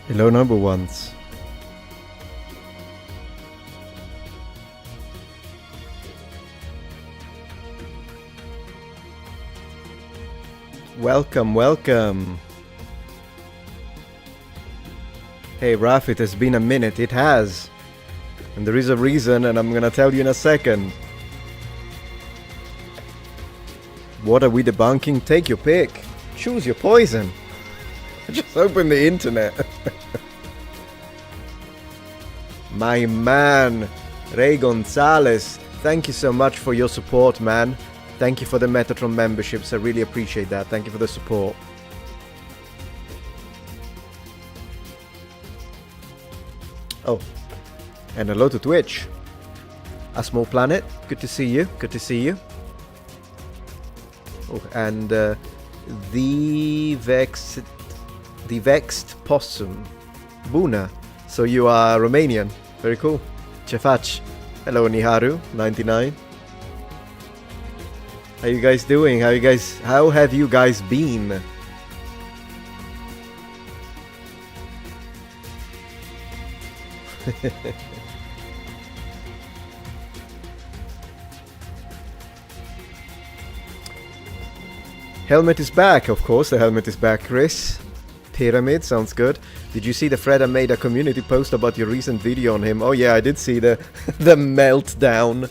Hello, number ones. Welcome, welcome. Hey, Raf, it has been a minute. It has. And there is a reason, and I'm gonna tell you in a second. What are we debunking? Take your pick. Choose your poison. Just open the internet. My man, Ray Gonzalez, thank you so much for your support, man. Thank you for the Metatron memberships. I really appreciate that. Thank you for the support. Oh, and hello to Twitch. A Small Planet, good to see you. Good to see you. Oh, and the Vexed Possum, Buna. So you are Romanian. Very cool. Chefach. Hello, Niharu 99. How you guys doing? How have you guys been? Helmet is back, of course. The helmet is back, Chris. Pyramid sounds good. Did you see the Freda made a community post about your recent video on him? Oh yeah, I did see the the meltdown.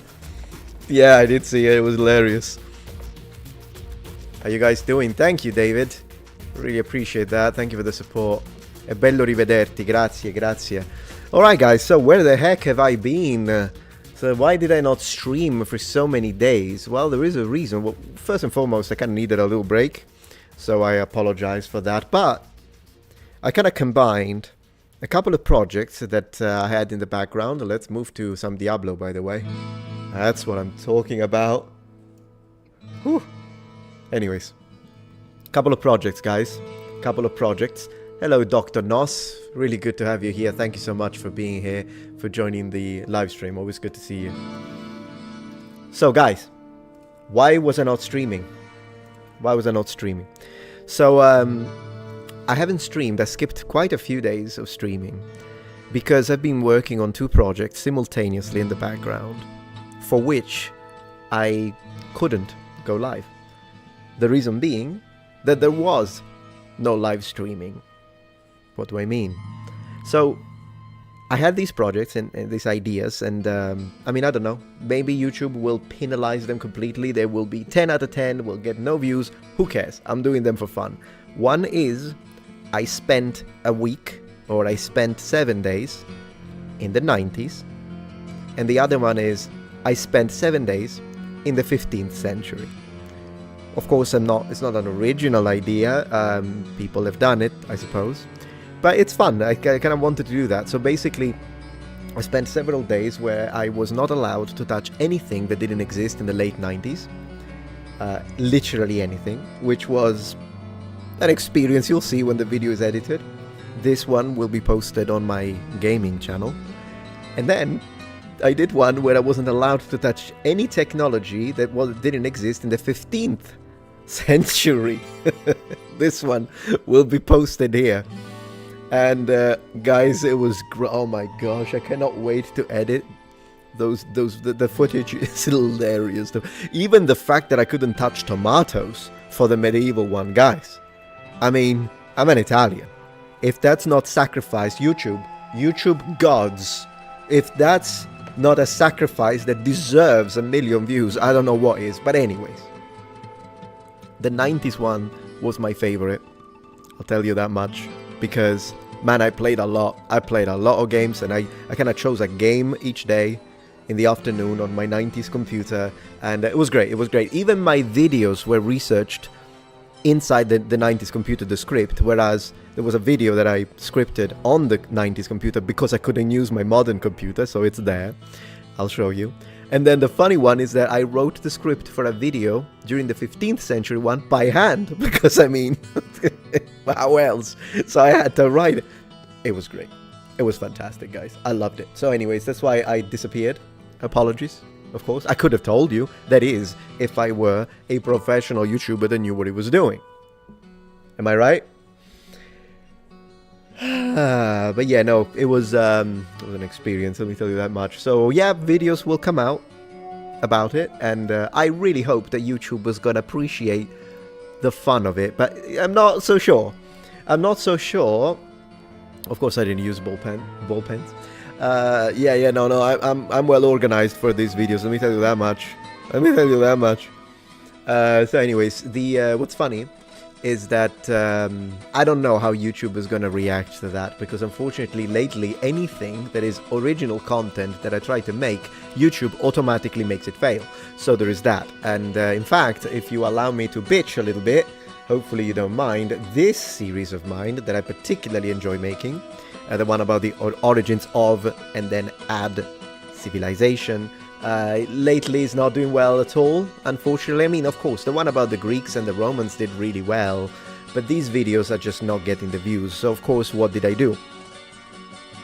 Yeah, I did see it. It was hilarious. How you guys doing? Thank you, David. Really appreciate that. Thank you for the support. È bello rivederti. Grazie, grazie. Alright, guys. So where the heck have I been? So why did I not stream for so many days? Well, there is a reason. Well, first and foremost, I kind of needed a little break. So I apologize for that. But I kind of combined a couple of projects that I had in the background. Let's move to some Diablo, by the way. That's what I'm talking about. Whew. Anyways, couple of projects, guys. Couple of projects. Hello, Dr. Nos. Really good to have you here. Thank you so much for being here, for joining the live stream. Always good to see you. So, guys, why was I not streaming? Why was I not streaming? So, I haven't streamed. I skipped quite a few days of streaming because I've been working on two projects simultaneously in the background, for which I couldn't go live. The reason being that there was no live streaming. What do I mean? So I had these projects and these ideas, and I mean, I don't know, maybe YouTube will penalize them completely. They will be 10 out of 10, will get no views. Who cares? I'm doing them for fun. One is I spent a week, or I spent 7 days in the 90s, and the other one is I spent 7 days in the 15th century. Of course, it's not an original idea. People have done it, I suppose. But it's fun. I kind of wanted to do that. So basically, I spent several days where I was not allowed to touch anything that didn't exist in the late 90s. Literally anything, which was an experience you'll see when the video is edited. This one will be posted on my gaming channel. And then I did one where I wasn't allowed to touch any technology that didn't exist in the 15th century. This one will be posted here. And guys, it was oh my gosh, I cannot wait to edit the footage. Is hilarious. Even the fact that I couldn't touch tomatoes for the medieval one, guys. I mean, I'm an Italian. If that's not sacrifice, YouTube gods, if that's not a sacrifice that deserves 1 million views, I don't know what is. But anyways, the 90s one was my favorite. I'll tell you that much. Because, man, I played a lot. I played a lot of games, and I kind of chose a game each day in the afternoon on my 90s computer, and it was great. It was great. Even my videos were researched inside the 90s computer, the script, whereas there was a video that I scripted on the 90s computer because I couldn't use my modern computer, so it's there. I'll show you. And then the funny one is that I wrote the script for a video during the 15th century one by hand, because I mean, how else? So I had to write it. It was great. It was fantastic, guys. I loved it. So anyways, that's why I disappeared. Apologies, of course. I could have told you, that is, if I were a professional YouTuber that knew what he was doing. Am I right? But yeah, no, it was an experience, let me tell you that much. So yeah, videos will come out about it, and I really hope that YouTube is gonna appreciate the fun of it, but I'm not so sure. I'm not so sure. Of course, I didn't use ball pens. I'm well organized for these videos. Let me tell you that much. So anyways, what's funny is that I don't know how YouTube is going to react to that, because unfortunately lately anything that is original content that I try to make, YouTube automatically makes it fail. So there is that. And in fact, if you allow me to bitch a little bit, hopefully you don't mind, this series of mine that I particularly enjoy making, the one about the origins of and then add civilization, lately is not doing well at all, unfortunately. I mean, of course, the one about the Greeks and the Romans did really well, but these videos are just not getting the views. So of course, what did I do?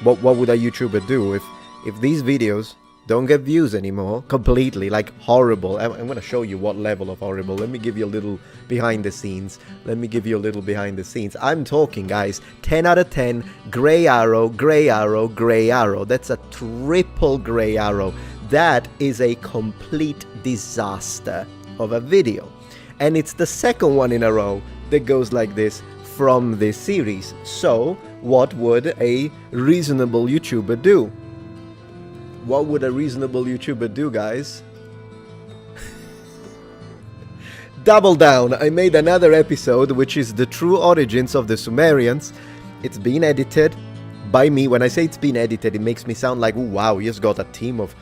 What would a YouTuber do if these videos don't get views anymore? Completely, like horrible. I'm going to show you what level of horrible. Let me give you a little behind the scenes. I'm talking, guys, 10 out of 10, gray arrow, gray arrow, gray arrow. That's a triple gray arrow. That is a complete disaster of a video. And it's the second one in a row that goes like this from this series. So, what would a reasonable YouTuber do? What would a reasonable YouTuber do, guys? Double down! I made another episode, which is the true origins of the Sumerians. It's been edited by me. When I say it's been edited, it makes me sound like, ooh, wow, he's got a team of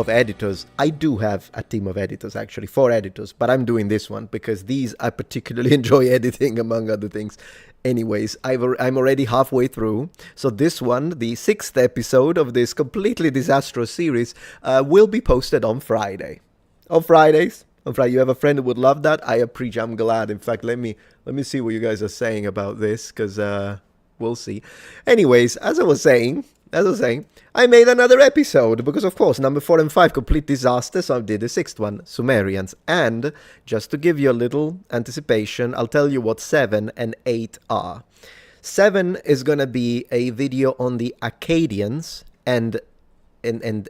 editors. I do have a team of editors, actually, 4 editors, but I'm doing this one because these I particularly enjoy editing, among other things. Anyways, I'm already halfway through, so this one, the 6th episode of this completely disastrous series, will be posted on Friday. On Fridays. On Friday, you have a friend who would love that. I'm glad. In fact, let me see what you guys are saying about this, because we'll see. Anyways, as I was saying, I made another episode, because of course, number 4 and 5, complete disaster, so I did the 6th one, Sumerians. And, just to give you a little anticipation, I'll tell you what 7 and 8 are. 7 is gonna be a video on the Akkadians, and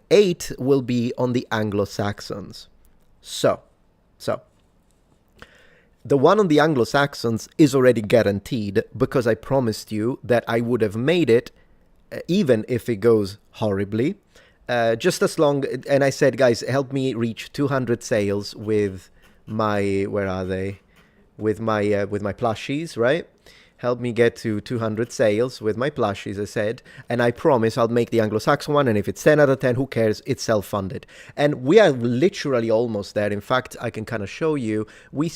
8 will be on the Anglo-Saxons. So, the one on the Anglo-Saxons is already guaranteed, because I promised you that I would have made it even if it goes horribly, just as long, and I said, guys, help me reach 200 sales with my, where are they? With my plushies, right? Help me get to 200 sales with my plushies, I said, and I promise I'll make the Anglo-Saxon one, and if it's 10 out of 10, who cares? It's self-funded. And we are literally almost there. In fact, I can kind of show you. We're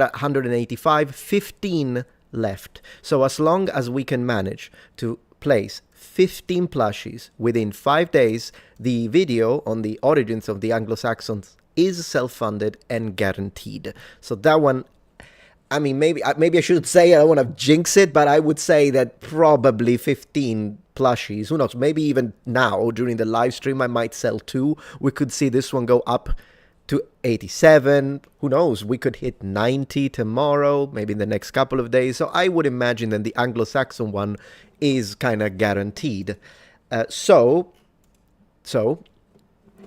at 185, 15 left. So as long as we can manage to place 15 plushies within 5 days, the video on the origins of the Anglo-Saxons is self-funded and guaranteed. So that one, I mean, maybe I should say, I don't want to jinx it, but I would say that probably 15 plushies, who knows, maybe even now during the live stream I might sell 2. We could see this one go up to 87, who knows, we could hit 90 tomorrow, maybe in the next couple of days. So I would imagine that the Anglo-Saxon one is kind of guaranteed. So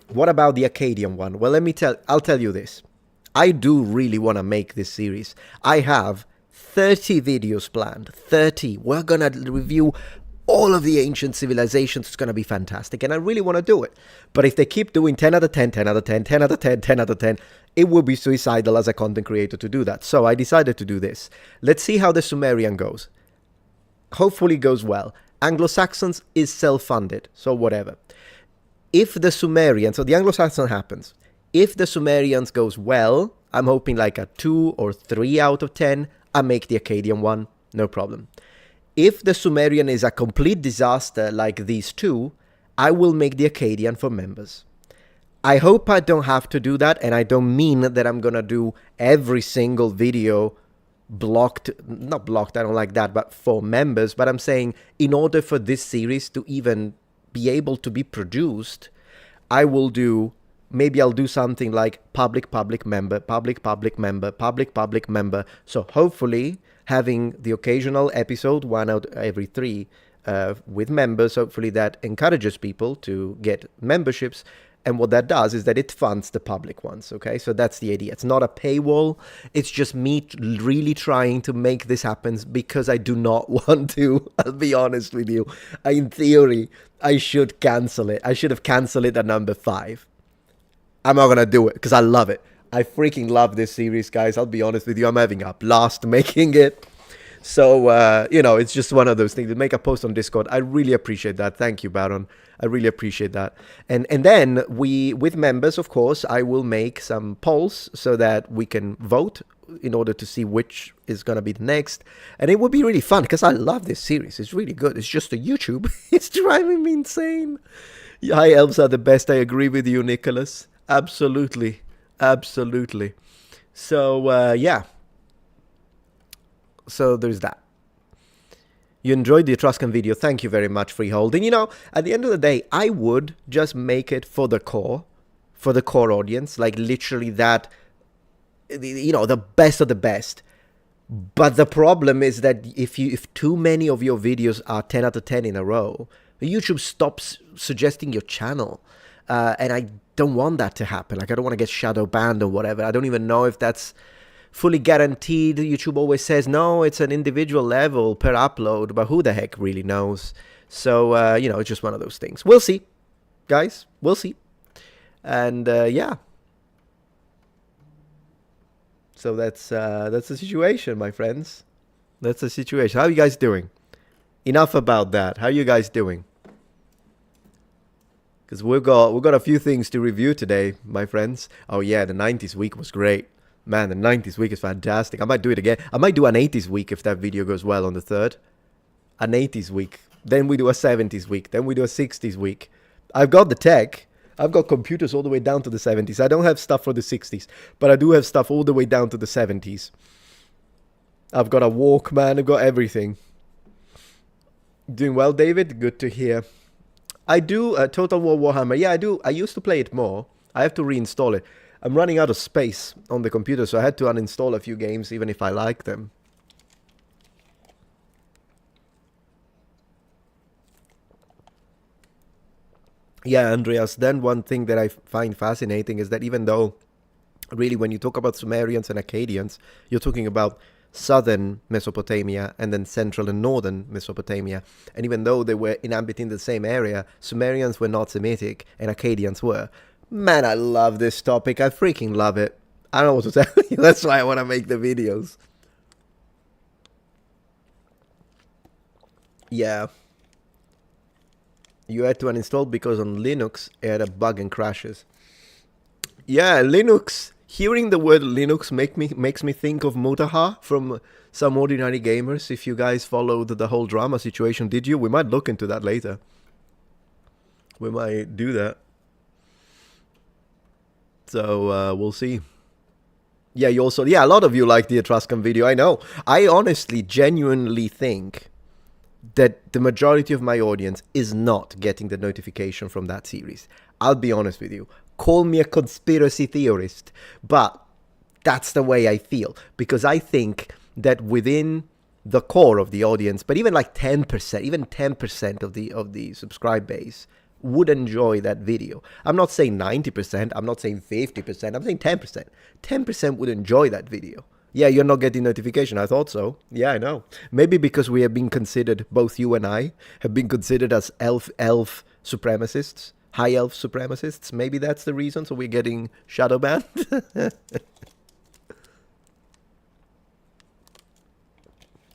what about the Akkadian one? Well, I'll tell you this. I do really want to make this series. I have 30 videos planned. 30. We're gonna review all of the ancient civilizations. It's gonna be fantastic, and I really want to do it. But if they keep doing 10 out of 10, 10 out of 10, 10 out of 10, 10 out of 10, it would be suicidal as a content creator to do that. So I decided to do this. Let's see how the Sumerian goes. Hopefully it goes well. Anglo-Saxons is self-funded, so whatever. If the Sumerians, so the Anglo-Saxon happens. If the Sumerians goes well, I'm hoping like a 2 or 3 out of 10. I make the Akkadian one, no problem. If the Sumerian is a complete disaster like these two, I will make the Akkadian for members. I hope I don't have to do that, and I don't mean that I'm gonna do every single video blocked, not blocked, I don't like that, but for members. But I'm saying in order for this series to even be able to be produced, I will do, maybe I'll do something like public member, public member. So hopefully having the occasional episode, 1 out every 3, with members, hopefully that encourages people to get memberships. And what that does is that it funds the public ones, okay? So that's the idea. It's not a paywall. It's just me really trying to make this happen because I do not want to. I'll be honest with you. In theory, I should cancel it. I should have canceled it at number 5. I'm not going to do it because I love it. I freaking love this series, guys. I'll be honest with you. I'm having a blast making it. So, you know, it's just one of those things. To make a post on Discord, I really appreciate that. Thank you, Baron. I really appreciate that. And then with members, of course, I will make some polls so that we can vote in order to see which is going to be the next. And it would be really fun because I love this series. It's really good. It's just a YouTube. It's driving me insane. High elves are the best. I agree with you, Nicholas. Absolutely. Absolutely. So, yeah. So there's that. You enjoyed the Etruscan video. Thank you very much, Freehold. And you know, at the end of the day, I would just make it for the core audience, like literally that, you know, the best of the best. But the problem is that if too many of your videos are 10 out of 10 in a row, YouTube stops suggesting your channel. And I don't want that to happen. Like, I don't want to get shadow banned or whatever. I don't even know if that's fully guaranteed. YouTube always says, no, it's an individual level per upload, but who the heck really knows? So, you know, it's just one of those things. We'll see, guys. We'll see. And, yeah. So that's the situation, my friends. That's the situation. How are you guys doing? Enough about that. How are you guys doing? Because we've got a few things to review today, my friends. Oh, yeah, the 90s week was great. Man, the 90s week is fantastic. I might do it again. I might do an 80s week if that video goes well on the 3rd. An 80s week. Then we do a 70s week. Then we do a 60s week. I've got the tech. I've got computers all the way down to the 70s. I don't have stuff for the 60s. But I do have stuff all the way down to the 70s. I've got a Walkman. I've got everything. Doing well, David? Good to hear. I do Total War Warhammer. Yeah, I do. I used to play it more. I have to reinstall it. I'm running out of space on the computer, so I had to uninstall a few games, even if I like them. Yeah, Andreas, then one thing that I find fascinating is that even though, really, when you talk about Sumerians and Akkadians, you're talking about southern Mesopotamia and then central and northern Mesopotamia. And even though they were inhabiting the same area, Sumerians were not Semitic and Akkadians were. Man, I love this topic. I freaking love it. I don't know what to tell you. That's why I want to make the videos. Yeah. You had to uninstall because on Linux it had a bug and crashes. Yeah, Linux. Hearing the word Linux makes me think of Mutaha from Some Ordinary Gamers. If you guys followed the whole drama situation, did you? We might look into that later. We might do that. So, we'll see. Yeah, you also... Yeah, a lot of you like the Etruscan video, I know. I honestly, genuinely think that the majority of my audience is not getting the notification from that series. I'll be honest with you. Call me a conspiracy theorist, but that's the way I feel. Because I think that within the core of the audience, but even like 10%, even 10% of the subscribe base would enjoy that video. I'm not saying 90%, I'm not saying 50%, I'm saying 10%. 10% would enjoy that video. Yeah, you're not getting notification. I thought so. Yeah, I know. Maybe because we have been considered, both you and I, have been considered as elf supremacists, high elf supremacists. Maybe that's the reason, so we're getting shadow banned.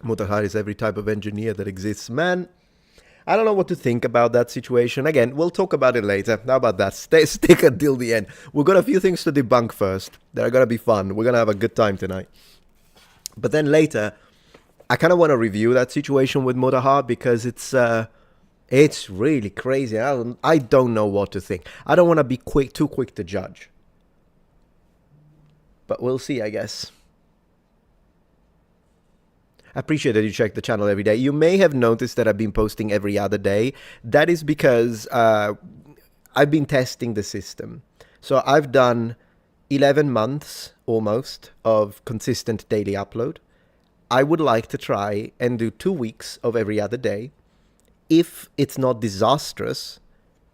Mutahar is every type of engineer that exists. Man, I don't know what to think about that situation. Again, we'll talk about it later. How about that? Stick until the end. We've got a few things to debunk first that are going to be fun. We're going to have a good time tonight. But then later, I kind of want to review that situation with Motorheart because it's really crazy. I don't know what to think. I don't want to be too quick to judge. But we'll see, I guess. I appreciate that you check the channel every day. You may have noticed that I've been posting every other day. That is because I've been testing the system. So I've done 11 months almost of consistent daily upload. I would like to try and do 2 weeks of every other day. If it's not disastrous,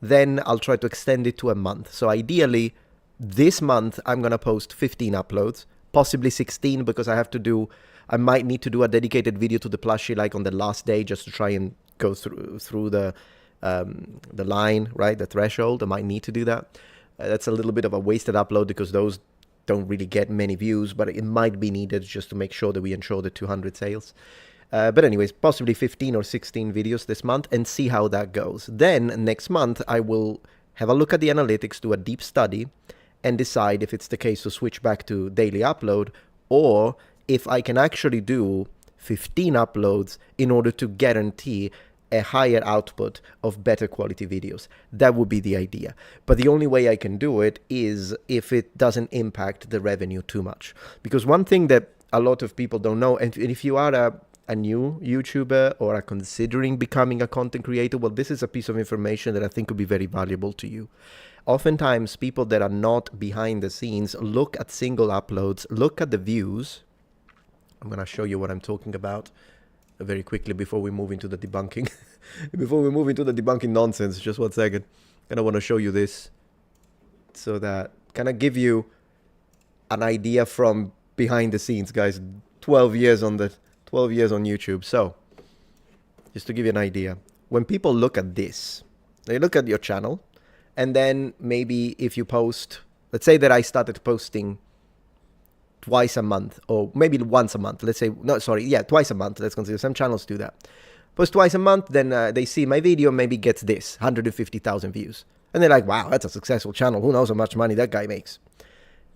then I'll try to extend it to a month. So ideally, this month I'm going to post 15 uploads, possibly 16 because I might need to do a dedicated video to the plushie like on the last day just to try and go through the line, right, the threshold. I might need to do that. That's a little bit of a wasted upload because those don't really get many views, but it might be needed just to make sure that we ensure the 200 sales. But anyways, possibly 15 or 16 videos this month and see how that goes. Then next month, I will have a look at the analytics, do a deep study, and decide if it's the case to switch back to daily upload or if I can actually do 15 uploads in order to guarantee a higher output of better quality videos. That would be the idea. But the only way I can do it is if it doesn't impact the revenue too much. Because one thing that a lot of people don't know, and if you are a new YouTuber or are considering becoming a content creator, well, this is a piece of information that I think could be very valuable to you. Oftentimes, people that are not behind the scenes look at single uploads, look at the views. I'm going to show you what I'm talking about very quickly before we move into the debunking. Before we move into the debunking nonsense, just 1 second. I want to show you this so that kind of give you an idea from behind the scenes, guys. 12 years on YouTube. So, just to give you an idea, when people look at this, they look at your channel, and then maybe if you post, let's say that I started posting twice a month, or maybe once a month. Let's say, no, sorry, yeah, twice a month. Let's consider some channels do that. Post twice a month, then they see my video, maybe gets this, 150,000 views. And they're like, wow, that's a successful channel. Who knows how much money that guy makes?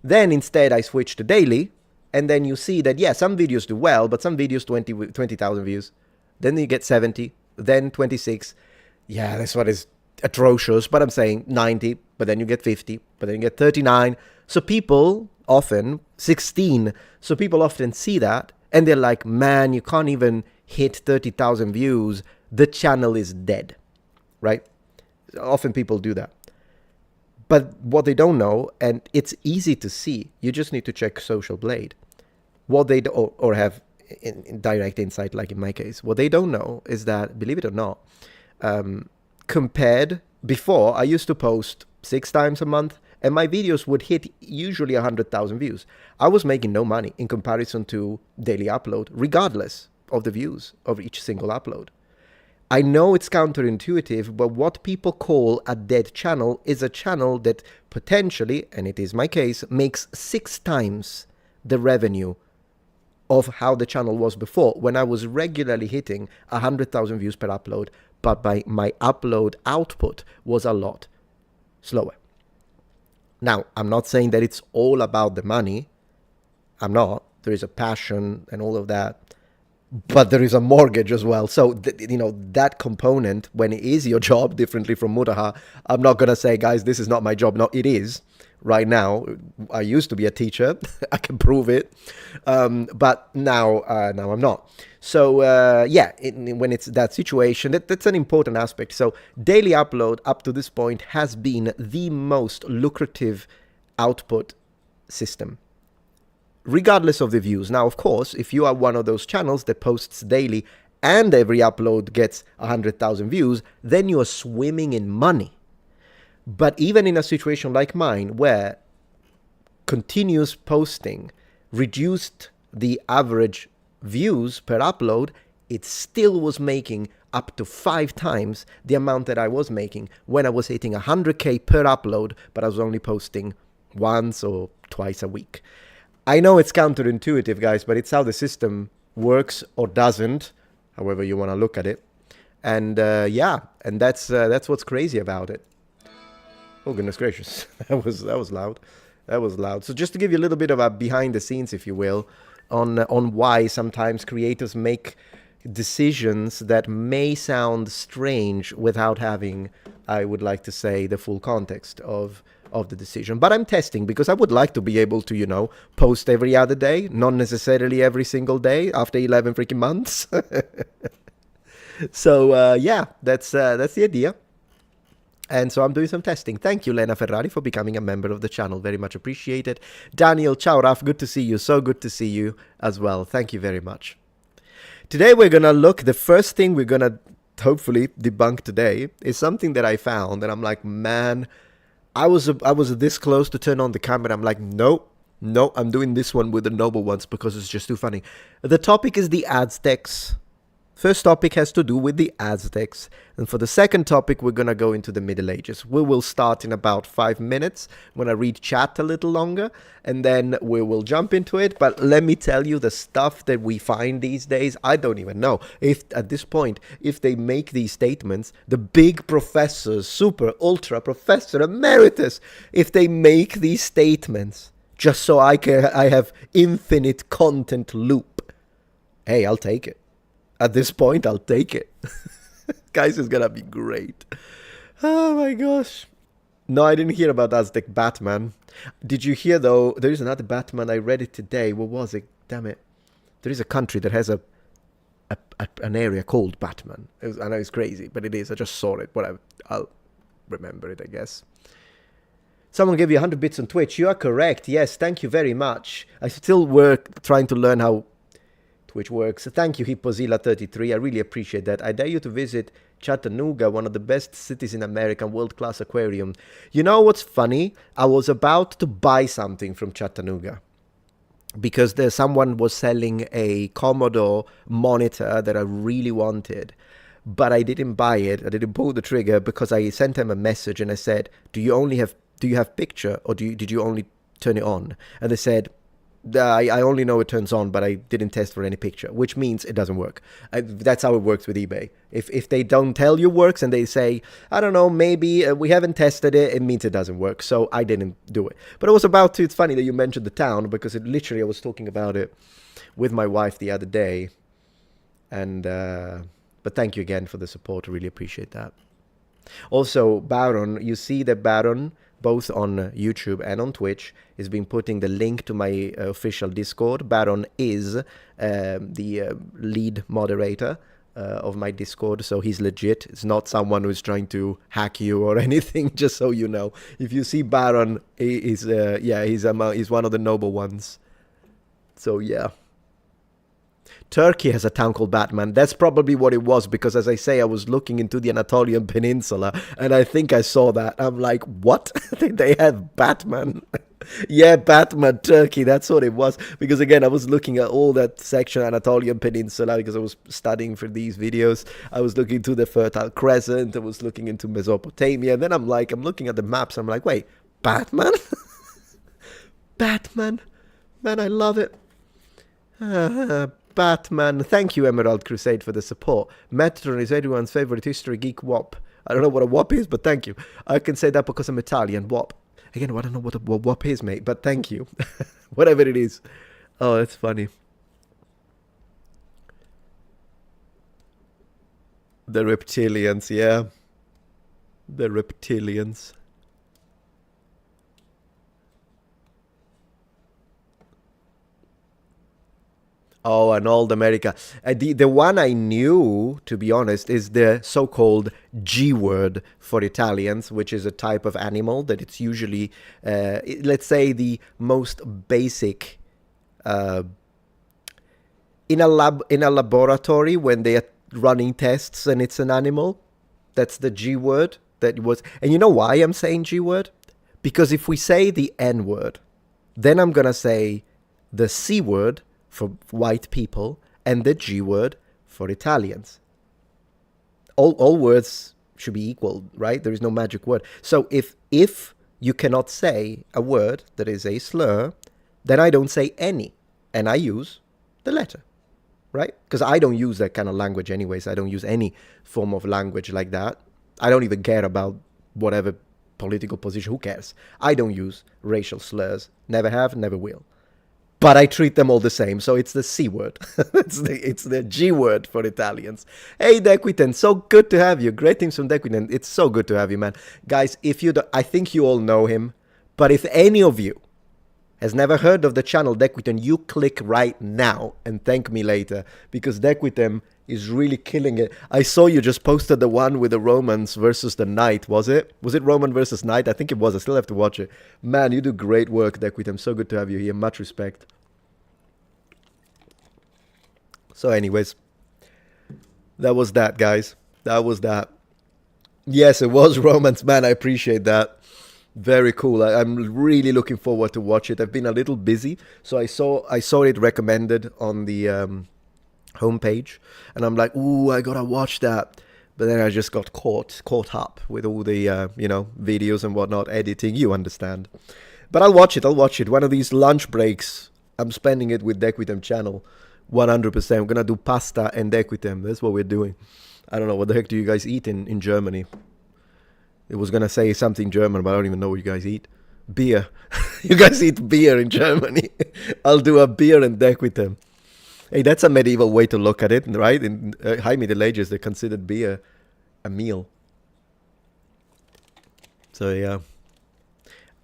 Then instead I switch to daily, and then you see that, yeah, some videos do well, but some videos 20,000 views. Then you get 70, then 26. Yeah, this one is atrocious, but I'm saying 90, but then you get 50, but then you get 39. So people often, 16, so people often see that, and they're like, man, you can't even hit 30,000 views. The channel is dead, right? Often people do that. But what they don't know, and it's easy to see, you just need to check Social Blade. What they do, or have in direct insight, like in my case, what they don't know is that, believe it or not, compared, before I used to post 6 times a month, and my videos would hit usually 100,000 views. I was making no money in comparison to daily upload, regardless of the views of each single upload. I know it's counterintuitive, but what people call a dead channel is a channel that potentially, and it is my case, makes 6 times the revenue of how the channel was before, when I was regularly hitting 100,000 views per upload, but my upload output was a lot slower. Now, I'm not saying that it's all about the money. I'm not. There is a passion and all of that. But there is a mortgage as well. So, that component, when it is your job, differently from Mutaha, I'm not going to say, guys, this is not my job. No, it is. Right now, I used to be a teacher. I can prove it. But now I'm not. So, when it's that situation, that's an important aspect. So, daily upload up to this point has been the most lucrative output system, regardless of the views. Now, of course, if you are one of those channels that posts daily and every upload gets 100,000 views, then you are swimming in money. But even in a situation like mine, where continuous posting reduced the average views per upload, it still was making up to 5 times the amount that I was making when I was hitting 100K per upload, but I was only posting once or twice a week. I know it's counterintuitive, guys, but it's how the system works or doesn't, however you want to look at it. And and that's what's crazy about it. Oh, goodness gracious. That was loud. That was loud. So just to give you a little bit of a behind the scenes, if you will, on why sometimes creators make decisions that may sound strange without having, I would like to say, the full context of the decision. But I'm testing because I would like to be able to, you know, post every other day, not necessarily every single day after 11 freaking months. So yeah, that's the idea. And so I'm doing some testing. Thank you, Lena Ferrari, for becoming a member of the channel. Very much appreciated. Daniel, ciao, Raf. Good to see you. So good to see you as well. Thank you very much. Today we're going to look, the first thing we're going to hopefully debunk today is something that I found. And I'm like, man, I was this close to turn on the camera. I'm like, no, I'm doing this one with the noble ones because it's just too funny. The topic is the Aztecs. First topic has to do with the Aztecs. And for the second topic, we're going to go into the Middle Ages. We will start in about 5 minutes. I'm going to read chat a little longer, and then we will jump into it. But let me tell you, the stuff that we find these days, I don't even know. If at this point, if they make these statements, the big professors, super, ultra, professor emeritus, if they make these statements, just so I have infinite content loop, hey, I'll take it. At this point, I'll take it. Guys, it's gonna be great. Oh my gosh. No, I didn't hear about Aztec Batman. Did you hear, though, there is another Batman. I read it today. What was it? Damn it. There is a country that has an area called Batman. I know it's crazy, but it is. I just saw it. But I'll remember it, I guess. Someone gave you 100 bits on Twitch. You are correct. Yes, thank you very much. I still work trying to learn how Twitch works. Thank you, Hippozilla33. I really appreciate that. I dare you to visit Chattanooga, one of the best cities in America, world-class aquarium. You know what's funny? I was about to buy something from Chattanooga because someone was selling a Commodore monitor that I really wanted, but I didn't buy it. I didn't pull the trigger because I sent them a message and I said, do you have picture, or did you only turn it on? And they said, I only know it turns on, but I didn't test for any picture, which means it doesn't work. That's how it works with eBay. If they don't tell you works and they say, I don't know, maybe we haven't tested it, it means it doesn't work. So I didn't do it. But I was about to. It's funny that you mentioned the town, because it literally, I was talking about it with my wife the other day. And but thank you again for the support. I really appreciate that. Also, Baron, you see that Baron, both on YouTube and on Twitch, has been putting the link to my official Discord. Baron is the lead moderator of my Discord, so he's legit. It's not someone who's trying to hack you or anything, just so you know. If you see Baron, he's one of the noble ones. So yeah. Turkey has a town called Batman. That's probably what it was, because as I say, I was looking into the Anatolian Peninsula and I think I saw that. I'm like, what? They have Batman. Yeah, Batman, Turkey, that's what it was. Because again, I was looking at all that section, Anatolian Peninsula, because I was studying for these videos. I was looking into the Fertile Crescent, I was looking into Mesopotamia, and then I'm looking at the maps, I'm like, wait, Batman? Batman? Man, I love it. Batman. Thank you, Emerald Crusade, for the support. Metatron is everyone's favorite history geek WAP. I don't know what a WAP is, but thank you. I can say that because I'm Italian. WAP. Again, I don't know what a WAP is, mate, but thank you. Whatever it is. Oh, that's funny. The reptilians, yeah. The reptilians. Oh, an old America. The one I knew, to be honest, is the so-called G word for Italians, which is a type of animal that it's usually, let's say, the most basic. In a laboratory, when they are running tests and it's an animal, that's the G word that was. And you know why I'm saying G word? Because if we say the N word, then I'm gonna say the C word for white people and the G word for Italians. All words should be equal, right? There is no magic word. So if you cannot say a word that is a slur, then I don't say any, and I use the letter, right? Because I don't use that kind of language anyways. I don't use any form of language like that. I don't even care about whatever political position. Who cares? I don't use racial slurs. Never have, never will. but I treat them all the same. So it's the C word. it's the G word for Italians. Hey, Dequiten, so good to have you. Greetings from Dequiten. It's so good to have you, man. Guys, if you don't, I think you all know him, but if any of you has never heard of the channel Dequiten, you click right now and thank me later, because Dequiten is really killing it. I saw you just posted the one with the Romans versus the Knight, was it? Was it Roman versus Knight? I think it was. I still have to watch it. Man, you do great work, Dequiten. So good to have you here. Much respect. So anyways, that was that, guys. That was that. Yes, it was Romans, man. I appreciate that. Very cool. I'm really looking forward to watch it. I've been a little busy, so I saw it recommended on the homepage, and I'm like, ooh, I gotta watch that. But then I just got caught up with all the videos and whatnot, editing. You understand. But I'll watch it. One of these lunch breaks, I'm spending it with Dequitem channel, 100%. I'm gonna do pasta and Dequitem. That's what we're doing. I don't know what the heck do you guys eat in Germany. It was going to say something German, but I don't even know what you guys eat. Beer. You guys eat beer in Germany. I'll do a beer and Dequitem. Hey, that's a medieval way to look at it, right? In High Middle Ages, they considered beer a meal. So, yeah.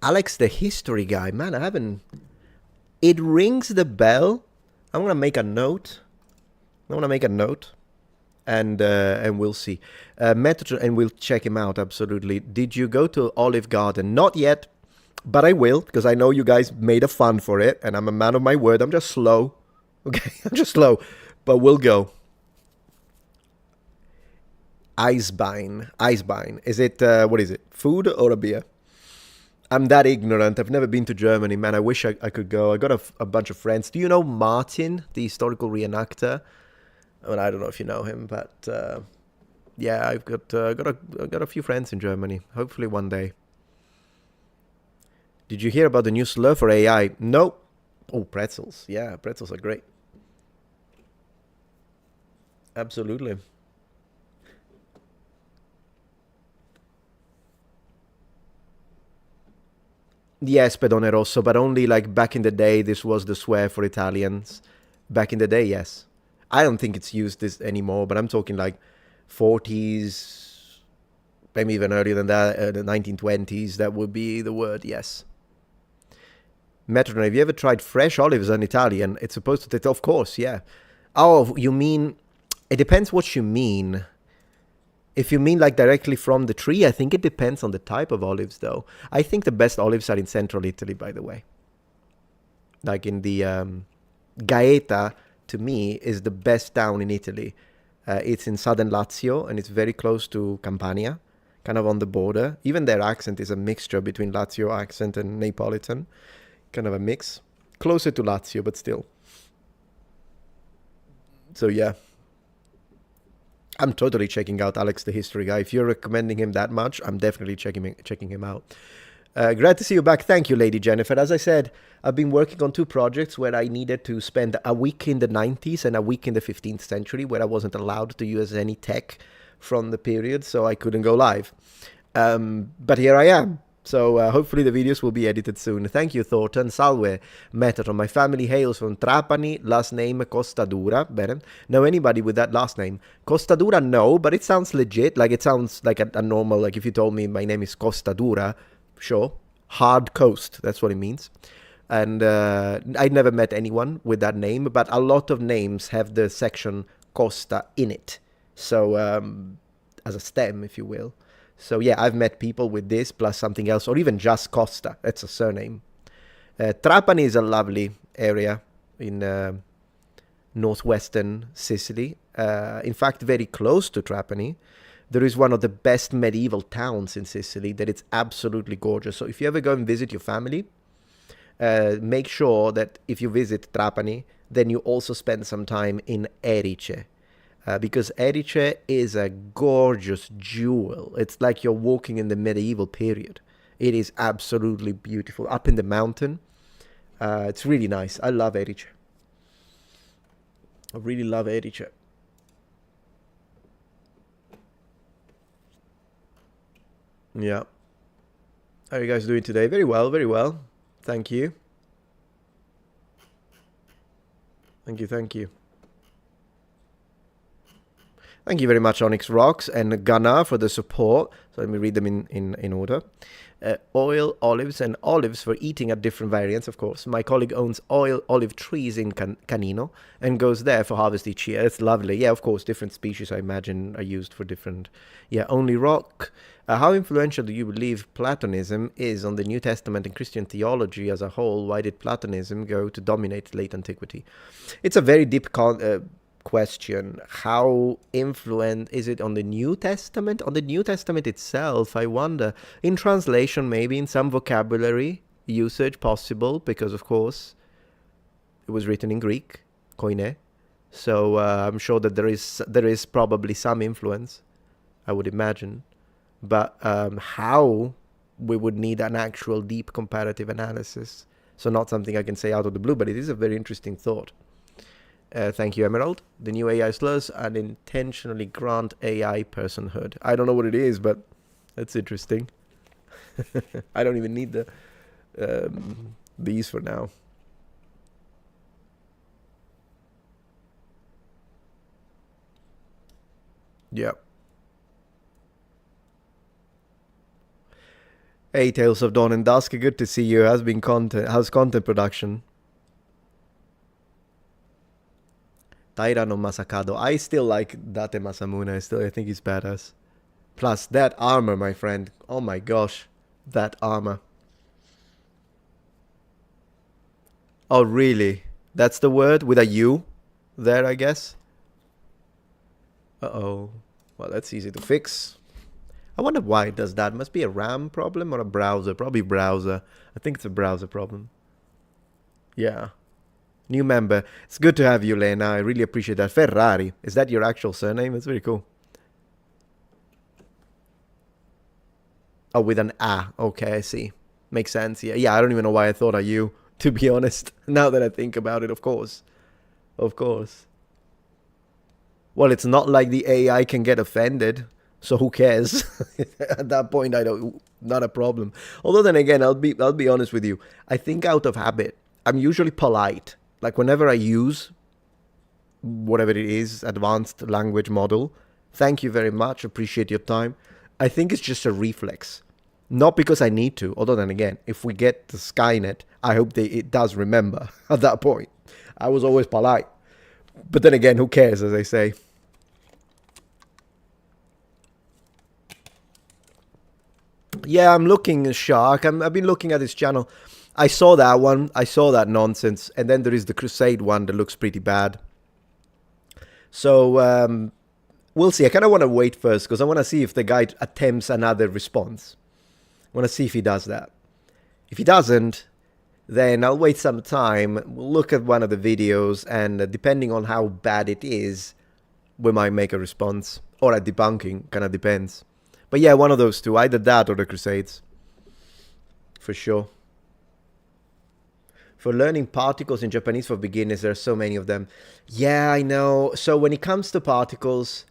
Alex, the history guy. Man, I haven't... It rings the bell. I'm going to make a note. And we'll see. Metatron, and we'll check him out, absolutely. Did you go to Olive Garden? Not yet, but I will, because I know you guys made a fun for it, and I'm a man of my word. I'm just slow. Okay, I'm just slow, but we'll go. Eisbein. Is it, what is it? Food or a beer? I'm that ignorant. I've never been to Germany, man. I wish I could go. I got a bunch of friends. Do you know Martin, the historical reenactor? I mean, I don't know if you know him, but yeah, I've got a few friends in Germany. Hopefully one day. Did you hear about the new slur for AI? No. Oh, pretzels. Yeah, pretzels are great. Absolutely. Yes, pedone rosso, but only like back in the day. This was the swear for Italians. Back in the day, yes. I don't think it's used this anymore, but I'm talking like 40s, maybe even earlier than that, the 1920s. That would be the word, yes. Metatron, have you ever tried fresh olives in Italian? It's supposed to taste, of course, yeah. Oh, you mean, it depends what you mean. If you mean like directly from the tree, I think it depends on the type of olives, though. I think the best olives are in central Italy, by the way. Like in the Gaeta, to me, is the best town in Italy. It's in southern Lazio, and it's very close to Campania, kind of on the border. Even their accent is a mixture between Lazio accent and Neapolitan. Kind of a mix. Closer to Lazio, but still. So, yeah. I'm totally checking out Alex the History Guy. If you're recommending him that much, I'm definitely checking him out. Glad to see you back. Thank you, Lady Jennifer. As I said, I've been working on 2 projects where I needed to spend a week in the 90s and a week in the 15th century, where I wasn't allowed to use any tech from the period, so I couldn't go live. But here I am. So hopefully the videos will be edited soon. Thank you, Thornton. Salve, Metatron. My family hails from Trapani. Last name Costadura. Bene. Know anybody with that last name? Costadura, no, but it sounds legit. Like it sounds like a normal, like if you told me my name is Costadura, sure. Hard coast, that's what it means. And I never met anyone with that name, but a lot of names have the section Costa in it. So as a stem, if you will. So yeah, I've met people with this plus something else, or even just Costa. That's a surname. Trapani is a lovely area in northwestern Sicily. In fact, very close to Trapani. There is one of the best medieval towns in Sicily that it's absolutely gorgeous. So if you ever go and visit your family, make sure that if you visit Trapani, then you also spend some time in Erice. Because Erice is a gorgeous jewel. It's like you're walking in the medieval period. It is absolutely beautiful. Up in the mountain. It's really nice. I love Erice. I really love Erice. Yeah. How are you guys doing today? Very well, very well. Thank you. Thank you, thank you. Thank you very much, Onyx Rocks and Gunnar, for the support. So let me read them in order. Oil, olives, and olives for eating at different variants, of course. My colleague owns olive trees in Canino and goes there for harvest each year. It's lovely. Yeah, of course, different species, I imagine, are used for different... Yeah, only rock. How influential do you believe Platonism is on the New Testament and Christian theology as a whole? Why did Platonism go to dominate late antiquity? It's a very deep question. How influent is it on the New Testament? On the New Testament itself, I wonder. In translation, maybe in some vocabulary usage possible, because of course it was written in Greek, koine. So I'm sure that there is probably some influence, I would imagine. But how, we would need an actual deep comparative analysis. So not something I can say out of the blue, but it is a very interesting thought. Thank you, Emerald. The new AI slurs unintentionally grant AI personhood. I don't know what it is, but that's interesting. I don't even need these for now. Yeah. Hey, Tales of Dawn and Dusk, good to see you. How's content production? Taira no Masakado. I still like Date Masamune. I think he's badass. Plus, that armor, my friend. Oh my gosh. That armor. Oh, really? That's the word? With a U there, I guess? Uh-oh. Well, that's easy to fix. I wonder why it does that. Must be a RAM problem or a browser. Probably browser. I think it's a browser problem. Yeah. New member. It's good to have you, Lena. I really appreciate that. Ferrari. Is that your actual surname? That's very cool. Oh, with an A. Okay, I see. Makes sense. Yeah, I don't even know why I thought of you, to be honest. Now that I think about it, of course. Of course. Well, it's not like the AI can get offended. So who cares? At that point, not a problem. Although then again, I'll be honest with you. I think out of habit, I'm usually polite. Like whenever I use whatever it is, advanced language model, thank you very much, appreciate your time. I think it's just a reflex. Not because I need to, although then again, if we get to Skynet, I hope it does remember at that point. I was always polite. But then again, who cares, as I say. Yeah, I'm looking, Shark. I've been looking at this channel. I saw that one. I saw that nonsense. And then there is the Crusade one that looks pretty bad. So, we'll see. I kind of want to wait first because I want to see if the guy attempts another response. I want to see if he does that. If he doesn't, then I'll wait some time. We'll look at one of the videos. And depending on how bad it is, we might make a response. Or a debunking. Kind of depends. But yeah, one of those two. Either that or the Crusades. For sure. For learning particles in Japanese for beginners, there are so many of them. Yeah, I know. So when it comes to particles,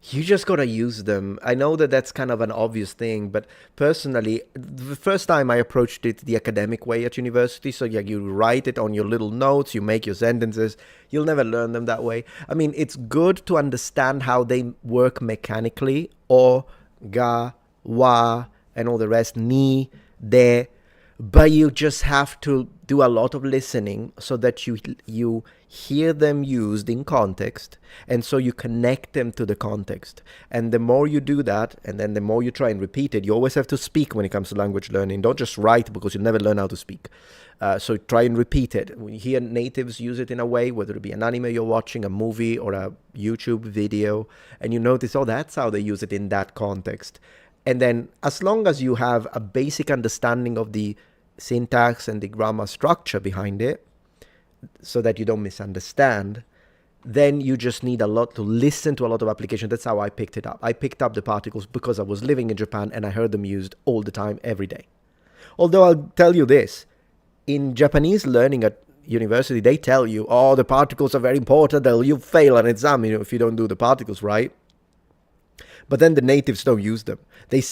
you just gotta use them. I know that that's kind of an obvious thing, but personally, the first time I approached it the academic way at university, so yeah, you write it on your little notes, you make your sentences, you'll never learn them that way. I mean, it's good to understand how they work mechanically, or, ga, wa, and all the rest, ni, de, but you just have to do a lot of listening so that you hear them used in context, and so you connect them to the context. And the more you do that, and then the more you try and repeat it, you always have to speak when it comes to language learning. Don't just write, because you'll never learn how to speak. So try and repeat it. When you hear natives use it in a way, whether it be an anime you're watching, a movie, or a YouTube video, and you notice, oh, that's how they use it in that context. And then as long as you have a basic understanding of the syntax and the grammar structure behind it, so that you don't misunderstand, then you just need a lot to listen to a lot of applications. That's how I picked it up. I picked up the particles because I was living in Japan and I heard them used all the time, every day. Although I'll tell you this, in Japanese learning at university, they tell you, oh, the particles are very important, you fail an exam, if you don't do the particles right. But then the natives don't use them. They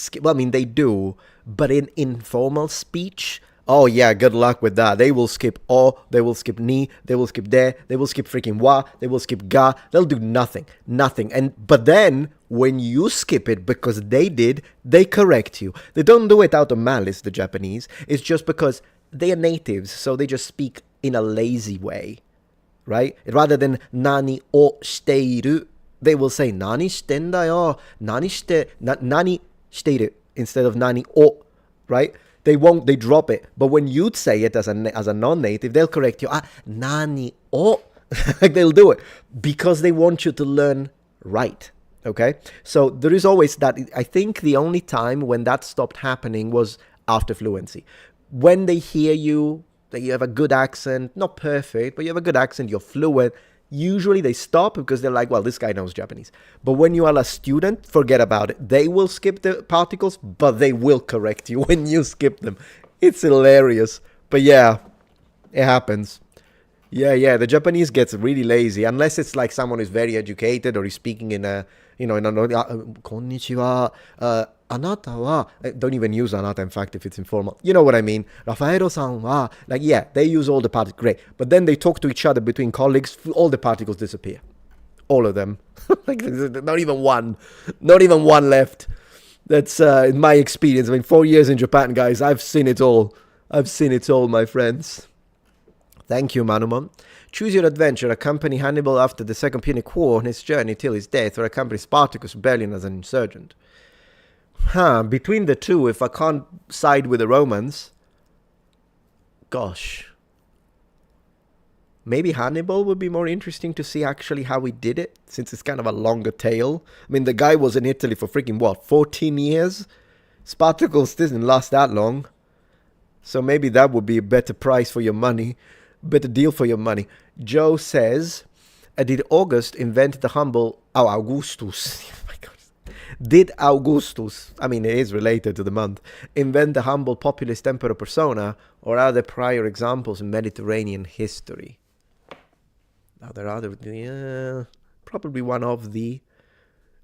do, but in informal speech, Oh yeah, good luck with that. They will skip o, they will skip ni, they will skip de, they will skip freaking wa, they will skip ga. They'll do nothing, nothing. But then when you skip it because they did, they correct you. They don't do it out of malice, the Japanese. It's just because they are natives, so they just speak in a lazy way, right? Rather than nani o shiteiru, they will say nani shitenda yo, nani shiteiru instead of nani o, right? They drop it. But when you'd say it as a non-native, they'll correct you. Nani o. Like they'll do it because they want you to learn right. Okay? So there is always that. I think the only time when that stopped happening was after fluency. When they hear you, that you have a good accent, not perfect, but you have a good accent, you're fluent, usually they stop because they're like, well, this guy knows Japanese. But when you are a student, forget about it. They will skip the particles, but they will correct you when you skip them. It's hilarious. But yeah, it happens. Yeah, the Japanese gets really lazy unless it's like someone who's very educated or is speaking in a, konnichiwa, anata wa, don't even use anata, in fact, if it's informal. You know what I mean? Rafaelo-san wa, like, yeah, they use all the particles, great. But then they talk to each other between colleagues, all the particles disappear. All of them. Like, not even one left. That's, in my experience, I mean, 4 years in Japan, guys, I've seen it all. My friends. Thank you, Manumon. Choose your adventure. Accompany Hannibal after the Second Punic War on his journey till his death, or accompany Spartacus' rebellion as an insurgent. Between the two, if I can't side with the Romans, gosh. Maybe Hannibal would be more interesting to see actually how he did it, since it's kind of a longer tale. I mean, the guy was in Italy for freaking, what, 14 years? Spartacus didn't last that long. So maybe that would be a better price for your money. Better deal for your money. Joe says, did August invent the humble... Oh, Augustus. Oh my God. Did Augustus, I mean, it is related to the month, invent the humble populist emperor persona, or are there prior examples in Mediterranean history? Now, there are probably one of the...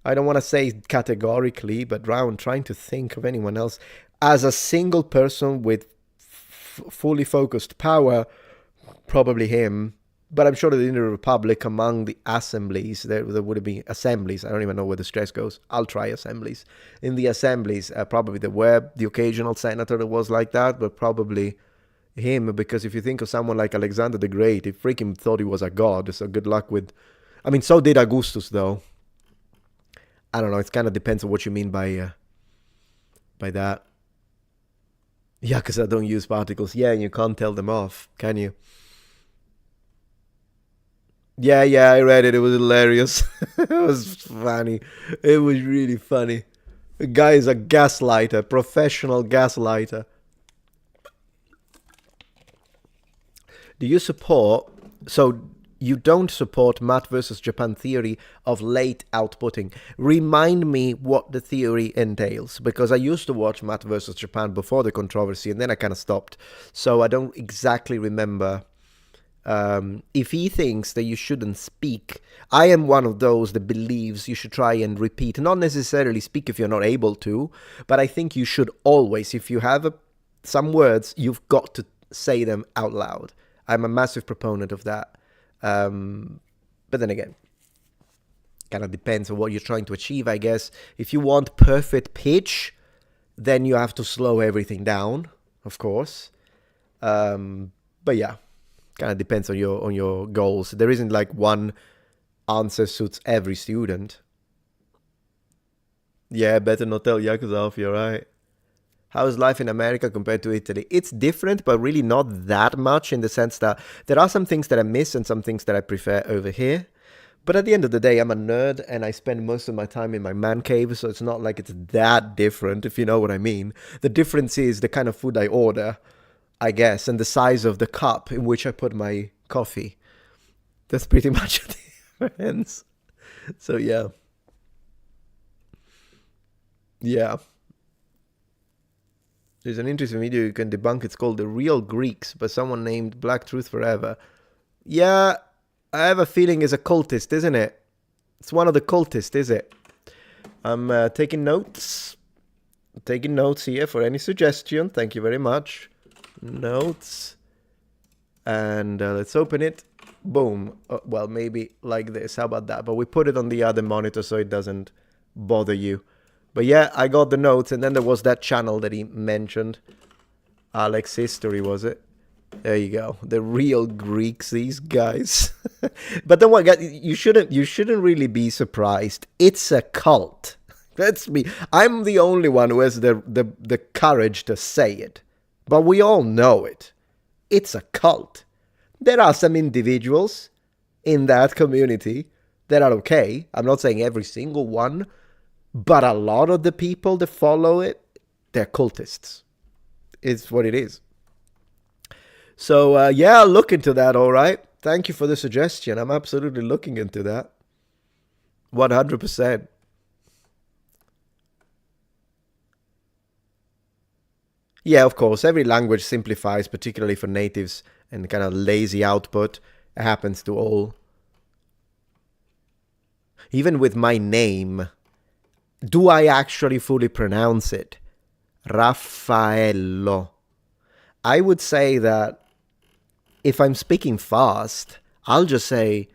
I don't want to say categorically, but round trying to think of anyone else. As a single person with fully focused power... Probably him, but I'm sure that in the Republic, among the assemblies, there would have been assemblies. I don't even know where the stress goes. I'll try assemblies. In the assemblies, probably there were the occasional senator that was like that, but probably him, because if you think of someone like Alexander the Great, he freaking thought he was a god, so good luck with... I mean, so did Augustus, though. I don't know, it kind of depends on what you mean by that. Yeah, because I don't use particles. Yeah, and you can't tell them off, can you? Yeah, I read it. It was hilarious. It was funny. It was really funny. The guy is a gaslighter, professional gaslighter. Do you support... So, you don't support Matt versus Japan theory of late outputting. Remind me what the theory entails, because I used to watch Matt versus Japan before the controversy, and then I kind of stopped. So I don't exactly remember... if he thinks that you shouldn't speak, I am one of those that believes you should try and repeat, not necessarily speak if you're not able to, but I think you should always, if you have some words, you've got to say them out loud. I'm a massive proponent of that. But then again, kind of depends on what you're trying to achieve, I guess. If you want perfect pitch, then you have to slow everything down, of course. But yeah. Kind of depends on your goals. There isn't like one answer suits every student. Yeah, better not tell Yakuza off, you're right. How is life in America compared to Italy? It's different, but really not that much, in the sense that there are some things that I miss and some things that I prefer over here. But at the end of the day, I'm a nerd and I spend most of my time in my man cave, so it's not like it's that different, if you know what I mean. The difference is the kind of food I order, I guess, and the size of the cup in which I put my coffee. That's pretty much the difference. So, yeah. Yeah. There's an interesting video you can debunk. It's called The Real Greeks by someone named Black Truth Forever. Yeah, I have a feeling it's a cultist, isn't it? It's one of the cultists, is it? I'm taking notes. Taking notes here for any suggestion. Thank you very much. Notes. And let's open it. Boom. Well, maybe like this. How about that? But we put it on the other monitor so it doesn't bother you. But yeah, I got the notes. And then there was that channel that he mentioned. Alex History, was it? There you go. The real Greeks, these guys. But don't worry, guys, you shouldn't really be surprised. It's a cult. That's me. I'm the only one who has the courage to say it. But we all know it. It's a cult. There are some individuals in that community that are okay. I'm not saying every single one, but a lot of the people that follow it, they're cultists. It's what it is. So, yeah, I'll look into that, all right? Thank you for the suggestion. I'm absolutely looking into that. 100%. Yeah, of course, every language simplifies, particularly for natives, and kind of lazy output. It happens to all. Even with my name, do I actually fully pronounce it? Raffaello. I would say that if I'm speaking fast, I'll just say,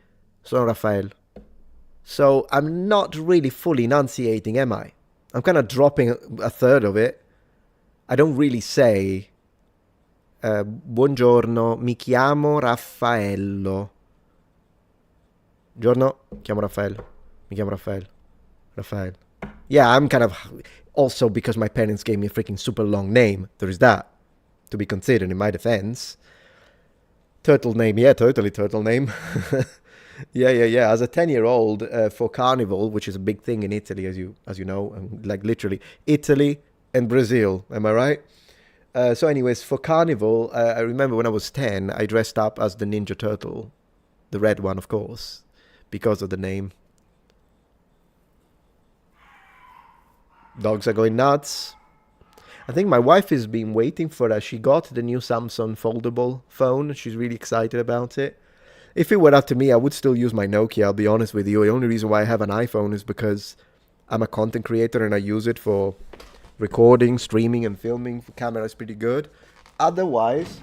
Sono Raffaele. So I'm not really fully enunciating, am I? I'm kind of dropping a third of it. I don't really say, buongiorno, mi chiamo Raffaello. Giorno, chiamo Raffaele. Mi chiamo Raffaele. Raffaele. Yeah, I'm kind of, also because my parents gave me a freaking super long name. There is that to be considered in my defense. Turtle name, yeah, totally turtle name. Yeah. As a 10-year-old, for Carnival, which is a big thing in Italy, as you know, like literally Italy and Brazil, am I right? So anyways, for Carnival, I remember when I was 10, I dressed up as the Ninja Turtle. The red one, of course, because of the name. Dogs are going nuts. I think my wife has been waiting for that. She got the new Samsung foldable phone. She's really excited about it. If it were up to me, I would still use my Nokia, I'll be honest with you. The only reason why I have an iPhone is because I'm a content creator and I use it for recording, streaming, and filming. The camera is pretty good. Otherwise,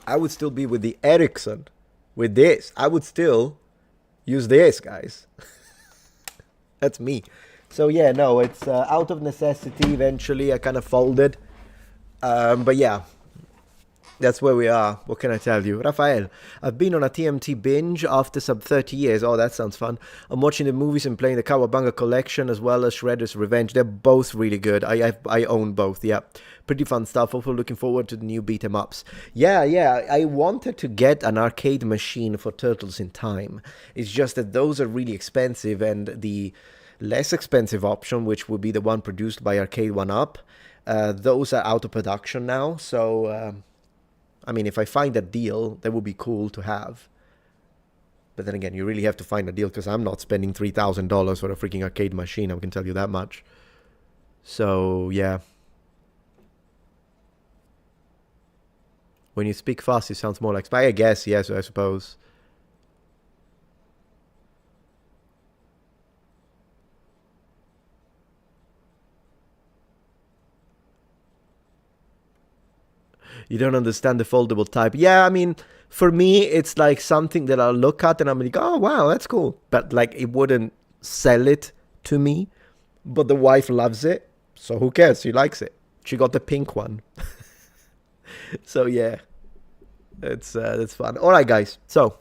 I would still be with the Ericsson. With this, I would still use this, guys. That's me. So yeah, no, it's out of necessity. Eventually, I kind of folded. But yeah, that's where we are. What can I tell you? Raphael, I've been on a TMT binge after some 30 years. Oh, that sounds fun. I'm watching the movies and playing the Kawabanga collection as well as Shredder's Revenge. They're both really good. I own both, yeah. Pretty fun stuff. Also looking forward to the new beat 'em ups. Yeah. I wanted to get an arcade machine for Turtles in Time. It's just that those are really expensive, and the less expensive option, which would be the one produced by Arcade 1-Up, those are out of production now. So, I mean, if I find a deal, that would be cool to have. But then again, you really have to find a deal, because I'm not spending $3,000 for a freaking arcade machine, I can tell you that much. So, yeah. When you speak fast, it sounds more like Spy. I guess, yes, I suppose. You don't understand the foldable type. Yeah, I mean, for me, it's like something that I'll look at and I'm like, oh, wow, that's cool. But like, it wouldn't sell it to me. But the wife loves it. So who cares? She likes it. She got the pink one. So yeah, it's fun. All right, guys. So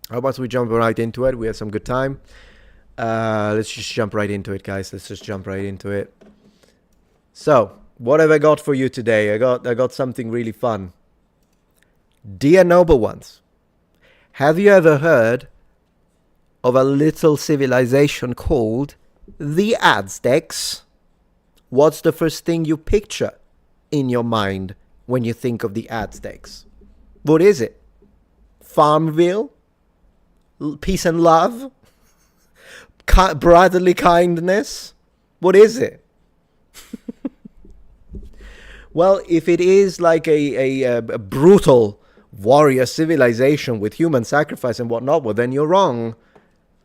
how about we jump right into it? We had some good time. Let's just jump right into it, guys. Let's just jump right into it. So what have I got for you today? I got something really fun. Dear noble ones, have you ever heard of a little civilization called the Aztecs? What's the first thing you picture in your mind when you think of the Aztecs? What is it? Farmville? Peace and love? Brotherly kindness? What is it? Well, if it is like a brutal warrior civilization with human sacrifice and whatnot, well, then you're wrong,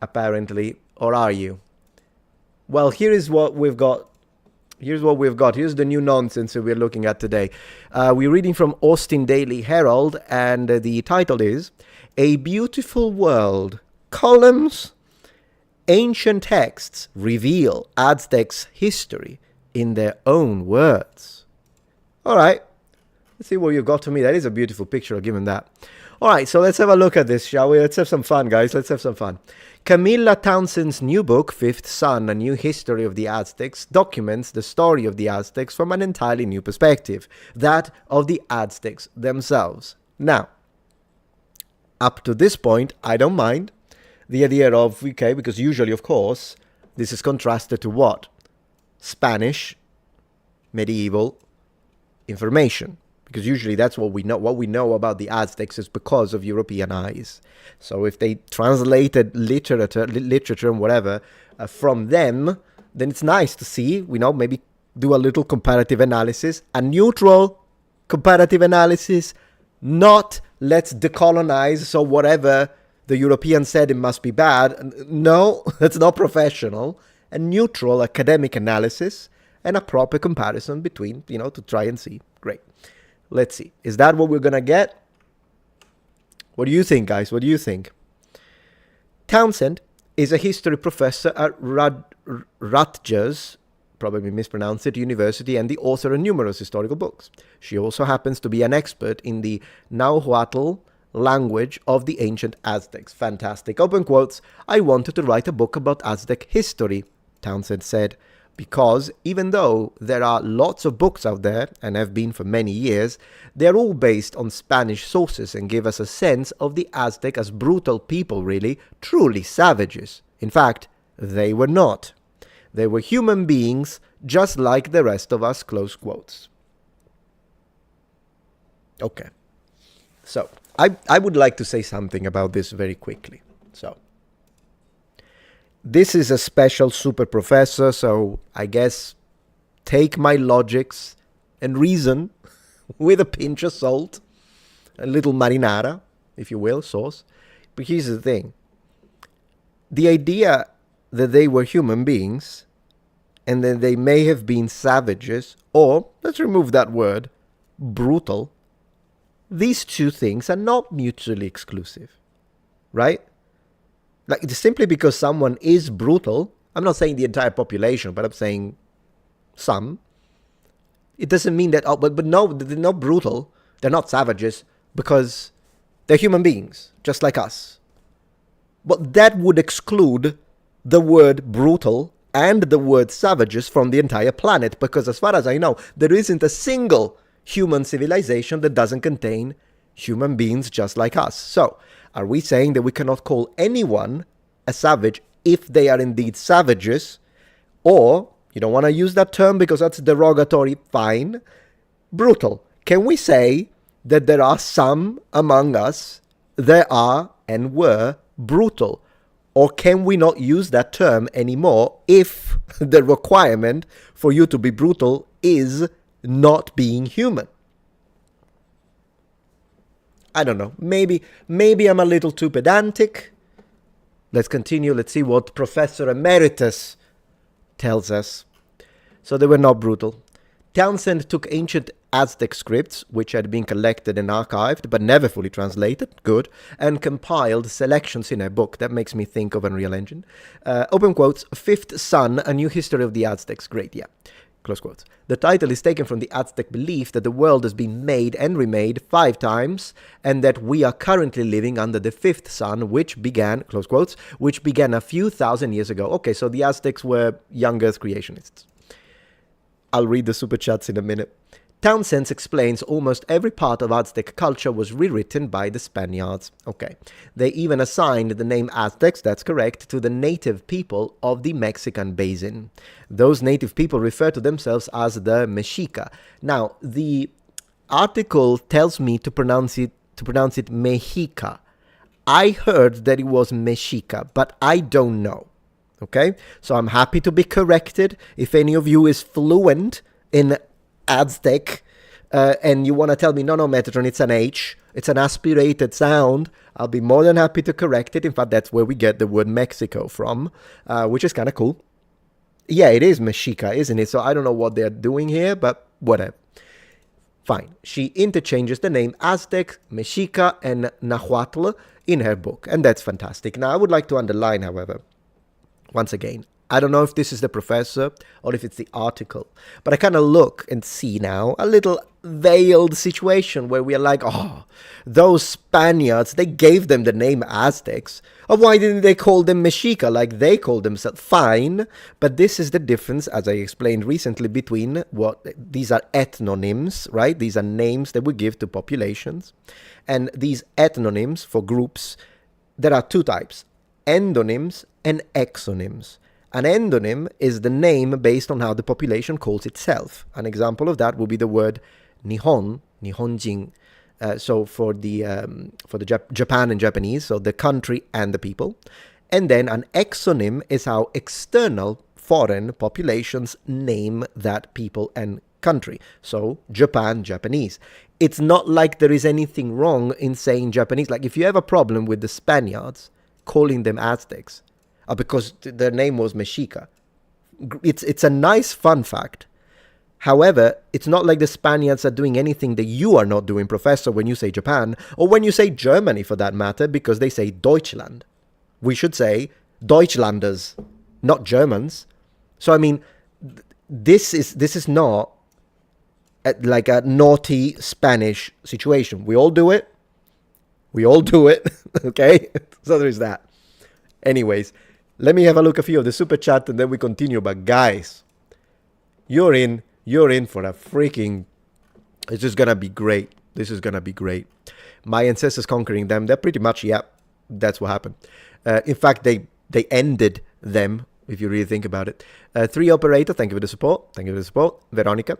apparently. Or are you? Well, here is what we've got Here's what we've got. Here's the new nonsense that we're looking at today. We're reading from Austin Daily Herald, and the title is A Beautiful World. Columns. Ancient texts reveal Aztecs' history in their own words. All right. Let's see what you've got to me. That is a beautiful picture, I'll give him that. All right, so let's have a look at this, shall we? Let's have some fun, guys. Let's have some fun. Camilla Townsend's new book, Fifth Sun, A New History of the Aztecs, documents the story of the Aztecs from an entirely new perspective, that of the Aztecs themselves. Now, up to this point, I don't mind the idea of, okay, because usually, of course, this is contrasted to what? Spanish, medieval information. Because usually that's what we know. What we know about the Aztecs is because of European eyes. So if they translated literature and whatever from them, then it's nice to see, maybe do a little comparative analysis, a neutral comparative analysis, not let's decolonize, so whatever the Europeans said it must be bad. No, that's not professional. A neutral academic analysis and a proper comparison between, to try and see. Great. Let's see. Is that what we're going to get? What do you think, guys? What do you think? Townsend is a history professor at Rutgers, probably mispronounced it, University, and the author of numerous historical books. She also happens to be an expert in the Nahuatl language of the ancient Aztecs. Fantastic. Open quotes. I wanted to write a book about Aztec history, Townsend said, because even though there are lots of books out there, and have been for many years, they're all based on Spanish sources and give us a sense of the Aztec as brutal people, really, truly savages. In fact, they were not. They were human beings, just like the rest of us, close quotes. Okay. So, I would like to say something about this very quickly. So, this is a special super professor, so I guess take my logics and reason with a pinch of salt, a little marinara, if you will, sauce. But here's the thing. The idea that they were human beings and that they may have been savages, or, let's remove that word, brutal, these two things are not mutually exclusive, right? Like, simply because someone is brutal, I'm not saying the entire population, but I'm saying some, it doesn't mean that, but no, they're not brutal, they're not savages, because they're human beings, just like us. But that would exclude the word brutal and the word savages from the entire planet, because as far as I know, there isn't a single human civilization that doesn't contain human beings just like us. So, are we saying that we cannot call anyone a savage if they are indeed savages? Or, you don't want to use that term because that's derogatory, fine. Brutal. Can we say that there are some among us that are and were brutal? Or can we not use that term anymore if the requirement for you to be brutal is not being human? I don't know. Maybe I'm a little too pedantic. Let's continue. Let's see what Professor Emeritus tells us. So they were not brutal. Townsend took ancient Aztec scripts, which had been collected and archived, but never fully translated, good, and compiled selections in a book. That makes me think of Unreal Engine. Open quotes, Fifth Sun, A New History of the Aztecs. Great, yeah. Close quotes. The title is taken from the Aztec belief that the world has been made and remade 5 times, and that we are currently living under the fifth sun, which began, close quotes, which began a few thousand years ago. Okay, so the Aztecs were young Earth creationists. I'll read the super chats in a minute. Townsend explains almost every part of Aztec culture was rewritten by the Spaniards. Okay. They even assigned the name Aztecs, that's correct, to the native people of the Mexican basin. Those native people refer to themselves as the Mexica. Now, the article tells me to pronounce it Mexica. I heard that it was Mexica, but I don't know. Okay? So I'm happy to be corrected. If any of you is fluent in Aztec, and you want to tell me, no, Metatron, it's an H, it's an aspirated sound, I'll be more than happy to correct it. In fact, that's where we get the word Mexico from, which is kind of cool. Yeah, it is Mexica, isn't it? So I don't know what they're doing here, but whatever. Fine. She interchanges the name Aztec, Mexica, and Nahuatl in her book, and that's fantastic. Now, I would like to underline, however, once again, I don't know if this is the professor or if it's the article, but I kind of look and see now a little veiled situation where we are like, oh, those Spaniards, they gave them the name Aztecs. Or why didn't they call them Mexica like they called themselves? Fine, but this is the difference, as I explained recently, between what these are ethnonyms, right? These are names that we give to populations. And these ethnonyms for groups, there are two types, endonyms and exonyms. An endonym is the name based on how the population calls itself. An example of that would be the word Nihon, Nihonjin. So for the Japan and Japanese, so the country and the people. And then an exonym is how external foreign populations name that people and country. So Japan, Japanese. It's not like there is anything wrong in saying Japanese. Like if you have a problem with the Spaniards calling them Aztecs, because their name was Mexica, it's a nice fun fact. However, it's not like the Spaniards are doing anything that you are not doing, Professor, when you say Japan, or when you say Germany for that matter, because they say Deutschland. We should say Deutschlanders, not Germans. So, I mean, this is not like a naughty Spanish situation. We all do it. We all do it, okay? So there's that. Anyways, let me have a look at a few of the super chat and then we continue. But guys, you're in for a freaking... It's just gonna be great. This is gonna be great. My ancestors conquering them, they're pretty much, yeah, that's what happened. In fact, they ended them, if you really think about it. 3 operator, thank you for the support. Thank you for the support. Veronica.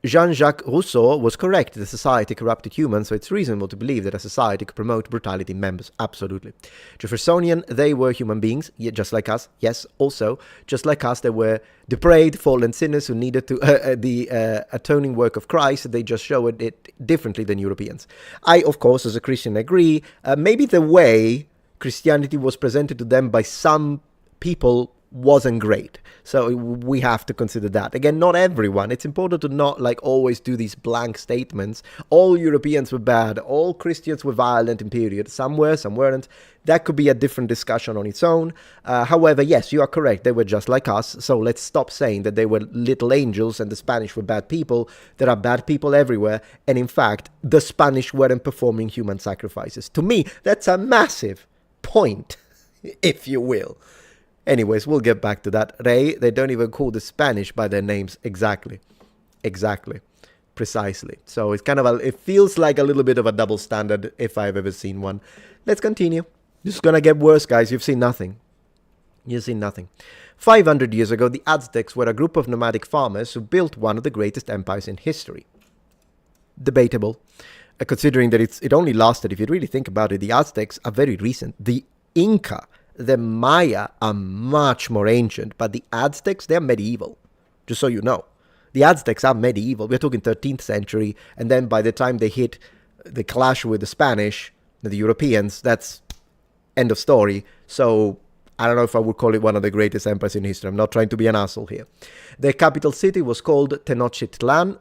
Jean-Jacques Rousseau was correct. The society corrupted humans, so it's reasonable to believe that a society could promote brutality in members. Absolutely. Jeffersonian, they were human beings, just like us. Yes, also, just like us, they were depraved, fallen sinners who needed to the atoning work of Christ. They just showed it differently than Europeans. I, of course, as a Christian, agree. Maybe the way Christianity was presented to them by some people wasn't great, so we have to consider that. Again, not everyone. It's important to not like always do these blank statements. All Europeans were bad, all Christians were violent in period. Some were, some weren't. That could be a different discussion on its own. However, yes, you are correct. They were just like us, so let's stop saying that they were little angels and the Spanish were bad people. There are bad people everywhere, and in fact, the Spanish weren't performing human sacrifices. To me, that's a massive point, if you will. Anyways, we'll get back to that. Rey, they don't even call the Spanish by their names. Exactly. Precisely. So it's kind of it feels like a little bit of a double standard if I've ever seen one. Let's continue. This is gonna get worse, guys. You've seen nothing. 500 years ago, the Aztecs were a group of nomadic farmers who built one of the greatest empires in history. Debatable. Considering that it only lasted, if you really think about it, the Aztecs are very recent. The Inca, the Maya are much more ancient, but the Aztecs, they're medieval, just so you know. The Aztecs are medieval. We're talking 13th century, and then by the time they hit the clash with the Spanish, the Europeans, that's end of story. So I don't know if I would call it one of the greatest empires in history. I'm not trying to be an asshole here. Their capital city was called Tenochtitlan.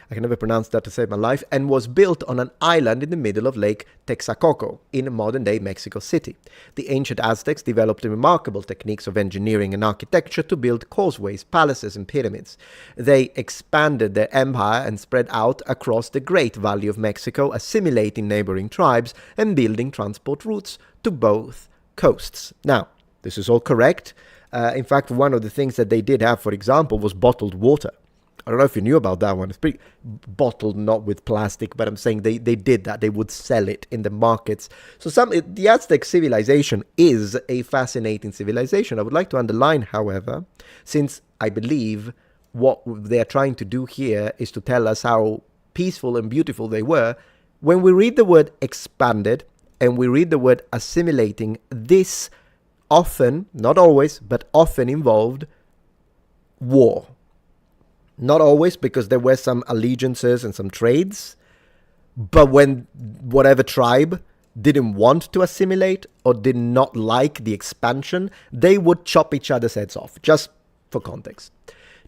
I can never pronounce that to save my life, and was built on an island in the middle of Lake Texcoco in modern-day Mexico City. The ancient Aztecs developed remarkable techniques of engineering and architecture to build causeways, palaces, and pyramids. They expanded their empire and spread out across the Great Valley of Mexico, assimilating neighboring tribes and building transport routes to both coasts. Now, this is all correct. In fact, one of the things that they did have, for example, was bottled water. I don't know if you knew about that one. It's pretty bottled, not with plastic, but I'm saying they did that. They would sell it in the markets. So the Aztec civilization is a fascinating civilization. I would like to underline, however, since I believe what they're trying to do here is to tell us how peaceful and beautiful they were. When we read the word expanded and we read the word assimilating, this often, not always, but often involved war. Not always, because there were some allegiances and some trades. But when whatever tribe didn't want to assimilate or did not like the expansion, they would chop each other's heads off, just for context.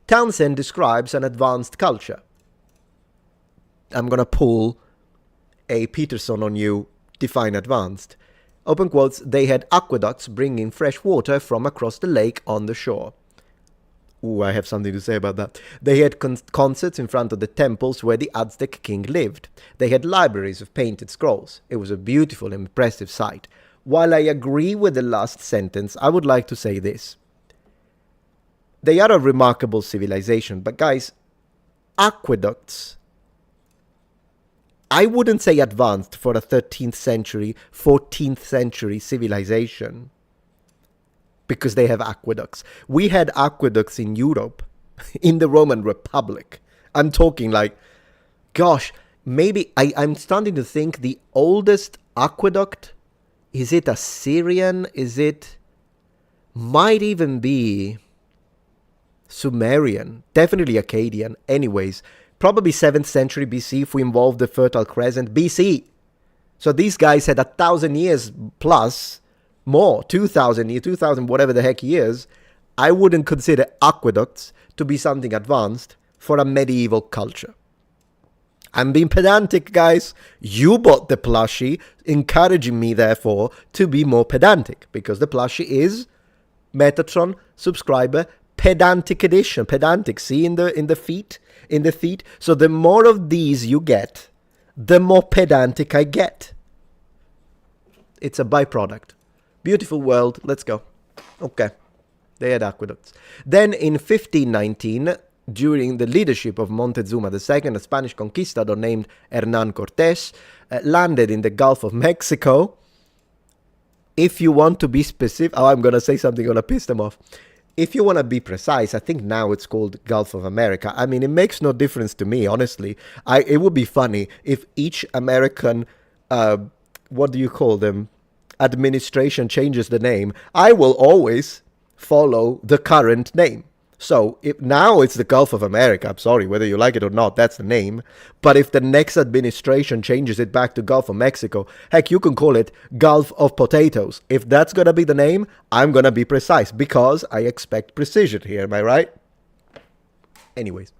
Townsend describes an advanced culture. I'm gonna pull a Peterson on you, define advanced. Open quotes, they had aqueducts bringing fresh water from across the lake on the shore. Ooh, I have something to say about that. They had concerts in front of the temples where the Aztec king lived. They had libraries of painted scrolls. It was a beautiful and impressive sight. While I agree with the last sentence, I would like to say this. They are a remarkable civilization, but guys, aqueducts, I wouldn't say advanced for a 13th century, 14th century civilization, because they have aqueducts. We had aqueducts in Europe, in the Roman Republic. I'm talking like, gosh, maybe I'm starting to think the oldest aqueduct, is it Assyrian? Might even be Sumerian, definitely Akkadian. Anyways, probably 7th century BC if we involve the Fertile Crescent, BC. So these guys had 1,000 years plus more, 2,000 years, 2,000 whatever the heck years. I wouldn't consider aqueducts to be something advanced for a medieval culture. I'm being pedantic, guys. You bought the plushie, encouraging me, therefore, to be more pedantic, because the plushie is Metatron subscriber pedantic edition. Pedantic, see in the feet? In the feet. So the more of these you get, the more pedantic I get. It's a byproduct. Beautiful world. Let's go. Okay. They had aqueducts. Then in 1519, during the leadership of Montezuma II, a Spanish conquistador named Hernán Cortés landed in the Gulf of Mexico. If you want to be specific, I'm going to say something going to piss them off. If you want to be precise, I think now it's called Gulf of America. I mean, it makes no difference to me, honestly. It would be funny if each American, what do you call them, administration changes the name. I will always follow the current name. So if now it's the Gulf of America, I'm sorry, whether you like it or not, that's the name. But if the next administration changes it back to Gulf of Mexico, heck, you can call it Gulf of Potatoes. If that's going to be the name, I'm going to be precise because I expect precision here, am I right? Anyways,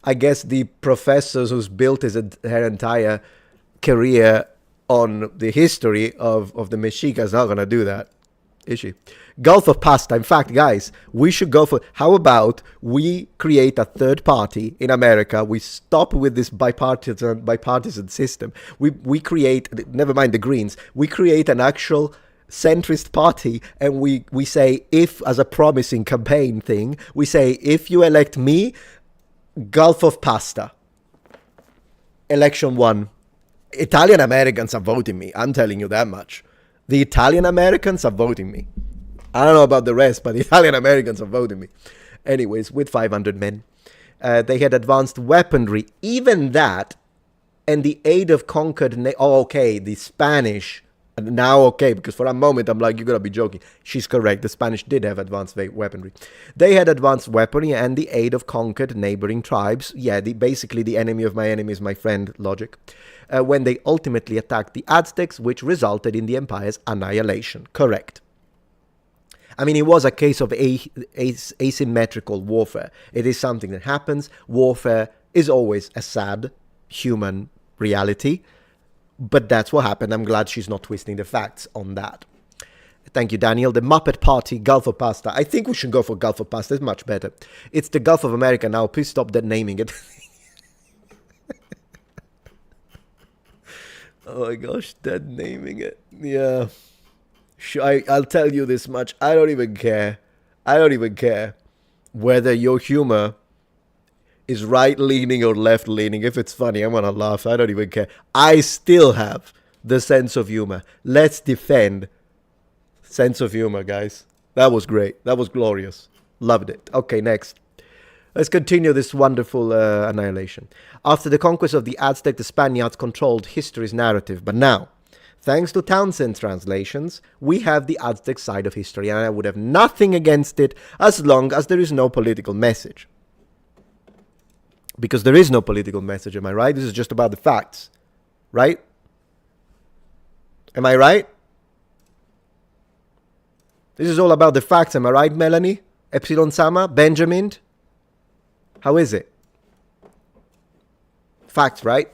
I guess the professors who's built her entire career on the history of the Mexicas not going to do that, is she? Gulf of Pasta. In fact, guys, we should go for... How about we create a third party in America? We stop with this bipartisan system. We create... Never mind the Greens. We create an actual centrist party, and we say, if, as a promising campaign thing, we say, if you elect me, Gulf of Pasta. Election 1. Italian Americans are voting me. I'm telling you that much. The Italian Americans are voting me. I don't know about the rest, but the Italian Americans are voting me. Anyways, with 500 men. They had advanced weaponry. Even that, and the aid of conquered... the Spanish. Now, okay, because for a moment, I'm like, you're going to be joking. She's correct. The Spanish did have advanced weaponry. They had advanced weaponry and the aid of conquered neighboring tribes. Yeah, basically the enemy of my enemy is my friend logic. When they ultimately attacked the Aztecs, which resulted in the empire's annihilation. Correct. I mean, it was a case of asymmetrical warfare. It is something that happens. Warfare is always a sad human reality. But that's what happened. I'm glad she's not twisting the facts on that. Thank you, Daniel. The Muppet Party, Gulf of Pasta. I think we should go for Gulf of Pasta. It's much better. It's the Gulf of America now. Please stop that naming it. Oh my gosh, dead naming it. Yeah. I'll tell you this much. I don't even care. I don't even care whether your humor is right-leaning or left-leaning. If it's funny, I'm gonna laugh. I don't even care. I still have the sense of humor. Let's defend sense of humor, guys. That was great. That was glorious. Loved it. Okay, next. Let's continue this wonderful annihilation. After the conquest of the Aztec, the Spaniards controlled history's narrative. But now, thanks to Townsend's translations, we have the Aztec side of history, and I would have nothing against it as long as there is no political message. Because there is no political message, am I right? This is just about the facts, right? Am I right? This is all about the facts. Am I right, Melanie? Epsilon Sama? Benjamin? How is it? Facts, right?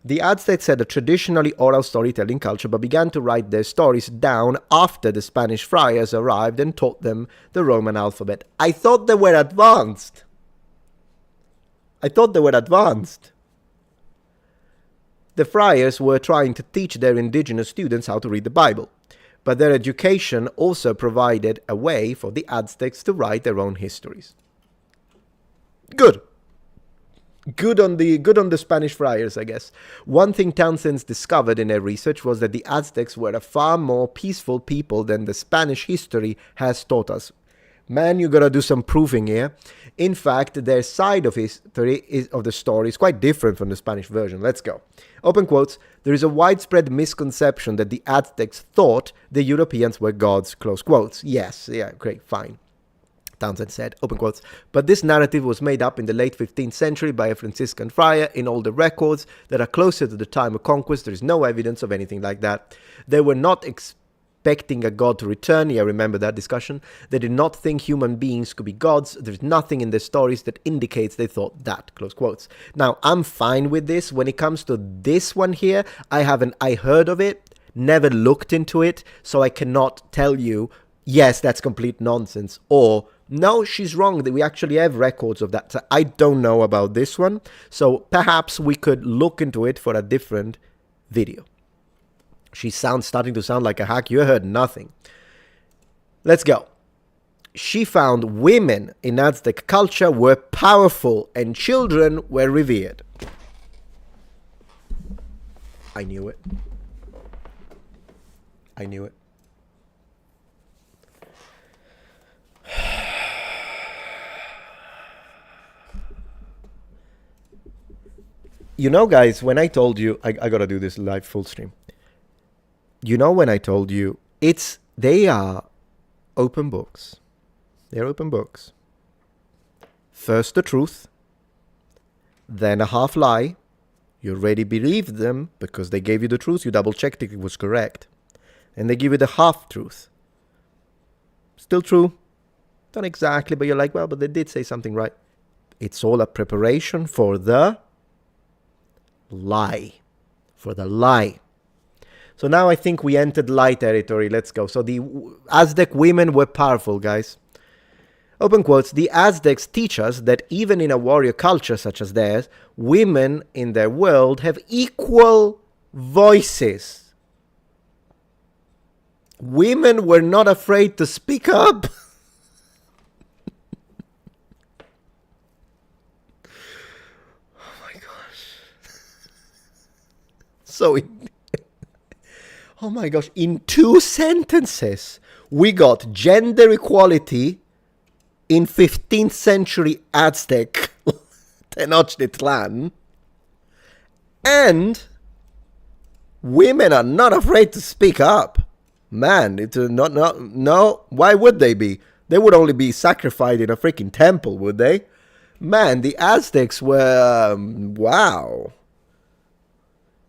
The Aztecs had a traditionally oral storytelling culture, but began to write their stories down after the Spanish friars arrived and taught them the Roman alphabet. I thought they were advanced. The friars were trying to teach their indigenous students how to read the Bible, but their education also provided a way for the Aztecs to write their own histories. Good. Good on the Spanish friars, I guess. One thing Townsend discovered in their research was that the Aztecs were a far more peaceful people than the Spanish history has taught us. Man, you gotta do some proving here. In fact, their side of history of the story is quite different from the Spanish version. Let's go. Open quotes. There is a widespread misconception that the Aztecs thought the Europeans were gods. Close quotes. Yes, yeah, great, fine. Townsend said, open quotes, but this narrative was made up in the late 15th century by a Franciscan friar. In all the records that are closer to the time of conquest, there is no evidence of anything like that. They were not expecting a god to return. Yeah, remember that discussion. They did not think human beings could be gods. There's nothing in their stories that indicates they thought that. Close quotes. Now, I'm fine with this. When it comes to this one here, I heard of it, never looked into it, so I cannot tell you, yes, that's complete nonsense, or no, she's wrong, that we actually have records of that. So I don't know about this one, so perhaps we could look into it for a different video. She's starting to sound like a hack. You heard nothing. Let's go. She found women in Aztec culture were powerful and children were revered. I knew it. I knew it. You know, guys, when I told you, I gotta do this live full stream. You know, when I told you, they are open books. They're open books. First the truth, then a half lie. You already believed them because they gave you the truth. You double checked it was correct. And they give you the half truth. Still true. Not exactly, but you're like, well, but they did say something right. It's all a preparation for the lie. For the lie. So now I think we entered lie territory. Let's go. So the Aztec women were powerful, guys. Open quotes. The Aztecs teach us that even in a warrior culture such as theirs, women in their world have equal voices. Women were not afraid to speak up. So, oh my gosh, in 2 sentences, we got gender equality in 15th century Aztec, Tenochtitlan, and women are not afraid to speak up. Man, it's no, why would they be? They would only be sacrificed in a freaking temple, would they? Man, the Aztecs were, wow.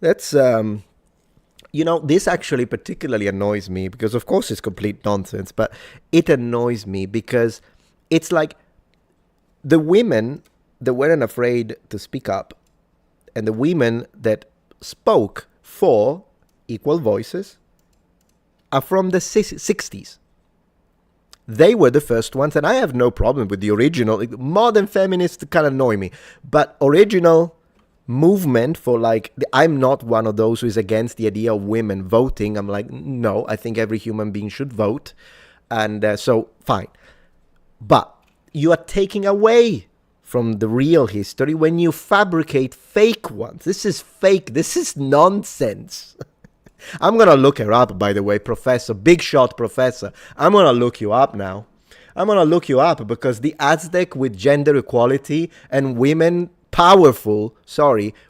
That's, this actually particularly annoys me because, of course, it's complete nonsense, but it annoys me because it's like the women that weren't afraid to speak up and the women that spoke for equal voices are from the 60s. They were the first ones, and I have no problem with the original. Modern feminists kind of annoy me, but original movement for I'm not one of those who is against the idea of women voting. I'm like, no, I think every human being should vote, and so fine. But you are taking away from the real history when you fabricate fake ones. This is fake. This is nonsense. I'm gonna look her up, by the way, Professor, big shot Professor. I'm gonna look you up now. I'm gonna look you up because the Aztec with gender equality and women.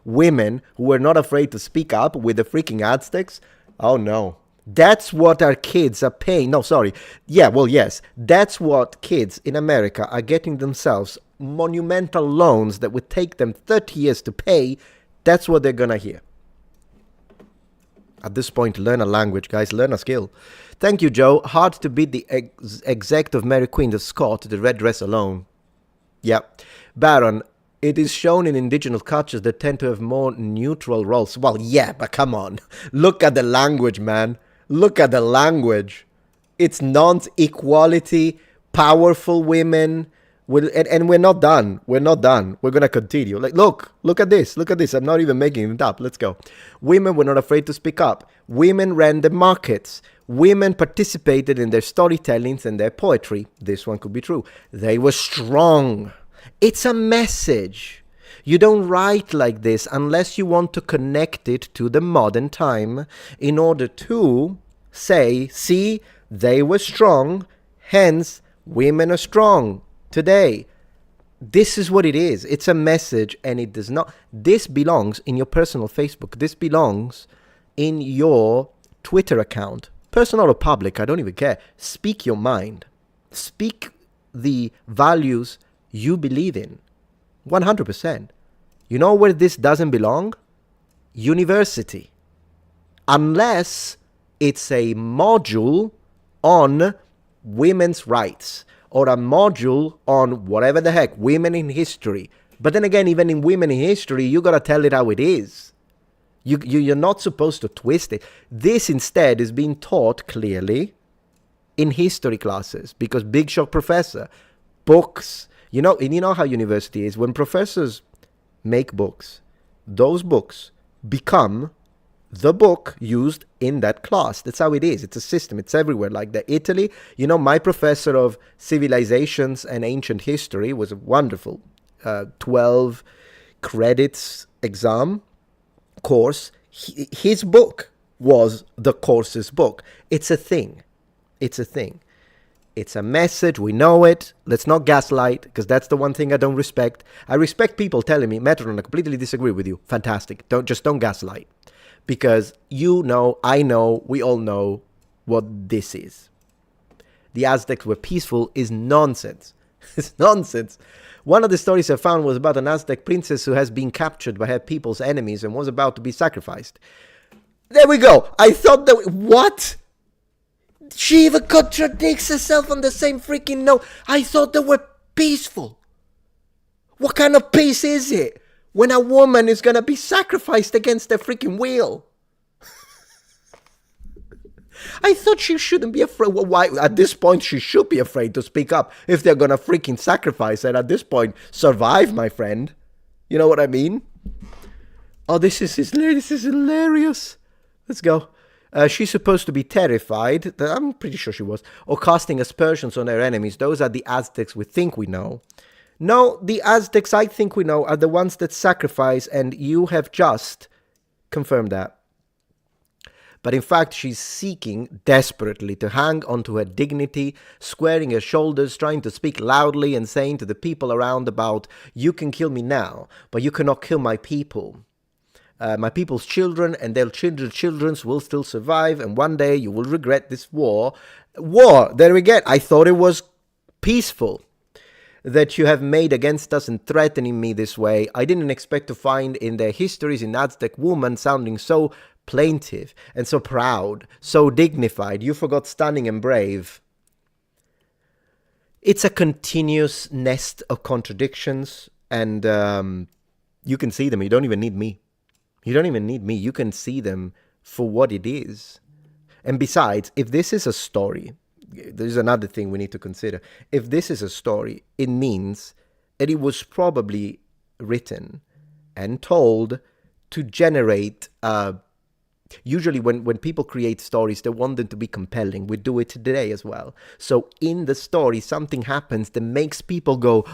Women who were not afraid to speak up with the freaking Aztecs. Oh no. That's what our kids are paying. No, sorry. Yeah, well, yes. That's what kids in America are getting themselves monumental loans that would take them 30 years to pay. That's what they're gonna hear. At this point, learn a language, guys. Learn a skill. Thank you, Joe. Hard to beat the exec of Mary Queen of Scots, the red dress alone. Yeah. Baron, it is shown in indigenous cultures that tend to have more neutral roles. Well, yeah, but come on. Look at the language, man. Look at the language. It's non-equality, powerful women. And we're not done. We're not done. We're going to continue. Like, look at this. Look at this. I'm not even making it up. Let's go. Women were not afraid to speak up. Women ran the markets. Women participated in their storytellings and their poetry. This one could be true. They were strong. It's a message. You don't write like this unless you want to connect it to the modern time in order to say, see, they were strong, hence women are strong today. This is what it is. It's a message, and it does not. This belongs in your personal Facebook. This belongs in your Twitter account. Personal or public, I don't even care. Speak your mind. Speak the values you believe in. 100%. You know where this doesn't belong? University. Unless it's a module on women's rights or a module on whatever the heck, women in history. But then again, even in women in history, you gotta tell it how it is. You're not supposed to twist it. This instead is being taught clearly in history classes because big shock professor, books. You know how university is. When professors make books, those books become the book used in that class. That's how it is. It's a system. It's everywhere like that. Italy, my professor of civilizations and ancient history was a wonderful 12 credits exam course. His book was the course's book. It's a thing. It's a thing. It's a message. We know it. Let's not gaslight, because that's the one thing I don't respect. I respect people telling me, Metatron, I completely disagree with you. Fantastic. Don't gaslight. Because I know, we all know what this is. The Aztecs were peaceful is nonsense. It's nonsense. One of the stories I found was about an Aztec princess who has been captured by her people's enemies and was about to be sacrificed. There we go. I thought that... What? She even contradicts herself on the same freaking note. I thought they were peaceful. What kind of peace is it when a woman is going to be sacrificed against their freaking will? I thought she shouldn't be afraid. Well, why? At this point, she should be afraid to speak up if they're going to freaking sacrifice her. At this point, survive, my friend. You know what I mean? Oh, this is hilarious. Let's go. She's supposed to be terrified, I'm pretty sure she was, or casting aspersions on her enemies. Those are the Aztecs we think we know. No, the Aztecs I think we know are the ones that sacrifice, and you have just confirmed that. But in fact, she's seeking desperately to hang onto her dignity, squaring her shoulders, trying to speak loudly and saying to the people around about, you can kill me now, but you cannot kill my people. My people's children and their children's will still survive, and one day you will regret this war. War, there we get. I thought it was peaceful that you have made against us and threatening me this way. I didn't expect to find in their histories an Aztec woman sounding so plaintive and so proud, so dignified. You forgot stunning and brave. It's a continuous nest of contradictions, and you can see them. You don't even need me. You don't even need me. You can see them for what it is. And besides, if this is a story, there's another thing we need to consider. If this is a story, it means that it was probably written and told to generate... Usually when people create stories, they want them to be compelling. We do it today as well. So in the story, something happens that makes people go...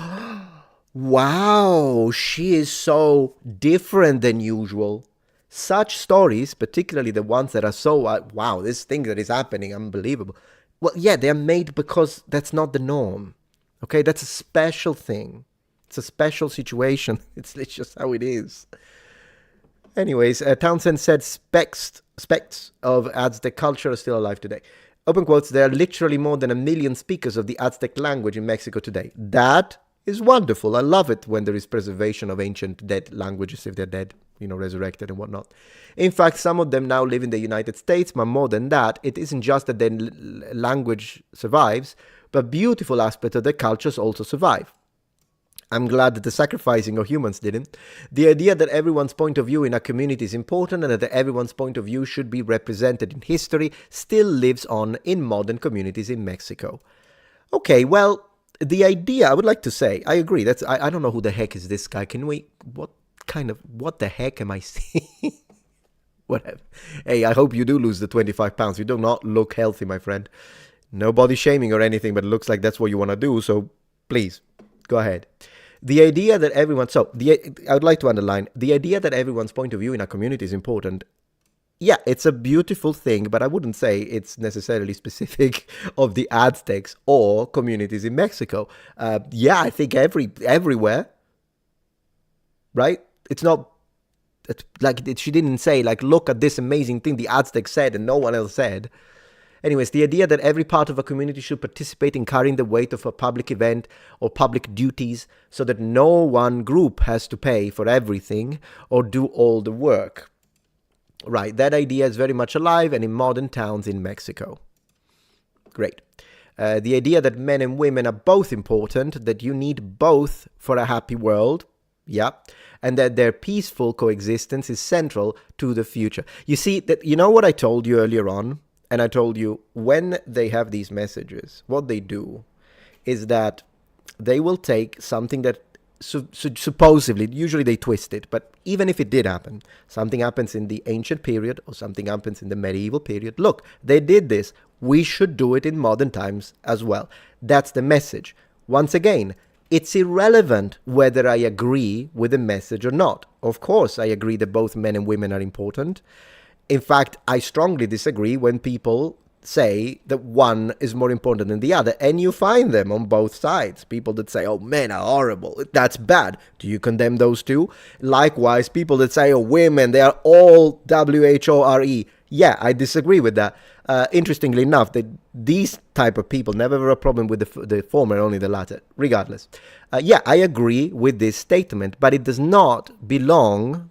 Wow, she is so different than usual. Such stories, particularly the ones that are so, wow, this thing that is happening, unbelievable. Well, yeah, they're made because that's not the norm. Okay, that's a special thing. It's a special situation. It's just how it is. Anyways, Townsend said spects of Aztec culture are still alive today. Open quotes, there are literally more than 1 million speakers of the Aztec language in Mexico today. That is wonderful. I love it when there is preservation of ancient dead languages if they're dead. resurrected and whatnot. In fact, some of them now live in the United States, but more than that, it isn't just that their language survives, but beautiful aspects of their cultures also survive. I'm glad that the sacrificing of humans didn't. The idea that everyone's point of view in a community is important and that everyone's point of view should be represented in history still lives on in modern communities in Mexico. Okay, well, the idea, I would like to say, I agree. I don't know who the heck is this guy. What the heck am I seeing? Whatever. Hey, I hope you do lose the 25 pounds. You do not look healthy, my friend. No body shaming or anything, but it looks like that's what you want to do, so please, go ahead. The idea that I would like to underline, the idea that everyone's point of view in a community is important. Yeah, it's a beautiful thing, but I wouldn't say it's necessarily specific of the Aztecs or communities in Mexico. I think everywhere, right? It's not she didn't say, look at this amazing thing the Aztecs said and no one else said. Anyways, the idea that every part of a community should participate in carrying the weight of a public event or public duties so that no one group has to pay for everything or do all the work. Right, that idea is very much alive and in modern towns in Mexico. Great. The idea that men and women are both important, that you need both for a happy world, yeah, and that their peaceful coexistence is central to the future. You see, what I told you earlier on? And I told you, when they have these messages, what they do is that they will take something that supposedly, usually they twist it, but even if it did happen, something happens in the ancient period or something happens in the medieval period. Look, they did this. We should do it in modern times as well. That's the message. Once again, it's irrelevant whether I agree with the message or not. Of course, I agree that both men and women are important. In fact, I strongly disagree when people say that one is more important than the other, and you find them on both sides. People that say, oh, men are horrible, that's bad. Do you condemn those too? Likewise, people that say, oh, women, they are all W-H-O-R-E. Yeah, I disagree with that. Interestingly enough, these type of people never have a problem with the former, only the latter. Regardless. I agree with this statement, but it does not belong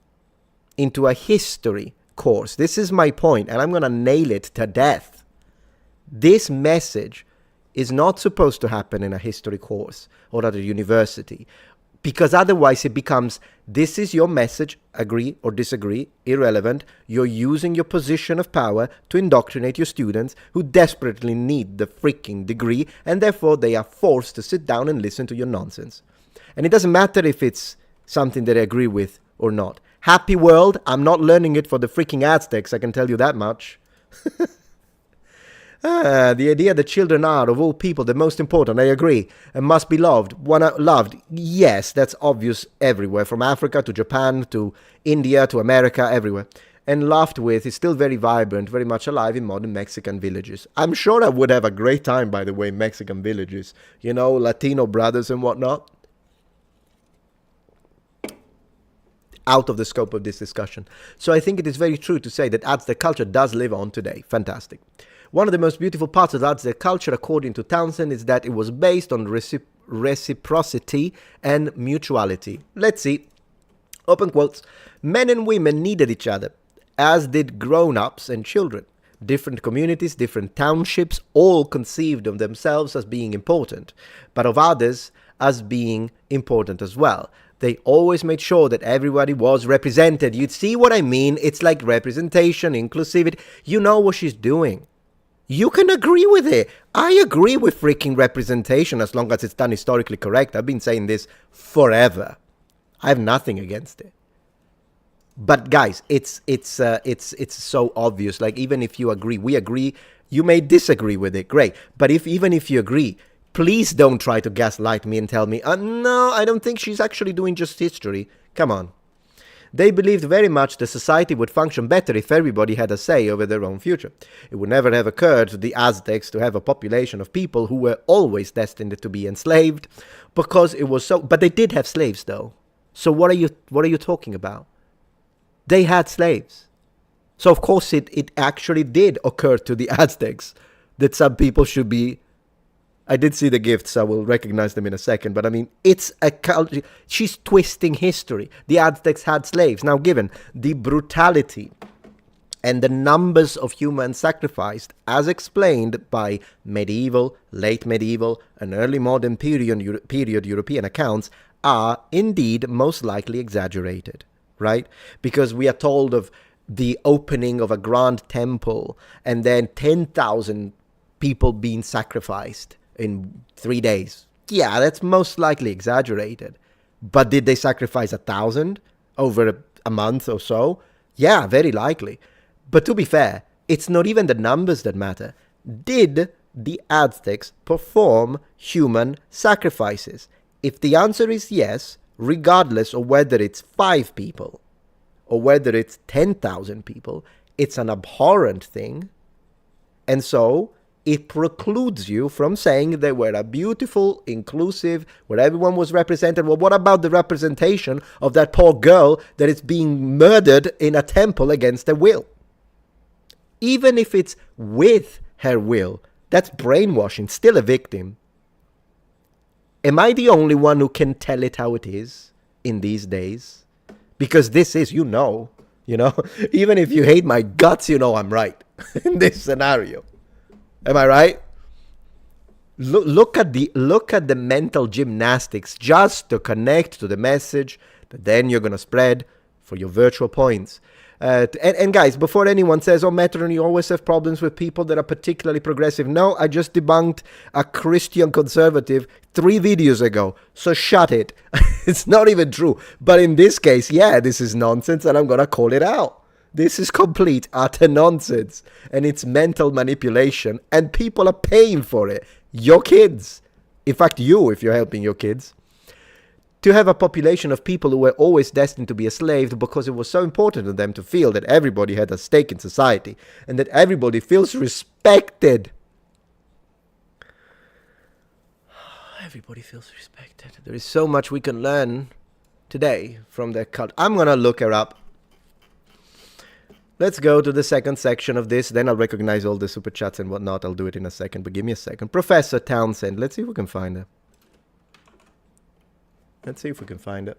into a history course. This is my point, and I'm going to nail it to death. This message is not supposed to happen in a history course or at a university, because otherwise it becomes, this is your message, agree or disagree, irrelevant. You're using your position of power to indoctrinate your students who desperately need the freaking degree, and therefore they are forced to sit down and listen to your nonsense. And it doesn't matter if it's something that I agree with or not. Happy world, I'm not learning it for the freaking Aztecs, I can tell you that much. The idea that children are, of all people, the most important, I agree, and must be loved. Loved, yes, that's obvious everywhere, from Africa to Japan to India to America, everywhere. And laughed with is still very vibrant, very much alive in modern Mexican villages. I'm sure I would have a great time, by the way, in Mexican villages. Latino brothers and whatnot. Out of the scope of this discussion. So I think it is very true to say that Aztec culture does live on today. Fantastic. One of the most beautiful parts of Aztec culture, according to Townsend, is that it was based on reciprocity and mutuality. Let's see. Open quotes. Men and women needed each other, as did grown-ups and children. Different communities, different townships, all conceived of themselves as being important, but of others as being important as well. They always made sure that everybody was represented. You see what I mean? It's like representation, inclusivity. You know what she's doing. You can agree with it. I agree with freaking representation as long as it's done historically correct. I've been saying this forever. I have nothing against it. But guys, it's so obvious. Like, even if you agree, we agree. You may disagree with it. Great. But even if you agree, please don't try to gaslight me and tell me, no, I don't think she's actually doing just history. Come on. They believed very much the society would function better if everybody had a say over their own future. It would never have occurred to the Aztecs to have a population of people who were always destined to be enslaved, because it was so. But they did have slaves, though. So what are you talking about? They had slaves. So of course it actually did occur to the Aztecs that some people should be I did see the gifts, I will recognize them in a second, but I mean, it's a culture. She's twisting history. The Aztecs had slaves. Now, given the brutality and the numbers of humans sacrificed, as explained by medieval, late medieval, and early modern period European accounts, are indeed most likely exaggerated, right? Because we are told of the opening of a grand temple and then 10,000 people being sacrificed in 3 days. Yeah, that's most likely exaggerated. But did they sacrifice 1,000 over a month or so? Yeah, very likely. But to be fair, it's not even the numbers that matter. Did the Aztecs perform human sacrifices? If the answer is yes, regardless of whether it's 5 people or whether it's 10,000 people, it's an abhorrent thing. And so it precludes you from saying they were a beautiful, inclusive, where everyone was represented. Well, what about the representation of that poor girl that is being murdered in a temple against her will? Even if it's with her will, that's brainwashing, still a victim. Am I the only one who can tell it how it is in these days? Because this is, you know, even if you hate my guts, you know I'm right in this scenario. Am I right? Look at the mental gymnastics just to connect to the message that then you're going to spread for your virtual points. And guys, before anyone says, oh, Metatron, you always have problems with people that are particularly progressive. No, I just debunked a Christian conservative 3 videos ago. So shut it. It's not even true. But in this case, yeah, this is nonsense and I'm going to call it out. This is complete, utter nonsense. And it's mental manipulation. And people are paying for it. Your kids. In fact, you, if you're helping your kids. To have a population of people who were always destined to be enslaved because it was so important to them to feel that everybody had a stake in society and that everybody feels respected. Everybody feels respected. There is so much we can learn today from their cult. I'm going to look her up. Let's go to the second section of this. Then I'll recognize all the super chats and whatnot. I'll do it in a second, but give me a second. Professor Townsend. Let's see if we can find her. Let's see if we can find it.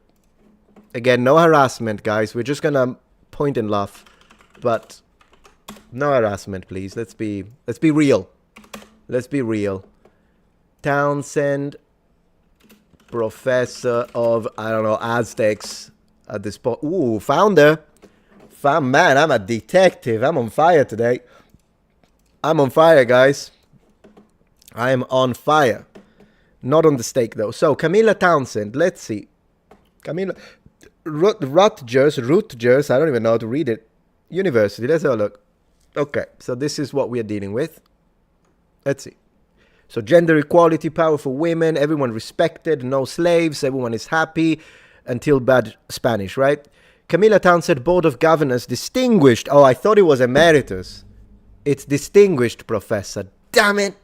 Again, no harassment, guys. We're just gonna point and laugh. But no harassment, please. Let's be real. Let's be real. Townsend, professor of, I don't know, Aztecs at this point. Ooh, found her. Man, I'm a detective. I'm on fire today. I'm on fire, guys. I am on fire. Not on the stake, though. So, Camilla Townsend, let's see. Camilla Rutgers, I don't even know how to read it. University, let's have a look. Okay, so this is what we are dealing with. Let's see. So, gender equality, power for women, everyone respected, no slaves, everyone is happy, until bad Spanish, right? Camilla Townsend, Board of Governors, distinguished. Oh, I thought it was emeritus. It's distinguished professor. Damn it!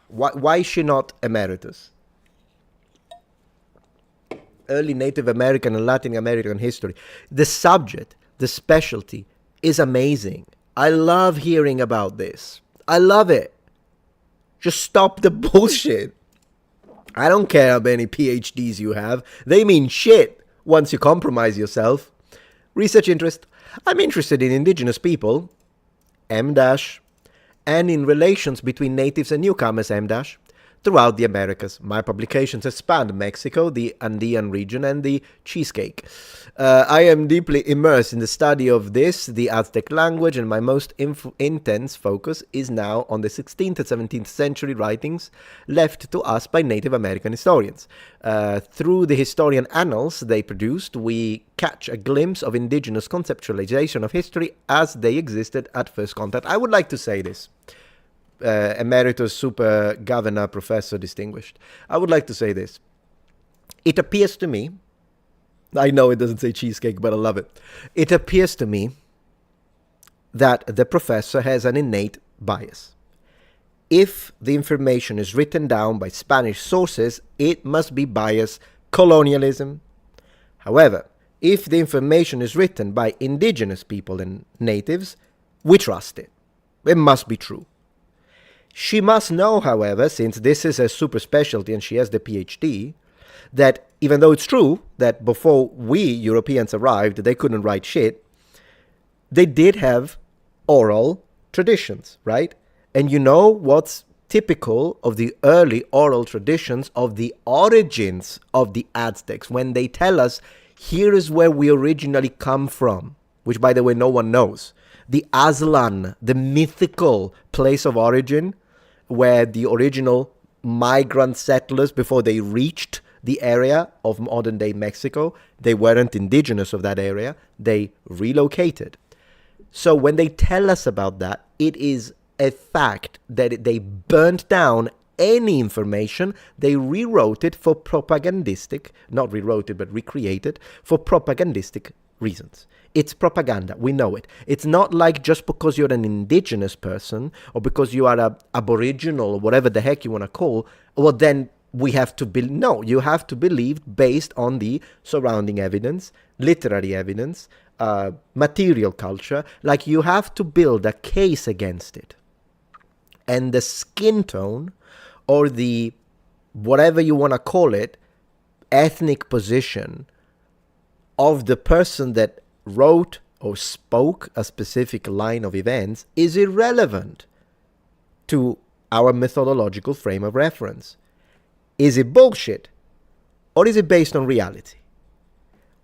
Why is she not emeritus? Early Native American and Latin American history. The subject, the specialty, is amazing. I love hearing about this. I love it. Just stop the bullshit. I don't care how many PhDs you have. They mean shit once you compromise yourself. Research interest. I'm interested in indigenous people. M- and in relations between natives and newcomers, M- throughout the Americas. My publications have spanned Mexico, the Andean region, and the cheesecake. I am deeply immersed in the study of the Aztec language, and my most intense focus is now on the 16th and 17th century writings left to us by Native American historians. Through the historian annals they produced, we catch a glimpse of indigenous conceptualization of history as they existed at first contact. I would like to say this. Emeritus Super Governor Professor Distinguished. I would like to say this. It appears to me, I know it doesn't say cheesecake, but I love it. It appears to me that the professor has an innate bias. If the information is written down by Spanish sources, it must be biased colonialism. However, if the information is written by indigenous people and natives, we trust it. It must be true. She must know, however, since this is a super specialty and she has the PhD, that even though it's true that before we Europeans arrived, they couldn't write shit, they did have oral traditions, right? And you know what's typical of the early oral traditions of the origins of the Aztecs, when they tell us, here is where we originally come from, which, by the way, no one knows. The Aztlan, the mythical place of origin, where the original migrant settlers, before they reached the area of modern-day Mexico, they weren't indigenous of that area, they relocated. So when they tell us about that, it is a fact that they burnt down any information. They rewrote it for propagandistic, not rewrote it, but recreated for propagandistic reasons. It's propaganda. We know it. It's not like just because you're an indigenous person or because you are a aboriginal or whatever the heck you want to call, well, then we have to believe. No, you have to believe based on the surrounding evidence, literary evidence, material culture. Like, you have to build a case against it. And the skin tone, or the whatever you want to call it, ethnic position of the person that wrote or spoke a specific line of events is irrelevant to our methodological frame of reference. Is it bullshit, or is it based on reality?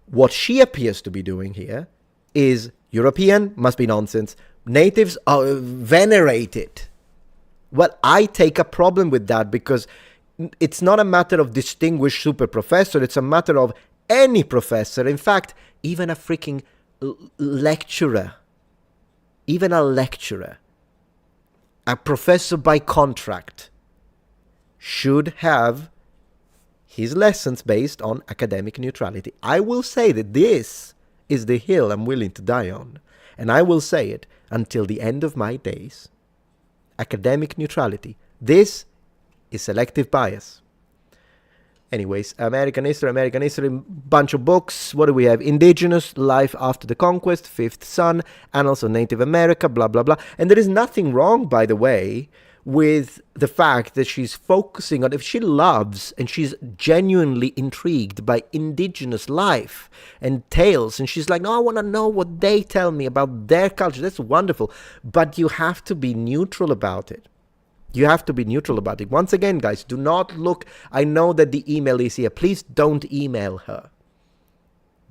What she appears to be doing here is European, must be nonsense. Natives venerate it. Well, I take a problem with that, because it's not a matter of distinguished super professor. It's a matter of any professor. In fact, even a freaking lecturer, a professor by contract, should have his lessons based on academic neutrality. I will say that this is the hill I'm willing to die on, and I will say it until the end of my days. Academic neutrality. This is selective bias. Anyways, American history, bunch of books. What do we have? Indigenous Life After the Conquest, Fifth Son, Annals of Native America, blah, blah, blah. And there is nothing wrong, by the way, with the fact that she's focusing on, if she loves and she's genuinely intrigued by indigenous life and tales, and she's like, no, I want to know what they tell me about their culture. That's wonderful. But you have to be neutral about it. You have to be neutral about it. Once again, guys, do not look. I know that the email is here. Please don't email her.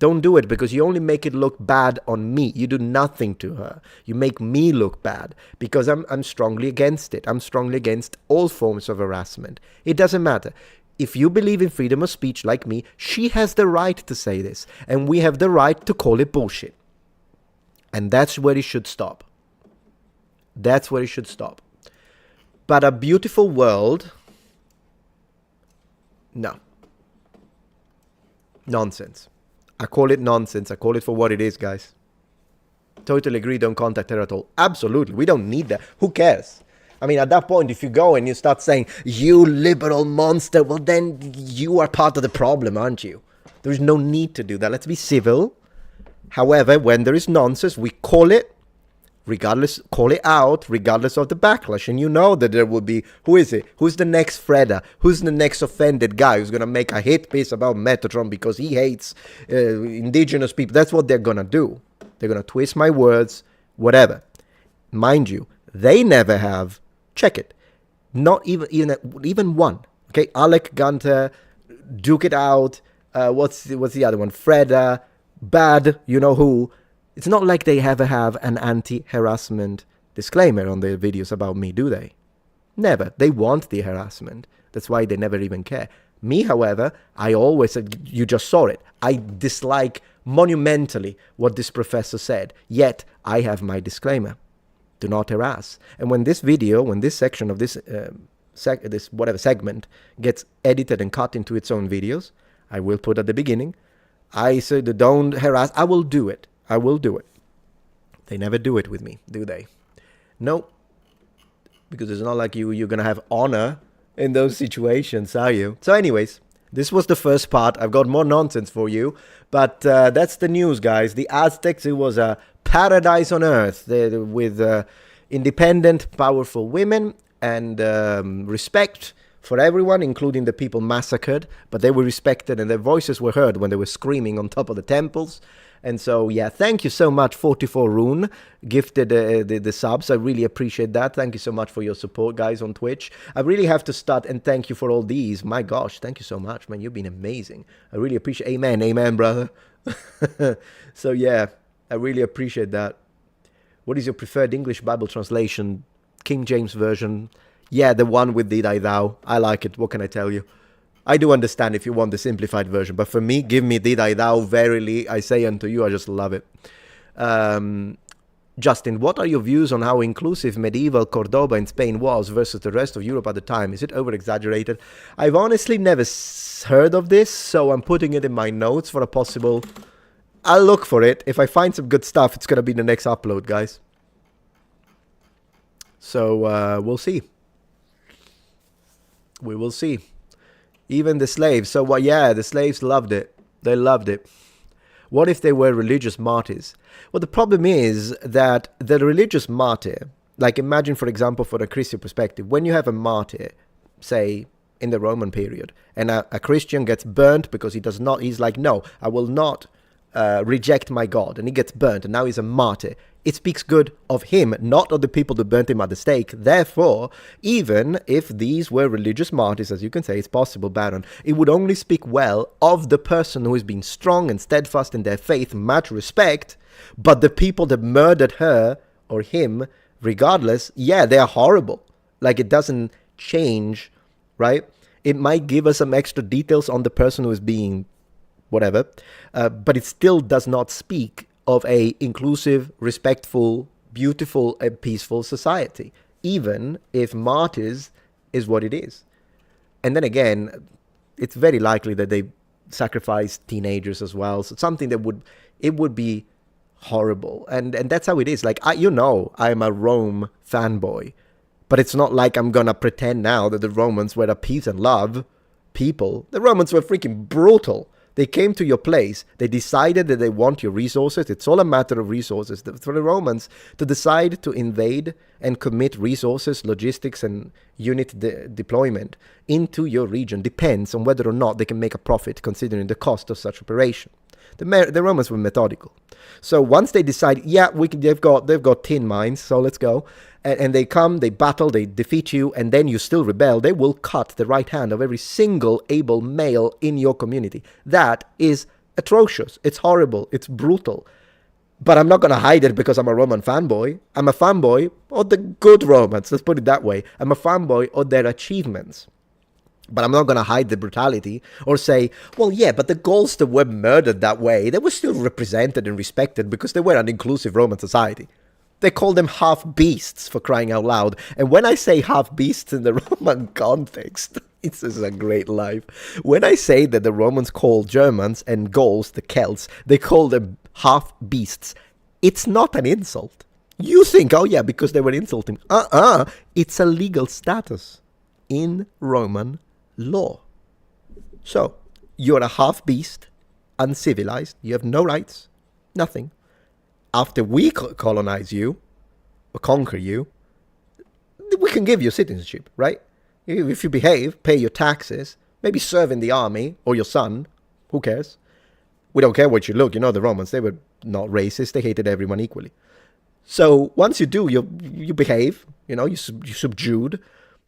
Don't do it, because you only make it look bad on me. You do nothing to her. You make me look bad, because I'm strongly against it. I'm strongly against all forms of harassment. It doesn't matter. If you believe in freedom of speech like me, she has the right to say this, and we have the right to call it bullshit. And that's where it should stop. That's where it should stop. But a beautiful world, no. Nonsense. I call it nonsense. I call it for what it is, guys. Totally agree, don't contact her at all. Absolutely, we don't need that. Who cares? I mean, at that point, if you go and you start saying, you liberal monster, well, then you are part of the problem, aren't you? There is no need to do that. Let's be civil. However, when there is nonsense, we call it, regardless, call it out, regardless of the backlash. And you know that there will be, who is it? Who's the next Freda? Who's the next offended guy who's going to make a hit piece about Metatron because he hates indigenous people? That's what they're going to do. They're going to twist my words, whatever. Mind you, they never have, check it, not even one. Okay, Alec Gunter, Duke It Out, what's the other one? Freda, Bad, you know who. It's not like they ever have an anti-harassment disclaimer on their videos about me, do they? Never. They want the harassment. That's why they never even care. Me, however, I always said, you just saw it. I dislike monumentally what this professor said, yet I have my disclaimer. Do not harass. And when this video, when this section of this segment gets edited and cut into its own videos, I will put at the beginning, I said, don't harass. I will do it. I will do it. They never do it with me, do they? No. Because it's not like you're going to have honor in those situations, are you? So anyways, this was the first part. I've got more nonsense for you. But that's the news, guys. The Aztecs, it was a paradise on earth with independent, powerful women and respect for everyone, including the people massacred, but they were respected and their voices were heard when they were screaming on top of the temples. And so, yeah, thank you so much, 44 Rune, gifted the subs. I really appreciate that. Thank you so much for your support, guys, on Twitch. I really have to start, and thank you for all these. My gosh, thank you so much, man. You've been amazing. I really appreciate. Amen, amen, brother. So, yeah, I really appreciate that. What is your preferred English Bible translation? King James Version. Yeah, the one with Did I Thou. I like it. What can I tell you? I do understand if you want the simplified version, but for me, give me Did I Thou, verily, I say unto you. I just love it. Justin, what are your views on how inclusive medieval Cordoba in Spain was versus the rest of Europe at the time? Is it over-exaggerated? I've honestly never heard of this, so I'm putting it in my notes for a possible... I'll look for it. If I find some good stuff, it's going to be the next upload, guys. So, we'll see. We will see. Even the slaves. So, well, yeah, the slaves loved it. They loved it. What if they were religious martyrs? Well, the problem is that the religious martyr, like imagine, for example, for a Christian perspective, when you have a martyr, say, in the Roman period, and a Christian gets burnt because he's like, no, I will not reject my God, and he gets burnt, and now he's a martyr. It speaks good of him, not of the people that burnt him at the stake. Therefore, even if these were religious martyrs, as you can say, it's possible, Baron, it would only speak well of the person who has been strong and steadfast in their faith, much respect, but the people that murdered her or him, regardless, yeah, they are horrible. Like, it doesn't change, right? It might give us some extra details on the person who is being whatever, but it still does not speak of a inclusive, respectful, beautiful, and peaceful society, even if martyrs is what it is. And then again, it's very likely that they sacrifice teenagers as well. So something that would be horrible. And that's how it is. Like, I'm a Rome fanboy, but it's not like I'm gonna pretend now that the Romans were a peace and love people. The Romans were freaking brutal. They came to your place. They decided that they want your resources. It's all a matter of resources. For the Romans to decide to invade and commit resources, logistics, and unit deployment into your region depends on whether or not they can make a profit considering the cost of such operation. The Romans were methodical. So once they decide, yeah, they've got tin mines, so let's go. And they come, they battle, they defeat you, and then you still rebel, they will cut the right hand of every single able male in your community. That is atrocious. It's horrible. It's brutal. But I'm not going to hide it because I'm a Roman fanboy. I'm a fanboy of the good Romans. Let's put it that way. I'm a fanboy of their achievements. But I'm not going to hide the brutality or say, well, yeah, but the Gauls that were murdered that way, they were still represented and respected because they were an inclusive Roman society. They call them half-beasts, for crying out loud. And when I say half-beasts in the Roman context, this is a great life. When I say that the Romans call Germans and Gauls, the Celts, they call them half-beasts, it's not an insult. You think, oh yeah, because they were insulting. It's a legal status in Roman law. So, you're a half-beast, uncivilized, you have no rights, nothing. After we colonize you, or conquer you, we can give you citizenship, right? If you behave, pay your taxes, maybe serve in the army, or your son, who cares? We don't care what you look. You know, the Romans, they were not racist, they hated everyone equally. So once you do, you behave, you subdued,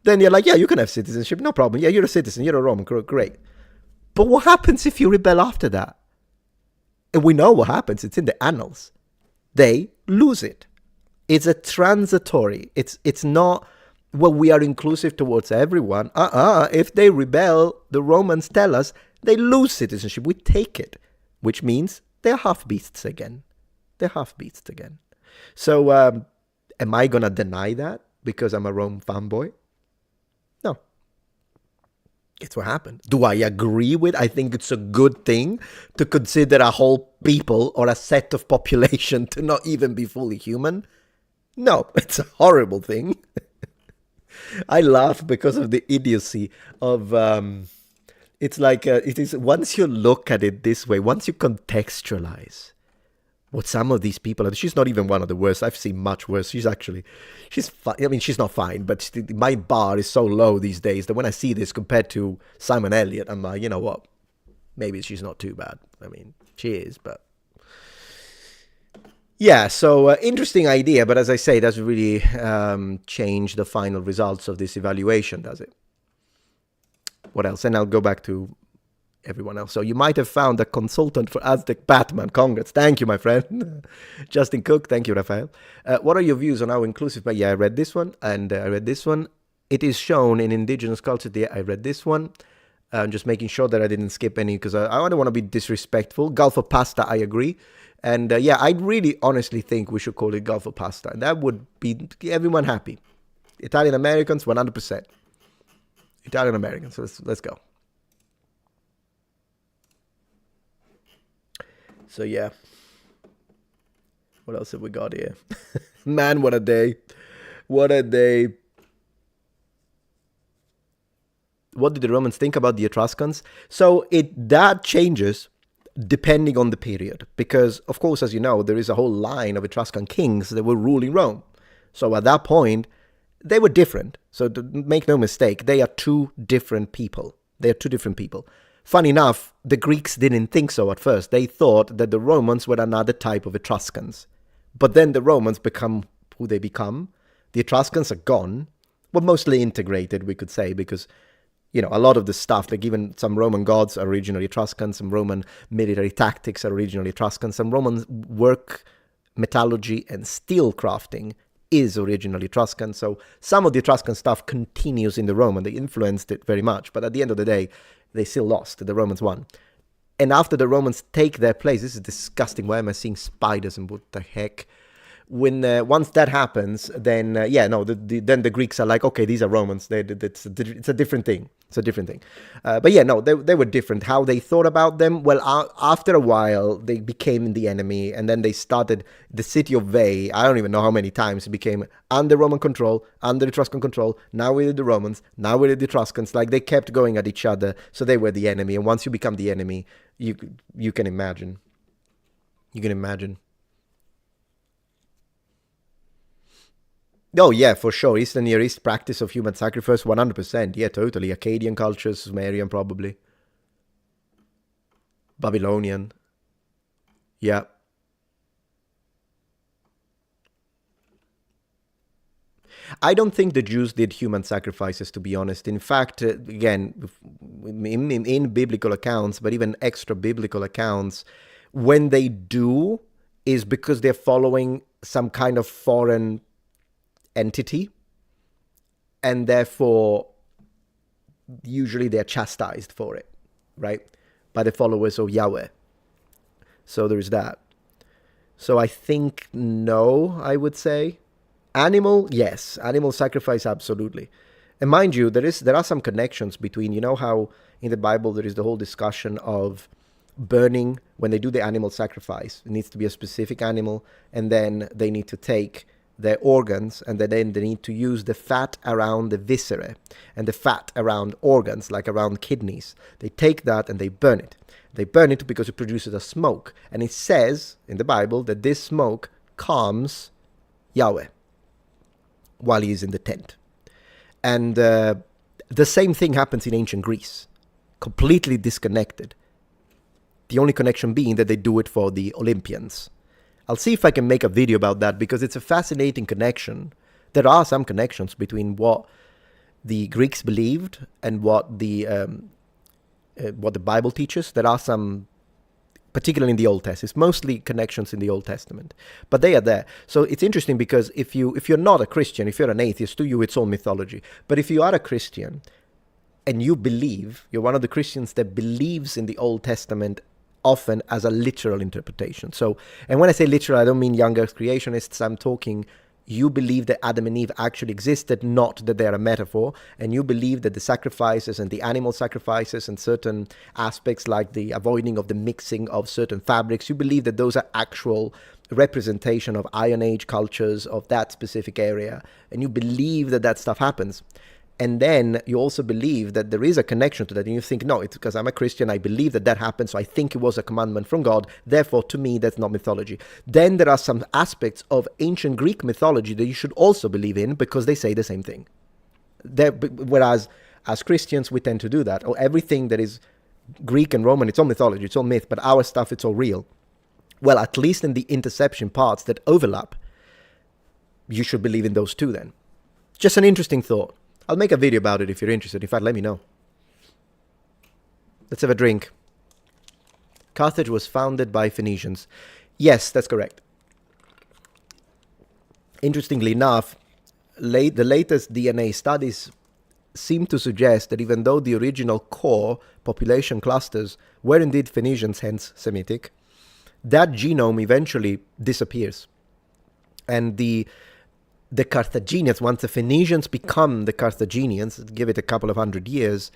then you're like, yeah, you can have citizenship, no problem. Yeah, you're a citizen, you're a Roman, great. But what happens if you rebel after that? And we know what happens, it's in the annals. They lose it. It's a transitory. It's not, well, we are inclusive towards everyone. If they rebel, the Romans tell us they lose citizenship. We take it, which means they're half-beasts again. They're half-beasts again. So, am I going to deny that because I'm a Rome fanboy? No. It's what happened. Do I agree with? I think it's a good thing to consider a whole people or a set of population to not even be fully human. No, it's a horrible thing. I laugh because of the idiocy of, it's like, it is, once you look at it this way, once you contextualize what some of these people are. She's not even one of the worst. I've seen much worse. She's fine. I mean, she's not fine, but my bar is so low these days that when I see this compared to Simon Elliott, I'm like, you know what? Maybe she's not too bad. I mean, she is, but yeah. So interesting idea, but as I say, it doesn't really change the final results of this evaluation, does it? What else? And I'll go back to everyone else. So you might have found a consultant for Aztec Batman. Congrats. Thank you, my friend. Justin Cook. Thank you, Raphael. What are your views on how inclusive... Yeah, I read this one, and I read this one. It is shown in indigenous culture. Yeah, I read this one. I'm just making sure that I didn't skip any, because I don't want to be disrespectful. Gulf of Pasta, I agree. And yeah, I really honestly think we should call it Gulf of Pasta. And that would be everyone happy. Italian Americans, 100%. Italian Americans. Let's go. So yeah, what else have we got here? Man, what a day. What a day. What did the Romans think about the Etruscans? So that changes depending on the period. Because, of course, as you know, there is a whole line of Etruscan kings that were ruling Rome. So at that point, they were different. So make no mistake, they are two different people. They are two different people. Funny enough, the Greeks didn't think so at first. They thought that the Romans were another type of Etruscans. But then the Romans become who they become. The Etruscans are gone. Well, mostly integrated, we could say, because, you know, a lot of the stuff, like even some Roman gods are originally Etruscan, some Roman military tactics are originally Etruscan, some Roman work, metallurgy, and steel crafting is originally Etruscan. So some of the Etruscan stuff continues in the Roman. They influenced it very much. But at the end of the day, they still lost. The Romans won. And after the Romans take their place, this is disgusting. Why am I seeing spiders and what the heck? When once that happens, then then the Greeks are like, okay, these are Romans. It's a different thing. It's a different thing. But yeah, no, they were different. How they thought about them? Well, after a while, they became the enemy, and then they started the city of Veii. I don't even know how many times it became under Roman control, under Etruscan control. Now we're the Romans. Now we're the Etruscans. Like they kept going at each other, so they were the enemy. And once you become the enemy, you can imagine. You can imagine. Oh, yeah, for sure. Eastern Near East practice of human sacrifice, 100%. Yeah, totally. Akkadian culture, Sumerian probably. Babylonian. Yeah. I don't think the Jews did human sacrifices, to be honest. In fact, again, in biblical accounts, but even extra biblical accounts, when they do, is because they're following some kind of foreign entity, and therefore usually they're chastised for it, right, by the followers of Yahweh. So there's that. So I think no, I would say. Animal, yes. Animal sacrifice, absolutely. And mind you, there are some connections between, you know how in the Bible there is the whole discussion of burning when they do the animal sacrifice. It needs to be a specific animal, and then they need to take their organs, and then they need to use the fat around the viscera and the fat around organs, like around kidneys. They take that and they burn it. They burn it because it produces a smoke. And it says in the Bible that this smoke calms Yahweh while he is in the tent. And the same thing happens in ancient Greece, completely disconnected. The only connection being that they do it for the Olympians. I'll see if I can make a video about that, because it's a fascinating connection. There are some connections between what the Greeks believed and what the Bible teaches. There are some, particularly in the Old Testament. It's mostly connections in the Old Testament, but they are there. So it's interesting because if you're not a Christian, if you're an atheist, to you it's all mythology. But if you are a Christian and you believe, you're one of the Christians that believes in the Old Testament often as a literal interpretation. So, and when I say literal, I don't mean young earth creationists. I'm talking, you believe that Adam and Eve actually existed, not that they're a metaphor. And you believe that the sacrifices and the animal sacrifices and certain aspects like the avoiding of the mixing of certain fabrics, you believe that those are actual representation of Iron Age cultures of that specific area. And you believe that that stuff happens. And then you also believe that there is a connection to that, and you think, no, it's because I'm a Christian, I believe that that happened, so I think it was a commandment from God, therefore to me that's not mythology. Then there are some aspects of ancient Greek mythology that you should also believe in, because they say the same thing. Whereas as Christians we tend to do that. Or everything that is Greek and Roman, it's all mythology, it's all myth, but our stuff, it's all real. Well, at least in the interception parts that overlap, you should believe in those too then. Just an interesting thought. I'll make a video about it if you're interested. In fact, let me know. Let's have a drink. Carthage was founded by Phoenicians. Yes, that's correct. Interestingly enough, the latest DNA studies seem to suggest that even though the original core population clusters were indeed Phoenicians, hence Semitic, that genome eventually disappears. And the Carthaginians, once the Phoenicians become the Carthaginians, give it a couple of hundred years,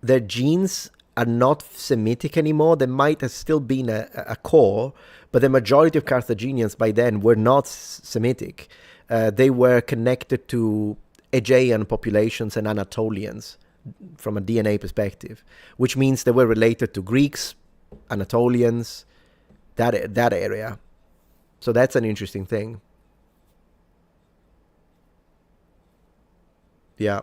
their genes are not Semitic anymore. There might have still been a core, but the majority of Carthaginians by then were not Semitic. They were connected to Aegean populations and Anatolians from a DNA perspective, which means they were related to Greeks, Anatolians, that area. So that's an interesting thing. Yeah.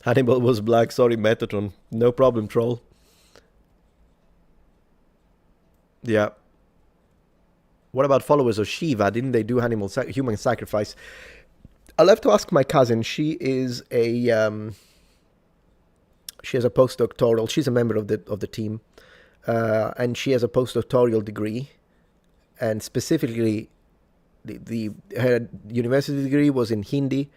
Hannibal was black. Sorry, Metatron. No problem, troll. Yeah. What about followers of Shiva? Didn't they do human sacrifice? I'll have to ask my cousin. She is she has a postdoctoral. She's a member of the team, and she has a postdoctoral degree, and specifically, her university degree was in Hindi,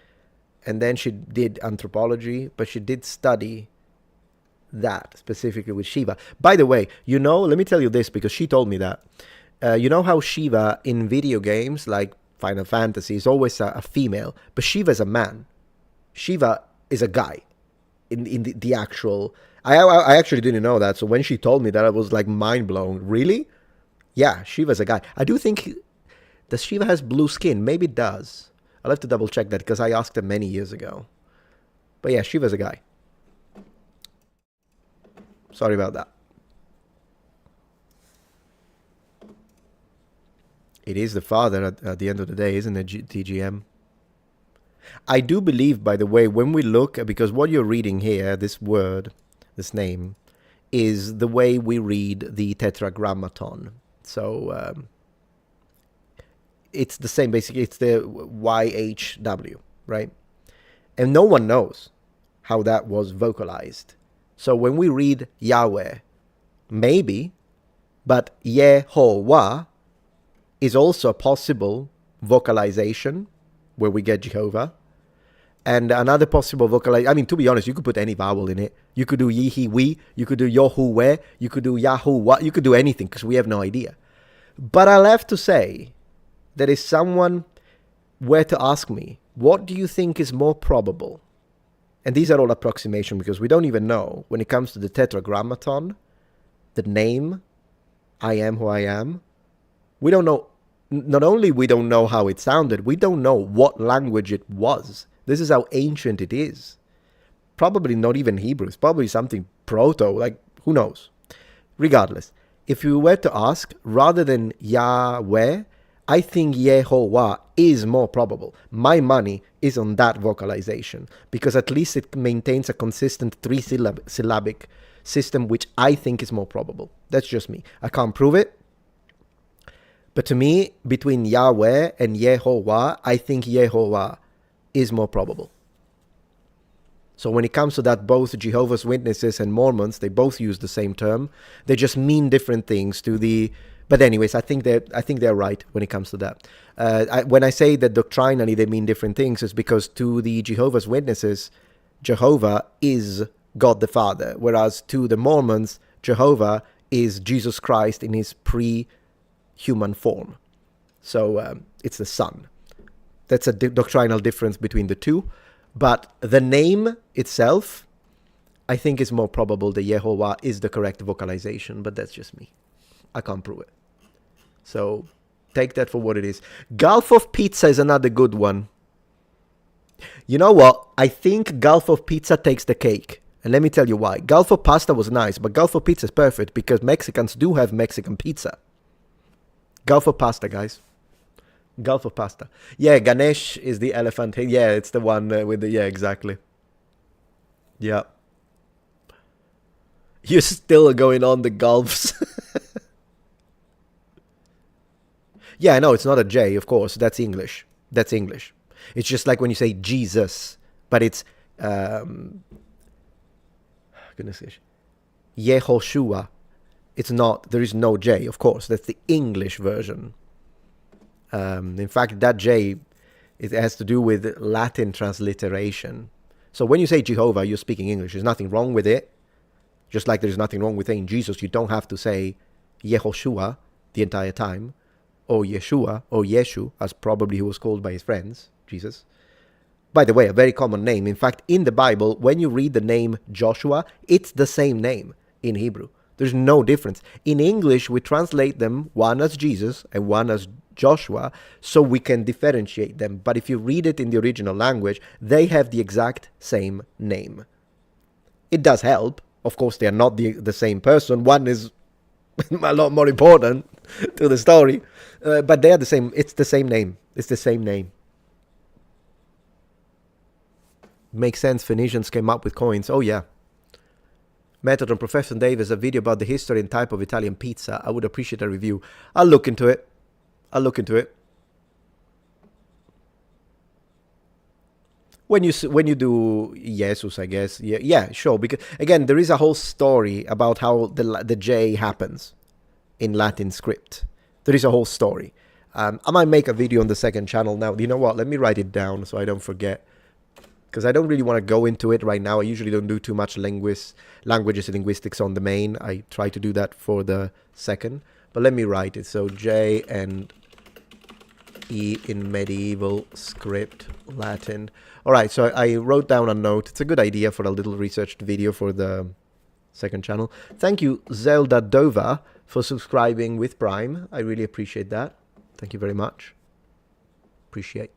and then she did anthropology, but she did study that specifically with Shiva. By the way, let me tell you this because she told me that. You know how Shiva in video games like Final Fantasy is always a female, but Shiva is a man. Shiva is a guy in the actual... I actually didn't know that, so when she told me that, I was like mind blown. Really? Yeah, Shiva's a guy. I do think... Does Shiva has blue skin? Maybe it does. I'll have to double check that because I asked her many years ago. But yeah, Shiva's a guy. Sorry about that. It is the father at the end of the day, isn't it, TGM? I do believe, by the way, when we look, because what you're reading here, this word, this name, is the way we read the Tetragrammaton. So... it's the same, basically. It's the YHW, right? And no one knows how that was vocalized. So when we read Yahweh, maybe, but Yehovah is also a possible vocalization where we get Jehovah. And another possible vocalization, I mean, to be honest, you could put any vowel in it. You could do Yihi, we, you could do Yohuweh, you could do Yahuwah, you could do anything because we have no idea. But I'll have to say, that if someone were to ask me, what do you think is more probable? And these are all approximation because we don't even know when it comes to the Tetragrammaton, the name, I am who I am. We don't know, not only we don't know how it sounded, we don't know what language it was. This is how ancient it is. Probably not even Hebrew. It's probably something proto, like who knows. Regardless, if you were to ask, rather than Yahweh, I think Yehovah is more probable. My money is on that vocalization because at least it maintains a consistent three-syllabic system, which I think is more probable. That's just me. I can't prove it. But to me, between Yahweh and Yehovah, I think Yehovah is more probable. So when it comes to that, both Jehovah's Witnesses and Mormons, they both use the same term. They just mean different things to the... But anyways, I think they're right when it comes to that. When I say that doctrinally they mean different things, it's because to the Jehovah's Witnesses, Jehovah is God the Father, whereas to the Mormons, Jehovah is Jesus Christ in his pre-human form. So it's the Son. That's a doctrinal difference between the two. But the name itself, I think is more probable that Yehovah is the correct vocalization, but that's just me. I can't prove it. So, Take that for what it is. Gulf of Pizza is another good one. You know what? I think Gulf of Pizza takes the cake. And let me tell you why. Gulf of Pasta was nice, but Gulf of Pizza is perfect because Mexicans do have Mexican pizza. Gulf of Pasta, guys. Gulf of Pasta. Yeah, Ganesh is the elephant. Yeah, it's the one with the... Yeah, exactly. Yeah. You're still going on the Gulfs. Yeah, I know, it's not a J, of course. That's English. That's English. It's just like when you say Jesus, but it's... goodness gracious. Yehoshua. It's not... There is no J, of course. That's the English version. In fact, that J, it has to do with Latin transliteration. So when you say Jehovah, you're speaking English. There's nothing wrong with it. Just like there's nothing wrong with saying Jesus. You don't have to say Yehoshua the entire time. Or Yeshua, or Yeshu, as probably he was called by his friends, Jesus. By the way, a very common name. In fact, in the Bible, when you read the name Joshua, it's the same name in Hebrew. There's no difference. In English, we translate them, one as Jesus and one as Joshua, so we can differentiate them. But if you read it in the original language, they have the exact same name. It does help. Of course, they are not the same person. One is a lot more important to the story. But they are the same. It's the same name. It's the same name. Makes sense. Phoenicians came up with coins. Oh, yeah. Metatron, Professor Dave has a video about the history and type of Italian pizza. I would appreciate a review. I'll look into it. I'll look into it. When you do Jesus, I guess. Yeah, sure. Because, again, there is a whole story about how the J happens in Latin script. There is a whole story. I might make a video on the second channel now. You know what? Let me write it down so I don't forget. Because I don't really want to go into it right now. I usually don't do too much languages and linguistics on the main. I try to do that for the second. But let me write it. So J and E in medieval script Latin. All right, so I wrote down a note. It's a good idea for a little researched video for the second channel. Thank you, Zelda Dova, for subscribing with Prime. I really appreciate that. Thank you very much. Appreciate.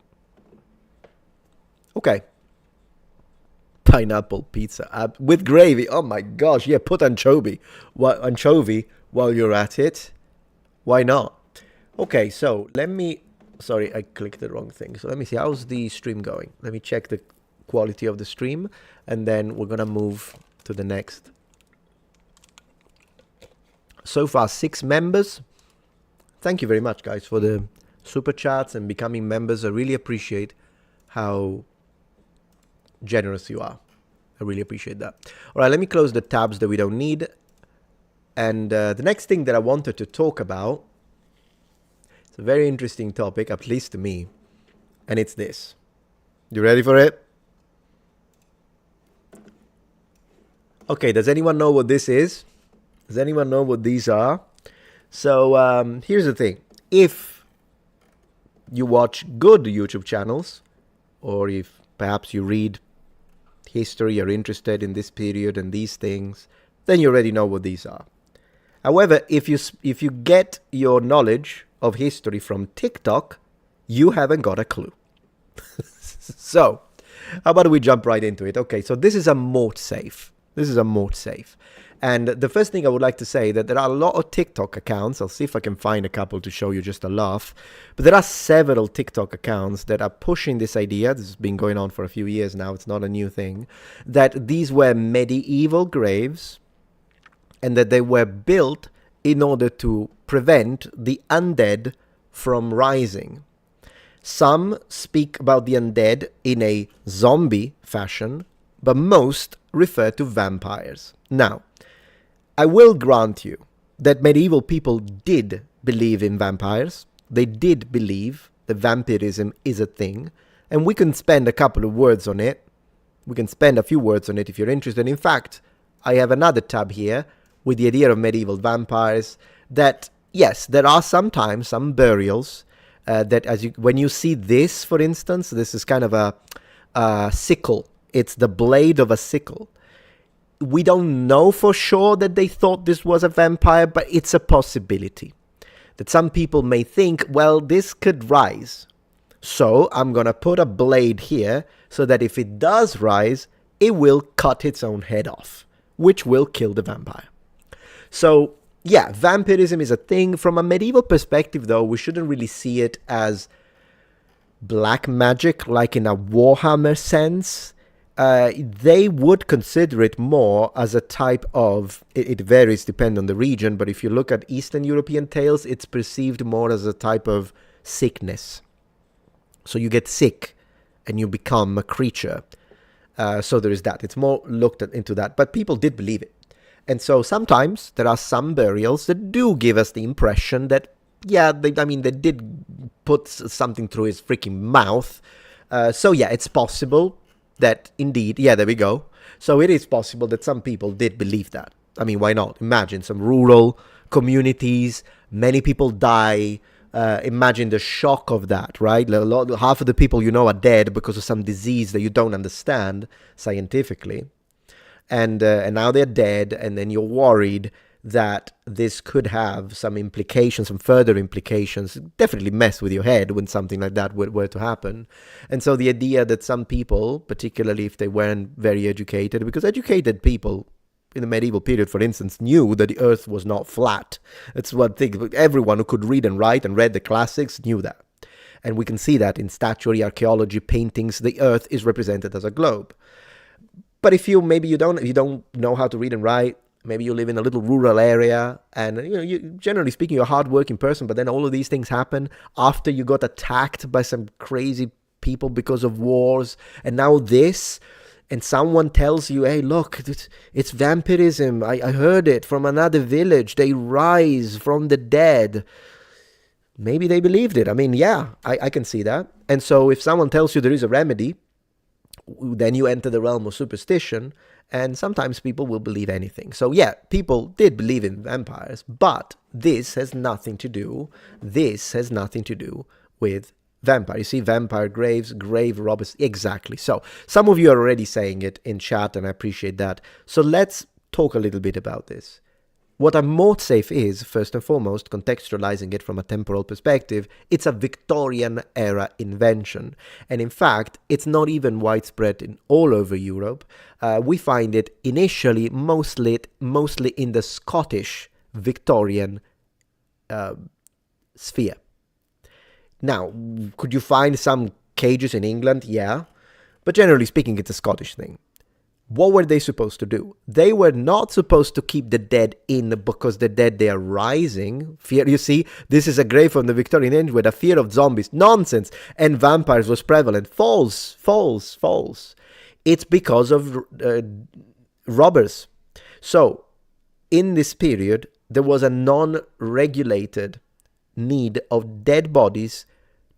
Okay. Pineapple pizza with gravy. Oh my gosh. Yeah, put anchovy while you're at it. Why not? Okay, so let me... Sorry, I clicked the wrong thing. So let me see. How's the stream going? Let me check the quality of the stream. And then we're going to move to the next. So far, 6 members. Thank you very much, guys, for the super chats and becoming members. I really appreciate how generous you are. I really appreciate that. All right, let me close the tabs that we don't need. And the next thing that I wanted to talk about, it's a very interesting topic, at least to me, and it's this. You ready for it? Okay, does anyone know what this is? Does anyone know what these are? So here's the thing. If you watch good YouTube channels, or if perhaps you read history, you're interested in this period and these things, then you already know what these are. However, if you get your knowledge of history from TikTok, you haven't got a clue. So, how about we jump right into it? Okay, so this is a moat safe. This is a moat safe. And the first thing I would like to say that there are a lot of TikTok accounts. I'll see if I can find a couple to show you just a laugh. But there are several TikTok accounts that are pushing this idea. This has been going on for a few years now. It's not a new thing. That these were medieval graves and that they were built in order to prevent the undead from rising. Some speak about the undead in a zombie fashion, but most refer to vampires. Now, I will grant you that medieval people did believe in vampires. They did believe that vampirism is a thing, and we can spend a couple of words on it. We can spend a few words on it if you're interested. In fact, I have another tab here with the idea of medieval vampires that, yes, there are sometimes some burials that when you see this, for instance, this is kind of a sickle. It's the blade of a sickle. We don't know for sure that they thought this was a vampire, but it's a possibility. that some people may think, well, this could rise. So I'm going to put a blade here so that if it does rise, it will cut its own head off, which will kill the vampire. So, yeah, vampirism is a thing. From a medieval perspective, though, we shouldn't really see it as black magic, like in a Warhammer sense. They would consider it more as a type of, it varies depending on the region, but if you look at Eastern European tales, it's perceived more as a type of sickness. So you get sick and you become a creature. So there is that. It's more looked at into that, but people did believe it. And so sometimes there are some burials that do give us the impression that, yeah, they did put something through his freaking mouth. So yeah, it's possible that indeed, yeah, there we go. So it is possible that some people did believe that. I mean, why not? Imagine some rural communities, many people die. Imagine the shock of that, right? Half of the people you know are dead because of some disease that you don't understand scientifically. And now they're dead, and then you're worried that this could have some implications, some further implications, definitely mess with your head when something like that were to happen. And so the idea that some people, particularly if they weren't very educated, because educated people in the medieval period, for instance, knew that the earth was not flat. That's one thing. Everyone who could read and write and read the classics knew that. And we can see that in statuary, archaeology, paintings, the earth is represented as a globe. But if you don't know how to read and write, maybe you live in a little rural area, and generally speaking, you're a hardworking person, but then all of these things happen after you got attacked by some crazy people because of wars, and now this, and someone tells you, hey, look, it's vampirism. I heard it from another village. They rise from the dead. Maybe they believed it. I mean, yeah, I can see that. And so if someone tells you there is a remedy, then you enter the realm of superstition, and sometimes people will believe anything. So yeah, people did believe in vampires, but this has nothing to do with vampire. You see, vampire graves, grave robbers, exactly. So some of you are already saying it in chat, and I appreciate that. So let's talk a little bit about this. What a moat safe is, first and foremost, contextualizing it from a temporal perspective, it's a Victorian era invention. And in fact, it's not even widespread in all over Europe. We find it initially mostly in the Scottish Victorian sphere. Now, could you find some cages in England? Yeah. But generally speaking, it's a Scottish thing. What were they supposed to do? They were not supposed to keep the dead in because the dead, they are rising. Fear, you see, this is a grave from the Victorian age where the fear of zombies, nonsense, and vampires was prevalent. False. It's because of robbers. So, in this period, there was a non-regulated need of dead bodies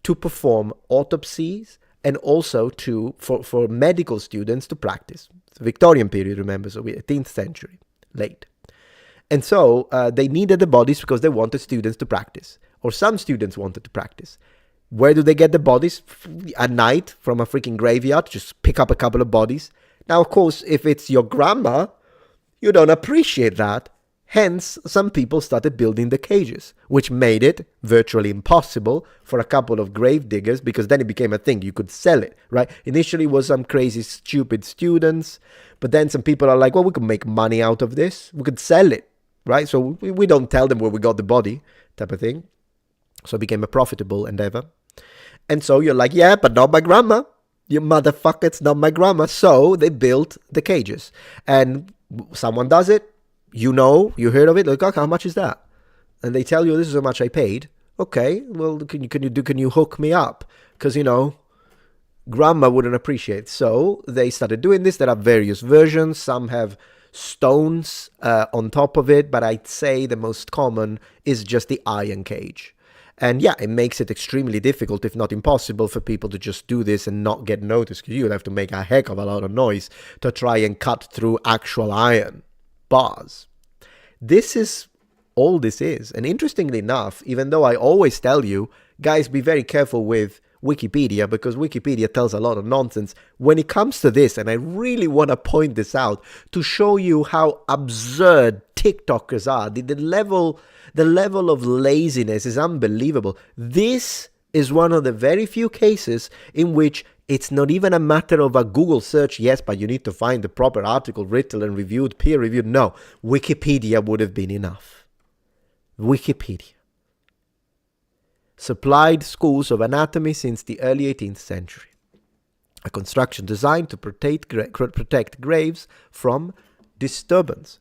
to perform autopsies and also for medical students to practice. It's a Victorian period, remember, so we're 18th century, late. And so they needed the bodies because they wanted students to practice, or some students wanted to practice. Where do they get the bodies? At night from a freaking graveyard, just pick up a couple of bodies. Now, of course, if it's your grandma, you don't appreciate that. Hence, some people started building the cages, which made it virtually impossible for a couple of grave diggers, because then it became a thing. You could sell it, right? Initially it was some crazy, stupid students, but then some people are like, well, we could make money out of this. We could sell it, right? So we don't tell them where we got the body, type of thing. So it became a profitable endeavor. And so you're like, yeah, but not my grandma. You motherfucker, it's not my grandma. So they built the cages. And someone does it. You heard of it, like, okay, how much is that? And they tell you, this is how much I paid. Okay, well, can you hook me up? Because, grandma wouldn't appreciate. So they started doing this. There are various versions. Some have stones on top of it, but I'd say the most common is just the iron cage. And yeah, it makes it extremely difficult, if not impossible, for people to just do this and not get noticed. Because you'd have to make a heck of a lot of noise to try and cut through actual iron bars. This is all this is. And interestingly enough, even though I always tell you, guys, be very careful with Wikipedia, because Wikipedia tells a lot of nonsense when it comes to this, and I really want to point this out to show you how absurd TikTokers are. The level of laziness is unbelievable. This is one of the very few cases in which it's not even a matter of a Google search, yes, but you need to find the proper article written and reviewed, peer-reviewed. No, Wikipedia would have been enough. Wikipedia supplied schools of anatomy since the early 18th century. A construction designed to protect graves from disturbance.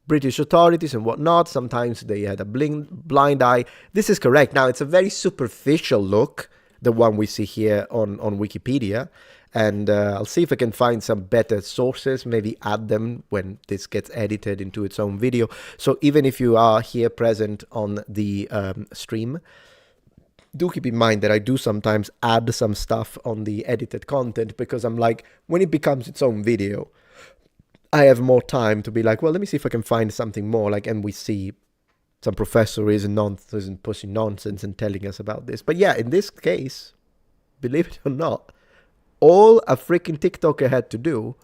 British authorities and whatnot, sometimes they had a blind eye. This is correct. Now, it's a very superficial look, the one we see here on Wikipedia. And I'll see if I can find some better sources, maybe add them when this gets edited into its own video. So even if you are here present on the stream, do keep in mind that I do sometimes add some stuff on the edited content, because I'm like, when it becomes its own video, I have more time to be like, well, let me see if I can find something more. Like, and we see some professor is nonsense and pushing nonsense and telling us about this. But yeah, in this case, believe it or not, all a freaking TikToker had to do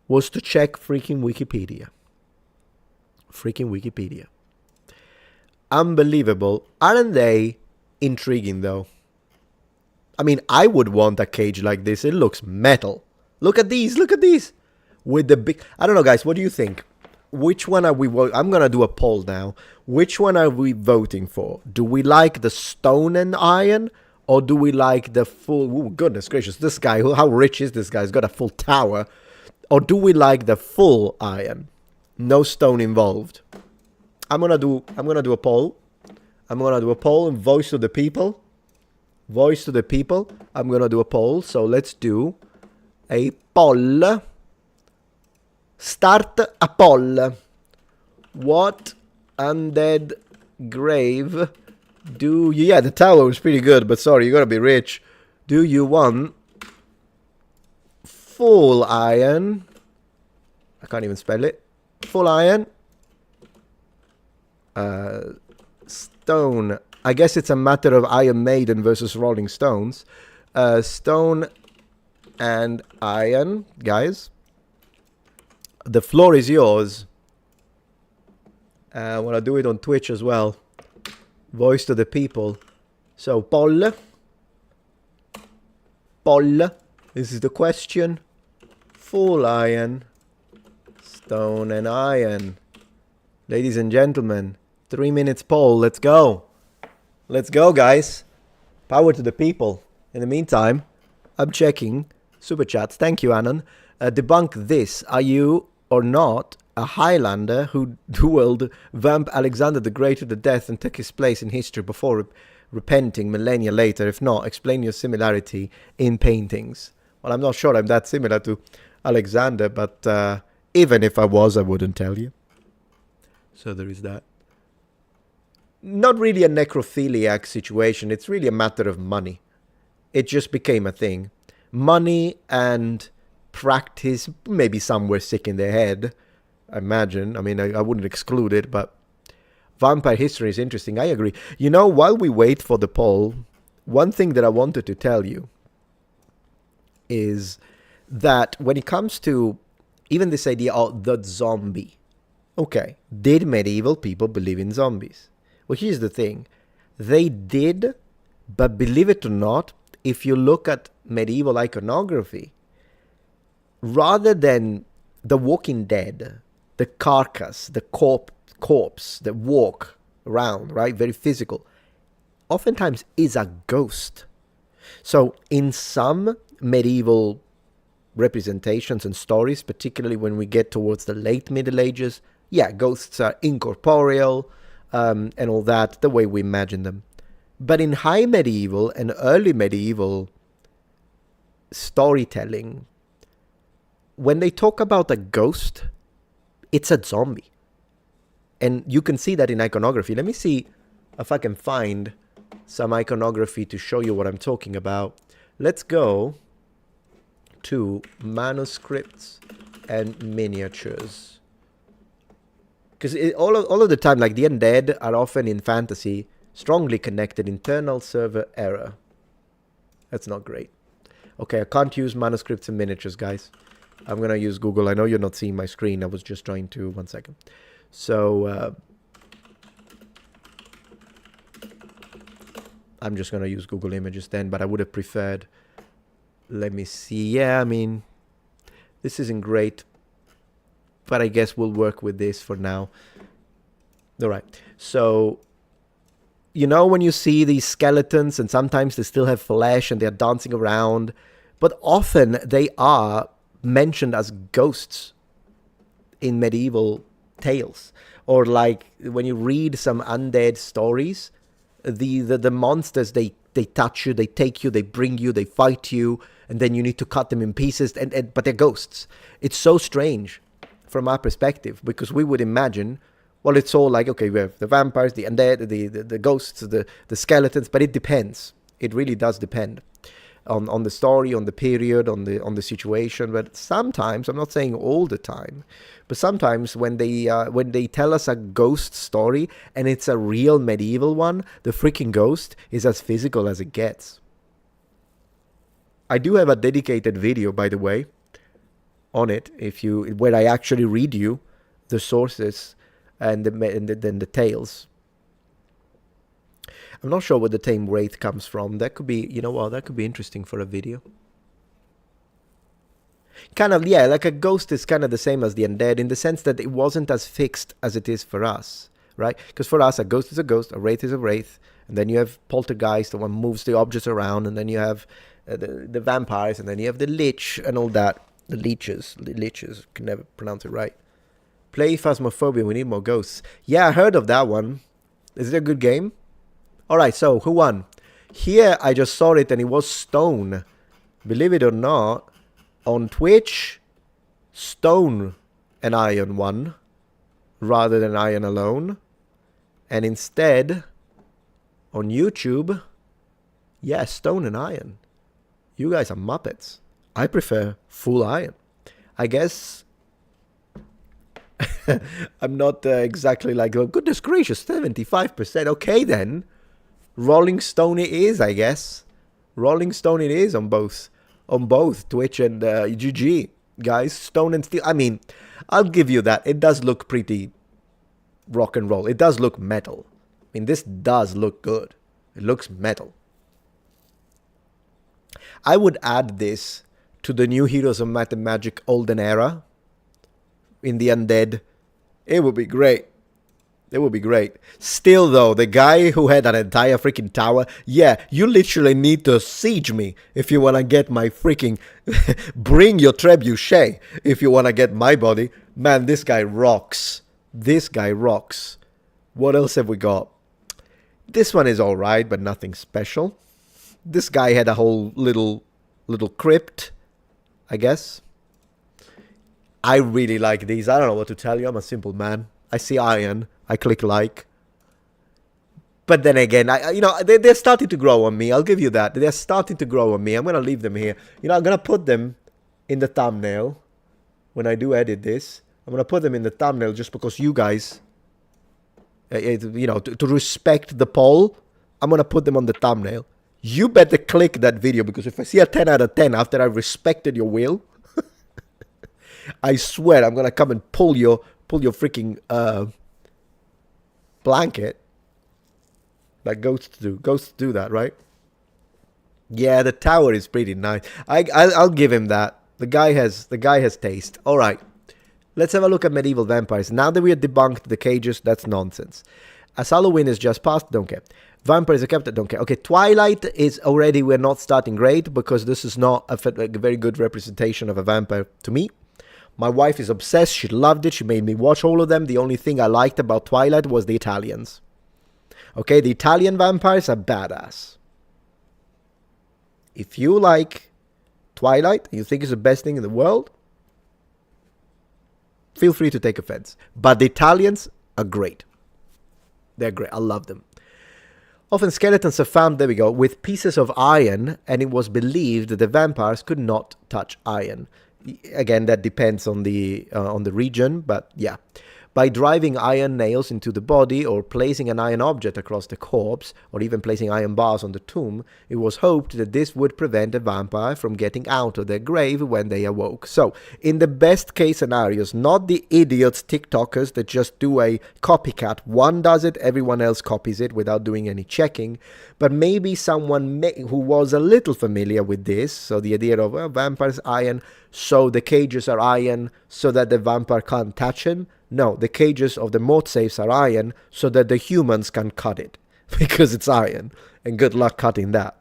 was to check freaking Wikipedia. Freaking Wikipedia. Unbelievable. Aren't they intriguing, though? I mean, I would want a cage like this. It looks metal. Look at these. Look at these. With the big... I don't know, guys. What do you think? Which one are we... I'm going to do a poll now. Which one are we voting for? Do we like the stone and iron? Or do we like the full... Ooh, goodness gracious. This guy, how rich is this guy? He's got a full tower. Or do we like the full iron? No stone involved. I'm going to do a poll. I'm going to do a poll and voice to the people. Voice to the people. I'm going to do a poll. So let's do a poll. Start a poll. What undead grave do you... Yeah, the tower was pretty good, but sorry, you got to be rich. Do you want full iron? I can't even spell it. Full iron. Stone. I guess it's a matter of Iron Maiden versus Rolling Stones. Stone and iron, guys. The floor is yours. I want to do it on Twitch as well. Voice to the people. So, poll. Poll. This is the question. Full iron. Stone and iron. Ladies and gentlemen, 3 minutes poll. Let's go. Let's go, guys. Power to the people. In the meantime, I'm checking super chats. Thank you, Anon. Debunk this. Are you or not a Highlander who dueled Vamp Alexander the Great to the death and took his place in history before repenting millennia later? If not, explain your similarity in paintings. Well, I'm not sure I'm that similar to Alexander, but even if I was, I wouldn't tell you. So there is that. Not really a necrophiliac situation. It's really a matter of money. It just became a thing. Money and practice. Maybe some were sick in their head, I imagine. I mean, I wouldn't exclude it, but vampire history is interesting. I agree. You know, while we wait for the poll, one thing that I wanted to tell you is that when it comes to even this idea of the zombie, okay, did medieval people believe in zombies? Well, here's the thing. They did, but believe it or not, if you look at medieval iconography, rather than the Walking Dead, the carcass, the corpse that walk around, right, very physical, oftentimes is a ghost. So in some medieval representations and stories, particularly when we get towards the late Middle Ages, yeah, ghosts are incorporeal, and all that, the way we imagine them. But in high medieval and early medieval storytelling, when they talk about a ghost, it's a zombie. And you can see that in iconography. Let me see if I can find some iconography to show you what I'm talking about. Let's go to manuscripts and miniatures. Because all of the time, like the undead are often in fantasy strongly connected internal server error. That's not great. Okay, I can't use manuscripts and miniatures, guys. I'm gonna use Google. I know you're not seeing my screen. I was just trying to... One second. So, I'm just gonna use Google Images then, but I would have preferred... Let me see. Yeah, I mean, this isn't great, but I guess we'll work with this for now. All right. So, you know when you see these skeletons and sometimes they still have flesh and they're dancing around, but often they are mentioned as ghosts in medieval tales. Or like when you read some undead stories, the monsters, they touch you, they take you, they bring you, they fight you, and then you need to cut them in pieces, but they're ghosts. It's so strange from our perspective, because we would imagine, well, it's all like, okay, we have the vampires, the undead, the ghosts, the skeletons, but it depends. It really does depend on the story, on the period, on the situation. But sometimes, I'm not saying all the time, but sometimes when they tell us a ghost story and it's a real medieval one, the freaking ghost is as physical as it gets. I do have a dedicated video, by the way, on it, where I actually read you the sources and then the tales. I'm not sure where the tame wraith comes from. That could be, you know what, that could be interesting for a video. Kind of, yeah, like a ghost is kind of the same as the undead in the sense that it wasn't as fixed as it is for us, right? Because for us, a ghost is a ghost, a wraith is a wraith, and then you have poltergeist, the one moves the objects around, and then you have the vampires, and then you have the lich and all that. The leeches, can never pronounce it right. Play Phasmophobia, we need more ghosts. Yeah, I heard of that one. Is it a good game? Alright, so, who won? Here, I just saw it and it was Stone. Believe it or not, on Twitch, Stone and Iron won, rather than Iron alone. And instead, on YouTube, yeah, Stone and Iron. You guys are Muppets. I prefer full Iron. I guess I'm not exactly like, oh, goodness gracious, 75%. Okay then. Rolling Stone it is, I guess. Rolling Stone it is on both Twitch and GG. Guys, Stone and Steel. I mean, I'll give you that. It does look pretty rock and roll. It does look metal. I mean, this does look good. It looks metal. I would add this to the new Heroes of Might and Magic Olden Era in the Undead. It would be great. It would be great. Still, though, the guy who had an entire freaking tower, yeah, you literally need to siege me if you want to get my freaking... Bring your trebuchet if you want to get my body. Man, this guy rocks. This guy rocks. What else have we got? This one is alright, but nothing special. This guy had a whole little crypt, I guess. I really like these. I don't know what to tell you. I'm a simple man. I see iron. I click like. But then again, they're starting to grow on me. I'll give you that. They're starting to grow on me. I'm going to leave them here. You know, I'm going to put them in the thumbnail when I do edit this. I'm going to put them in the thumbnail just because you guys, to respect the poll, I'm going to put them on the thumbnail. You better click that video, because if I see a 10 out of 10 after I've respected your will, I swear I'm going to come and pull your freaking blanket. Like ghosts do. Ghosts do that, right? Yeah, the tower is pretty nice. I'll give him that. The guy has taste. All right. Let's have a look at medieval vampires. Now that we have debunked the cages, that's nonsense. As Halloween is just past, don't care. Vampires are kept, don't care. Okay, Twilight is already, we're not starting great, because this is not a very good representation of a vampire to me. My wife is obsessed. She loved it. She made me watch all of them. The only thing I liked about Twilight was the Italians. Okay, the Italian vampires are badass. If you like Twilight, you think it's the best thing in the world, feel free to take offense. But the Italians are great. They're great. I love them. Often skeletons are found, there we go, with pieces of iron, and it was believed that the vampires could not touch iron. Again, that depends on the region, but yeah. By driving iron nails into the body or placing an iron object across the corpse, or even placing iron bars on the tomb, it was hoped that this would prevent a vampire from getting out of their grave when they awoke. So, in the best case scenarios, not the idiots TikTokers that just do a copycat. One does it, everyone else copies it without doing any checking, but maybe someone who was a little familiar with this, so the idea of, well, vampires iron, so the cages are iron so that the vampire can't touch him. No, the cages of the morte safes are iron so that the humans can cut it, because it's iron, and good luck cutting that.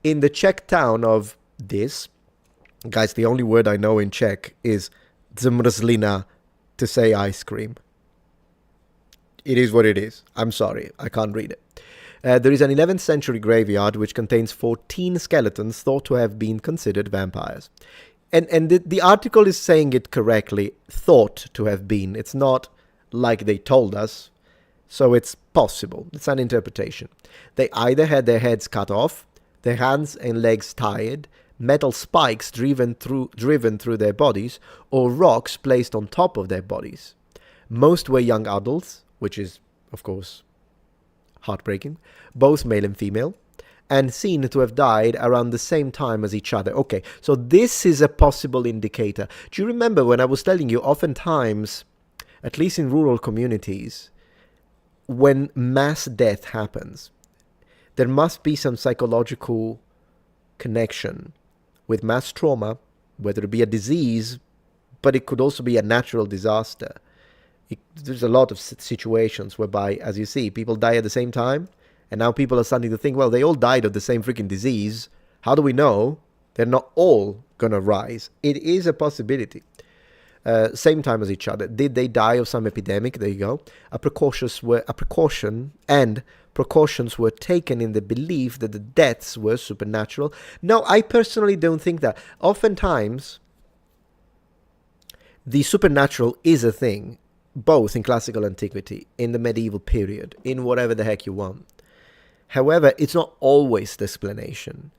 In the Czech town of this, guys, the only word I know in Czech is zmrzlina, to say ice cream. It is what it is. I'm sorry, I can't read it. There is an 11th century graveyard which contains 14 skeletons thought to have been considered vampires. And the article is saying it correctly, thought to have been. It's not like they told us, so it's possible. It's an interpretation. They either had their heads cut off, their hands and legs tied, metal spikes driven through their bodies, or rocks placed on top of their bodies. Most were young adults, which is, of course, heartbreaking, both male and female, and seen to have died around the same time as each other. Okay, so this is a possible indicator. Do you remember when I was telling you, oftentimes, at least in rural communities, when mass death happens, there must be some psychological connection with mass trauma, whether it be a disease, but it could also be a natural disaster. There's a lot of situations whereby, as you see, people die at the same time, and now people are starting to think, well, they all died of the same freaking disease. How do we know they're not all going to rise? It is a possibility. Same time as each other. Did they die of some epidemic? There you go. Precautions were taken in the belief that the deaths were supernatural. No, I personally don't think that. Oftentimes, the supernatural is a thing, both in classical antiquity, in the medieval period, in whatever the heck you want. However, it's not always the explanation.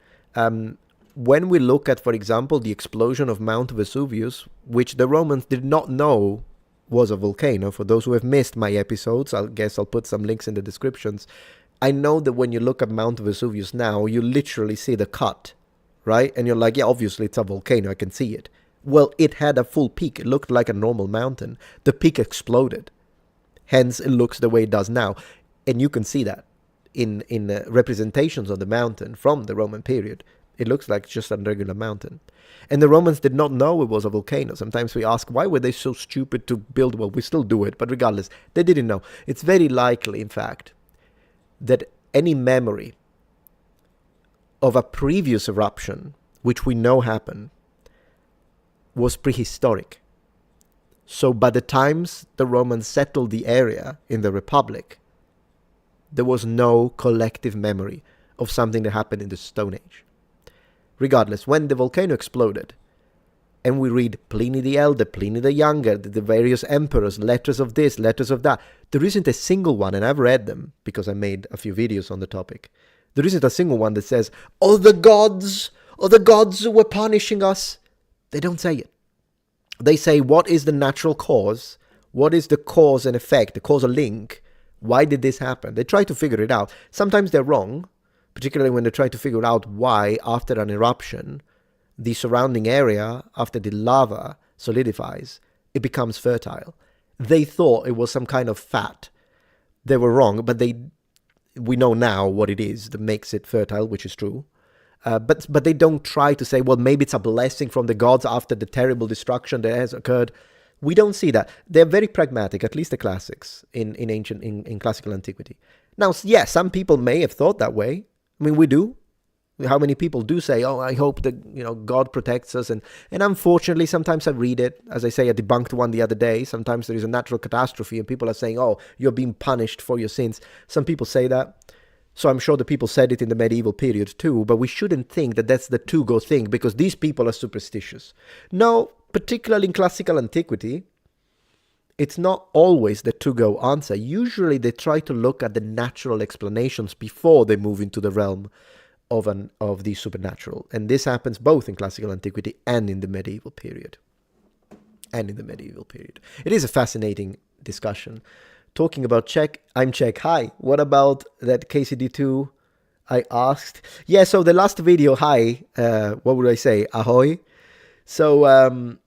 When we look at, for example, the explosion of Mount Vesuvius, which the Romans did not know was a volcano, for those who have missed my episodes, I'll put some links in the descriptions. I know that when you look at Mount Vesuvius now, you literally see the cut, right? And you're like, yeah, obviously it's a volcano, I can see it. Well, it had a full peak. It looked like a normal mountain. The peak exploded. Hence, it looks the way it does now. And you can see that in representations of the mountain from the Roman period. It looks like just a regular mountain. And the Romans did not know it was a volcano. Sometimes we ask, why were they so stupid to build? Well, we still do it, but regardless, they didn't know. It's very likely, in fact, that any memory of a previous eruption, which we know happened, was prehistoric. So by the times the Romans settled the area in the Republic, there was no collective memory of something that happened in the Stone Age. Regardless, when the volcano exploded, and we read Pliny the Elder, Pliny the Younger, the various emperors, letters of this, letters of that, there isn't a single one, and I've read them because I made a few videos on the topic, there isn't a single one that says, oh, the gods were punishing us. They don't say it. They say, what is the natural cause? What is the cause and effect, the causal link? Why did this happen? They try to figure it out. Sometimes they're wrong, particularly when they try to figure out why, after an eruption, the surrounding area, after the lava solidifies, it becomes fertile. They thought it was some kind of fat. They were wrong, but we know now what it is that makes it fertile, which is true. But they don't try to say, well, maybe it's a blessing from the gods after the terrible destruction that has occurred. We don't see that. They're very pragmatic, at least the classics in classical antiquity. Now, yeah, some people may have thought that way. I mean, we do. How many people do say, oh, I hope that, God protects us. And unfortunately, sometimes I read it. As I say, I debunked one the other day. Sometimes there is a natural catastrophe and people are saying, oh, you're being punished for your sins. Some people say that. So I'm sure the people said it in the medieval period too, but we shouldn't think that that's the to-go thing because these people are superstitious. No, particularly in classical antiquity, it's not always the to-go answer. Usually they try to look at the natural explanations before they move into the realm of the supernatural. And this happens both in classical antiquity and in the medieval period. It is a fascinating discussion. Talking about Czech, I'm Czech. Hi, what about that KCD2 I asked? Yeah, so the last video, hi, what would I say? Ahoy. So,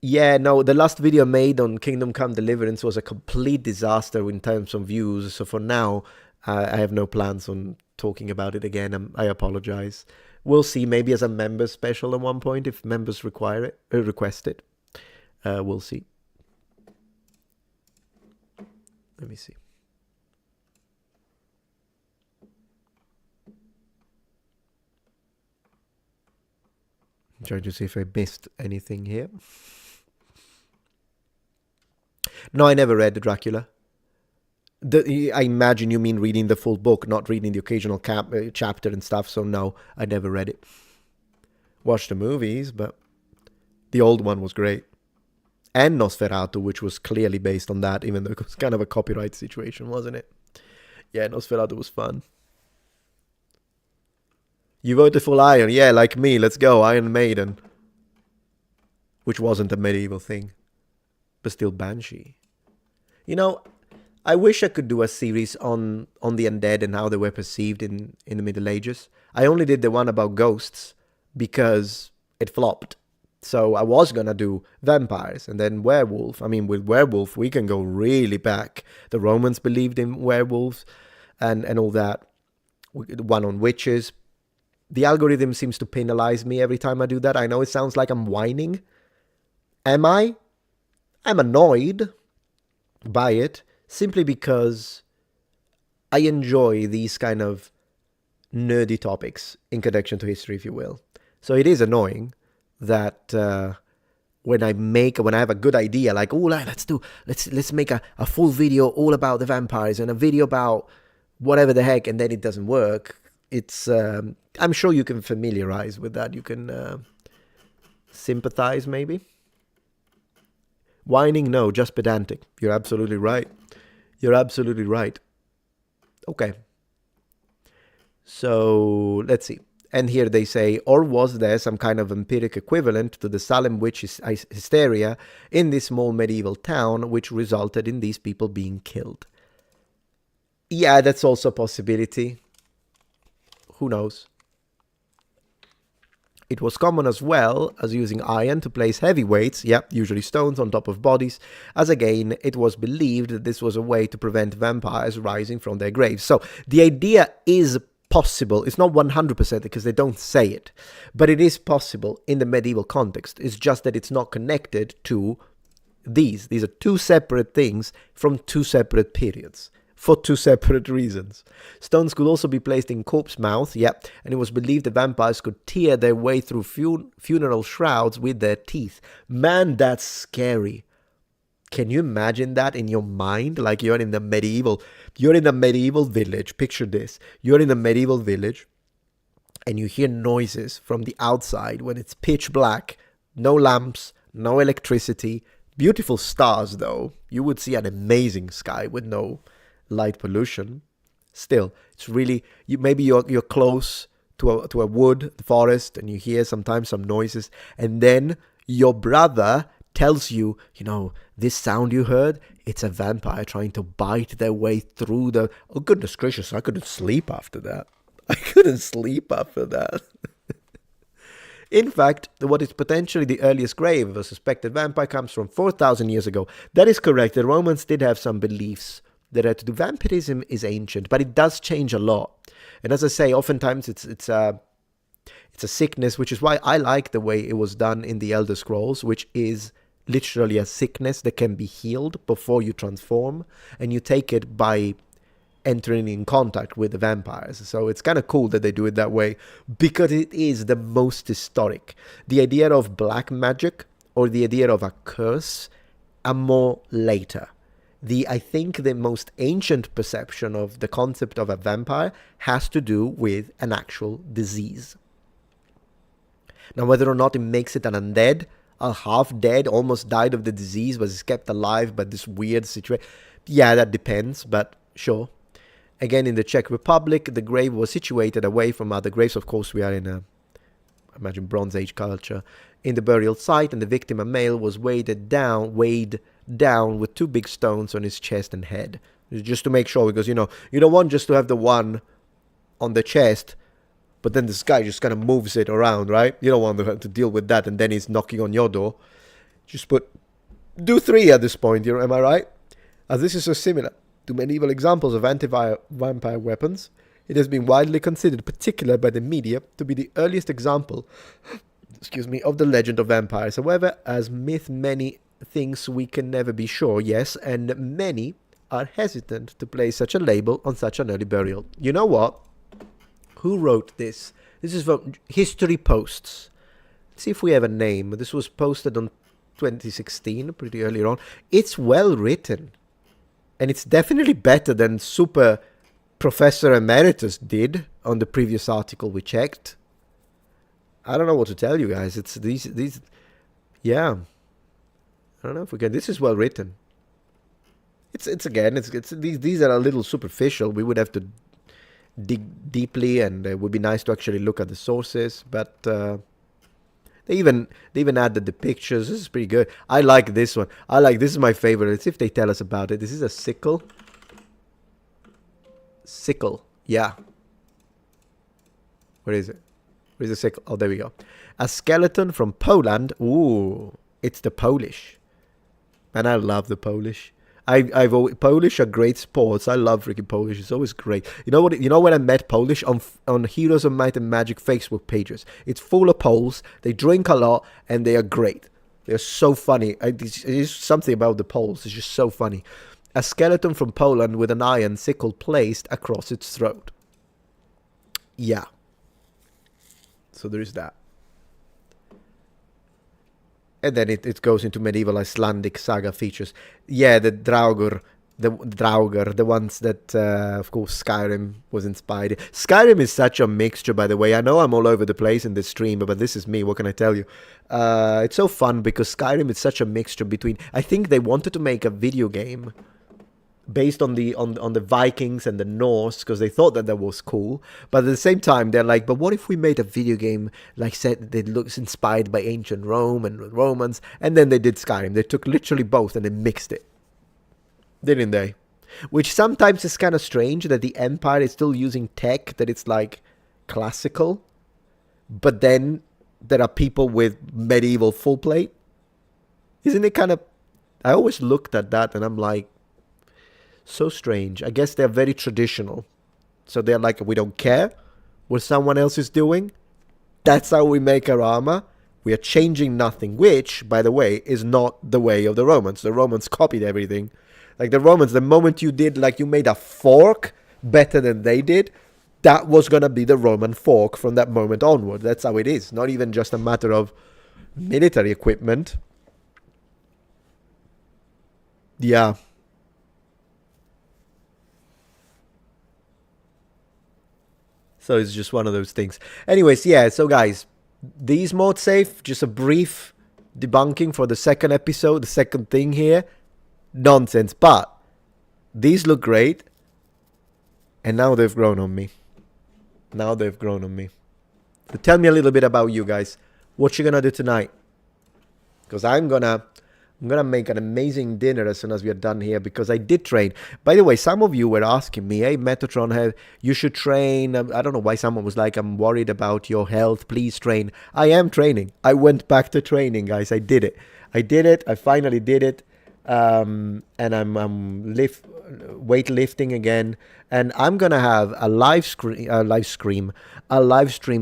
yeah, no, the last video made on Kingdom Come Deliverance was a complete disaster in terms of views. So for now, I have no plans on talking about it again. I apologize. We'll see, maybe as a member special at one point if members require it, request it. We'll see. Let me see. I'm trying to see if I missed anything here. No, I never read Dracula. I imagine you mean reading the full book, not reading the occasional chapter and stuff. So no, I never read it. Watched the movies, but the old one was great. And Nosferatu, which was clearly based on that, even though it was kind of a copyright situation, wasn't it? Yeah, Nosferatu was fun. You voted for Iron, yeah, like me. Let's go, Iron Maiden. Which wasn't a medieval thing, but still Banshee. You know, I wish I could do a series on the undead and how they were perceived in the Middle Ages. I only did the one about ghosts because it flopped. So I was gonna do vampires and then werewolf. I mean, with werewolf, we can go really back. The Romans believed in werewolves and all that. One on witches. The algorithm seems to penalize me every time I do that. I know it sounds like I'm whining. Am I? I'm annoyed by it simply because I enjoy these kind of nerdy topics in connection to history, if you will. So it is annoying that when I have a good idea, like, oh, let's make a full video all about the vampires and a video about whatever the heck, and then it doesn't work. It's I'm sure you can familiarize with that. You can sympathize, maybe. Whining, no, just pedantic. You're absolutely right. You're absolutely right. Okay. So let's see. And here they say, or was there some kind of empiric equivalent to the Salem witch hysteria in this small medieval town, which resulted in these people being killed? Yeah, that's also a possibility. Who knows? It was common as well as using iron to place heavy weights, usually stones, on top of bodies, as again, it was believed that this was a way to prevent vampires rising from their graves. So the idea is possible. It's not 100% because they don't say it, but it is possible in the medieval context. It's just that it's not connected to these. These are two separate things from two separate periods for two separate reasons. Stones could also be placed in corpse mouths, and it was believed that vampires could tear their way through funeral shrouds with their teeth. Man, that's scary. Can you imagine that in your mind? Like you're in a medieval village. Picture this. You're in a medieval village and you hear noises from the outside when it's pitch black, no lamps, no electricity, beautiful stars though. You would see an amazing sky with no light pollution. Still, it's really, maybe you're close to a wood forest and you hear sometimes some noises, and then your brother tells you, this sound you heard, it's a vampire trying to bite their way through the... Oh, goodness gracious, I couldn't sleep after that. In fact, what is potentially the earliest grave of a suspected vampire comes from 4,000 years ago. That is correct. The Romans did have some beliefs that had to do... Vampirism is ancient, but it does change a lot. And as I say, oftentimes it's a sickness, which is why I like the way it was done in the Elder Scrolls, which is literally a sickness that can be healed before you transform, and you take it by entering in contact with the vampires. So it's kind of cool that they do it that way, because it is the most historic. The idea of black magic or the idea of a curse are more later. I think the most ancient perception of the concept of a vampire has to do with an actual disease. Now, whether or not it makes it an undead, a half-dead, almost died of the disease, was kept alive by this weird situation, yeah, that depends, but sure. Again, in the Czech Republic, the grave was situated away from other graves. Of course, we are in imagine Bronze Age culture. In the burial site, and the victim, a male, was weighed down with 2 big stones on his chest and head. Just to make sure, because, you don't want just to have the one on the chest, but then this guy just kind of moves it around, right? You don't want to have to deal with that, and then he's knocking on your door. Just do 3 at this point, am I right? As this is so similar to medieval examples of anti-vampire weapons, it has been widely considered, particularly by the media, to be the earliest example, of the legend of vampires. However, as myth, many things we can never be sure, yes, and many are hesitant to place such a label on such an early burial. You know what? Who wrote this? This is from History Posts. Let's see if we have a name. This was posted on 2016, pretty early on. It's well written. And it's definitely better than Super Professor Emeritus did on the previous article we checked. I don't know what to tell you guys. It's these, yeah. I don't know if we can. This is well written. It's these are a little superficial. We would have to dig deeply, and it would be nice to actually look at the sources. But they even added the pictures. This is pretty good. I like this one. This is my favorite. Let's see if they tell us about it. This is a sickle. Sickle, yeah. Where is it? Where's the sickle? Oh, there we go. A skeleton from Poland. Ooh, it's the Polish. And I love the Polish. Polish are great sports. I love freaking Polish. It's always great. You know what? You know when I met Polish on Heroes of Might and Magic Facebook pages. It's full of Poles. They drink a lot and they are great. They're so funny. There's something about the Poles. It's just so funny. A skeleton from Poland with an iron sickle placed across its throat. Yeah. So there is that. And then it goes into medieval Icelandic saga features. Yeah, the Draugr, the ones that, of course, Skyrim was inspired. Skyrim is such a mixture, by the way. I know I'm all over the place in this stream, but this is me. What can I tell you? It's so fun because Skyrim is such a mixture between... I think they wanted to make a video game based on the Vikings and the Norse, because they thought that was cool. But at the same time, they're like, but what if we made a video game like said that looks inspired by ancient Rome and Romans? And then they did Skyrim. They took literally both and they mixed it, didn't they? Which sometimes is kind of strange that the Empire is still using tech that it's like classical, but then there are people with medieval full plate. Isn't it kind of... I always looked at that and I'm like, so strange. I guess they're very traditional. So they're like, we don't care what someone else is doing. That's how we make our armor. We are changing nothing, which, by the way, is not the way of the Romans. The Romans copied everything. Like the Romans, the moment you did, like you made a fork better than they did, that was going to be the Roman fork from that moment onward. That's how it is. Not even just a matter of military equipment. Yeah. So it's just one of those things. Anyways, yeah, so guys, these mod safe, just a brief debunking for the second episode, the second thing here. Nonsense, but these look great. And now they've grown on me. So tell me a little bit about you guys. What you gonna do tonight? Because I'm gonna make an amazing dinner as soon as we are done here, because I did train. By the way, some of you were asking me, hey, Metatron, you should train. I don't know why someone was like, I'm worried about your health. Please train. I am training. I went back to training, guys. I did it. I finally did it. And I'm weightlifting again. And I'm going to have a live stream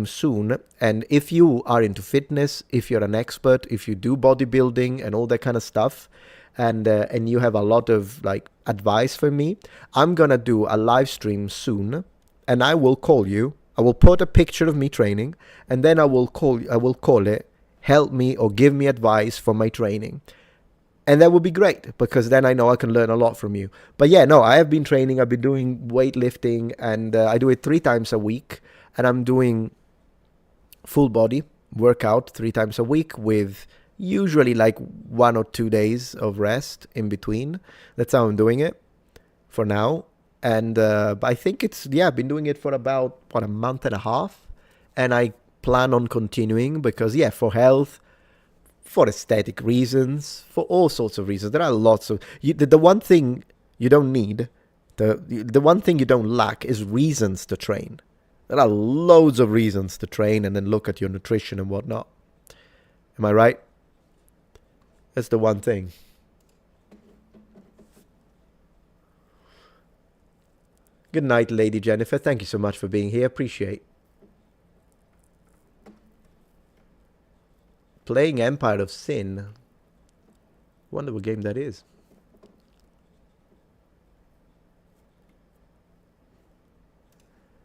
soon. And if you are into fitness, if you're an expert, if you do bodybuilding and all that kind of stuff, and you have a lot of like advice for me, I'm going to do a live stream soon, and I will call you. I will put a picture of me training, and then I will call it, help me or give me advice for my training. And that would be great, because then I know I can learn a lot from you. But yeah, no, I have been training. I've been doing weightlifting, and I do it 3 times a week. And I'm doing full body workout 3 times a week with usually like 1 or 2 days of rest in between. That's how I'm doing it for now. And I think I've been doing it for about, a month and a half. And I plan on continuing because, yeah, for health, for aesthetic reasons, for all sorts of reasons. There are lots of... the one thing you don't need, the one thing you don't lack is reasons to train. There are loads of reasons to train and then look at your nutrition and whatnot. Am I right? That's the one thing. Good night, Lady Jennifer. Thank you so much for being here. Appreciate. Playing Empire of Sin. Wonder what game that is.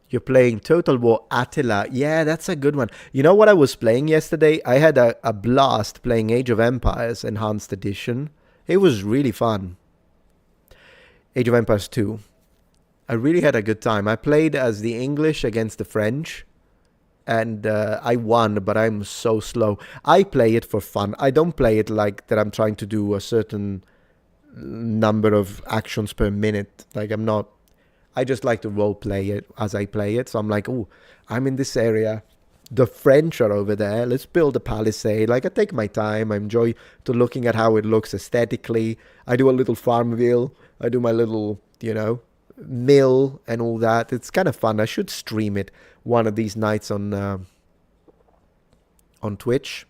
You're playing Total War Attila. Yeah, that's a good one. You know what I was playing yesterday? I had a blast playing Age of Empires Enhanced Edition. It was really fun. Age of Empires 2. I really had a good time. I played as the English against the French. And I won, but I'm so slow. I play it for fun. I don't play it like that I'm trying to do a certain number of actions per minute. Like, I'm not... I just like to role play it as I play it. So I'm like, oh, I'm in this area. The French are over there. Let's build a palisade. Like, I take my time. I enjoy to looking at how it looks aesthetically. I do a little Farmville. I do my little, you know, mill and all that. It's kind of fun. I should stream it one of these nights on Twitch,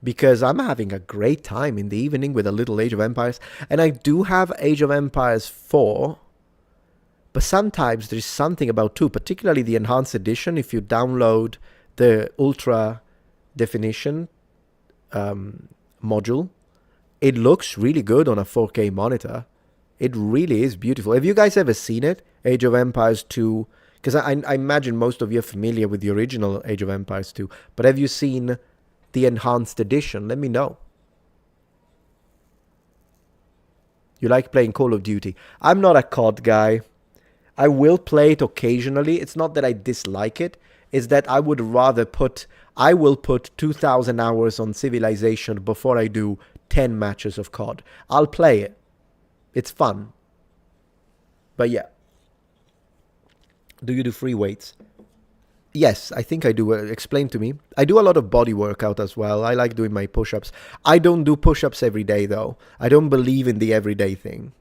because I'm having a great time in the evening with a little Age of Empires. And I do have Age of Empires 4, but sometimes there's something about 2, particularly the Enhanced Edition. If you download the Ultra Definition module, it looks really good on a 4K monitor. It really is beautiful. Have you guys ever seen it? Age of Empires 2? Because I imagine most of you are familiar with the original Age of Empires 2. But have you seen the Enhanced Edition? Let me know. You like playing Call of Duty. I'm not a COD guy. I will play it occasionally. It's not that I dislike it. It's that I would rather put... I will put 2,000 hours on Civilization before I do 10 matches of COD. I'll play it. It's fun. But yeah. Do you do free weights? Yes, I think I do. Explain to me. I do a lot of body workout as well. I like doing my push-ups. I don't do push-ups every day, though. I don't believe in the everyday thing.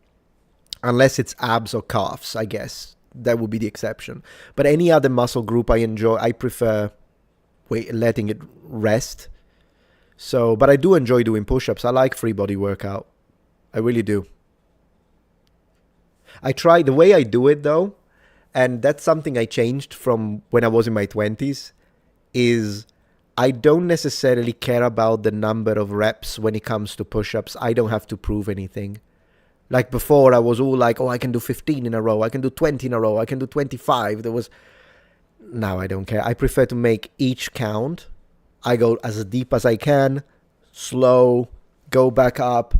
Unless it's abs or calves, I guess. That would be the exception. But any other muscle group I enjoy, I prefer letting it rest. So, but I do enjoy doing push-ups. I like free body workout. I really do. I try, the way I do it though, and that's something I changed from when I was in my 20s, is I don't necessarily care about the number of reps when it comes to push-ups. I don't have to prove anything. Like before, I was all like, oh, I can do 15 in a row, I can do 20 in a row, I can do 25. Now I don't care. I prefer to make each count. I go as deep as I can, slow, go back up,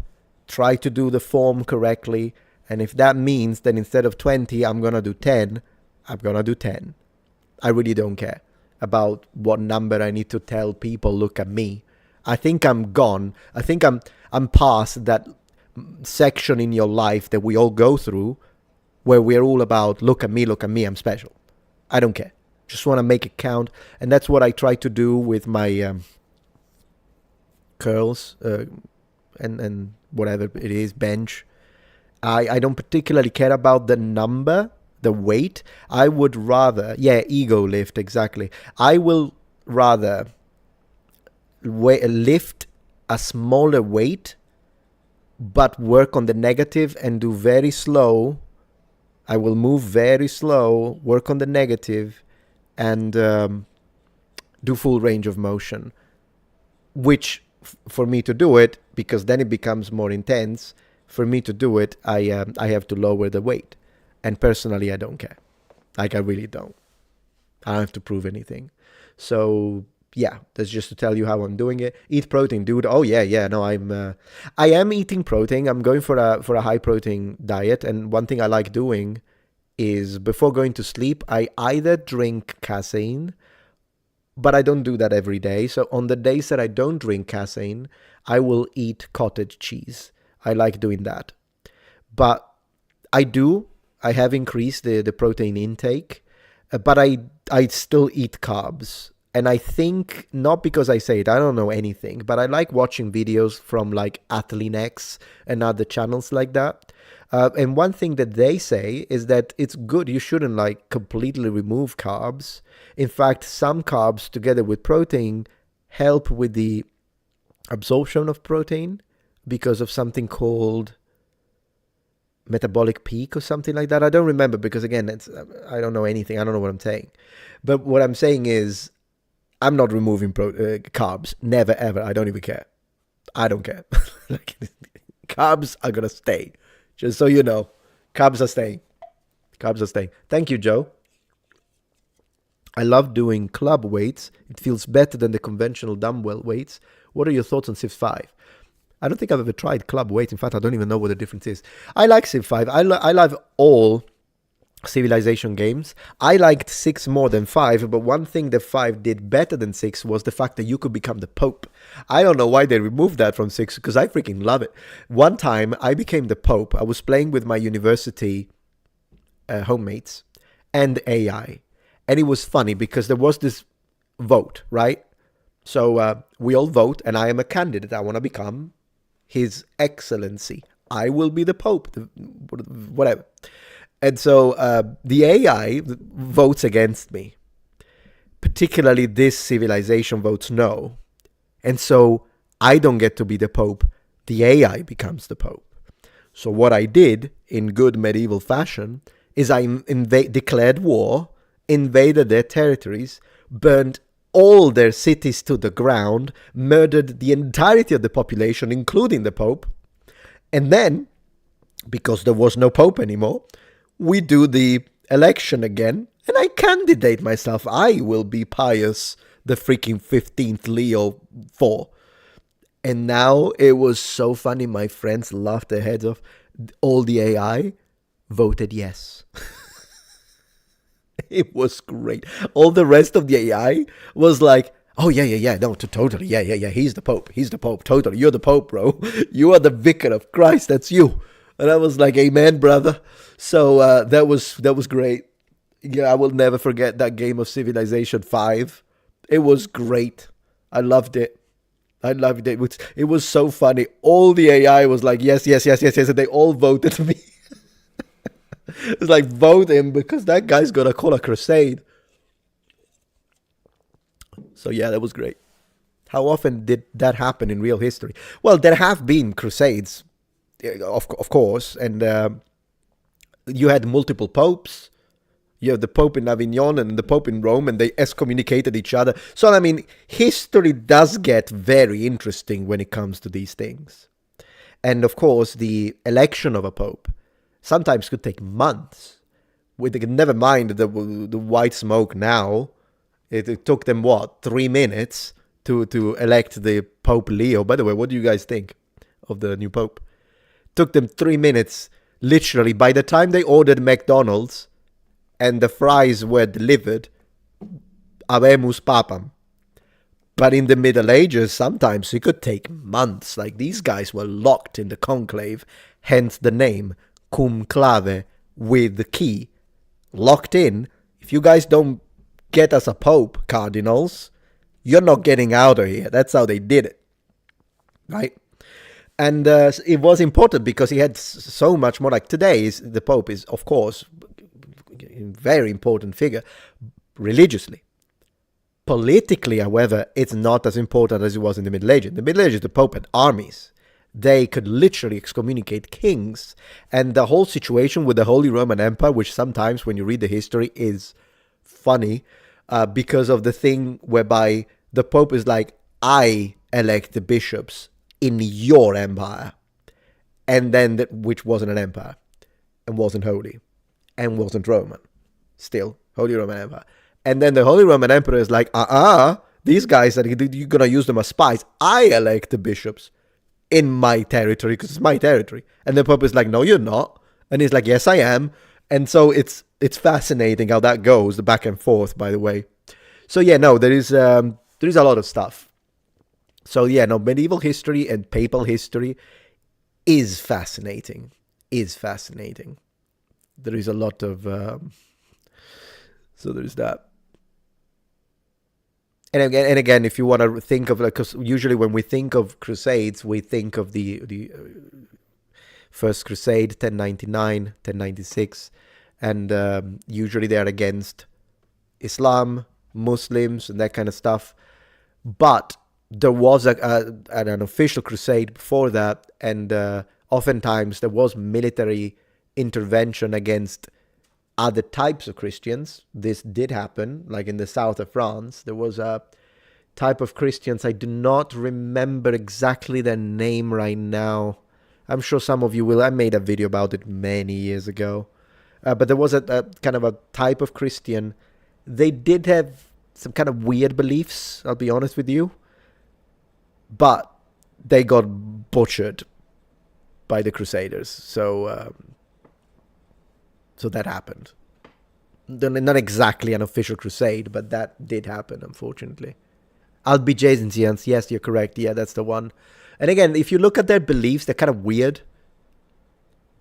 try to do the form correctly. And if that means that instead of 20, I'm going to do 10, I'm going to do 10. I really don't care about what number I need to tell people, look at me. I think I'm gone. I think I'm past that section in your life that we all go through where we're all about, look at me, I'm special. I don't care. Just want to make it count. And that's what I try to do with my curls and whatever it is, bench. I don't particularly care about the number, the weight. I would rather, ego lift, exactly. I will rather lift a smaller weight, but work on the negative and do very slow. I will move very slow, work on the negative, and do full range of motion. Which, for me to do it, because then it becomes more intense, for me to do it, I have to lower the weight. And personally, I don't care. Like, I really don't. I don't have to prove anything. So, yeah, that's just to tell you how I'm doing it. Eat protein, dude. Oh, yeah, no, I am eating protein. I'm going for a high-protein diet. And one thing I like doing is, before going to sleep, I either drink casein, but I don't do that every day. So on the days that I don't drink casein, I will eat cottage cheese. I like doing that. But I have increased the protein intake, but I still eat carbs. And I think, not because I say it, I don't know anything, but I like watching videos from like Athlenex and other channels like that. And one thing that they say is that it's good. You shouldn't like completely remove carbs. In fact, some carbs together with protein help with the absorption of protein because of something called metabolic peak or something like that. I don't remember because again, I don't know anything. I don't know what I'm saying. But what I'm saying is I'm not removing carbs. Never, ever. I don't even care. I don't care. Like, carbs are going to stay. Just so you know, carbs are staying. Carbs are staying. Thank you, Joe. I love doing club weights. It feels better than the conventional dumbbell weights. What are your thoughts on Civ 5? I don't think I've ever tried club weights. In fact, I don't even know what the difference is. I like Civ 5. I love all Civilization games. I liked 6 more than 5, but one thing that 5 did better than 6 was the fact that you could become the Pope. I don't know why they removed that from 6, because I freaking love it. One time, I became the Pope. I was playing with my university homemates and AI. And it was funny because there was this vote, right? So we all vote, and I am a candidate. I want to become His Excellency. I will be the Pope, whatever. And so the AI votes against me. Particularly this civilization votes no. And so I don't get to be the Pope. The AI becomes the Pope. So what I did in good medieval fashion is I declared war, invaded their territories, burned all their cities to the ground, murdered the entirety of the population, including the Pope. And then, because there was no Pope anymore, we do the election again, and I candidate myself. I will be Pius, the freaking 15th Leo IV. And now it was so funny. My friends laughed their heads off. All the AI voted yes. It was great. All the rest of the AI was like, oh, yeah, no, totally, yeah, he's the Pope, totally, you're the Pope, bro. You are the vicar of Christ, that's you. And I was like, amen, brother. So that was great. Yeah, I will never forget that game of Civilization 5. It was great. I loved it. It was so funny. All the AI was like, yes, and they all voted me. It's like, vote him because that guy's gonna call a crusade. So yeah, that was great. How often did that happen in real history? Well, there have been crusades, of course, and you had multiple popes. You have the Pope in Avignon and the Pope in Rome, and they excommunicated each other. So, I mean, history does get very interesting when it comes to these things. And, of course, the election of a Pope sometimes could take months. Never mind the white smoke now. It took them, 3 minutes to elect the Pope Leo. By the way, what do you guys think of the new Pope? Took them 3 minutes, literally. By the time they ordered McDonald's and the fries were delivered, Habemus Papam. But in the Middle Ages, sometimes it could take months. Like, these guys were locked in the conclave, hence the name, cum clave, with the key. Locked in. If you guys don't get us a pope, cardinals, you're not getting out of here. That's how they did it. Right? And it was important because he had so much more. Like, today, the Pope is, of course, a very important figure religiously. Politically, however, it's not as important as it was in the Middle Ages. In the Middle Ages, the Pope had armies. They could literally excommunicate kings. And the whole situation with the Holy Roman Empire, which sometimes when you read the history is funny, because of the thing whereby the Pope is like, I elect the bishops in your empire. And then, which wasn't an empire, and wasn't holy, and wasn't Roman. Still, Holy Roman Empire. And then the Holy Roman Emperor is like, these guys, you're going to use them as spies. I elect the bishops in my territory, because it's my territory. And the Pope is like, no, you're not. And he's like, yes, I am. And so it's fascinating how that goes, the back and forth, by the way. So yeah, no, there is a lot of stuff. So yeah, no, medieval history and papal history is fascinating. There is a lot of... so there's that. And again, if you want to think of, like, because usually when we think of crusades, we think of the First Crusade, 1099, 1096, and usually they are against Islam, Muslims, and that kind of stuff. But there was an official crusade before that, and oftentimes there was military intervention against other types of Christians. This did happen, like in the south of France. There was a type of Christians. I do not remember exactly their name right now. I'm sure some of you will. I made a video about it many years ago. But there was a kind of a type of Christian. They did have some kind of weird beliefs, I'll be honest with you. But they got butchered by the Crusaders. So that happened. Not exactly an official crusade, but that did happen, unfortunately. Albigensians, yes, you're correct. Yeah, that's the one. And again, if you look at their beliefs, they're kind of weird.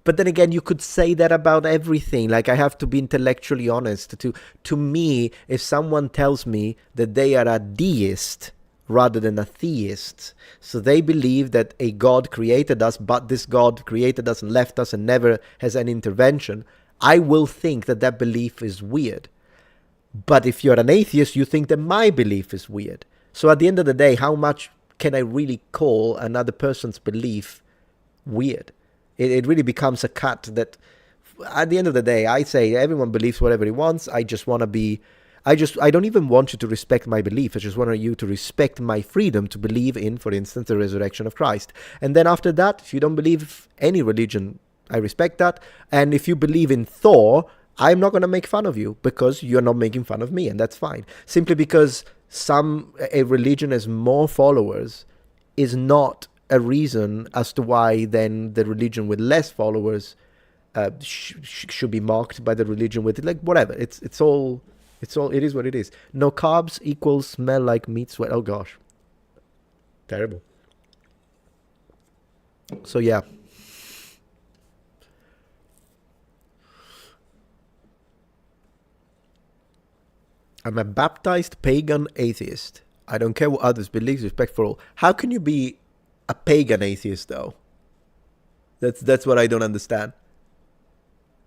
But then again, you could say that about everything. Like, I have to be intellectually honest. To me, if someone tells me that they are a deist rather than a theist, so they believe that a God created us, but this God created us and left us and never has any intervention, I will think that that belief is weird. But if you're an atheist, you think that my belief is weird. So at the end of the day, how much can I really call another person's belief weird? It really becomes a cut that, at the end of the day, I say everyone believes whatever he wants. I don't even want you to respect my belief. I just want you to respect my freedom to believe in, for instance, the resurrection of Christ. And then after that, if you don't believe any religion, I respect that. And if you believe in Thor, I'm not going to make fun of you because you're not making fun of me, and that's fine. Simply because a religion has more followers is not a reason as to why then the religion with less followers should be mocked by the religion with, like, whatever. It is what it is. No carbs equals smell like meat sweat. Oh gosh, terrible. So yeah. I'm a baptized pagan atheist. I don't care what others believe, respect for all. How can you be a pagan atheist, though? That's what I don't understand.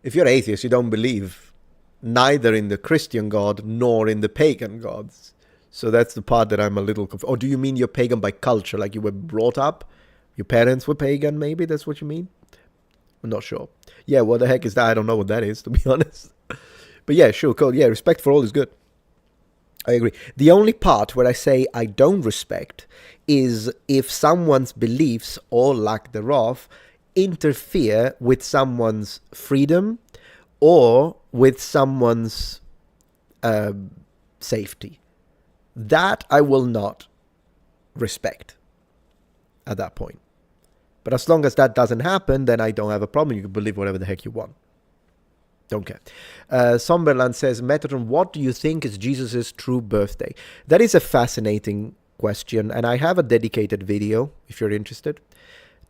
If you're atheist, you don't believe neither in the Christian God nor in the pagan gods. So that's the part that I'm a little confused. Or do you mean you're pagan by culture, like you were brought up? Your parents were pagan, maybe? That's what you mean? I'm not sure. Yeah, what the heck is that? I don't know what that is, to be honest. But yeah, sure, cool. Yeah, respect for all is good. I agree. The only part where I say I don't respect is if someone's beliefs, or lack thereof, interfere with someone's freedom or with someone's safety. That I will not respect at that point. But as long as that doesn't happen, then I don't have a problem. You can believe whatever the heck you want. Don't care. Somberland says, Metatron, what do you think is Jesus' true birthday? That is a fascinating question, and I have a dedicated video, if you're interested.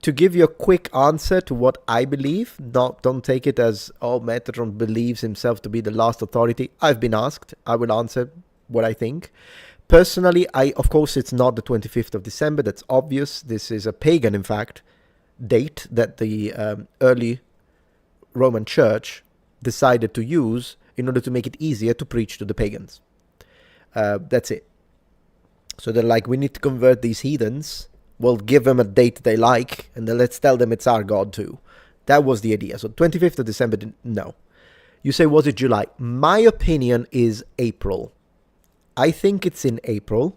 To give you a quick answer to what I believe, don't take it as, oh, Metatron believes himself to be the last authority. I've been asked. I will answer what I think. Personally, of course, it's not the 25th of December. That's obvious. This is a pagan, in fact, date that the early Roman Church decided to use in order to make it easier to preach to the pagans. That's it. So they're like, we need to convert these heathens. We'll give them a date they like, and then let's tell them it's our God too. That was the idea. So 25th of December, no. You say, was it July? My opinion is April. I think it's in April.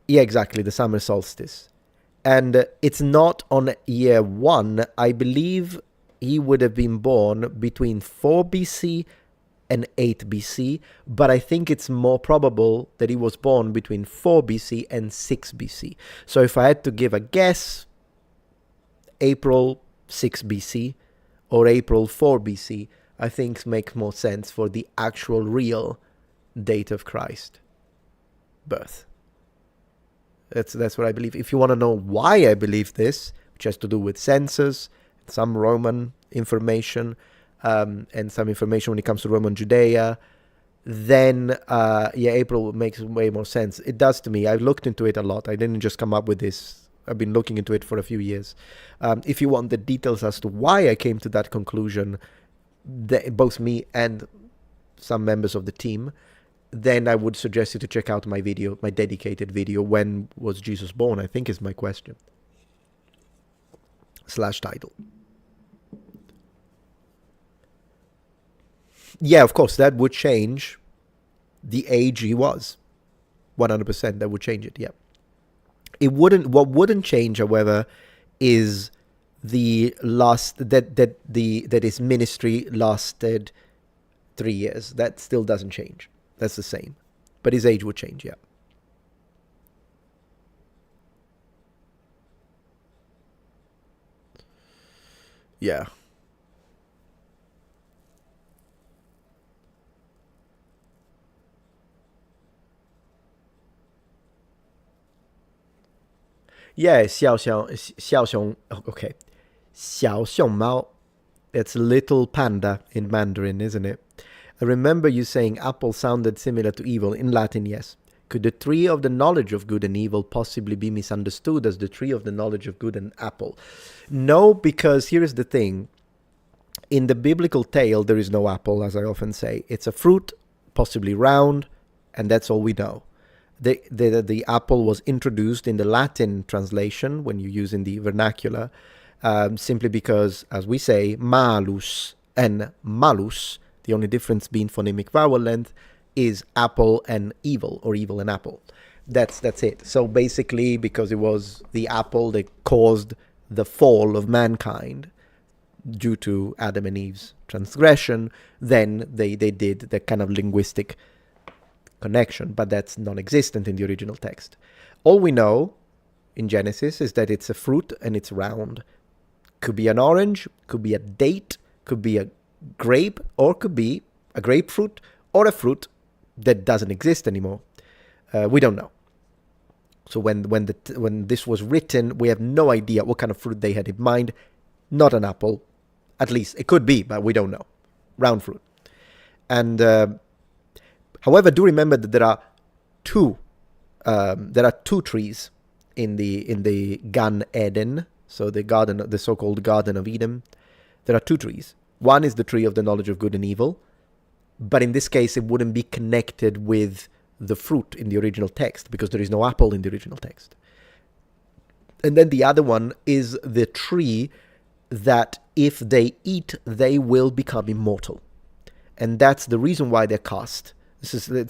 Yeah, exactly, the summer solstice. And it's not on year 1. I believe he would have been born between 4 BC and 8 BC, but I think it's more probable that he was born between 4 BC and 6 BC. So if I had to give a guess, April 6 BC or April 4 BC, I think makes more sense for the actual real date of Christ birth. That's what I believe. If you want to know why I believe this, which has to do with census, some Roman information, and some information when it comes to Roman Judea, then yeah, April makes way more sense. It does to me. I've looked into it a lot. I didn't just come up with this. I've been looking into it for a few years. If you want the details as to why I came to that conclusion, both me and some members of the team, then I would suggest you to check out my video, my dedicated video, When Was Jesus Born? I think is my question. / title. Yeah, of course, that would change the age he was. 100%, that would change it, yeah. It wouldn't. What wouldn't change, however, is the that his ministry lasted 3 years. That still doesn't change. That's the same. But his age would change, yeah. Yeah. Yeah, Xiao okay. Xiao Xiong Mao. It's little panda in Mandarin, isn't it? I remember you saying apple sounded similar to evil. In Latin, yes. Could the tree of the knowledge of good and evil possibly be misunderstood as the tree of the knowledge of good and apple? No, because here is the thing. In the biblical tale, there is no apple, as I often say. It's a fruit, possibly round, and that's all we know. The apple was introduced in the Latin translation when you use in the vernacular, simply because, as we say, malus and malus, the only difference being phonemic vowel length, is apple and evil, or evil and apple. That's it. So basically, because it was the apple that caused the fall of mankind due to Adam and Eve's transgression, then they did the kind of linguistic connection, but that's non-existent in the original text. All we know in Genesis is that it's a fruit and it's round. Could be an orange, could be a date, could be a grape, or could be a grapefruit or a fruit that doesn't exist anymore. We don't know. So when this was written, we have no idea what kind of fruit they had in mind. Not an apple, at least it could be, but we don't know. Round fruit. And however, do remember that there are two trees in the Gan Eden, so the so-called Garden of Eden. There are two trees. One is the tree of the knowledge of good and evil, but in this case, it wouldn't be connected with the fruit in the original text because there is no apple in the original text. And then the other one is the tree that if they eat, they will become immortal. And that's the reason why they're cast.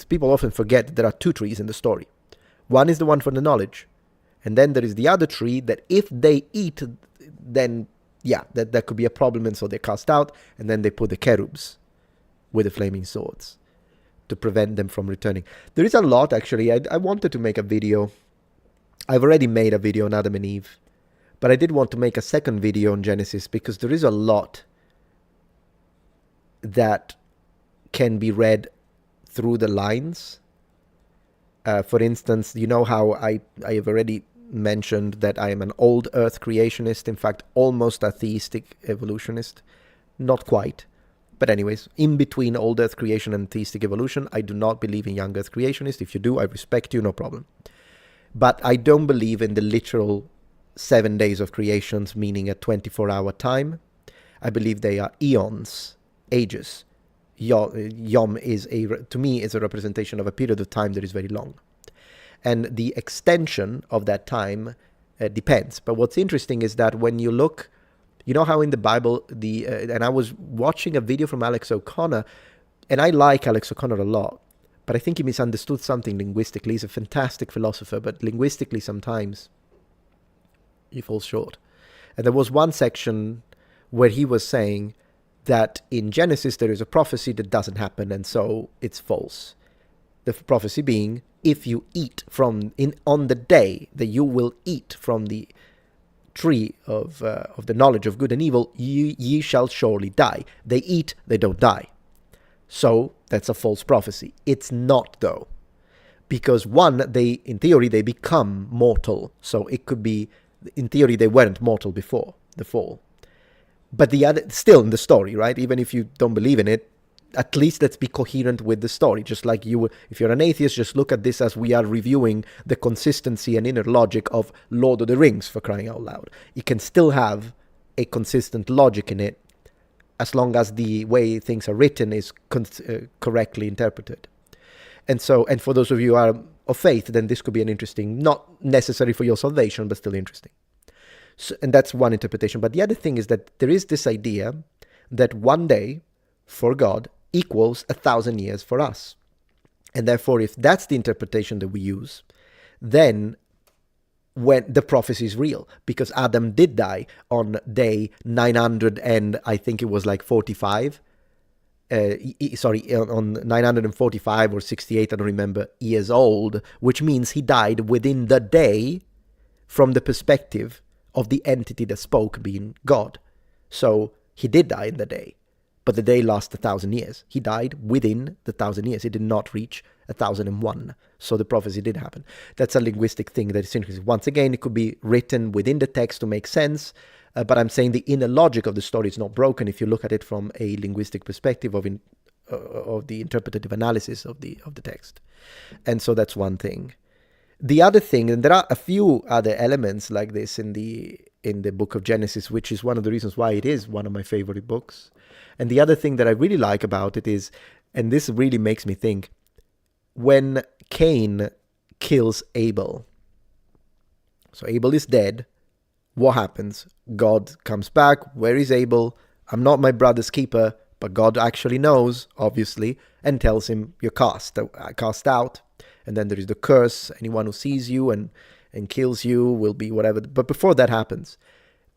People often forget that there are two trees in the story. One is the one for the knowledge, and then there is the other tree that if they eat, then yeah, that could be a problem, and so they're cast out, and then they put the cherubs with the flaming swords to prevent them from returning. There is a lot, actually. I wanted to make a video. I've already made a video on Adam and Eve, but I did want to make a second video on Genesis because there is a lot that can be read through the lines. For instance, you know how I have already mentioned that I am an old earth creationist, in fact almost a theistic evolutionist. Not quite, but anyways, in between old earth creation and theistic evolution. I do not believe in young earth creationist. If you do, I respect you, no problem. But I don't believe in the literal 7 days of creations, meaning a 24-hour time. I believe they are eons, ages. Yom is to me is a representation of a period of time that is very long, and the extension of that time depends. But what's interesting is that when you look, you know how in the Bible and I was watching a video from Alex O'Connor, and I like Alex O'Connor a lot, but I think he misunderstood something linguistically. He's a fantastic philosopher, but linguistically sometimes he falls short. And there was one section where he was saying that in Genesis there is a prophecy that doesn't happen, and so it's false. The prophecy being, if you eat on the day that you will eat from the tree of the knowledge of good and evil, ye shall surely die. They eat, they don't die. So that's a false prophecy. It's not, though, because in theory they become mortal. So it could be, in theory they weren't mortal before the fall. But the other, still in the story, right? Even if you don't believe in it, at least let's be coherent with the story. Just like you, if you're an atheist, just look at this as we are reviewing the consistency and inner logic of Lord of the Rings, for crying out loud. You can still have a consistent logic in it, as long as the way things are written is correctly interpreted. And for those of you who are of faith, then this could be an interesting, not necessary for your salvation, but still interesting. So, and that's one interpretation. But the other thing is that there is this idea that one day for God equals 1,000 years for us. And therefore, if that's the interpretation that we use, then when the prophecy is real, because Adam did die on day 900 and I think it was like 45. On 945 or 68, I don't remember, years old, which means he died within the day from the perspective of the entity that spoke, being God. So he did die in the day, but the day lasted 1,000 years. He died within the 1,000 years. He did not reach 1,001. So the prophecy did happen. That's a linguistic thing that is interesting. Once again, it could be written within the text to make sense, but I'm saying the inner logic of the story is not broken if you look at it from a linguistic perspective of the interpretative analysis of the text. And so that's one thing. The other thing, and there are a few other elements like this in the book of Genesis, which is one of the reasons why it is one of my favorite books. And the other thing that I really like about it is, and this really makes me think, when Cain kills Abel. So Abel is dead. What happens? God comes back. Where is Abel? I'm not my brother's keeper, but God actually knows, obviously, and tells him, you're cast out. And then there is the curse. Anyone who sees you and kills you will be whatever. But before that happens,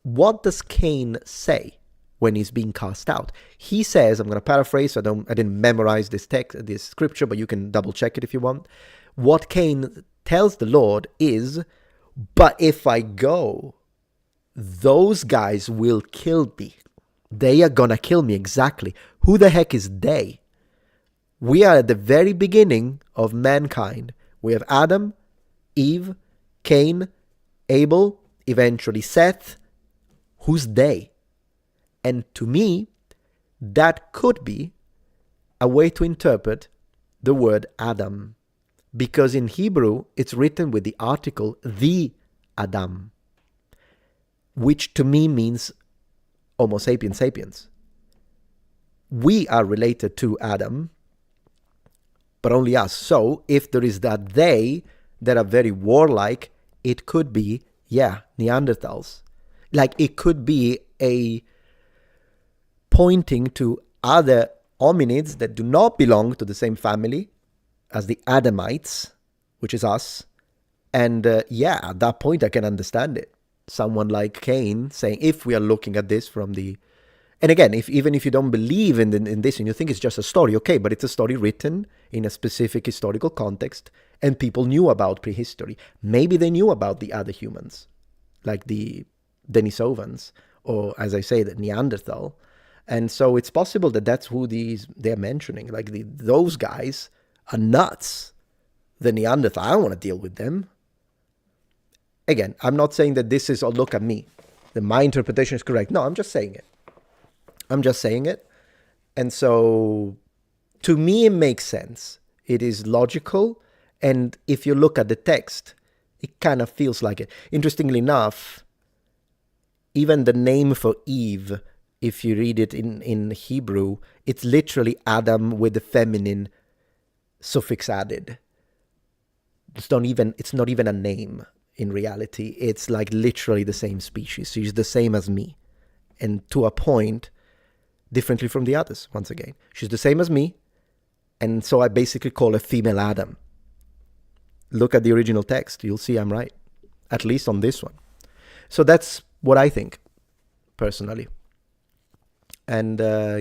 what does Cain say when he's being cast out? He says, I'm going to paraphrase, so I didn't memorize this text, this scripture, but you can double check it if you want. What Cain tells the Lord is, but if I go, those guys will kill me. They are gonna kill me. Exactly. Who the heck is they? We are at the very beginning of mankind. We have Adam, Eve, Cain, Abel, eventually Seth. Who's they? And to me, that could be a way to interpret the word Adam. Because in Hebrew, it's written with the article, the Adam, which to me means Homo sapiens sapiens. We are related to Adam, but only us. So if there is that they that are very warlike, it could be, Neanderthals. Like it could be a pointing to other hominids that do not belong to the same family as the Adamites, which is us. And at that point I can understand it. Someone like Cain saying, if we are looking at this from the... And again, even if you don't believe in this and you think it's just a story, okay, but it's a story written in a specific historical context and people knew about prehistory. Maybe they knew about the other humans, like the Denisovans, or as I say, the Neanderthal. And so it's possible that that's who they're mentioning. Like those guys are nuts. The Neanderthal, I don't want to deal with them. Again, I'm not saying that this is, oh, look at me, that my interpretation is correct. No, I'm just saying it. And so, to me, it makes sense. It is logical. And if you look at the text, it kind of feels like it. Interestingly enough, even the name for Eve, if you read it in Hebrew, it's literally Adam with the feminine suffix added. It's not even a name. In reality, it's like literally the same species. She's the same as me. And to a point, differently from the others, once again. She's the same as me. And so I basically call her female Adam. Look at the original text. You'll see I'm right. At least on this one. So that's what I think, personally. And I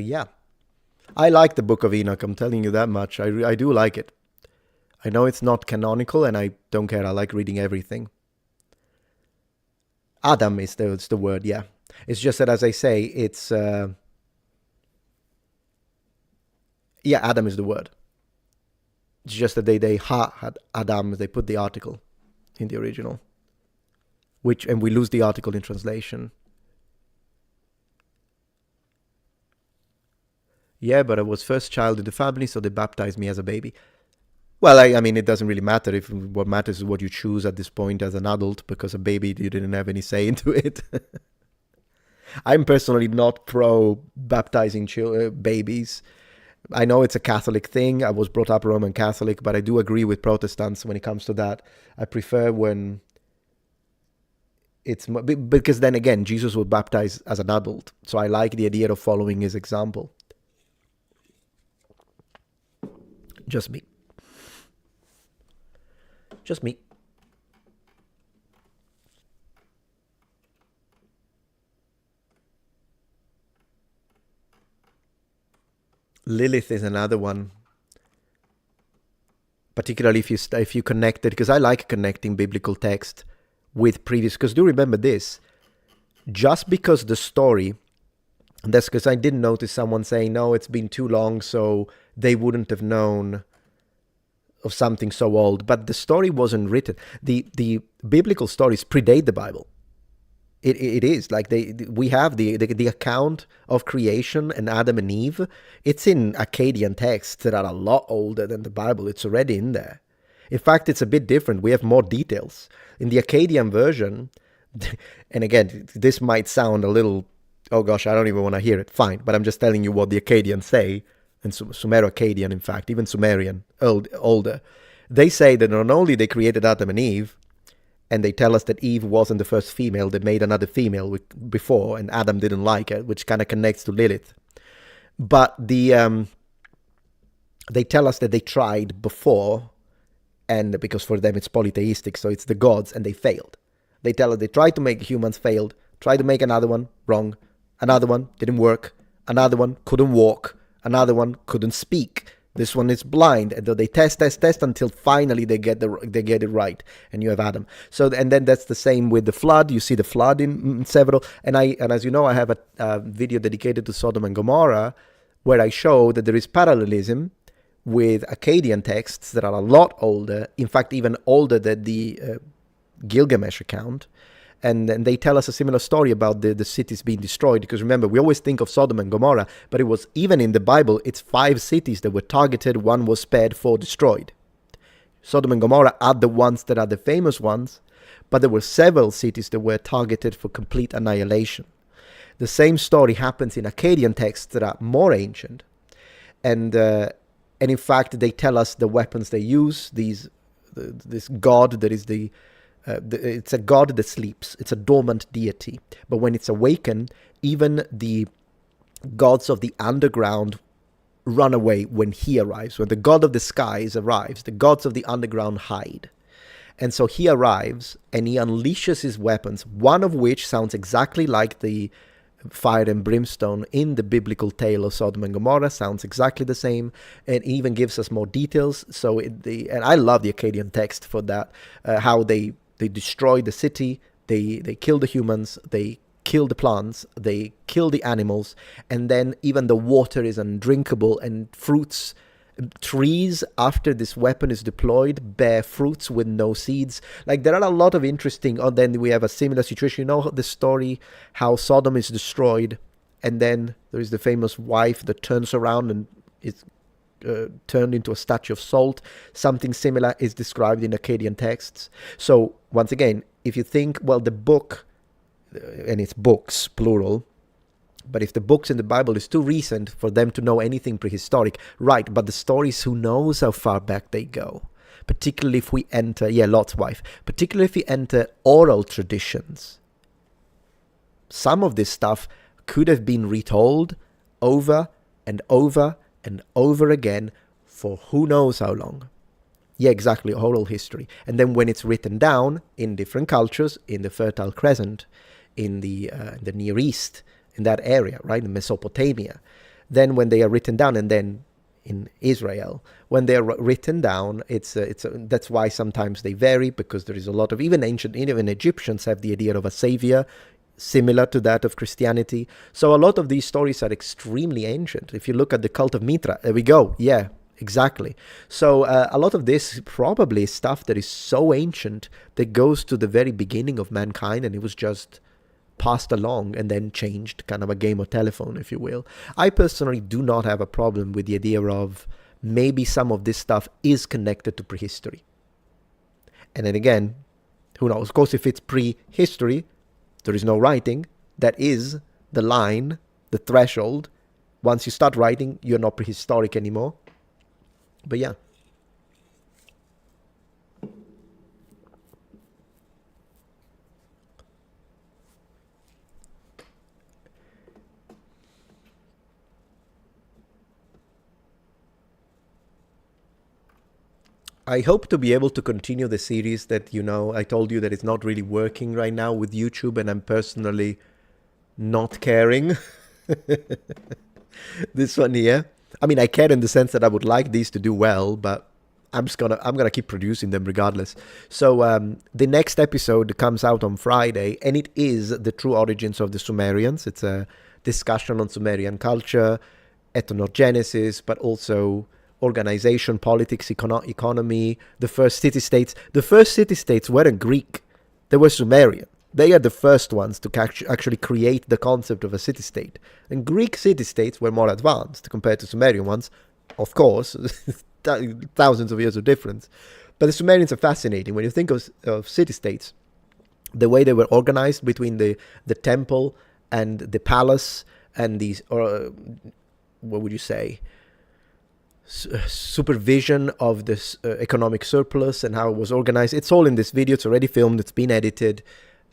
like the Book of Enoch. I'm telling you that much. I do like it. I know it's not canonical and I don't care. I like reading everything. Adam is the word, yeah. It's just that, as I say, it's... Adam is the word. It's just that they had Adam, they put the article in the original. And we lose the article in translation. Yeah, but I was first child in the family, so they baptized me as a baby. Well, I mean, it doesn't really matter. If what matters is what you choose at this point as an adult, because a baby, you didn't have any say into it. I'm personally not pro baptizing babies. I know it's a Catholic thing. I was brought up Roman Catholic, but I do agree with Protestants when it comes to that. I prefer when it's because then again, Jesus was baptized as an adult, so I like the idea of following his example. Just me. Just me. Lilith is another one, particularly if you connect it, because I like connecting biblical text with previous. Because do remember this: just because the story, and that's because I didn't notice someone saying, no, it's been too long, so they wouldn't have known of something so old. But the story wasn't written. The biblical stories predate the Bible. It is like we have the account of creation and Adam and Eve. It's in Akkadian texts that are a lot older than the Bible. It's already in there. In fact, it's a bit different. We have more details in the Akkadian version. And again, this might sound a little, oh gosh, I don't even want to hear it. Fine, but I'm just telling you what the Akkadians say, and Sumero-Akkadian, in fact, even Sumerian, older. They say that not only they created Adam and Eve, and they tell us that Eve wasn't the first female, they made another female before, and Adam didn't like it, which kind of connects to Lilith. But they tell us that they tried before, and because for them it's polytheistic, so it's the gods, and they failed. They tell us they tried to make humans, failed, tried to make another one, wrong, another one didn't work, another one couldn't walk, another one couldn't speak. This one is blind, and they test until finally they get it right, and you have Adam. So, and then that's the same with the flood. You see the flood in several, and as you know, I have a video dedicated to Sodom and Gomorrah, where I show that there is parallelism with Akkadian texts that are a lot older, in fact, even older than the Gilgamesh account. And they tell us a similar story about the cities being destroyed. Because remember, we always think of Sodom and Gomorrah, but it was, even in the Bible, it's 5 cities that were targeted, one was spared, 4 destroyed. Sodom and Gomorrah are the ones that are the famous ones, but there were several cities that were targeted for complete annihilation. The same story happens in Akkadian texts that are more ancient. And in fact, they tell us the weapons they use, this god that is it's a god that sleeps. It's a dormant deity. But when it's awakened, even the gods of the underground run away when he arrives. When the god of the skies arrives, the gods of the underground hide. And so he arrives and he unleashes his weapons, one of which sounds exactly like the fire and brimstone in the biblical tale of Sodom and Gomorrah, sounds exactly the same, and even gives us more details. So and I love the Akkadian text for that, how they destroy the city, they kill the humans, they kill the plants, they kill the animals, and then even the water is undrinkable, and fruits, trees, after this weapon is deployed, bear fruits with no seeds. Like, there are a lot of interesting, then we have a similar situation. You know the story how Sodom is destroyed, and then there is the famous wife that turns around and is turned into a statue of salt. Something similar is described in Akkadian texts. So once again, if you think, well, the book, and it's books, plural, but if the books in the Bible is too recent for them to know anything prehistoric, right, but the stories, who knows how far back they go? Particularly if we enter, Lot's wife, particularly if we enter oral traditions. Some of this stuff could have been retold over and over and over again for who knows how long. Yeah, exactly, oral history. And then when it's written down in different cultures, in the Fertile Crescent, in the Near East, in that area, right, in Mesopotamia, then when they are written down, and then in Israel, when they are written down, that's why sometimes they vary, because there is a lot of, even Egyptians have the idea of a savior, similar to that of Christianity. So a lot of these stories are extremely ancient. If you look at the cult of Mithra, there we go. Yeah, exactly. So a lot of this probably is stuff that is so ancient that goes to the very beginning of mankind, and it was just passed along and then changed, kind of a game of telephone, if you will. I personally do not have a problem with the idea of maybe some of this stuff is connected to prehistory. And then again, who knows? Of course, if it's prehistory, there is no writing. That is the line, the threshold. Once you start writing, you're not prehistoric anymore. But yeah. I hope to be able to continue the series that, I told you that it's not really working right now with YouTube, and I'm personally not caring. This one here. I mean, I care in the sense that I would like these to do well, but I'm gonna keep producing them regardless. So the next episode comes out on Friday, and it is the true origins of the Sumerians. It's a discussion on Sumerian culture, ethnogenesis, but also organization, politics, economy, the first city-states. The first city-states weren't Greek. They were Sumerian. They are the first ones to actually create the concept of a city-state. And Greek city-states were more advanced compared to Sumerian ones, of course, thousands of years of difference. But the Sumerians are fascinating. When you think of city-states, the way they were organized between the temple and the palace and these, or what would you say, supervision of this economic surplus and how it was organized. It's all in this video. It's already filmed. It's been edited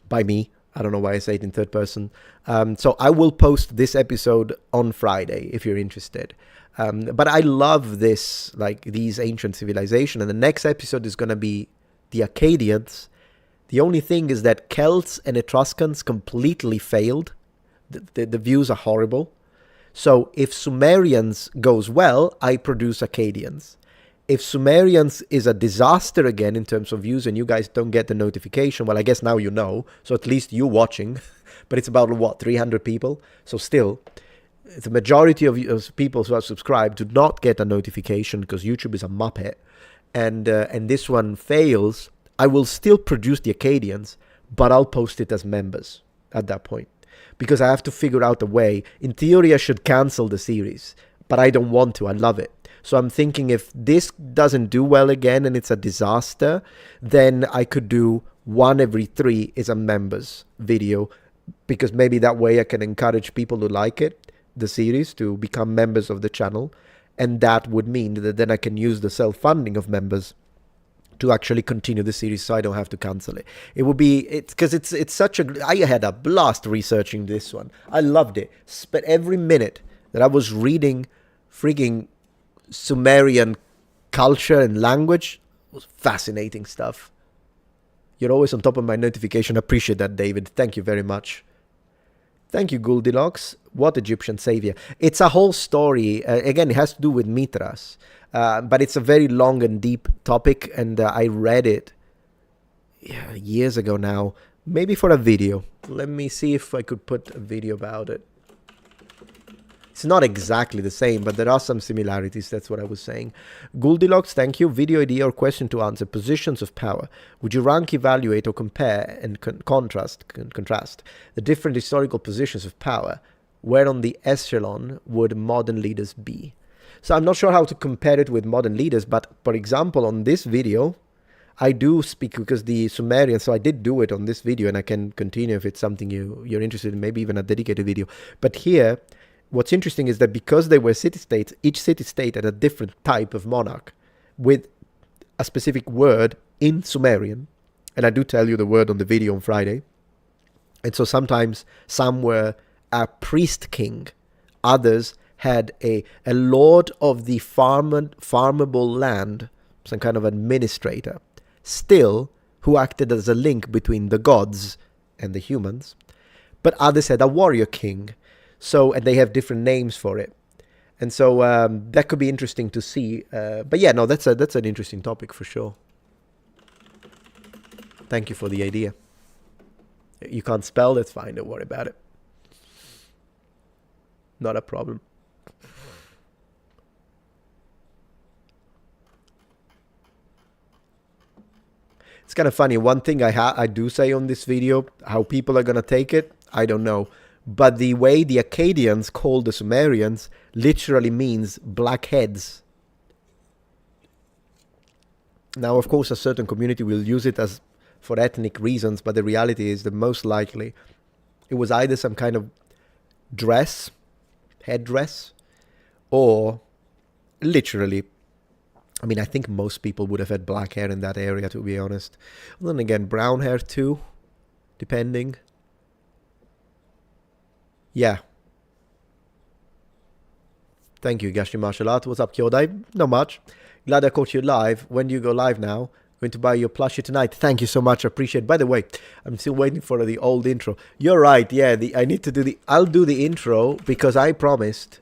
by me. I don't know why I say it in third person. So I will post this episode on Friday if you're interested. But I love this, like these ancient civilizations. And the next episode is going to be the Akkadians. The only thing is that Celts and Etruscans completely failed. The views are horrible. So if Sumerians goes well, I produce Akkadians. If Sumerians is a disaster again in terms of views and you guys don't get the notification, well, I guess now you know. So at least you watching. But it's about, what, 300 people? So still, the majority of people who are subscribed do not get a notification because YouTube is a muppet. And this one fails. I will still produce the Akkadians, but I'll post it as members at that point. Because I have to figure out a way. In theory, I should cancel the series, but I don't want to. I love it. So I'm thinking if this doesn't do well again and it's a disaster, then I could do 1 every 3 is a members video, because maybe that way I can encourage people who like it, the series, to become members of the channel. And that would mean that then I can use the self-funding of members to actually continue the series, so I don't have to cancel it. It would be, because it's such a, I had a blast researching this one. I loved it. Spent every minute that I was reading freaking Sumerian culture and language. It was fascinating stuff. You're always on top of my notification. Appreciate that, David. Thank you very much. Thank you, Goldilocks. What Egyptian savior? It's a whole story. Again, it has to do with Mithras. But it's a very long and deep topic, and I read it years ago now, maybe for a video. Let me see if I could put a video about it. It's not exactly the same, but there are some similarities. That's what I was saying. Goldilocks, thank you. Video idea or question to answer. Positions of power. Would you rank, evaluate, or compare and contrast the different historical positions of power? Where on the echelon would modern leaders be? So I'm not sure how to compare it with modern leaders, but for example, on this video, I do speak because the Sumerians, so I did do it on this video, and I can continue if it's something you're interested in, maybe even a dedicated video. But here, what's interesting is that because they were city-states, each city-state had a different type of monarch with a specific word in Sumerian. And I do tell you the word on the video on Friday. And so sometimes some were a priest king, others had a lord of the farmable land, some kind of administrator, still, who acted as a link between the gods and the humans. But others had a warrior king, so, and they have different names for it. And so that could be interesting to see. But yeah, no, that's an interesting topic for sure. Thank you for the idea. You can't spell, that's fine, don't worry about it. Not a problem. It's kind of funny. One thing I do say on this video, how people are going to take it, I don't know. But the way the Akkadians called the Sumerians literally means black heads. Now, of course, a certain community will use it as for ethnic reasons, but the reality is that most likely it was either some kind of dress, headdress, or literally, I mean, I think most people would have had black hair in that area, to be honest. And then again, brown hair too, depending. Yeah. Thank you, Gashi Martial Art. What's up, Kyodai? Not much. Glad I caught you live. When do you go live now? Going to buy your plushie tonight. Thank you so much. I appreciate it. By the way, I'm still waiting for the old intro. You're right. Yeah, I need to do I'll do the intro because I promised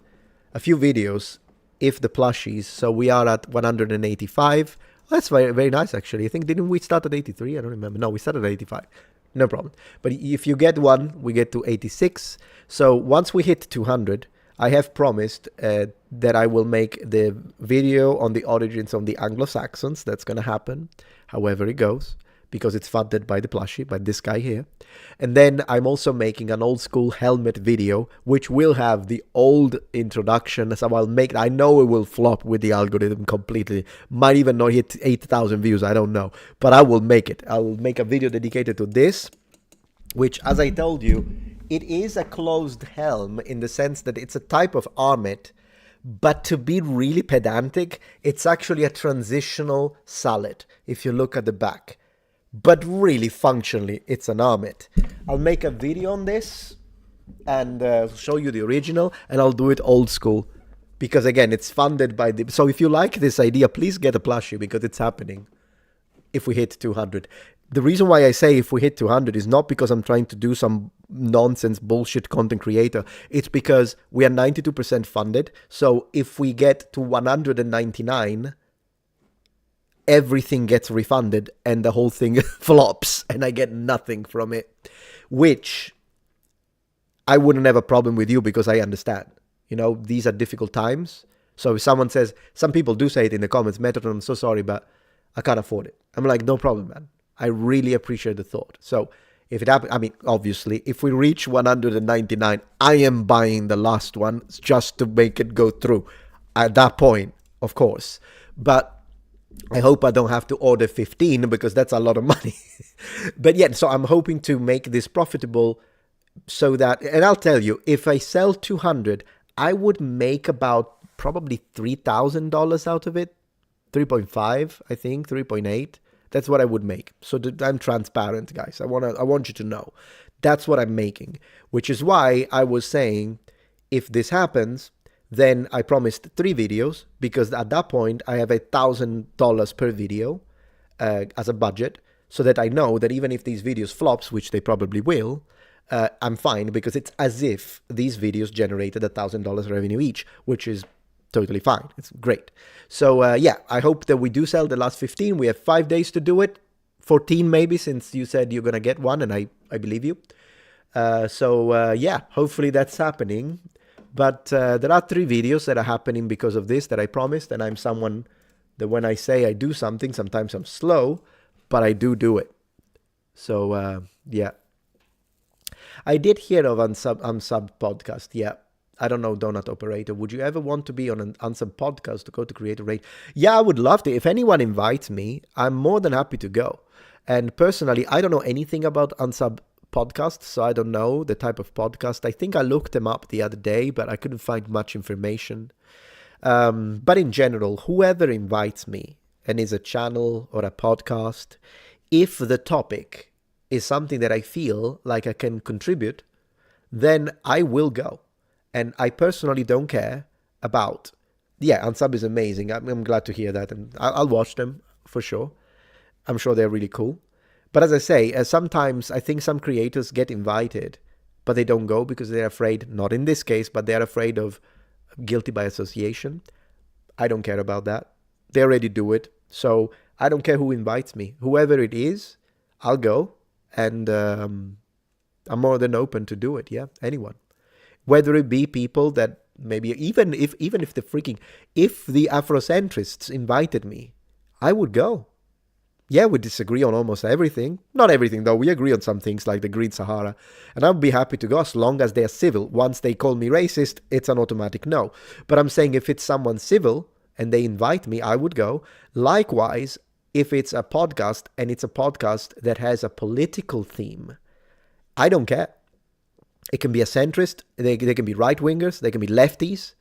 a few videos if the plushies. So we are at 185. That's very, very nice, actually. I think, didn't we start at 83? I don't remember. No, we started at 85. No problem. But if you get one, we get to 86. So once we hit 200, I have promised that I will make the video on the origins of the Anglo-Saxons. That's going to happen, however it goes, because it's funded by the plushie, by this guy here. And then I'm also making an old school helmet video, which will have the old introduction. So I know it will flop with the algorithm completely. Might even not hit 8,000 views, I don't know. But I will make it. I'll make a video dedicated to this, which, as I told you, it is a closed helm in the sense that it's a type of armet, but to be really pedantic, it's actually a transitional sallet, if you look at the back. But really, functionally, it's an armet. I'll make a video on this and show you the original, and I'll do it old school. Because, again, it's funded by the... So if you like this idea, please get a plushie, because it's happening if we hit 200. The reason why I say if we hit 200 is not because I'm trying to do some nonsense bullshit content creator. It's because we are 92% funded. So if we get to 199, everything gets refunded and the whole thing flops and I get nothing from it, which I wouldn't have a problem with you because I understand. You know, these are difficult times. So if someone says, some people do say it in the comments, Metatron, I'm so sorry, but I can't afford it. I'm like, no problem, man. I really appreciate the thought. So if it happens, I mean, obviously, if we reach 199, I am buying the last one just to make it go through at that point, of course. But I hope I don't have to order 15 because that's a lot of money. But yeah, so I'm hoping to make this profitable so that, and I'll tell you, if I sell 200, I would make about probably $3,000 out of it. 3.5, I think, 3.8. That's what I would make. So I'm transparent, guys. I want you to know. That's what I'm making. Which is why I was saying, if this happens, then I promised 3 videos, because at that point I have $1,000 per video as a budget, so that I know that even if these videos flops, which they probably will, I'm fine, because it's as if these videos generated $1,000 revenue each, which is totally fine. It's great. So yeah, I hope that we do sell the last 15. We have 5 days to do it. 14 maybe, since you said you're going to get one, and I believe you. So yeah, hopefully that's happening. But there are 3 videos that are happening because of this that I promised, and I'm someone that when I say I do something, sometimes I'm slow, but I do it. So yeah. I did hear of Unsub podcast, yeah. I don't know, Donut Operator. Would you ever want to be on an Unsub podcast to go to Creator Rate? Yeah, I would love to. If anyone invites me, I'm more than happy to go. And personally, I don't know anything about Unsub podcasts, so I don't know the type of podcast. I think I looked them up the other day, but I couldn't find much information. But in general, whoever invites me and is a channel or a podcast, if the topic is something that I feel like I can contribute, then I will go. And I personally don't care about... Yeah, Unsub is amazing. I'm glad to hear that. And I'll watch them, for sure. I'm sure they're really cool. But as I say, sometimes I think some creators get invited, but they don't go because they're afraid, not in this case, but they're afraid of guilty by association. I don't care about that. They already do it. So I don't care who invites me. Whoever it is, I'll go. And I'm more than open to do it. Yeah, anyone. Whether it be people that maybe, even if the Afrocentrists invited me, I would go. Yeah, we disagree on almost everything. Not everything, though. We agree on some things like the Green Sahara. And I'll be happy to go as long as they're civil. Once they call me racist, it's an automatic no. But I'm saying if it's someone civil and they invite me, I would go. Likewise, if it's a podcast and it's a podcast that has a political theme, I don't care. It can be a centrist. They can be right-wingers. They can be lefties.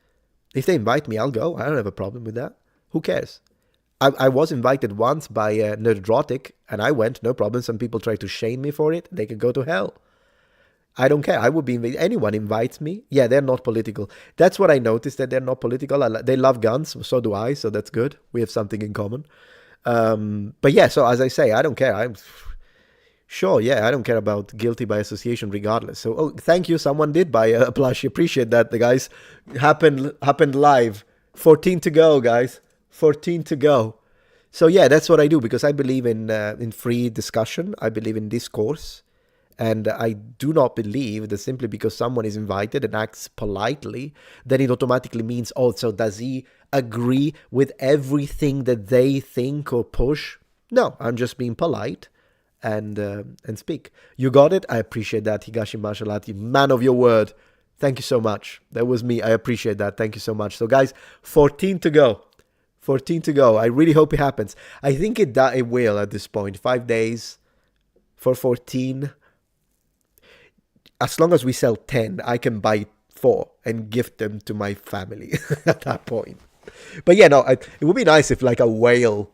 If they invite me, I'll go. I don't have a problem with that. Who cares? I was invited once by Nerdrotic, and I went, no problem. Some people try to shame me for it. They can go to hell. I don't care. I would be invited. Anyone invites me. Yeah, they're not political. That's what I noticed, that they're not political. They love guns, so do I, so that's good. We have something in common. But yeah, so as I say, I don't care. I'm sure, yeah, I don't care about guilty by association regardless. So, oh, thank you. Someone did buy a plushie. Appreciate that, the guys. Happened live. 14 to go, guys. 14 to go. So yeah, that's what I do, because I believe in free discussion. I believe in discourse. And I do not believe that simply because someone is invited and acts politely, that it automatically means, oh, so does he agree with everything that they think or push? No, I'm just being polite and speak. You got it? I appreciate that, Higashi Mashalati. Man of your word. Thank you so much. That was me. I appreciate that. Thank you so much. So guys, 14 to go. 14 to go. I really hope it happens. I think it will at this point. 5 days for 14. As long as we sell 10, I can buy 4 and gift them to my family at that point. But yeah, no, it would be nice if like a whale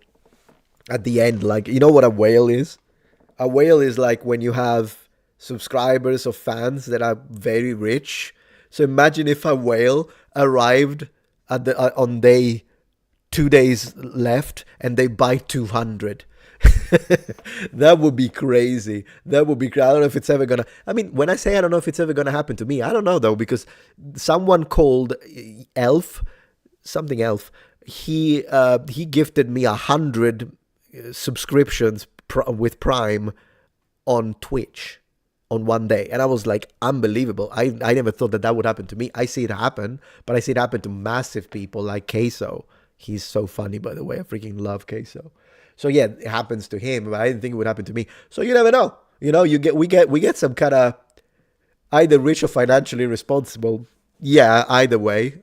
at the end, like, you know what a whale is? A whale is like when you have subscribers or fans that are very rich. So imagine if a whale arrived at on day 2 days left and they buy 200. That would be crazy. That would be crazy. I don't know if it's ever gonna. I mean, when I say I don't know if it's ever gonna happen to me, I don't know though, because someone called Elf, something Elf, he gifted me 100 subscriptions with Prime on Twitch on one day, and I was like, unbelievable. I never thought that would happen to me. I see it happen, but I see it happen to massive people like Queso. He's so funny, by the way. I freaking love Queso. So yeah, it happens to him, but I didn't think it would happen to me. So you never know. You know, we get some kind of either rich or financially responsible. Yeah, either way.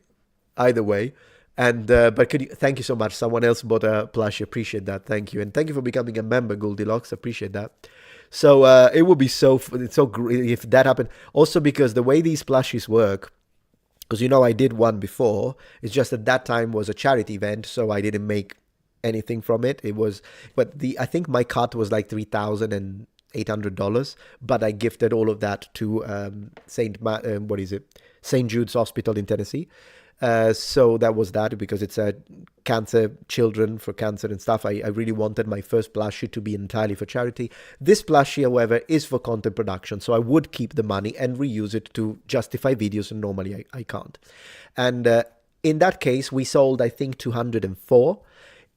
And but thank you so much. Someone else bought a plushie. Appreciate that. Thank you, and thank you for becoming a member, Goldilocks. Appreciate that. So it would be so great if that happened. Also because the way these plushies work. Because, you know, I did one before. It's just at that time was a charity event, so I didn't make anything from it. It was, but I think my cut was like $3,800, but I gifted all of that to St. Jude's Hospital in Tennessee. So that was that, because it's a cancer, children for cancer and stuff. I really wanted my first plushie to be entirely for charity. This plushie, however, is for content production, so I would keep the money and reuse it to justify videos, and normally I can't. And in that case, we sold, I think, 204.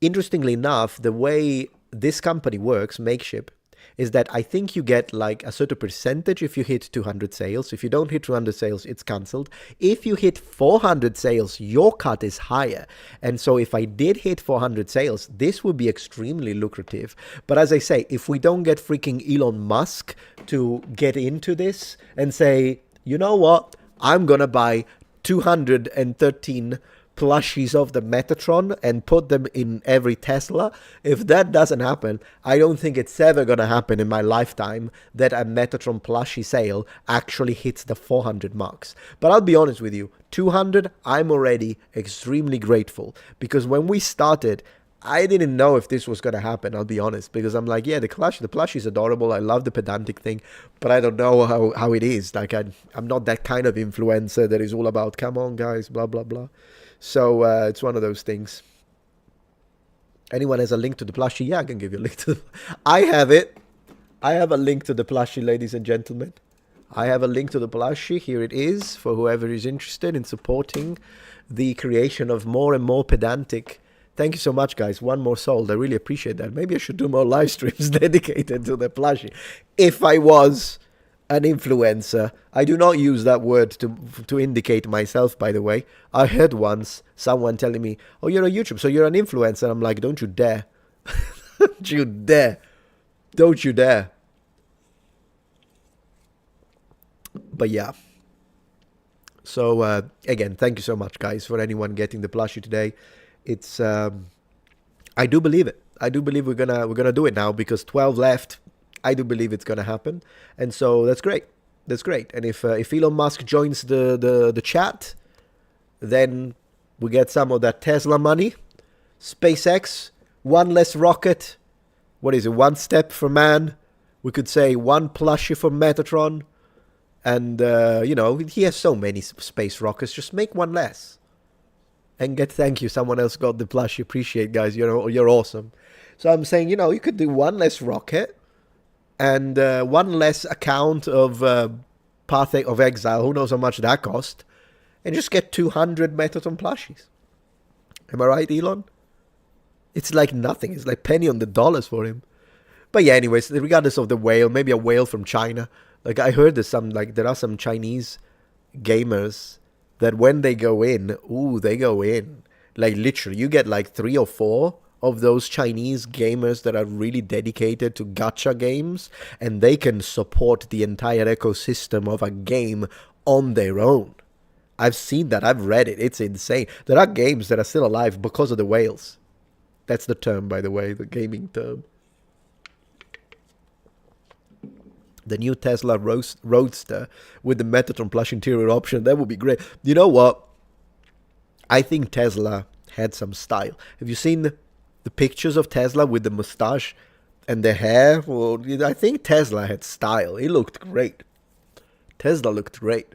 Interestingly enough, the way this company works, Makeship, is that I think you get like a certain percentage if you hit 200 sales. If you don't hit 200 sales, it's cancelled. If you hit 400 sales, your cut is higher. And so if I did hit 400 sales, this would be extremely lucrative. But as I say, if we don't get freaking Elon Musk to get into this and say, you know what, I'm going to buy 213 plushies of the Metatron and put them in every Tesla. If that doesn't happen, I don't think it's ever going to happen in my lifetime that a Metatron plushie sale actually hits the 400 marks. But I'll be honest with you, 200, I'm already extremely grateful, because when we started, I didn't know if this was going to happen, I'll be honest, because I'm like, yeah, the plushie is adorable. I love the pedantic thing, but I don't know how it is. Like, I'm not that kind of influencer that is all about, come on, guys, blah, blah, blah. So it's one of those things. Anyone has a link to the plushie? Yeah, I can give you a link to I have it. I have a link to the plushie, ladies and gentlemen. I have a link to the plushie. Here it is for whoever is interested in supporting the creation of more and more pedantic. Thank you so much, guys. One more sold. I really appreciate that. Maybe I should do more live streams dedicated to the plushie. If I was an influencer. I do not use that word to indicate myself, by the way. I heard once someone telling me, oh, you're a YouTuber, so you're an influencer. I'm like, don't you dare. Don't you dare. Don't you dare. But yeah. So, again, thank you so much, guys, for anyone getting the plushie today. It's, I do believe it. I do believe we're gonna do it now because 12 left. I do believe it's gonna happen. And so that's great. That's great. And if Elon Musk joins the chat, then we get some of that Tesla money. SpaceX, one less rocket. What is it? One step for man. We could say one plushie for Metatron. And, he has so many space rockets. Just make one less. And thank you. Someone else got the plushie. Appreciate, guys. You're awesome. So I'm saying, you could do one less rocket and one less account of Path of Exile. Who knows how much that cost? And just get 200 Metatron plushies. Am I right, Elon? It's like nothing. It's like penny on the dollars for him. But yeah, anyways, regardless of the whale, maybe a whale from China. Like I heard there are some Chinese gamers that when they go in, they go in. Like literally, you get like 3 or 4 of those Chinese gamers that are really dedicated to gacha games, and they can support the entire ecosystem of a game on their own. I've seen that. I've read it. It's insane. There are games that are still alive because of the whales. That's the term, by the way, the gaming term. The new Tesla Roadster with the Metatron plush interior option. That would be great. You know what? I think Tesla had some style. Have you seen the pictures of Tesla with the mustache and the hair? Well, I think Tesla had style. It looked great. Tesla looked great.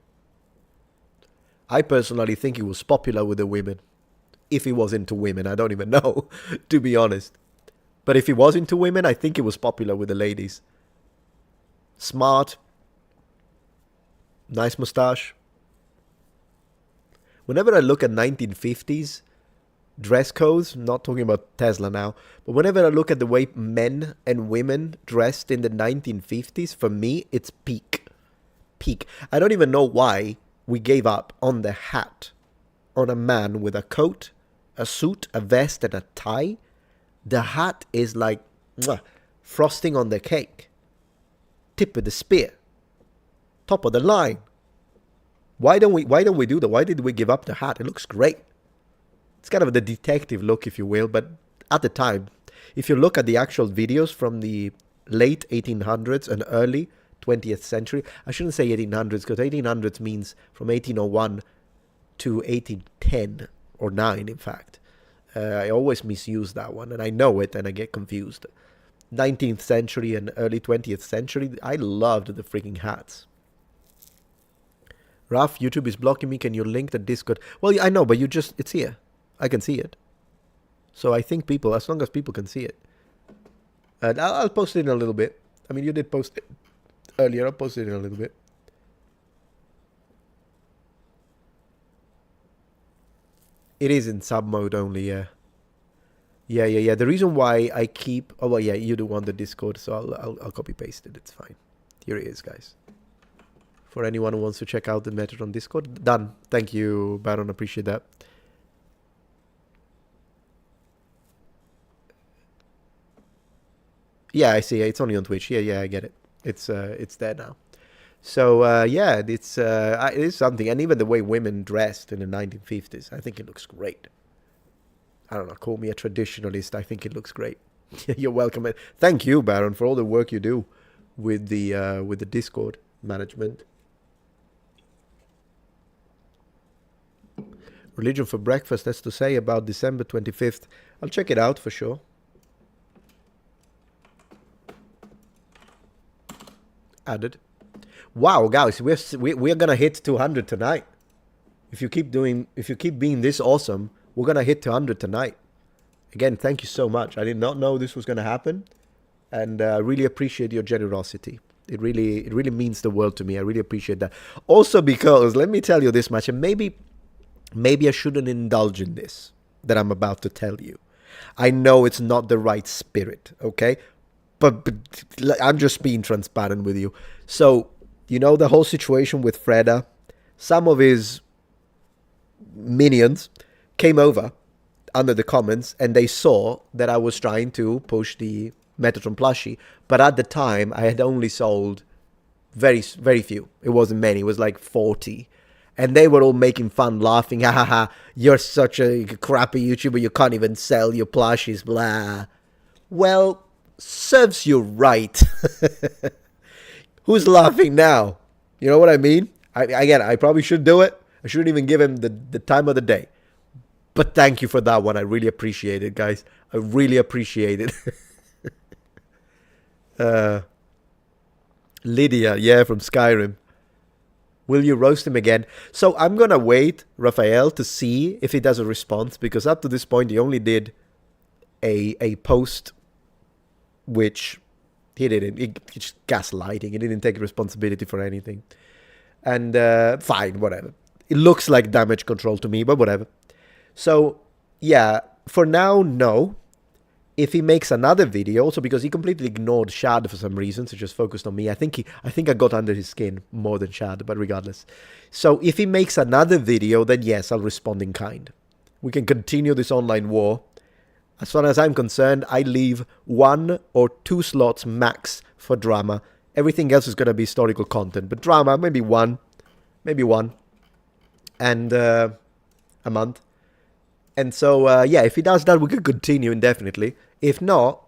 I personally think he was popular with the women. If he was into women, I don't even know, to be honest. But if he was into women, I think he was popular with the ladies. Smart. Nice mustache. Whenever I look at 1950s dress codes, not talking about Tesla now, but whenever I look at the way men and women dressed in the 1950s, for me, it's peak. Peak. I don't even know why we gave up on the hat on a man with a coat, a suit, a vest, and a tie. The hat is like frosting on the cake. Tip of the spear, top of the line. Why don't we do that? Why did we give up the hat? It looks great. It's kind of the detective look, if you will, but at the time, if you look at the actual videos from the late 1800s and early 20th century, I shouldn't say 1800s because 1800s means from 1801 to 1810 or 9, in fact. I always misuse that one, and I know it, and I get confused. 19th century and early 20th century, I loved the freaking hats. Raf, YouTube is blocking me. Can you link the Discord? Well, I know, but it's here. I can see it. So I think people, as long as people can see it. And I'll post it in a little bit. I mean, you did post it earlier. I'll post it in a little bit. It is in sub mode only, yeah. Yeah. The reason why I keep... Oh, well, yeah, you do want the Discord, so I'll copy-paste it. It's fine. Here it is, guys. For anyone who wants to check out the Metatron Discord. Done. Thank you, Baron. Appreciate that. Yeah, I see. It's only on Twitch. Yeah, I get it. It's there now. So, yeah, it is something. And even the way women dressed in the 1950s, I think it looks great. I don't know, call me a traditionalist. I think it looks great. You're welcome. Thank you, Baron, for all the work you do with the Discord management. Religion for breakfast, that's to say about December 25th. I'll check it out for sure. Added. Wow, guys, we're gonna hit 200 tonight. If you keep being this awesome, we're gonna hit 200 tonight. Again, thank you so much. I did not know this was gonna happen, and I really appreciate your generosity. It really means the world to me. I really appreciate that. Also, because let me tell you this much, and maybe I shouldn't indulge in this that I'm about to tell you. I know it's not the right spirit, okay? But I'm just being transparent with you. So, the whole situation with Freda, some of his minions came over under the comments, and they saw that I was trying to push the Metatron plushie. But at the time, I had only sold very few. It wasn't many. It was like 40. And they were all making fun, laughing. Ha ha ha, you're such a crappy YouTuber. You can't even sell your plushies, blah. Well, serves you right. Who's laughing now? You know what I mean? I probably should do it. I shouldn't even give him the time of the day. But thank you for that one. I really appreciate it, guys. I really appreciate it. Lydia, yeah, from Skyrim. Will you roast him again? So I'm going to wait, Raphael, to see if he does a response, because up to this point he only did a post which he didn't. It's just gaslighting. He didn't take responsibility for anything. And fine, whatever. It looks like damage control to me, but whatever. So, yeah, for now, no. If he makes another video, also because he completely ignored Shad for some reason, so just focused on me. I think I got under his skin more than Shad, but regardless. So if he makes another video, then yes, I'll respond in kind. We can continue this online war. As far as I'm concerned, I leave 1 or 2 slots max for drama. Everything else is going to be historical content. But drama, maybe one. And a month. And so, yeah, if he does that, we could continue indefinitely. If not,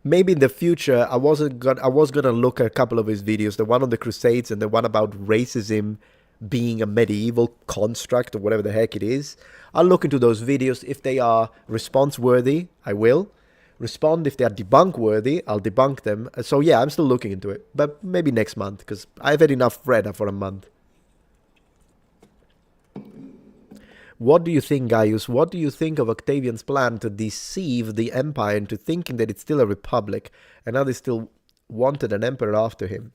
maybe in the future, I was gonna look at a couple of his videos, the one on the Crusades and the one about racism being a medieval construct or whatever the heck it is. I'll look into those videos. If they are response worthy, I will respond. If they are debunk worthy, I'll debunk them. So yeah, I'm still looking into it, but maybe next month, because I've had enough Freda for a month. What do you think, Gaius? What do you think of Octavian's plan to deceive the empire into thinking that it's still a republic, and now they still wanted an emperor after him?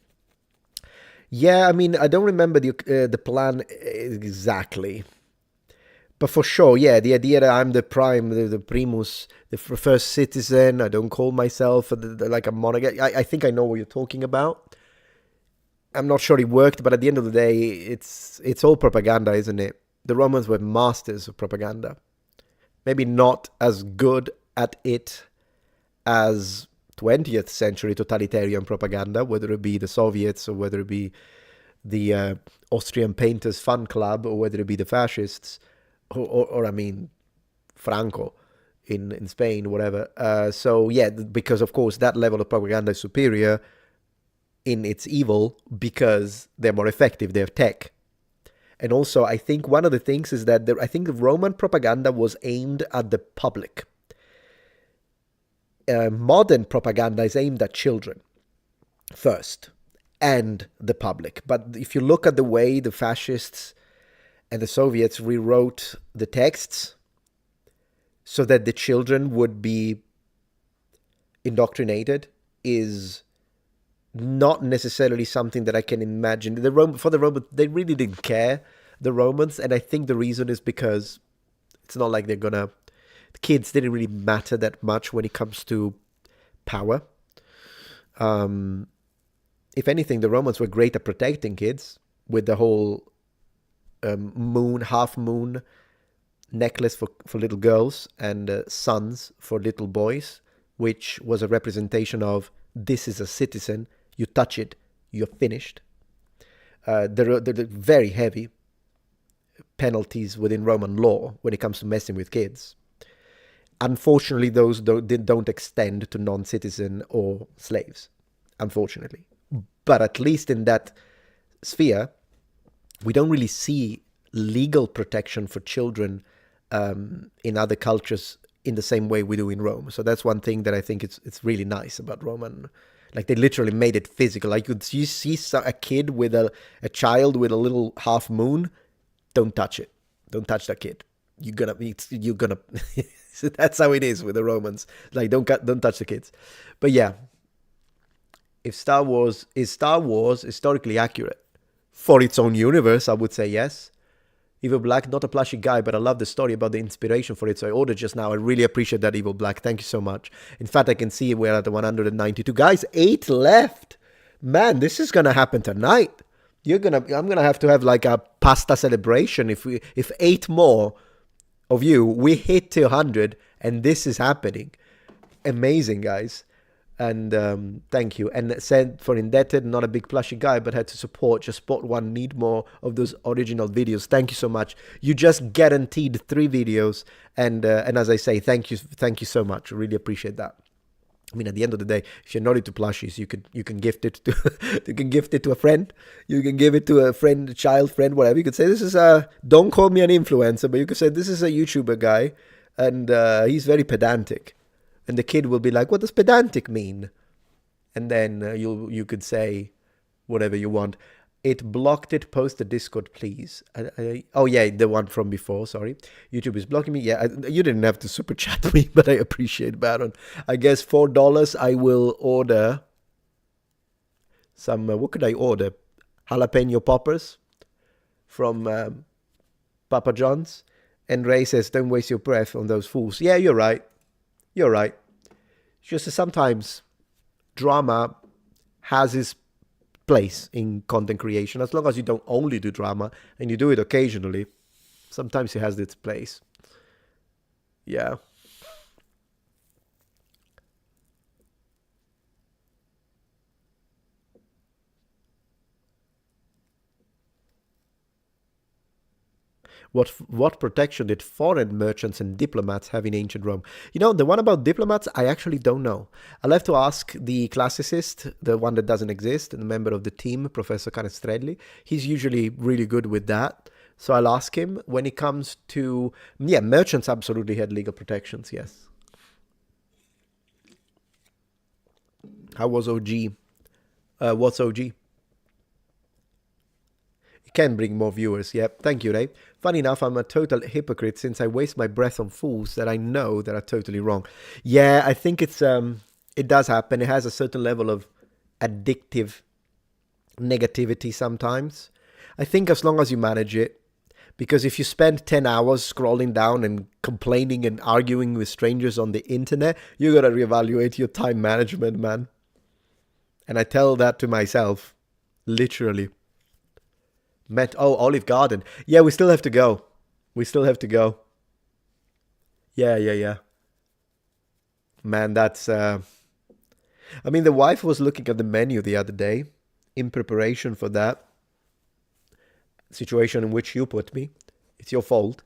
Yeah, I mean, I don't remember the plan exactly. But for sure, yeah, the idea that I'm the prime, the primus, the first citizen, I don't call myself like a monarch. I think I know what you're talking about. I'm not sure it worked, but at the end of the day, it's all propaganda, isn't it? The Romans were masters of propaganda. Maybe not as good at it as 20th century totalitarian propaganda, whether it be the Soviets or whether it be the Austrian Painters Fun Club or whether it be the fascists or I mean, Franco in Spain, whatever. So, yeah, because, of course, that level of propaganda is superior in its evil because they're more effective. They have tech. And also, I think one of the things is that I think the Roman propaganda was aimed at the public. Modern propaganda is aimed at children first and the public. But if you look at the way the fascists and the Soviets rewrote the texts so that the children would be indoctrinated is not necessarily something that I can imagine. For the Romans, they really didn't care, the Romans, and I think the reason is because it's not like the kids didn't really matter that much when it comes to power. If anything, the Romans were great at protecting kids with the whole half moon necklace for little girls and suns for little boys, which was a representation of this is a citizen. You touch it, you're finished. There are very heavy penalties within Roman law when it comes to messing with kids. Unfortunately, those don't extend to non-citizen or slaves, unfortunately. But at least in that sphere, we don't really see legal protection for children in other cultures in the same way we do in Rome. So that's one thing that I think it's really nice about Roman. Like, they literally made it physical. Like, you see a kid with a child with a little half moon, don't touch it. Don't touch that kid. You're gonna. So that's how it is with the Romans. Like, don't touch the kids. But yeah, is Star Wars historically accurate for its own universe? I would say yes. Evil Black, not a plushy guy, but I love the story about the inspiration for it, so I ordered just now. I really appreciate that, Evil Black. Thank you so much. In fact, I can see we're at the 192. Guys, 8 left. Man, this is going to happen tonight. I'm going to have like a pasta celebration if 8 more of you. We hit 200 and this is happening. Amazing, guys. And thank you. And said for indebted, not a big plushy guy, but had to support. Just spot one, need more of those original videos. Thank you so much. You just guaranteed 3 videos, and as I say, thank you so much. Really appreciate that. I mean, at the end of the day, if you're not into plushies, you can gift it to you can gift it to a friend. You can give it to a friend, a child, friend, whatever. You could say this is a, don't call me an influencer, but you could say this is a YouTuber guy, and he's very pedantic. And the kid will be like, what does pedantic mean? And then you could say whatever you want. It blocked it. Post the Discord, please. Oh, yeah, the one from before. Sorry. YouTube is blocking me. Yeah, you didn't have to super chat me, but I appreciate Baron. I guess $4 I will order some, what could I order? Jalapeno poppers from Papa John's. And Ray says, don't waste your breath on those fools. Yeah, you're right. You're right. Just sometimes drama has its place in content creation. As long as you don't only do drama and you do it occasionally, sometimes it has its place. Yeah. What protection did foreign merchants and diplomats have in ancient Rome? You know, the one about diplomats, I actually don't know. I'll have to ask the classicist, the one that doesn't exist, and a member of the team, Professor Canestrelli. He's usually really good with that. So I'll ask him. When it comes to, yeah, merchants absolutely had legal protections, yes. How was OG? What's OG? Can bring more viewers. Yep. Thank you, Ray. Funny enough, I'm a total hypocrite since I waste my breath on fools that I know that are totally wrong. Yeah, I think it does happen. It has a certain level of addictive negativity sometimes. I think as long as you manage it, because if you spend 10 hours scrolling down and complaining and arguing with strangers on the internet, you got to reevaluate your time management, man. And I tell that to myself, literally. Olive Garden. Yeah, we still have to go. We still have to go. Yeah. Man, that's... I mean, the wife was looking at the menu the other day in preparation for that situation in which you put me. It's your fault.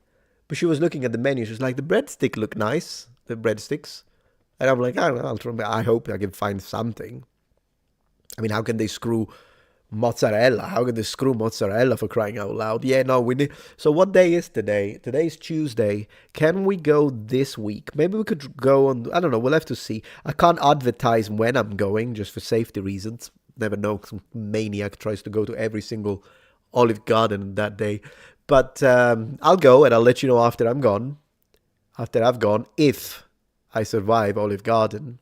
But she was looking at the menu. She was like, the breadstick look nice. The breadsticks. And I'm like, I don't know. I hope I can find something. I mean, how can they screw... mozzarella? How can they screw mozzarella, for crying out loud? Yeah, no, we need... So what day is today? Today is Tuesday. Can we go this week? Maybe we could go on... I don't know, we'll have to see. I can't advertise when I'm going, just for safety reasons. Never know, some maniac tries to go to every single Olive Garden that day. But I'll go and I'll let you know after I'm gone. After I've gone, if I survive Olive Garden.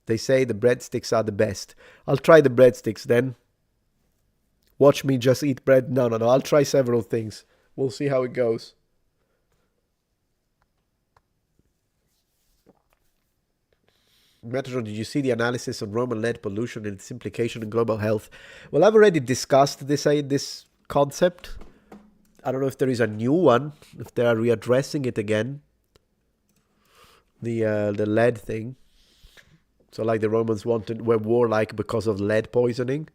They say the breadsticks are the best. I'll try the breadsticks then. Watch me just eat bread. No. I'll try several things. We'll see how it goes. Metatron, did you see the analysis on Roman lead pollution and its implication in global health? Well, I've already discussed this concept. I don't know if there is a new one, if they are readdressing it again. The lead thing. So like the Romans were warlike because of lead poisoning.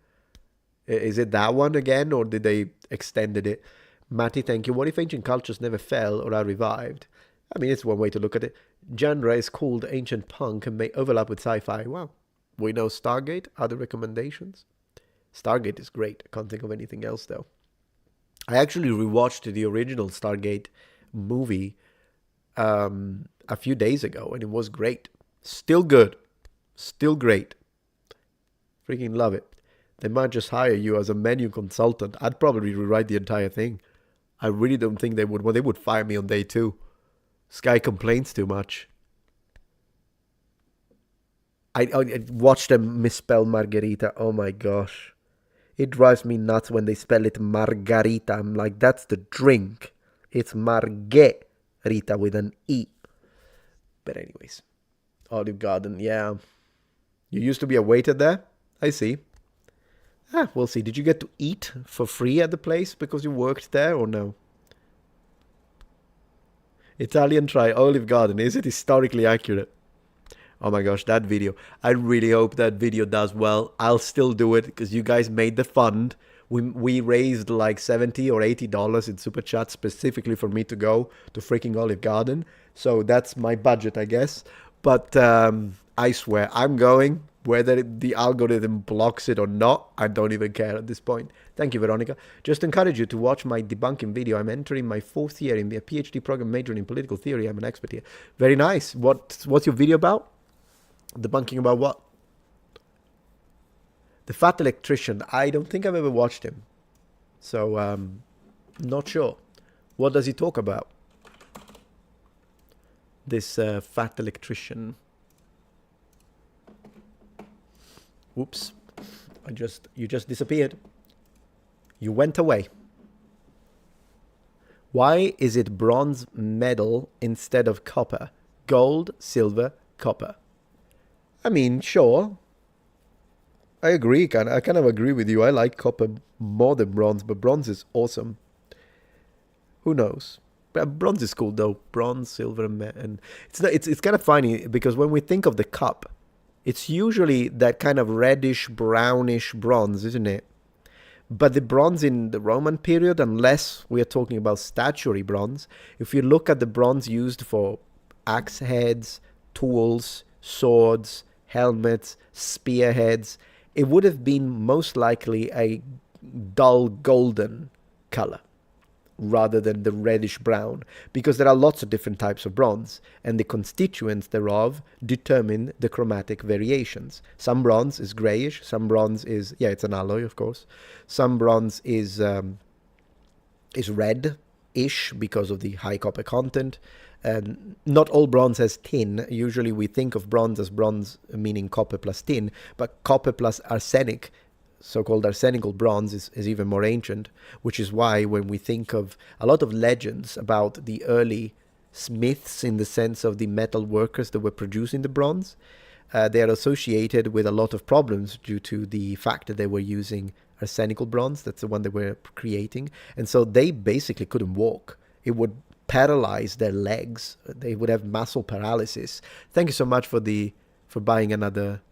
Is it that one again, or did they extended it? Matty, thank you. What if ancient cultures never fell or are revived? I mean, it's one way to look at it. Genre is called ancient punk and may overlap with sci-fi. Wow. We know Stargate. Other recommendations? Stargate is great. I can't think of anything else, though. I actually rewatched the original Stargate movie a few days ago, and it was great. Still good. Still great. Freaking love it. They might just hire you as a menu consultant. I'd probably rewrite the entire thing. I really don't think they would. Well, they would fire me on day 2. This guy complains too much. I watched them misspell margarita. Oh my gosh. It drives me nuts when they spell it margarita. I'm like, that's the drink. It's margherita with an E. But anyways. Olive Garden, yeah. You used to be a waiter there? I see. We'll see. Did you get to eat for free at the place because you worked there or no? Italian try Olive Garden. Is it historically accurate? Oh my gosh, that video. I really hope that video does well. I'll still do it because you guys made the fund. We raised like $70 or $80 in super chat specifically for me to go to freaking Olive Garden. So that's my budget, I guess. But I swear, I'm going. Whether the algorithm blocks it or not, I don't even care at this point. Thank you, Veronica. Just encourage you to watch my debunking video. I'm entering my 4th year in the PhD program majoring in political theory. I'm an expert here. Very nice. What's your video about? Debunking about what? The Fat Electrician. I don't think I've ever watched him. So, not sure. What does he talk about? This Fat Electrician. Oops. You just disappeared. You went away. Why is it bronze medal instead of copper? Gold, silver, copper. I mean, sure. I agree. I kind of agree with you. I like copper more than bronze, but bronze is awesome. Who knows? Bronze is cool though. Bronze, silver, and it's kind of funny because when we think of the cup, it's usually that kind of reddish, brownish bronze, isn't it? But the bronze in the Roman period, unless we are talking about statuary bronze, if you look at the bronze used for axe heads, tools, swords, helmets, spearheads, it would have been most likely a dull golden color rather than the reddish brown, because there are lots of different types of bronze, and the constituents thereof determine the chromatic variations. Some bronze is grayish, some bronze is, yeah, it's an alloy, of course. Some bronze is red-ish because of the high copper content. Not all bronze has tin. Usually we think of bronze as bronze meaning copper plus tin, but copper plus arsenic, so-called arsenical bronze, is even more ancient, which is why when we think of a lot of legends about the early smiths in the sense of the metal workers that were producing the bronze, they are associated with a lot of problems due to the fact that they were using arsenical bronze. That's the one they were creating. And so they basically couldn't walk. It would paralyze their legs. They would have muscle paralysis. Thank you so much for buying another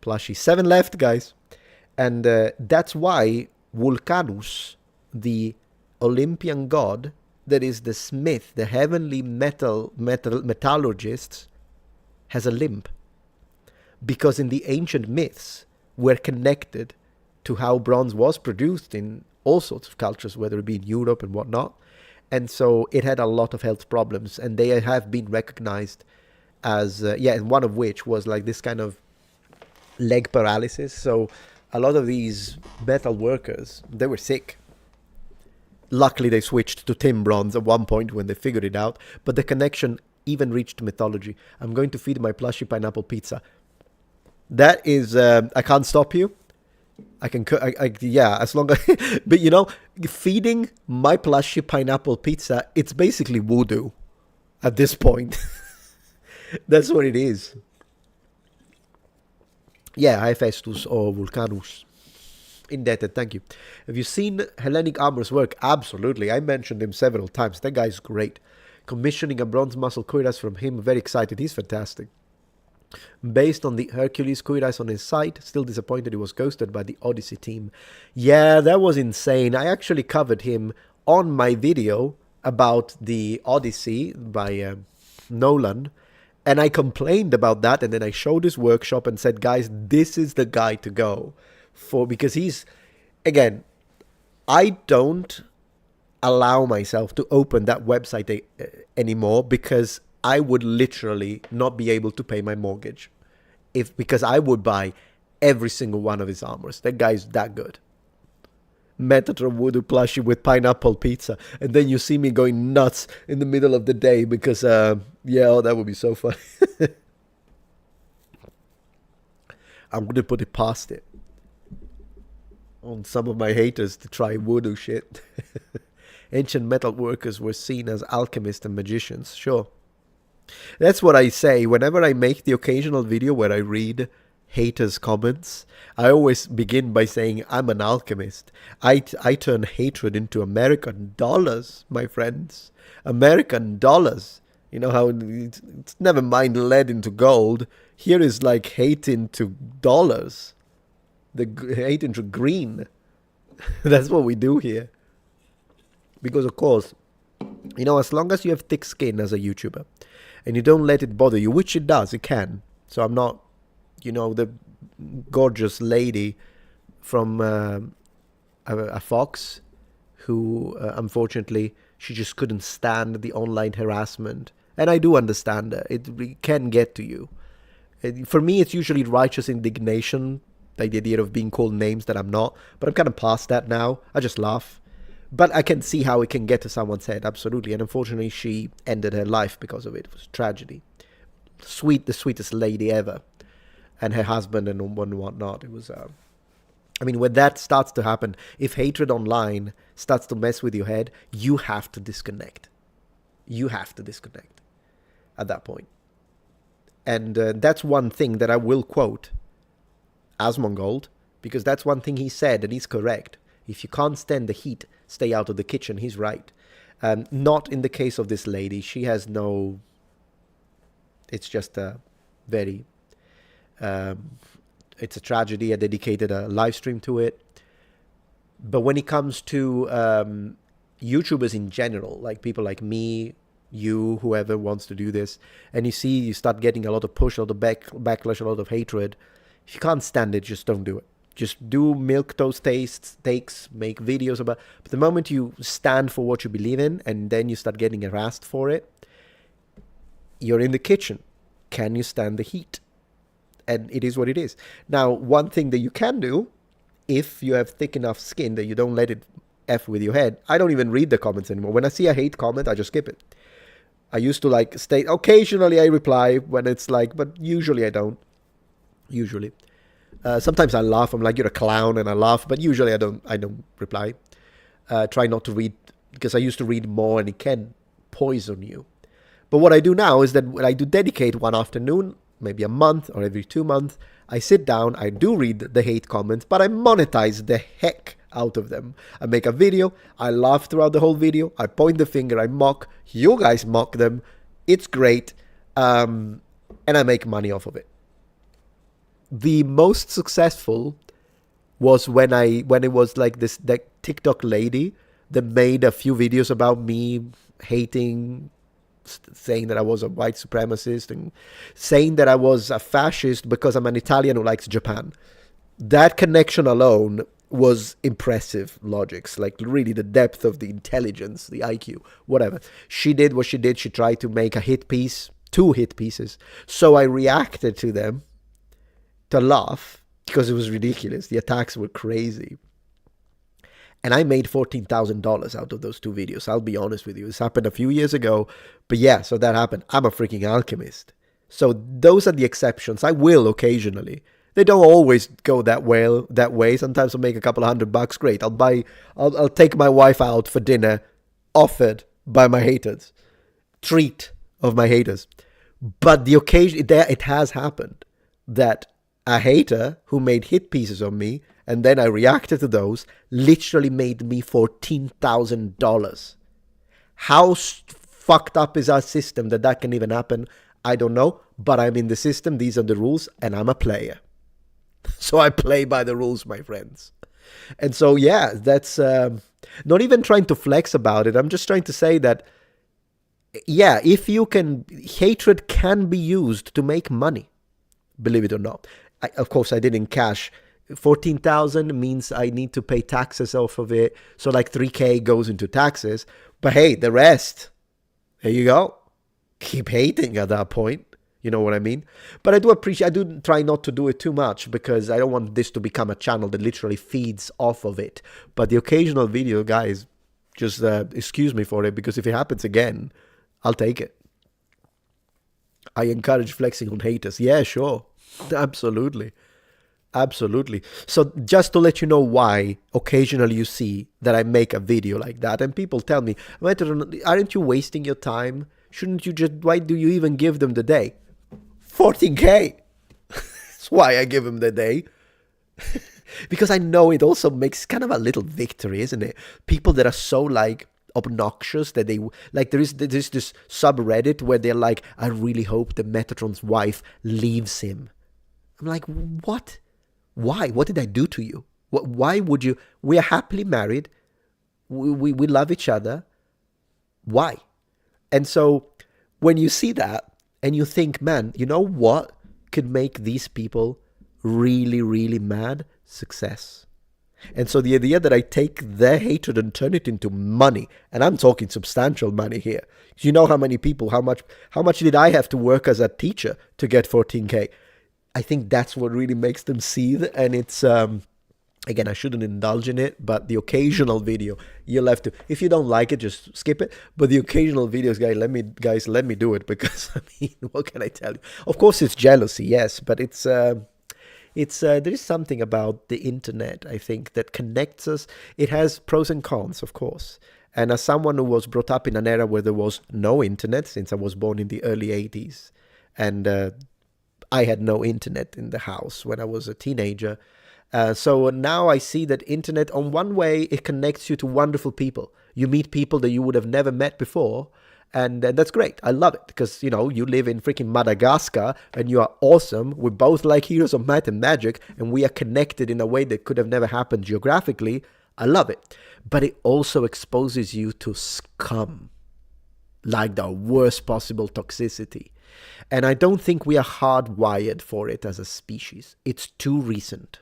plushie. 7 left, guys. And that's why Vulcanus, the Olympian god, that is the smith, the heavenly metallurgist, has a limp. Because in the ancient myths, we're connected to how bronze was produced in all sorts of cultures, whether it be in Europe and whatnot. And so it had a lot of health problems, and they have been recognized as, and one of which was like this kind of leg paralysis. So a lot of these metal workers, they were sick. Luckily, they switched to tin bronze at one point when they figured it out, but the connection even reached mythology. I'm going to feed my plushie pineapple pizza. That is, I can't stop you. I can cook, yeah, as long as, but you know, feeding my plushie pineapple pizza, it's basically voodoo at this point. That's what it is. Yeah, Hephaestus or Vulcanus. Indebted, thank you. Have you seen Hellenic Armor's work? Absolutely. I mentioned him several times. That guy's great. Commissioning a bronze muscle cuirass from him. Very excited. He's fantastic. Based on the Hercules cuirass on his site. Still disappointed he was ghosted by the Odyssey team. Yeah, that was insane. I actually covered him on my video about the Odyssey by Nolan. And I complained about that, and then I showed his workshop and said, guys, this is the guy to go for, because he's, again, I don't allow myself to open that website anymore because I would literally not be able to pay my mortgage because I would buy every single one of his armors. That guy's that good. Metatron voodoo plushie with pineapple pizza, and then you see me going nuts in the middle of the day because that would be so funny. I'm gonna put it past it on some of my haters to try voodoo shit. Ancient metal workers were seen as alchemists and magicians. Sure, that's what I say whenever I make the occasional video where I read haters' comments, I always begin by saying I'm an alchemist. I turn hatred into American dollars, my friends. American dollars. You know how it's never mind lead into gold. Here is like hate into dollars. The hate into green. That's what we do here. Because of course, you know, as long as you have thick skin as a YouTuber and you don't let it bother you, which it does, it can. So I'm not, you know, the gorgeous lady from a Fox who, unfortunately, she just couldn't stand the online harassment. And I do understand that. It can get to you. For me, it's usually righteous indignation, like the idea of being called names that I'm not. But I'm kind of past that now. I just laugh. But I can see how it can get to someone's head, absolutely. And unfortunately, she ended her life because of it. It was a tragedy. The sweetest lady ever. And her husband and whatnot. It was, I mean, when that starts to happen, if hatred online starts to mess with your head, you have to disconnect. You have to disconnect at that point. And that's one thing that I will quote Asmongold, because that's one thing he said, and he's correct. If you can't stand the heat, stay out of the kitchen. He's right. Not in the case of this lady. She has no... It's just a very... it's a tragedy. I dedicated a live stream to it. But when it comes to YouTubers in general, like people like me, you, whoever wants to do this, and you start getting a lot of push, a lot of backlash, a lot of hatred. If you can't stand it, just don't do it. Just do milquetoast takes, make videos about. But the moment you stand for what you believe in, and then you start getting harassed for it, you're in the kitchen. Can you stand the heat? And it is what it is. Now, one thing that you can do, if you have thick enough skin that you don't let it F with your head, I don't even read the comments anymore. When I see a hate comment, I just skip it. I used to like state, occasionally I reply when it's like, but usually I don't. Usually. Sometimes I laugh. I'm like, you're a clown, and I laugh. But usually I don't reply. Try not to read, because I used to read more, and it can poison you. But what I do now is that when I do dedicate one afternoon, maybe a month or every 2 months, I sit down, I do read the hate comments, but I monetize the heck out of them. I make a video, I laugh throughout the whole video, I point the finger, I mock, you guys mock them, it's great, and I make money off of it. The most successful was when it was like that TikTok lady that made a few videos about me hating, saying that I was a white supremacist and saying that I was a fascist because I'm an Italian who likes Japan. That connection alone was impressive logics, like really the depth of the intelligence, the IQ, whatever. She did what she did. She tried to make a hit piece, 2 hit pieces. So I reacted to them to laugh because it was ridiculous. The attacks were crazy. And I made $14,000 out of those 2 videos. I'll be honest with you. This happened a few years ago. But yeah, so that happened. I'm a freaking alchemist. So those are the exceptions. I will occasionally. They don't always go that way. Sometimes I'll make a couple of $100. Great. I'll take my wife out for dinner, offered by my haters. Treat of my haters. But the occasion, it has happened that a hater who made hit pieces on me, and then I reacted to those, literally made me $14,000. How fucked up is our system that can even happen? I don't know, but I'm in the system. These are the rules, and I'm a player. So I play by the rules, my friends. And so, yeah, that's not even trying to flex about it. I'm just trying to say that, yeah, if you can, hatred can be used to make money, believe it or not. Of course, I didn't cash. 14,000 means I need to pay taxes off of it. So like 3K goes into taxes. But hey, the rest, there you go. Keep hating at that point. You know what I mean? But I do try not to do it too much, because I don't want this to become a channel that literally feeds off of it. But the occasional video, guys, just excuse me for it, because if it happens again, I'll take it. I encourage flexing on haters. Yeah, sure. Absolutely. Absolutely. So just to let you know why occasionally you see that I make a video like that, and people tell me, aren't you wasting your time? Shouldn't you why do you even give them the day? 14K. That's why I give him the day. Because I know it also makes kind of a little victory, isn't it? People that are so like obnoxious that they like there's this subreddit where they're like, I really hope that Metatron's wife leaves him. I'm like, what? Why? What did I do to you? Why would you? We are happily married. We love each other. Why? And so when you see that and you think, man, you know what could make these people really, really mad? Success. And so the idea that I take their hatred and turn it into money, and I'm talking substantial money here. You know how many people, how much did I have to work as a teacher to get 14K? I think that's what really makes them seethe. And it's, again, I shouldn't indulge in it, but the occasional video, you'll have to, if you don't like it, just skip it. But the occasional videos, guys, let me do it, because, I mean, what can I tell you? Of course, it's jealousy, yes, but there is something about the internet, I think, that connects us. It has pros and cons, of course. And as someone who was brought up in an era where there was no internet, since I was born in the early 80s, and I had no internet in the house when I was a teenager. So now I see that internet, on one way, it connects you to wonderful people. You meet people that you would have never met before. And that's great. I love it because, you know, you live in freaking Madagascar and you are awesome. We both like Heroes of Might and Magic, and we are connected in a way that could have never happened geographically. I love it. But it also exposes you to scum, like the worst possible toxicity. And I don't think we are hardwired for it as a species. It's too recent.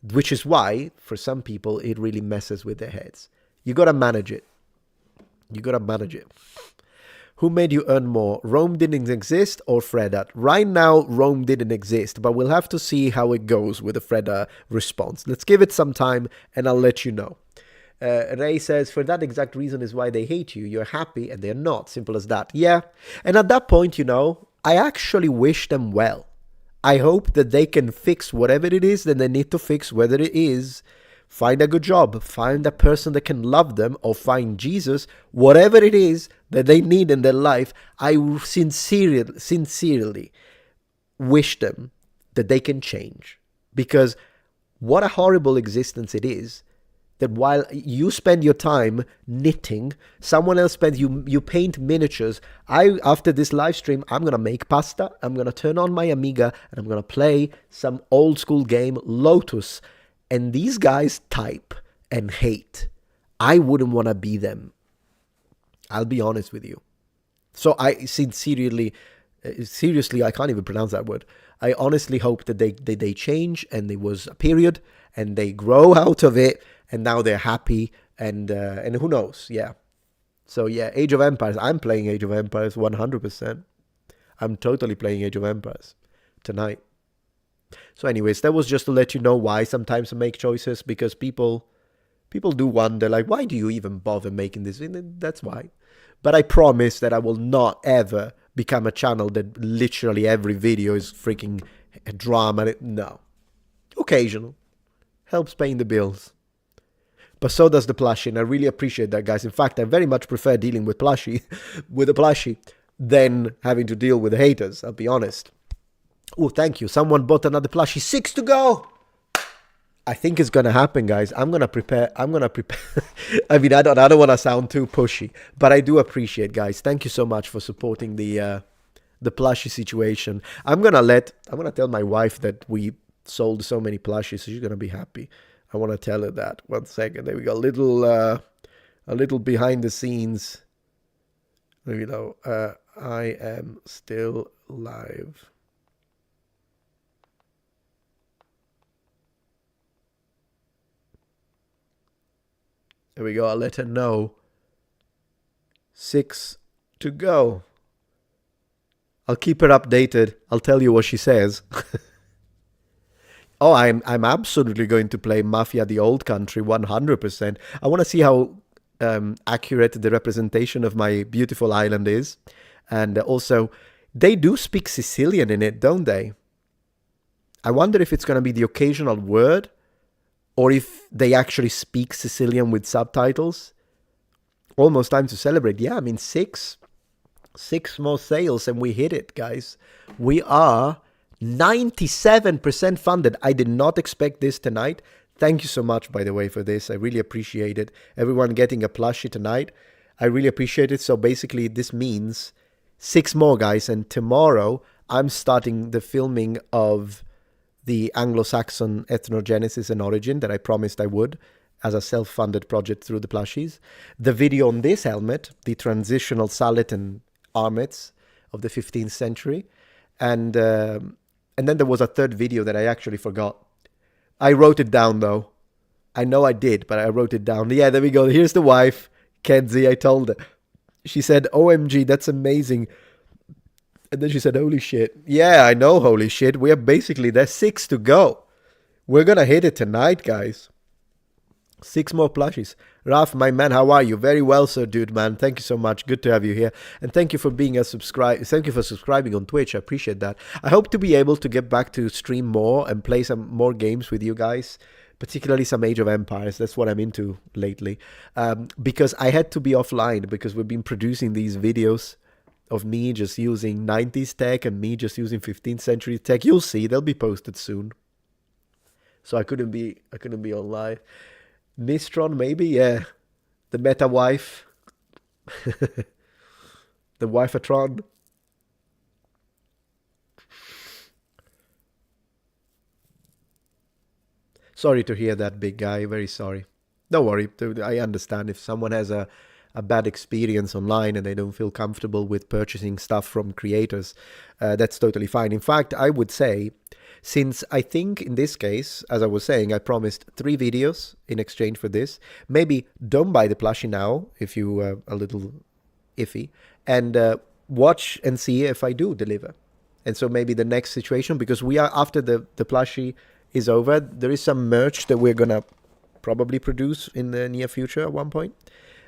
Which is why, for some people, it really messes with their heads. You got to manage it. You gotta manage it. Who made you earn more? Rome didn't exist or Freda? Right now, Rome didn't exist, but we'll have to see how it goes with the Freda response. Let's give it some time and I'll let you know. Ray says, for that exact reason is why they hate you. You're happy and they're not. Simple as that. Yeah. And at that point, you know, I actually wish them well. I hope that they can fix whatever it is that they need to fix, whether it is find a good job, find a person that can love them, or find Jesus, whatever it is that they need in their life. I sincerely wish them that they can change. Because what a horrible existence it is that while you spend your time knitting, someone else spends, you paint miniatures. After this live stream, I'm going to make pasta, I'm going to turn on my Amiga, and I'm going to play some old school game, Lotus. And these guys type and hate. I wouldn't want to be them. I'll be honest with you. So I seriously, I can't even pronounce that word. I honestly hope that they change, and there was a period, and they grow out of it, and now they're happy, and who knows? Yeah. So yeah, Age of Empires. I'm playing Age of Empires 100%. I'm totally playing Age of Empires tonight. So anyways, that was just to let you know why sometimes I make choices, because people do wonder, like, why do you even bother making this? And that's why. But I promise that I will not ever become a channel that literally every video is freaking a drama. No. Occasional. Helps paying the bills. But so does the plushie, and I really appreciate that, guys. In fact, I very much prefer dealing with the plushie than having to deal with the haters, I'll be honest. Oh, thank you. Someone bought another plushie. 6 to go. I think it's going to happen, guys. I'm going to prepare. I mean, I don't want to sound too pushy, but I do appreciate, guys. Thank you so much for supporting the plushie situation. I'm going to tell my wife that we sold so many plushies, so she's going to be happy. I want to tell her that. 1 second. There we go. A little behind the scenes. You know, I am still live. There we go. I'll let her know. 6 to go. I'll keep her updated. I'll tell you what she says. Oh, I'm absolutely going to play Mafia: The Old Country 100%. I want to see how accurate the representation of my beautiful island is. And also, they do speak Sicilian in it, don't they? I wonder if it's going to be the occasional word, or if they actually speak Sicilian with subtitles. Almost time to celebrate. Yeah, I mean, 6 more sales and we hit it, guys. We are 97% funded. I did not expect this tonight. Thank you so much, by the way, for this. I really appreciate it. Everyone getting a plushie tonight. I really appreciate it. So basically, this means 6 more, guys. And tomorrow, I'm starting the filming of the Anglo-Saxon ethnogenesis and origin that I promised I would as a self-funded project through the plushies. The video on this helmet, the transitional sallet and armets of the 15th century. And then there was a third video that I actually forgot. I wrote it down, though. I know I did, but I wrote it down. Yeah, there we go. Here's the wife, Kenzie. I told her. She said, OMG, that's amazing. And then she said, holy shit. Yeah, I know, holy shit. We are basically, there's 6 to go. We're going to hit it tonight, guys. 6 more plushies. Raf, my man, how are you? Very well, sir, dude, man. Thank you so much. Good to have you here. And thank you for being a subscriber. Thank you for subscribing on Twitch. I appreciate that. I hope to be able to get back to stream more and play some more games with you guys, particularly some Age of Empires. That's what I'm into lately. Because I had to be offline because we've been producing these videos of me just using 90s tech and me just using 15th century tech. You'll see. They'll be posted soon. So I couldn't be on live. Mistron, maybe, yeah. The meta wife. The Wifatron. Sorry to hear that, big guy. Very sorry. Don't worry. I understand if someone has a bad experience online and they don't feel comfortable with purchasing stuff from creators. That's totally fine. In fact, I would say, since I think in this case, as I was saying, I promised 3 videos in exchange for this. Maybe don't buy the plushie now if you are a little iffy, and watch and see if I do deliver. And so maybe the next situation, because we are, after the plushie is over, there is some merch that we're going to probably produce in the near future at one point.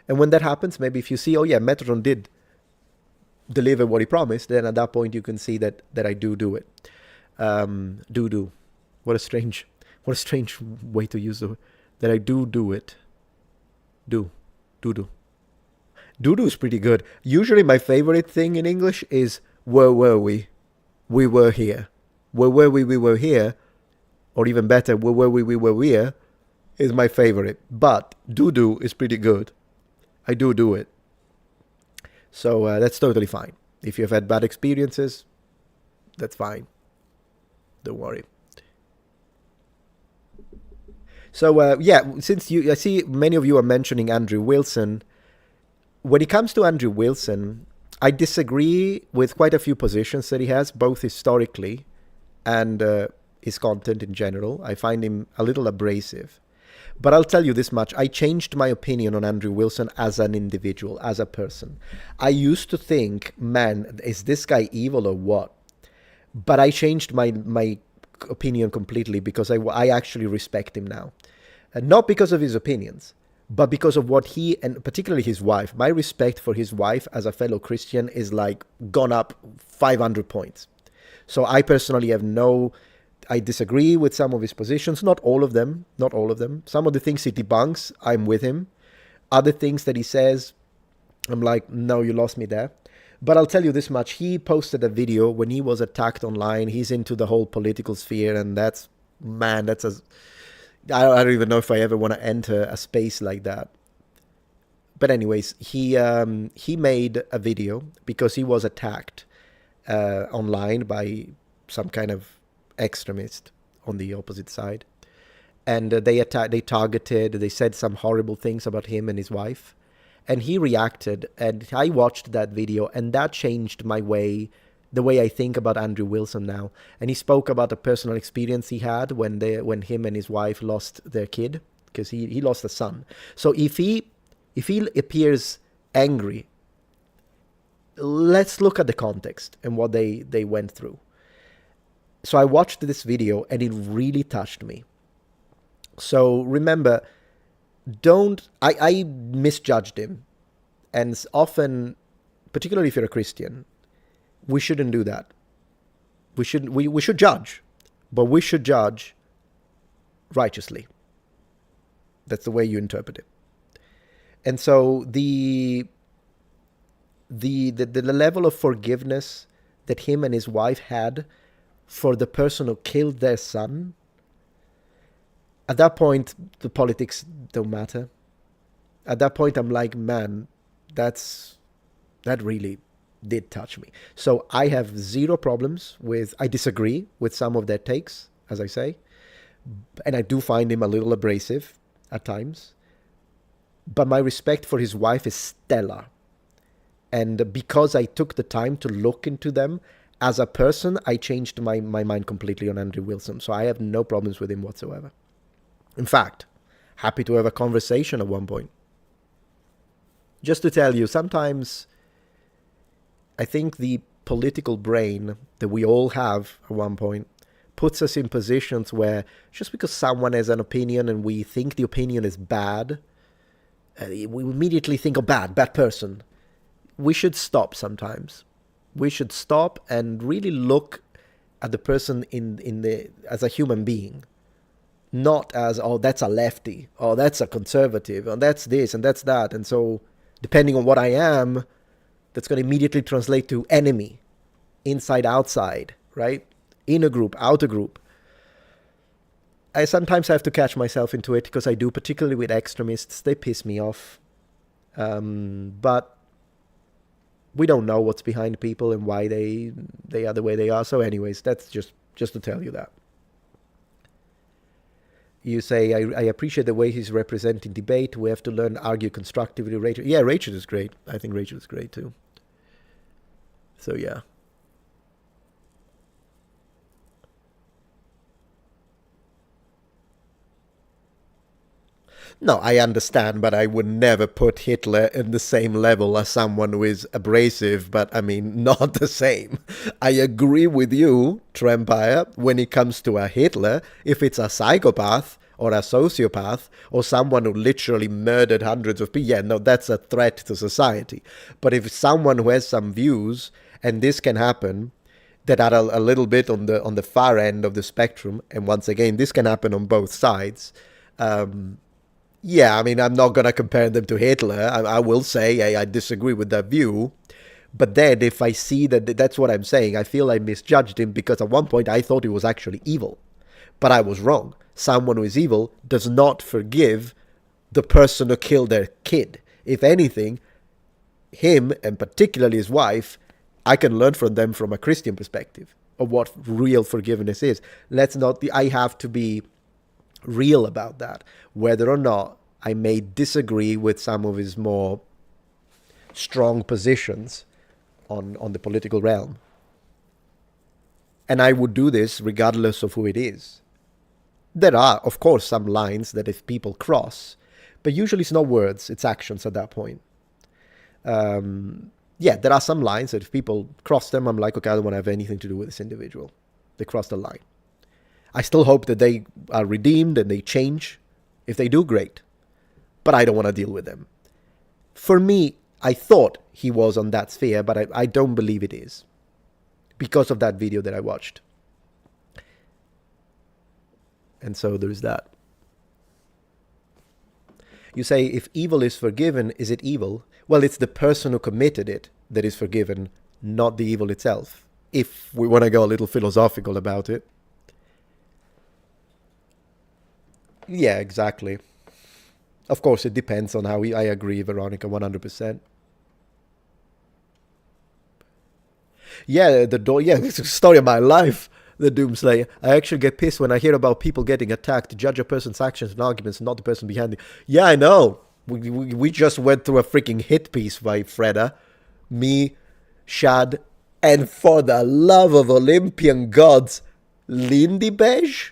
And when that happens, maybe if you see, oh yeah, Metatron did deliver what he promised, then at that point you can see that I do it. What a strange way to use the word. That I do it. Do. Do is pretty good. Usually my favorite thing in English is where were we? We were here. Where were we? We were here. Or even better, where were we? We were here is my favorite. But do is pretty good. I do it. So that's totally fine. If you've had bad experiences, that's fine. Don't worry. So yeah, since I see many of you are mentioning Andrew Wilson. When it comes to Andrew Wilson, I disagree with quite a few positions that he has, both historically and his content in general. I find him a little abrasive. But I'll tell you this much. I changed my opinion on Andrew Wilson as an individual, as a person. I used to think, man, is this guy evil or what? But I changed my opinion completely because I actually respect him now. And not because of his opinions, but because of what he, and particularly his wife. My respect for his wife as a fellow Christian is like gone up 500 points. So I personally have I disagree with some of his positions, not all of them. Some of the things he debunks, I'm with him. Other things that he says, I'm like, no, you lost me there. But I'll tell you this much. He posted a video when he was attacked online. He's into the whole political sphere, and I don't even know if I ever want to enter a space like that. But anyways, he made a video because he was attacked online by some kind of extremist on the opposite side, and they targeted. They said some horrible things about him and his wife, and he reacted. And I watched that video, and that changed the way I think about Andrew Wilson now. And he spoke about a personal experience he had when him and his wife lost their kid, because he lost a son. So if he appears angry, let's look at the context and what they went through. So I watched this video and it really touched me. So remember, I misjudged him. And often, particularly if you're a Christian, we shouldn't do that. We should judge, but we should judge righteously. That's the way you interpret it. And so the level of forgiveness that him and his wife had for the person who killed their son, at that point, the politics don't matter. At that point, I'm like, man, that really did touch me. So I have zero problems with, I disagree with some of their takes, as I say, and I do find him a little abrasive at times. But my respect for his wife is stellar. And because I took the time to look into them as a person, I changed my mind completely on Andrew Wilson. So I have no problems with him whatsoever. In fact, happy to have a conversation at one point. Just to tell you, sometimes I think the political brain that we all have at one point puts us in positions where just because someone has an opinion and we think the opinion is bad, we immediately think, oh, bad person. We should stop sometimes. We should stop and really look at the person as a human being. Not as, oh, that's a lefty, oh, that's a conservative, oh, that's this and that's that. And so, depending on what I am, that's going to immediately translate to enemy, inside, outside, right? Inner group, outer group. I sometimes have to catch myself into it because I do, particularly with extremists. They piss me off. But we don't know what's behind people and why they are the way they are. So anyways, that's just to tell you that. You say, I appreciate the way he's representing debate. We have to learn to argue constructively. Rachel. Yeah, Rachel is great. I think Rachel is great too. So yeah. No, I understand, but I would never put Hitler in the same level as someone who is abrasive, but I mean, not the same. I agree with you, Trampire, when it comes to a Hitler. If it's a psychopath or a sociopath or someone who literally murdered hundreds of people, yeah, no, that's a threat to society. But if someone who has some views, and this can happen, that are a little bit on the far end of the spectrum, and once again, this can happen on both sides. Yeah, I mean, I'm not going to compare them to Hitler. I will say, hey, I disagree with that view. But then if I see that's what I'm saying, I feel I misjudged him because at one point I thought he was actually evil. But I was wrong. Someone who is evil does not forgive the person who killed their kid. If anything, him, and particularly his wife, I can learn from them from a Christian perspective of what real forgiveness is. I have to be real about that, whether or not I may disagree with some of his more strong positions on the political realm. And I would do this regardless of who it is. There are, of course, some lines that if people cross, but usually it's not words, it's actions at that point. Yeah, there are some lines that if people cross them, I'm like, okay, I don't want to have anything to do with this individual. They crossed the line. I still hope that they are redeemed and they change. If they do, great. But I don't want to deal with them. For me, I thought he was on that sphere, but I don't believe it is. Because of that video that I watched. And so there's that. You say, if evil is forgiven, is it evil? Well, it's the person who committed it that is forgiven, not the evil itself. If we want to go a little philosophical about it. Yeah, exactly. Of course, it depends on how I agree, Veronica, 100%. Yeah, it's the story of my life, the Doomslayer. I actually get pissed when I hear about people getting attacked. Judge a person's actions and arguments, not the person behind it. Yeah, I know. We just went through a freaking hit piece by Freda. Me, Shad, and for the love of Olympian gods, Lindy Beige?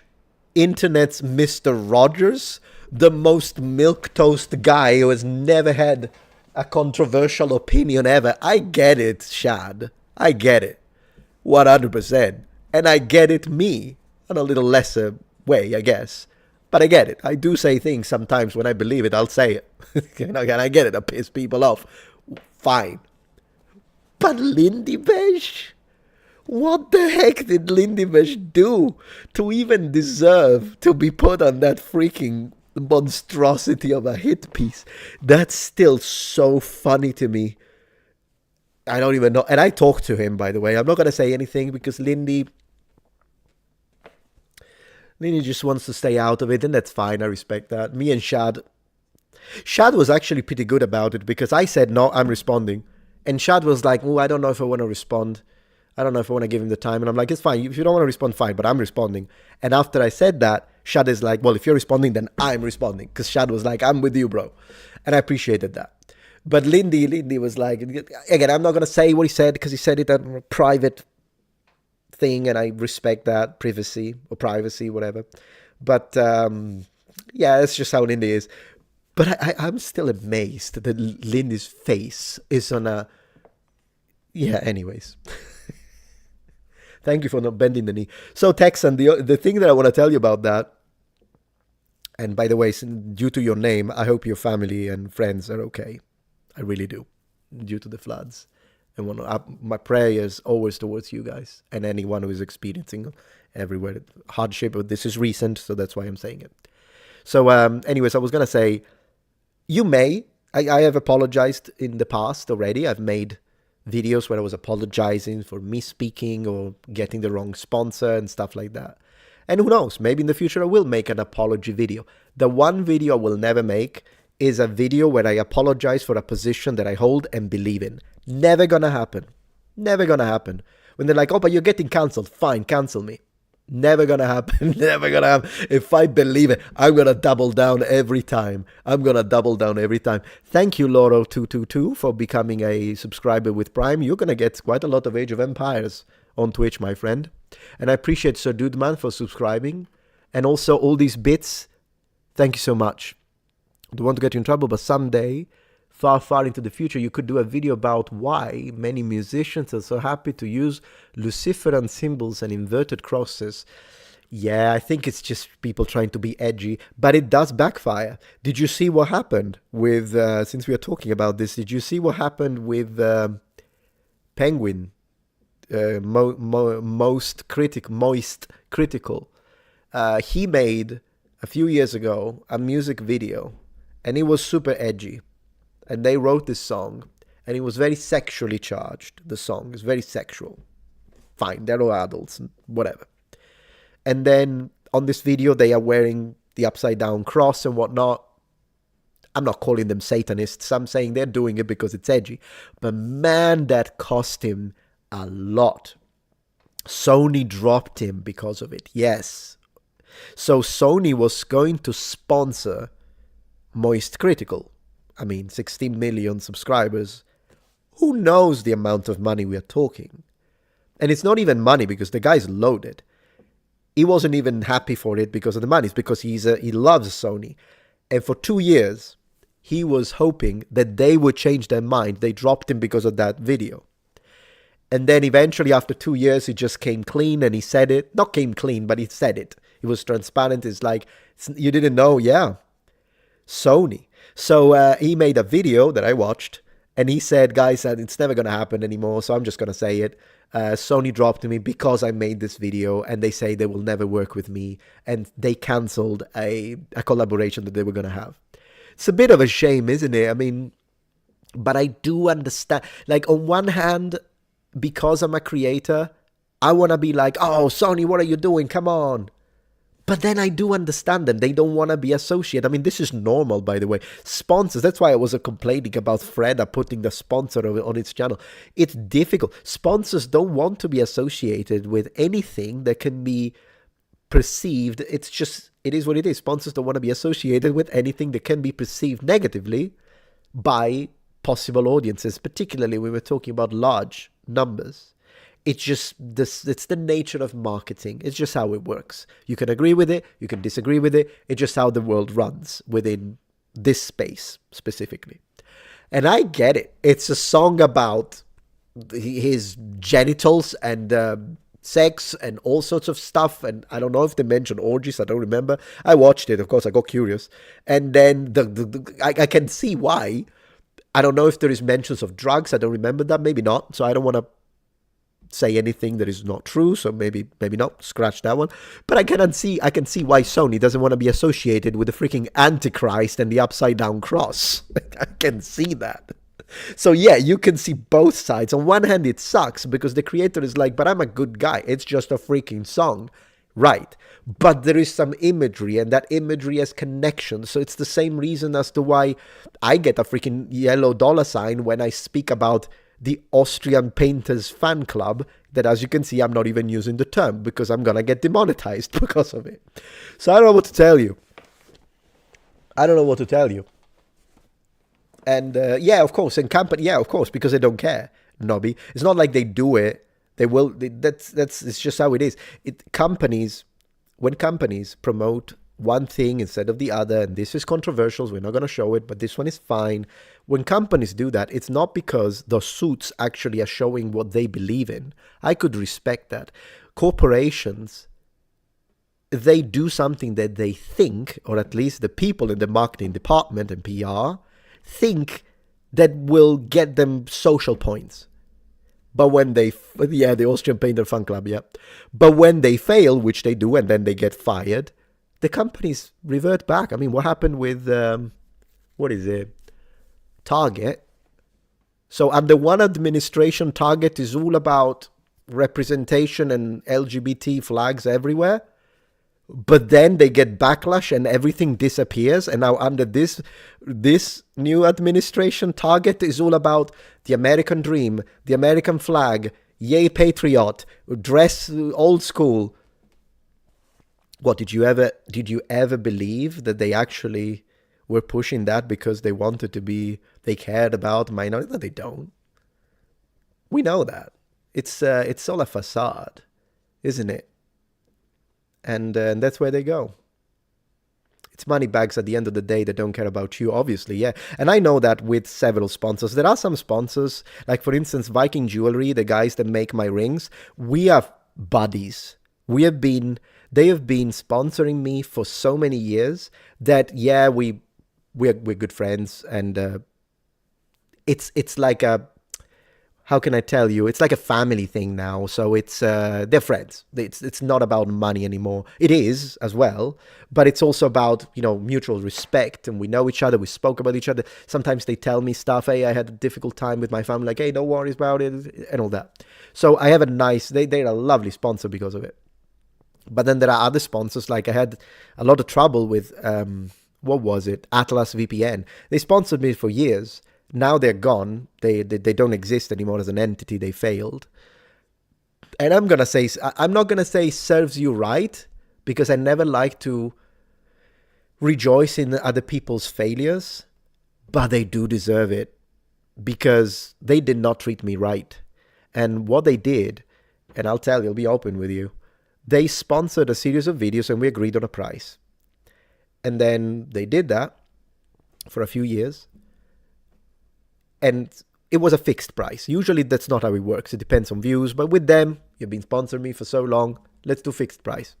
Internet's Mr. Rogers, the most milquetoast guy who has never had a controversial opinion ever. I get it, Shad. I get it. 100%. And I get it me. In a little lesser way, I guess. But I get it. I do say things sometimes when I believe it, I'll say it. And I get it. I piss people off. Fine. But Lindy Beige? What the heck did Lindy Beige do to even deserve to be put on that freaking monstrosity of a hit piece? That's still so funny to me. I don't even know. And I talked to him, by the way. I'm not going to say anything because Lindy, Lindy just wants to stay out of it, and that's fine. I respect that. Me and Shad was actually pretty good about it because I said, no, I'm responding. And Shad was like, oh, I don't know if I want to respond. I don't know if I want to give him the time. And I'm like, it's fine. If you don't want to respond, fine, but I'm responding. And after I said that, Shad is like, well, if you're responding, then I'm responding. Because Shad was like, I'm with you, bro. And I appreciated that. But Lindy was like, again, I'm not going to say what he said because he said it on a private thing, and I respect that, privacy, whatever. But yeah, that's just how Lindy is. But I'm still amazed that Lindy's face is on a... Yeah, anyways. Thank you for not bending the knee. So, Texan, the thing that I want to tell you about that, and by the way, due to your name, I hope your family and friends are okay. I really do, due to the floods. And my prayers always towards you guys and anyone who is experiencing everywhere hardship. But this is recent, so that's why I'm saying it. So, anyways, I was going to say, I have apologized in the past already. I've made videos where I was apologizing for misspeaking or getting the wrong sponsor and stuff like that. And who knows, maybe in the future I will make an apology video. The one video I will never make is a video where I apologize for a position that I hold and believe in. Never gonna happen. Never gonna happen. When they're like, oh, but you're getting cancelled. Fine, cancel me. Never gonna happen. Never gonna happen. If I believe it, I'm gonna double down every time. Thank you, Loro222, for becoming a subscriber with Prime. You're gonna get quite a lot of Age of Empires on Twitch, my friend. And I appreciate Sir Dudeman for subscribing. And also all these bits. Thank you so much. I don't want to get you in trouble, but someday, far, far into the future, you could do a video about why many musicians are so happy to use Luciferan symbols and inverted crosses. Yeah, I think it's just people trying to be edgy, but it does backfire. Did you see what happened with, since we are talking about this, did you see what happened with Penguin? Moist Critical. He made, a few years ago, a music video, and it was super edgy. And they wrote this song, and it was very sexually charged. The song is very sexual. Fine, they're all adults, whatever. And then on this video, they are wearing the upside down cross and whatnot. I'm not calling them Satanists. I'm saying they're doing it because it's edgy. But man, that cost him a lot. Sony dropped him because of it. Yes. So Sony was going to sponsor Moist Critical. I mean, 16 million subscribers. Who knows the amount of money we are talking? And it's not even money because the guy's loaded. He wasn't even happy for it because of the money. It's because he loves Sony. And for 2 years, he was hoping that they would change their mind. They dropped him because of that video. And then eventually, after 2 years, he just came clean and he said it. Not came clean, but he said it. He was transparent. It's like, you didn't know? Yeah. Sony. So he made a video that I watched, and he said, guys, it's never going to happen anymore, so I'm just going to say it. Sony dropped me because I made this video, and they say they will never work with me, and they cancelled a collaboration that they were going to have. It's a bit of a shame, isn't it? I mean, but I do understand. Like, on one hand, because I'm a creator, I want to be like, oh, Sony, what are you doing? Come on. But then I do understand them. They don't want to be associated. I mean, this is normal, by the way. Sponsors, that's why I was complaining about Freda putting the sponsor on its channel. It's difficult. Sponsors don't want to be associated with anything that can be perceived. It's just, it is what it is. Sponsors don't want to be associated with anything that can be perceived negatively by possible audiences, particularly when we're talking about large numbers. It's just this. It's the nature of marketing. It's just how it works. You can agree with it. You can disagree with it. It's just how the world runs within this space specifically. And I get it. It's a song about his genitals and sex and all sorts of stuff. And I don't know if they mentioned orgies. I don't remember. I watched it. Of course, I got curious. And then I can see why. I don't know if there is mentions of drugs. I don't remember that. Maybe not. So I don't want to say anything that is not true, so maybe not, scratch that one. But I can see why Sony doesn't want to be associated with the freaking Antichrist and the upside down cross. I can see that. So yeah, you can see both sides. On one hand, it sucks because the creator is like, but I'm a good guy, it's just a freaking song. Right. But there is some imagery, and that imagery has connection. So it's the same reason as to why I get a freaking yellow dollar sign when I speak about the Austrian Painters Fan Club, that, as you can see, I'm not even using the term because I'm going to get demonetized because of it. So I don't know what to tell you. I don't know what to tell you. And yeah, of course, and company, yeah, of course, because they don't care, Nobby. It's not like they do it. They will. That's it's just how it is. When companies promote one thing instead of the other, and this is controversial, so we're not going to show it, but this one is fine. When companies do that, it's not because the suits actually are showing what they believe in. I could respect that. Corporations, they do something that they think, or at least the people in the marketing department and PR think that will get them social points. But when they, yeah, the Austrian Painter Fan Club, yeah. But when they fail, which they do, and then they get fired, the companies revert back. I mean, what happened with, what is it? Target. So under one administration, Target is all about representation and LGBT flags everywhere. But then they get backlash and everything disappears. And now under this new administration, Target is all about the American dream, the American flag, yay patriot, dress old school. What, did you ever believe that they actually were pushing that because they wanted to be, they cared about minorities? No, they don't. We know that. It's all a facade, isn't it? And that's where they go. It's money bags at the end of the day that don't care about you, obviously, yeah. And I know that with several sponsors. There are some sponsors, like for instance, Viking Jewelry, the guys that make my rings. We are buddies. They have been sponsoring me for so many years that, yeah, we're good friends. And it's like a, how can I tell you? It's like a family thing now. So it's they're friends. It's not about money anymore. It is as well, but it's also about, you know, mutual respect, and we know each other. We spoke about each other. Sometimes they tell me stuff. Hey, I had a difficult time with my family. Like, hey, no worries about it, and all that. So I have a nice. They're a lovely sponsor because of it. But then there are other sponsors. Like I had a lot of trouble with what was it? Atlas VPN. They sponsored me for years. Now they're gone. They don't exist anymore as an entity. They failed. And I'm not gonna say serves you right, because I never like to rejoice in other people's failures, but they do deserve it because they did not treat me right. And what they did, and I'll tell you, I'll be open with you, they sponsored a series of videos and we agreed on a price. And then they did that for a few years. And it was a fixed price. Usually that's not how it works. It depends on views. But with them, you've been sponsoring me for so long. Let's do fixed price.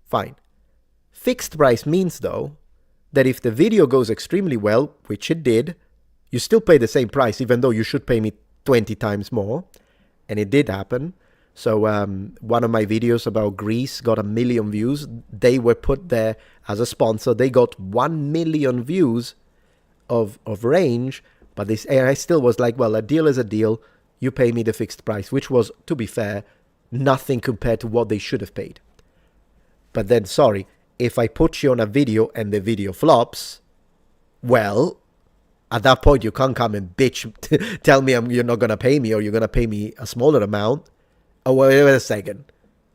Fine. Fixed price means, though, that if the video goes extremely well, which it did, you still pay the same price, even though you should pay me 20 times more. And it did happen. So one of my videos about Greece got 1 million views. They were put there as a sponsor. They got 1 million views of range. But this, and I still was like, well, a deal is a deal. You pay me the fixed price, which was, to be fair, nothing compared to what they should have paid. But then, sorry, if I put you on a video and the video flops, well, at that point, you can't come and bitch, tell me you're not going to pay me or you're going to pay me a smaller amount. Oh, wait a second.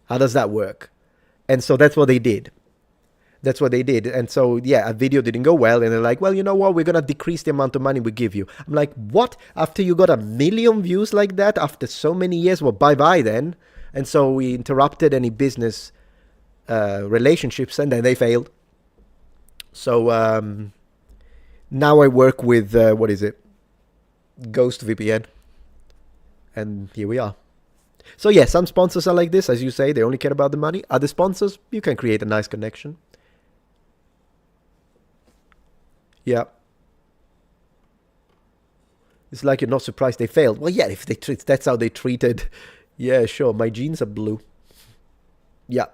How does that work? And so that's what they did. That's what they did. And so, yeah, a video didn't go well. And they're like, well, you know what? We're going to decrease the amount of money we give you. I'm like, what? After you got 1 million views like that, after so many years? Well, bye-bye then. And so we interrupted any business relationships, and then they failed. So now I work with, what is it? Ghost VPN. And here we are. So, yeah, some sponsors are like this. As you say, they only care about the money. Other sponsors, you can create a nice connection. Yeah. It's like you're not surprised they failed. Well, yeah, if that's how they treated. Yeah, sure. My jeans are blue. Yeah.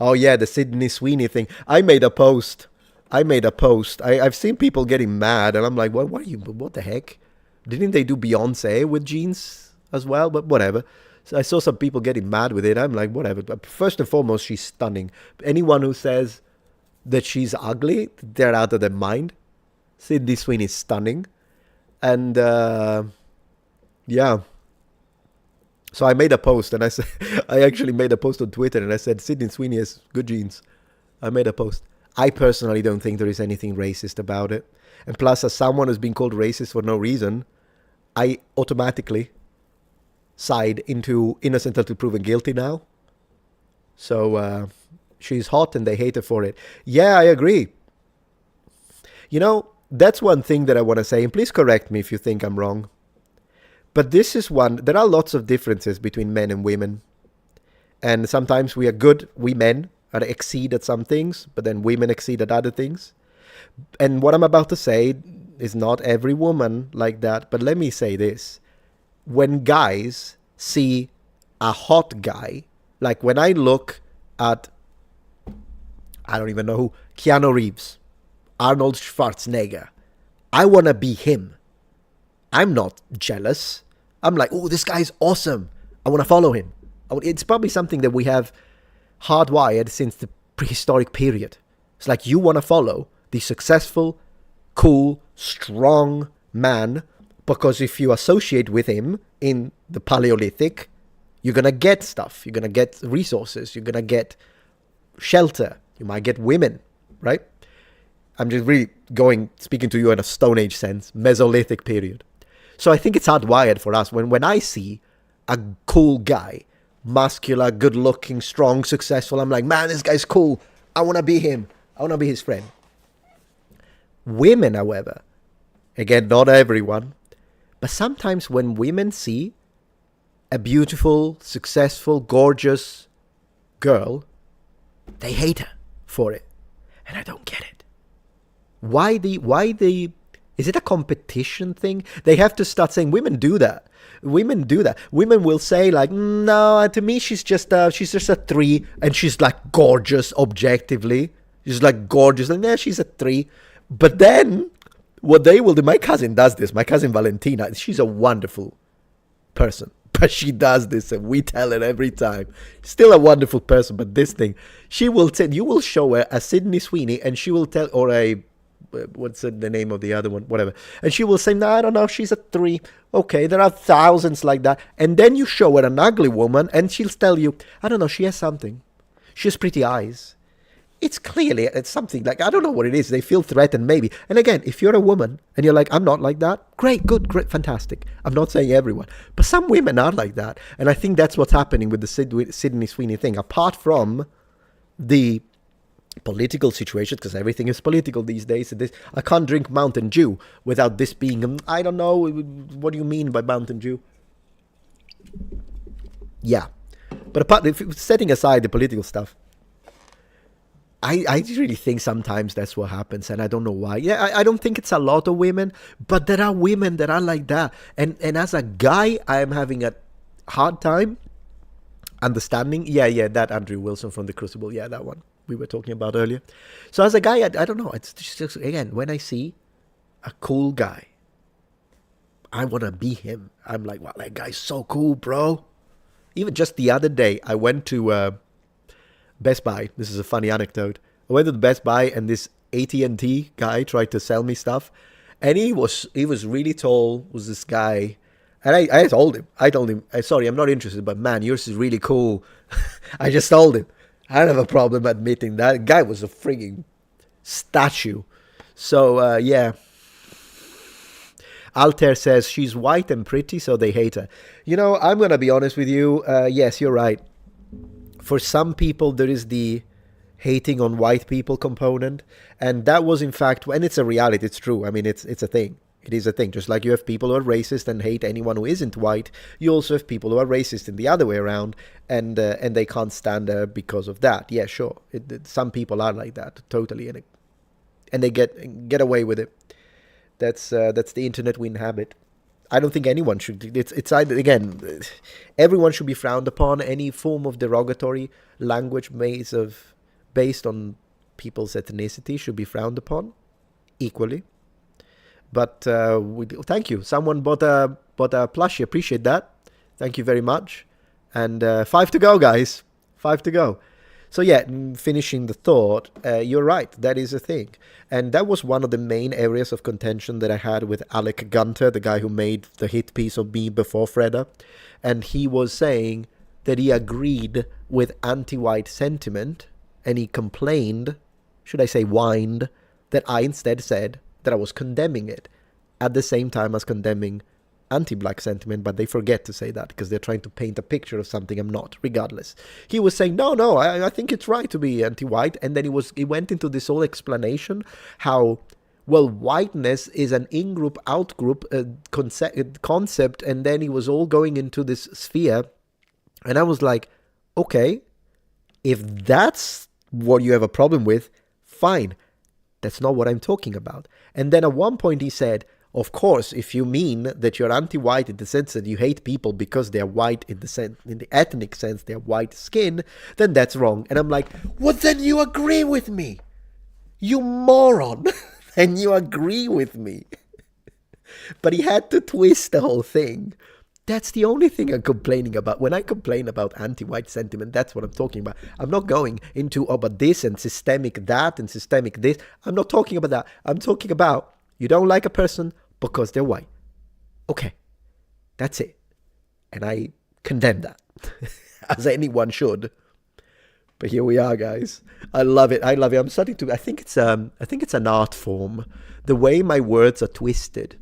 Oh, yeah, the Sydney Sweeney thing. I made a post. I've seen people getting mad, and I'm like, what the heck? Didn't they do Beyonce with jeans as well? But whatever. So I saw some people getting mad with it. I'm like, whatever. But first and foremost, she's stunning. Anyone who says that she's ugly, they're out of their mind. Sydney Sweeney is stunning. And yeah. So I made a post and I said, I actually made a post on Twitter and I said, Sydney Sweeney has good genes. I made a post. I personally don't think there is anything racist about it. And plus, as someone who's been called racist for no reason, I automatically side into innocent until proven guilty now. So she's hot and they hate her for it. Yeah, I agree. You know, that's one thing that I want to say, and please correct me if you think I'm wrong. But this is one, there are lots of differences between men and women. And sometimes we are good, we men exceed at some things, but then women exceed at other things. And what I'm about to say is not every woman like that, but let me say this. When guys see a hot guy, like when I look at, I don't even know who, Keanu Reeves, Arnold Schwarzenegger, I want to be him. I'm not jealous. I'm like, oh, this guy's awesome. I want to follow him. It's probably something that we have hardwired since the prehistoric period. It's like you want to follow the successful, cool, strong man, because if you associate with him in the Paleolithic, you're going to get stuff. You're going to get resources. You're going to get shelter. You might get women, right? I'm just really speaking to you in a Stone Age sense, Mesolithic period. So I think it's hardwired for us. When I see a cool guy, muscular, good-looking, strong, successful, I'm like, man, this guy's cool. I want to be him. I want to be his friend. Women, however, again, not everyone, but sometimes when women see a beautiful, successful, gorgeous girl, they hate her for it. And I don't get it. Why the is it a competition thing? They have to start saying women do that. Women do that. Women will say like, no, to me she's just a 3, and she's like gorgeous objectively. She's like gorgeous, and yeah, she's a 3. But then what they will do, my cousin does this. My cousin Valentina, she's a wonderful person, but she does this, and we tell her every time. Still a wonderful person, but this thing, she will tell, you will show her a Sydney Sweeney, and she will tell, or a, what's the name of the other one, whatever, and she will say, no, I don't know, she's a 3. Okay, there are thousands like that. And then you show her an ugly woman, and she'll tell you, I don't know, she has something. She has pretty eyes. It's something like, I don't know what it is. They feel threatened, maybe. And again, if you're a woman and you're like, I'm not like that, great, good, great, fantastic. I'm not saying everyone, but some women are like that. And I think that's what's happening with the Sydney Sweeney thing. Apart from the political situation, because everything is political these days. I can't drink Mountain Dew without this being, I don't know, what do you mean by Mountain Dew? Yeah. But setting aside the political stuff, I really think sometimes that's what happens, and I don't know why. Yeah, I don't think it's a lot of women, but there are women that are like that. And as a guy, I am having a hard time understanding. Yeah, that Andrew Wilson from The Crucible. Yeah, that one we were talking about earlier. So as a guy, I don't know. It's just, again, when I see a cool guy, I want to be him. I'm like, wow, that guy's so cool, bro. Even just the other day, I went to Best Buy. This is a funny anecdote. I went to the Best Buy and this AT&T guy tried to sell me stuff, and he was really tall. Was this guy? And I told him, sorry, I'm not interested, but man, yours is really cool. I just told him. I don't have a problem admitting that. The guy was a frigging statue. So yeah. Altair says she's white and pretty, so they hate her. You know, I'm gonna be honest with you. Yes, you're right. For some people, there is the hating on white people component. And that was, in fact, and it's a reality, it's true. I mean, it's a thing. It is a thing. Just like you have people who are racist and hate anyone who isn't white, you also have people who are racist in the other way around, and they can't stand her because of that. Yeah, sure. Some people are like that, totally. And they get away with it. That's the internet we inhabit. I don't think anyone should. It's either, again, everyone should be frowned upon. Any form of derogatory language based on people's ethnicity should be frowned upon equally. But thank you. Someone bought a plushie. Appreciate that. Thank you very much. And 5 to go, guys. 5 to go. So yeah, finishing the thought, you're right, that is a thing. And that was one of the main areas of contention that I had with Alec Gunter, the guy who made the hit piece of Me Before Freda. And he was saying that he agreed with anti-white sentiment, and he complained, should I say whined, that I instead said that I was condemning it at the same time as condemning anti-black sentiment, but they forget to say that because they're trying to paint a picture of something I'm not, regardless. He was saying, no, I think it's right to be anti-white, and then he went into this whole explanation how, well, whiteness is an in-group, out-group concept, and then he was all going into this sphere, and I was like, okay, if that's what you have a problem with, fine. That's not what I'm talking about. And then at one point he said, of course, if you mean that you're anti-white in the sense that you hate people because they're white in the ethnic sense, they're white skin, then that's wrong. And I'm like, well, then you agree with me, you moron. And you agree with me. But he had to twist the whole thing. That's the only thing I'm complaining about. When I complain about anti-white sentiment, that's what I'm talking about. I'm not going into, but this and systemic that and systemic this. I'm not talking about that. I'm talking about you don't like a person because they're white. Okay, that's it. And I condemn that, as anyone should. But here we are, guys. I love it. I love it. I'm starting to. I think it's an art form. The way my words are twisted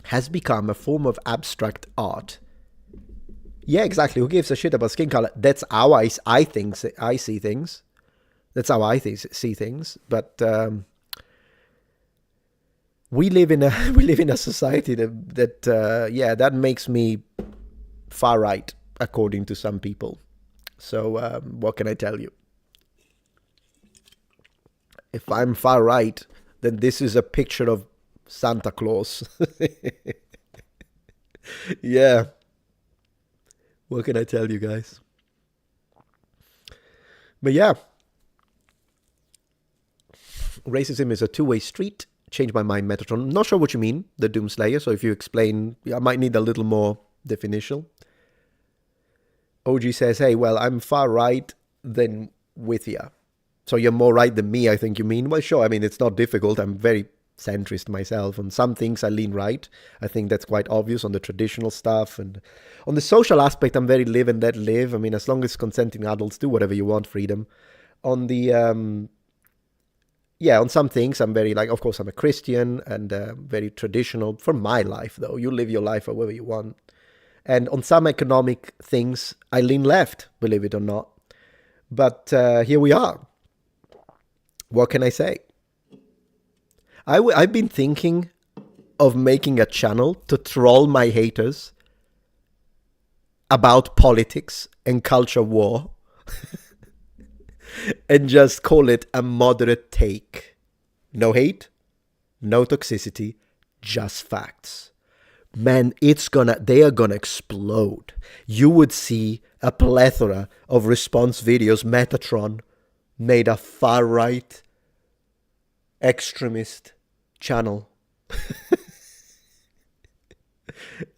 has become a form of abstract art. Yeah, exactly. Who gives a shit about skin color? That's how I see things. That's how I see things. But we live in a society that makes me far right, according to some people. So what can I tell you? If I'm far right, then this is a picture of Santa Claus. Yeah. What can I tell you guys? But yeah. Racism is a two-way street. Change my mind, Metatron. Not sure what you mean, the Doomslayer. So if you explain, I might need a little more definition. OG says, hey, well, I'm far right than with ya. So you're more right than me, I think you mean. Well, sure. I mean, it's not difficult. I'm very centrist myself. On some things, I lean right. I think that's quite obvious on the traditional stuff. And on the social aspect, I'm very live and let live. I mean, as long as consenting adults do whatever you want, freedom. On the, on some things, I'm very of course, I'm a Christian and very traditional for my life, though. You live your life however you want. And on some economic things, I lean left, believe it or not. But here we are. What can I say? I've been thinking of making a channel to troll my haters about politics and culture war and just call it a moderate take. No hate, no toxicity, just facts. Man, they are gonna explode. You would see a plethora of response videos. Metatron made a far-right extremist channel.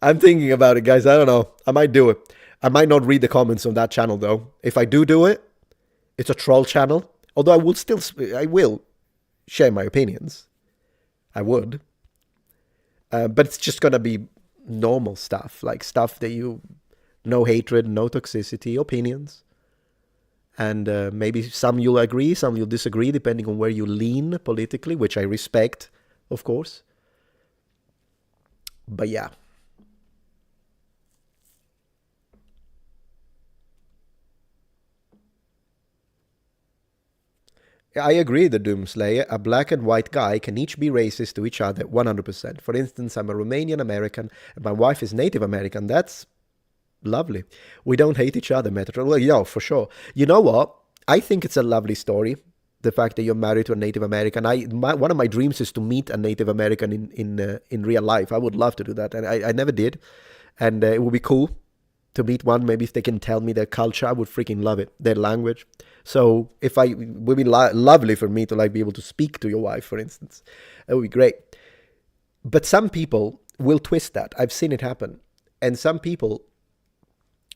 I'm thinking about it, guys. I don't know. I might do it. I might not read the comments on that channel, though. If I do it, it's a troll channel. Although I will share my opinions. I would. But it's just going to be normal stuff. Like stuff that no hatred, no toxicity, opinions. And maybe some you'll agree, some you'll disagree, depending on where you lean politically, which I respect, of course. But yeah. I agree, the Doomslayer. A black and white guy can each be racist to each other 100%. For instance, I'm a Romanian American and my wife is Native American. That's lovely. We don't hate each other, Metatron. Well, for sure. You know what? I think it's a lovely story. The fact that you're married to a Native American. One of my dreams is to meet a Native American in real life. I would love to do that, and I never did. And it would be cool to meet one. Maybe if they can tell me their culture, I would freaking love it. Their language. So it would be lovely for me to be able to speak to your wife, for instance. It would be great. But some people will twist that. I've seen it happen. And some people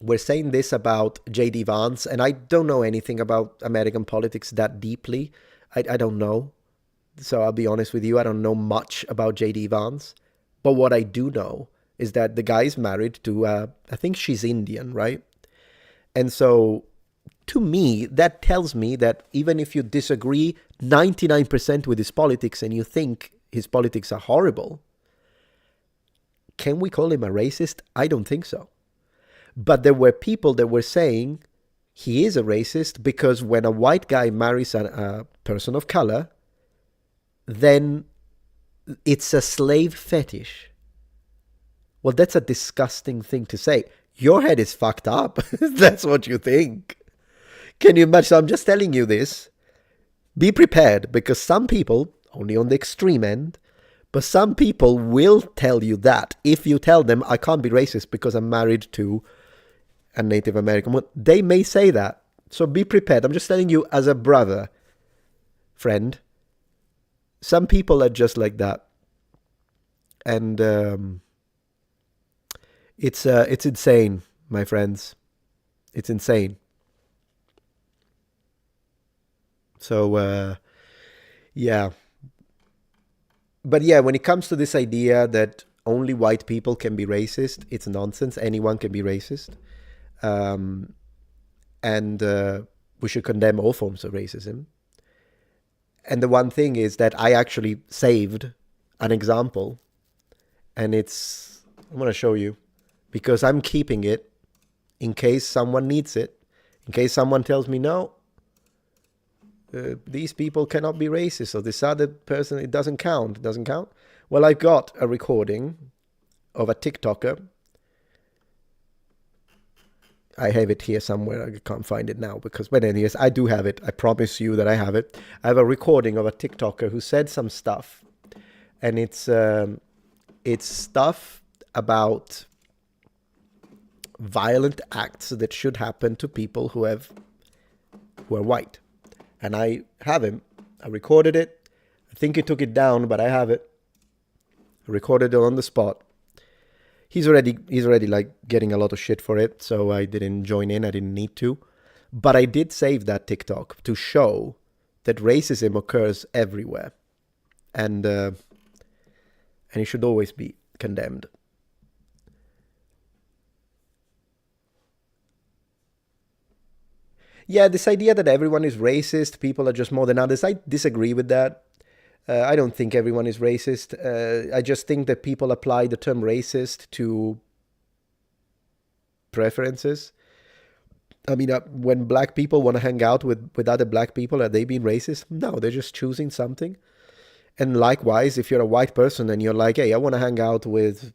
were saying this about J.D. Vance, and I don't know anything about American politics that deeply. I don't know. So I'll be honest with you, I don't know much about J.D. Vance. But what I do know is that the guy is married to, I think she's Indian, right? And so to me, that tells me that even if you disagree 99% with his politics and you think his politics are horrible, can we call him a racist? I don't think so. But there were people that were saying he is a racist because when a white guy marries a person of color, then it's a slave fetish. Well, that's a disgusting thing to say. Your head is fucked up. That's what you think. Can you imagine? So I'm just telling you this. Be prepared, because some people, only on the extreme end, but some people will tell you that if you tell them, I can't be racist because I'm married to a Native American woman. They may say that. So be prepared. I'm just telling you as a brother, friend. Some people are just like that. And it's insane, my friends. It's insane. So, yeah. But yeah, when it comes to this idea that only white people can be racist, it's nonsense. Anyone can be racist. And we should condemn all forms of racism. And the one thing is that I actually saved an example, and I'm going to show you, because I'm keeping it in case someone needs it, in case someone tells me, no, these people cannot be racist, or this other person, it doesn't count. Well, I've got a recording of a TikToker. I have it here somewhere. I can't find it now but anyways, I do have it. I promise you that I have it. I have a recording of a TikToker who said some stuff, and it's stuff about violent acts that should happen to people who are white. And I have him. I recorded it. I think he took it down, but I have it. I recorded it on the spot. He's already like getting a lot of shit for it, so I didn't join in. I didn't need to. But I did save that TikTok to show that racism occurs everywhere. And it should always be condemned. Yeah, this idea that everyone is racist, people are just more than others, I disagree with that. I don't think everyone is racist. I just think that people apply the term racist to preferences. I mean, when black people want to hang out with other black people, are they being racist? No, they're just choosing something. And likewise, if you're a white person and you're like, hey, I want to hang out with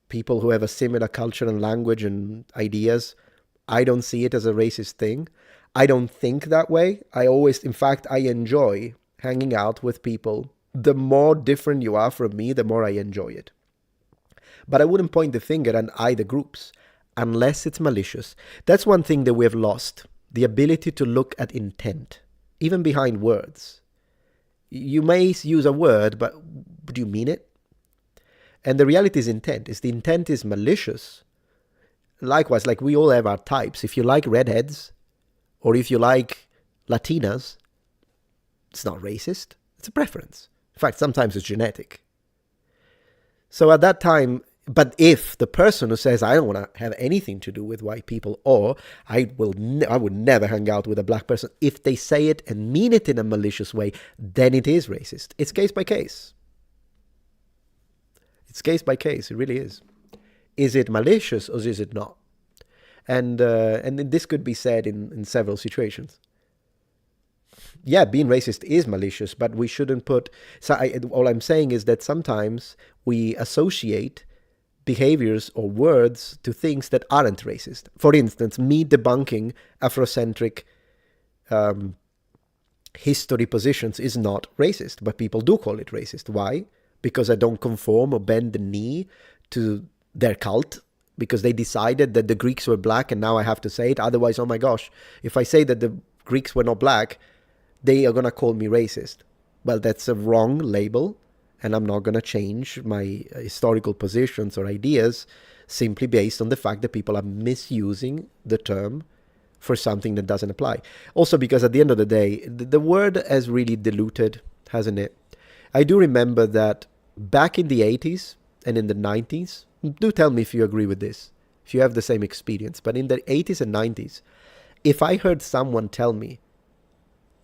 people who have a similar culture and language and ideas, I don't see it as a racist thing. I don't think that way. In fact, I enjoy hanging out with people. The more different you are from me, the more I enjoy it. But I wouldn't point the finger at either groups unless it's malicious. That's one thing that we have lost, the ability to look at intent, even behind words. You may use a word, but do you mean it? And the reality is intent. If the intent is malicious, likewise, like we all have our types. If you like redheads, or if you like Latinas, it's not racist. It's a preference. In fact, sometimes it's genetic. So at that time, but if the person who says, I don't want to have anything to do with white people, or I would never hang out with a black person, if they say it and mean it in a malicious way, then it is racist. It's case by case. It's case by case. It really is. Is it malicious or is it not? And this could be said in several situations. Yeah, being racist is malicious, but we shouldn't put... all I'm saying is that sometimes we associate behaviors or words to things that aren't racist. For instance, me debunking Afrocentric history positions is not racist, but people do call it racist. Why? Because I don't conform or bend the knee to their cult, because they decided that the Greeks were black and now I have to say it. Otherwise, oh my gosh, if I say that the Greeks were not black, they are going to call me racist. Well, that's a wrong label, And I'm not going to change my historical positions or ideas simply based on the fact that people are misusing the term for something that doesn't apply. Also because at the end of the day, the word has really diluted, hasn't it? I do remember that back in the 80s and in the 90s, do tell me if you agree with this, if you have the same experience, but in the 80s and 90s, if I heard someone tell me,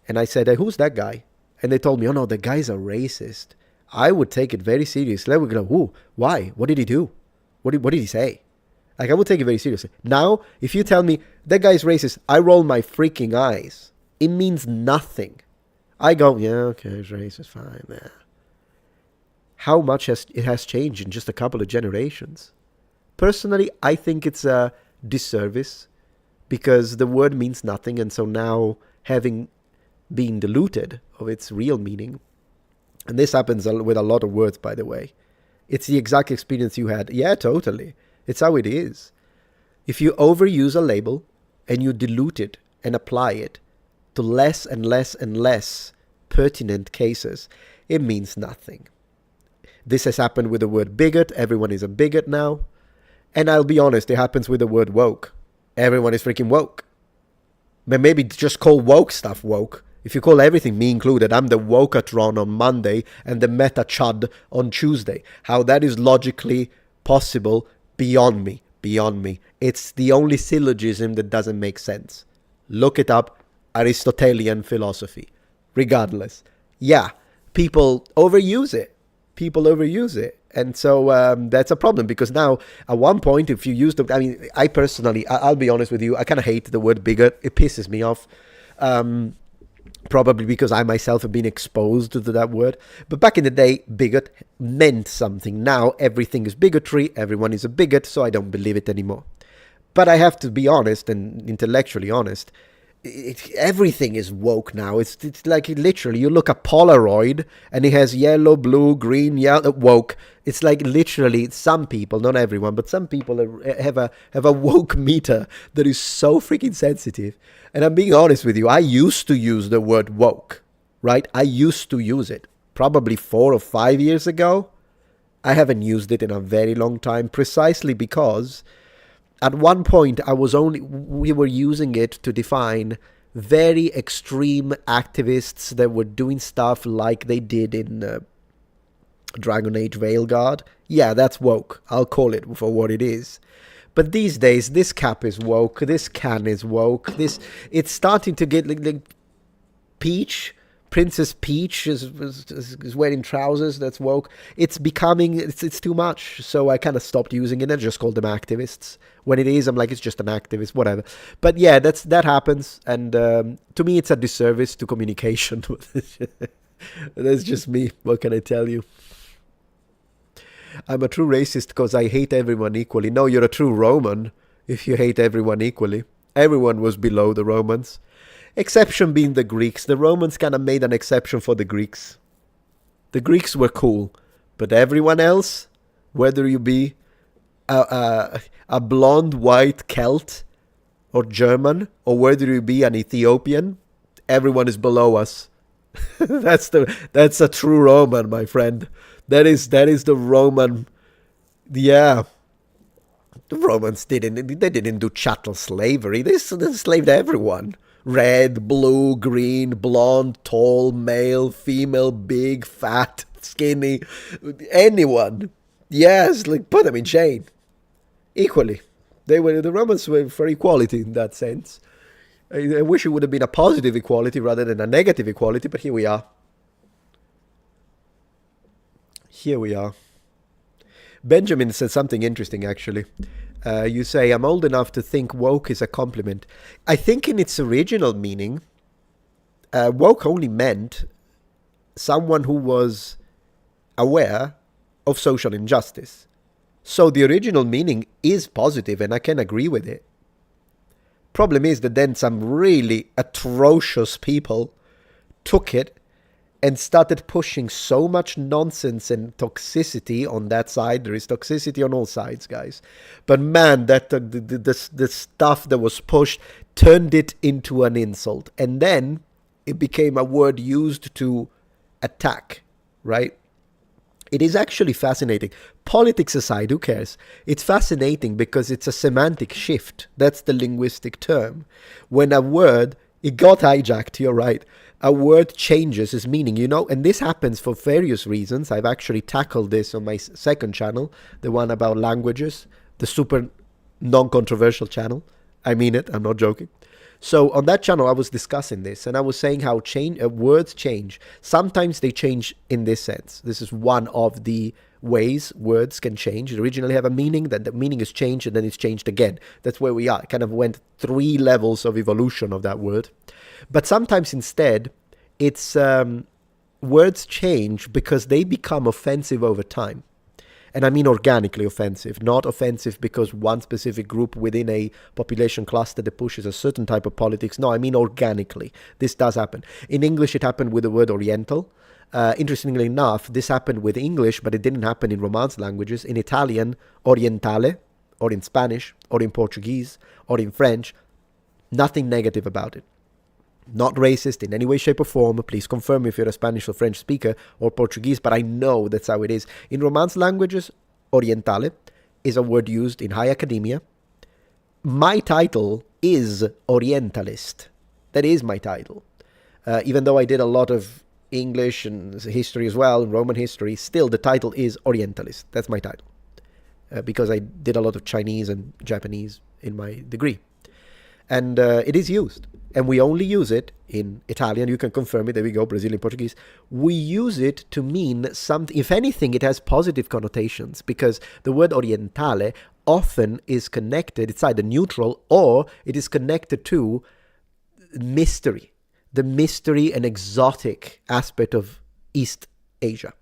and I said, hey, who's that guy? And they told me, oh no, the guy's a racist, I would take it very seriously. I would go, ooh, why? What did he do? What did he say? Like, I would take it very seriously. Now, if you tell me, that guy's racist, I roll my freaking eyes. It means nothing. I go, yeah, okay, it's racist, fine, yeah. How much it has changed in just a couple of generations. Personally, I think it's a disservice because the word means nothing, and so now having been diluted of its real meaning, and this happens with a lot of words, by the way. It's the exact experience you had. Yeah, totally. It's how it is. If you overuse a label and you dilute it and apply it to less and less and less pertinent cases, it means nothing. This has happened with the word bigot. Everyone is a bigot now. And I'll be honest, it happens with the word woke. Everyone is freaking woke. But maybe just call woke stuff woke. If you call everything, me included, I'm the Wokatron on Monday and the Metachud on Tuesday. How that is logically possible, beyond me. It's the only syllogism that doesn't make sense. Look it up, Aristotelian philosophy. Regardless. Yeah, people overuse it. And so that's a problem because now, at one point, if you use the... I mean, I personally, I'll be honest with you, I kind of hate the word bigot. It pisses me off. Probably because I myself have been exposed to that word. But back in the day, bigot meant something. Now everything is bigotry, everyone is a bigot, so I don't believe it anymore. But I have to be honest and intellectually honest. Everything is woke now. It's like literally, you look at Polaroid and it has yellow, blue, green, yellow, woke. It's like literally some people, not everyone, but some people have a woke meter that is so freaking sensitive. And I'm being honest with you, I used to use the word woke, right? I used to use it probably 4 or 5 years ago. I haven't used it in a very long time precisely because at one point we were using it to define very extreme activists that were doing stuff like they did in Dragon Age Veilguard. Yeah, that's woke. I'll call it for what it is. But these days, this cap is woke, this can is woke, it's starting to get like Peach, Princess Peach is wearing trousers, that's woke. It's becoming, it's too much, so I kind of stopped using it, I just called them activists. When it is, I'm like, it's just an activist, whatever. But yeah, that happens, and to me, it's a disservice to communication. That's just me, what can I tell you? I'm a true racist because I hate everyone equally. No, you're a true Roman if you hate everyone equally. Everyone was below the Romans. Exception being the Greeks. The Romans kind of made an exception for the Greeks. The Greeks were cool. But everyone else, whether you be a blonde, white Celt or German, or whether you be an Ethiopian, everyone is below us. That's a true Roman, my friend. That is the Roman. Yeah, the Romans didn't do chattel slavery. They enslaved everyone. Red, blue, green, blonde, tall, male, female, big, fat, skinny, anyone. Yes, like put them in chain. Equally, the Romans were for equality in that sense. I wish it would have been a positive equality rather than a negative equality, but here we are. Benjamin said something interesting, actually. You say, I'm old enough to think woke is a compliment. I think in its original meaning, woke only meant someone who was aware of social injustice. So the original meaning is positive, and I can agree with it. Problem is that then some really atrocious people took it and started pushing so much nonsense and toxicity on that side. There is toxicity on all sides, guys. But man, that the stuff that was pushed turned it into an insult. And then it became a word used to attack, right? It is actually fascinating. Politics aside, who cares? It's fascinating because it's a semantic shift. That's the linguistic term. When a word, it got hijacked, you're right. A word changes its meaning, and this happens for various reasons. I've actually tackled this on my second channel, the one about languages, the super non-controversial channel. I mean it, I'm not joking. So on that channel, I was discussing this, and I was saying how words change. Sometimes they change in this sense. This is one of the ways words can change. They originally have a meaning, then the meaning is changed, and then it's changed again. That's where we are. It kind of went 3 levels of evolution of that word. But sometimes instead, it's words change because they become offensive over time. And I mean organically offensive, not offensive because one specific group within a population cluster that pushes a certain type of politics. No, I mean organically. This does happen. In English, it happened with the word Oriental. Interestingly enough, this happened with English, but it didn't happen in Romance languages. In Italian, Orientale, or in Spanish, or in Portuguese, or in French. Nothing negative about it. Not racist in any way, shape, or form. Please confirm if you're a Spanish or French speaker or Portuguese, but I know that's how it is. In Romance languages, Orientale is a word used in high academia. My title is Orientalist. That is my title. Even though I did a lot of English and history as well, Roman history, still the title is Orientalist. That's my title. Because I did a lot of Chinese and Japanese in my degree. And it is used. And we only use it in Italian. You can confirm it. There we go. Brazilian, Portuguese. We use it to mean something. If anything, it has positive connotations because the word Orientale often is connected. It's either neutral or it is connected to mystery. The mystery and exotic aspect of East Asia.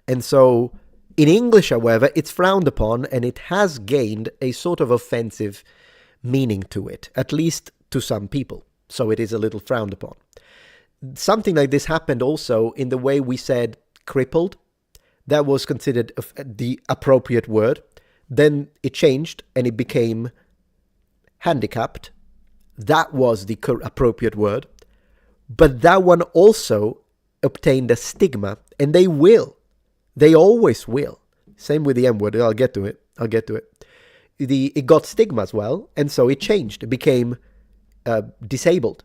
And so in English, however, it's frowned upon and it has gained a sort of offensive meaning to it, at least to some people. So it is a little frowned upon. Something like this happened also in the way we said crippled. That was considered the appropriate word. Then it changed and it became handicapped. That was the appropriate word. But that one also obtained a stigma, and they will. They always will. Same with the M word. I'll get to it. It got stigma as well, and so it changed. It became disabled.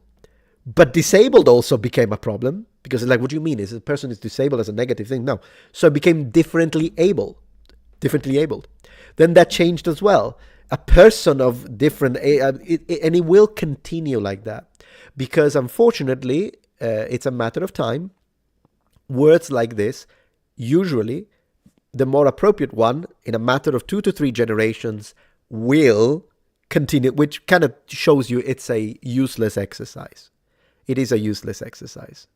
But disabled also became a problem, because it's like, what do you mean? Is a person is disabled as a negative thing? No. So it became differently abled. Then that changed as well. A person of different, and it will continue like that. Because unfortunately, it's a matter of time. Words like this, usually, the more appropriate one, in a matter of 2 to 3 generations, will continue, which kind of shows you it's a useless exercise. It is a useless exercise.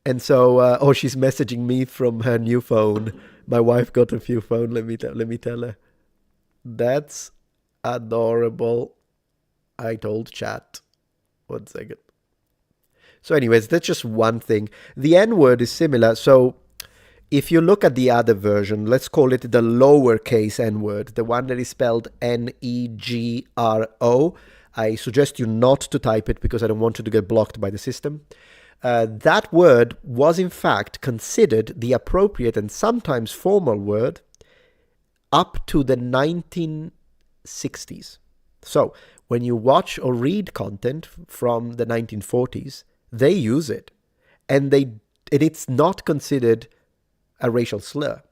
And so, she's messaging me from her new phone. My wife got a new phone. Let me tell her. That's adorable. I told chat. 1 second. So anyways, that's just one thing. The N word is similar. So if you look at the other version, let's call it the lowercase N word, the one that is spelled Negro. I suggest you not to type it because I don't want you to get blocked by the system. That word was in fact considered the appropriate and sometimes formal word up to the 1960s. So when you watch or read content from the 1940s, they use it, and it's not considered a racial slur.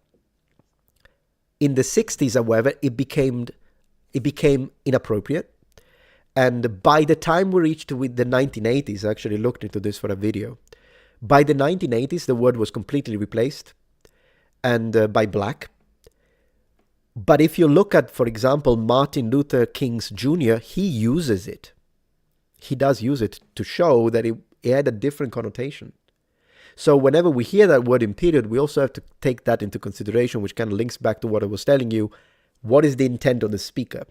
In the 60s, however, it became inappropriate. And by the time we reached with the 1980s, I actually looked into this for a video. By the 1980s, the word was completely replaced and by black. But if you look at, for example, Martin Luther King Jr., he uses it. He does use it to show that it had a different connotation. So whenever we hear that word in period, we also have to take that into consideration, which kind of links back to what I was telling you. What is the intent of the speaker?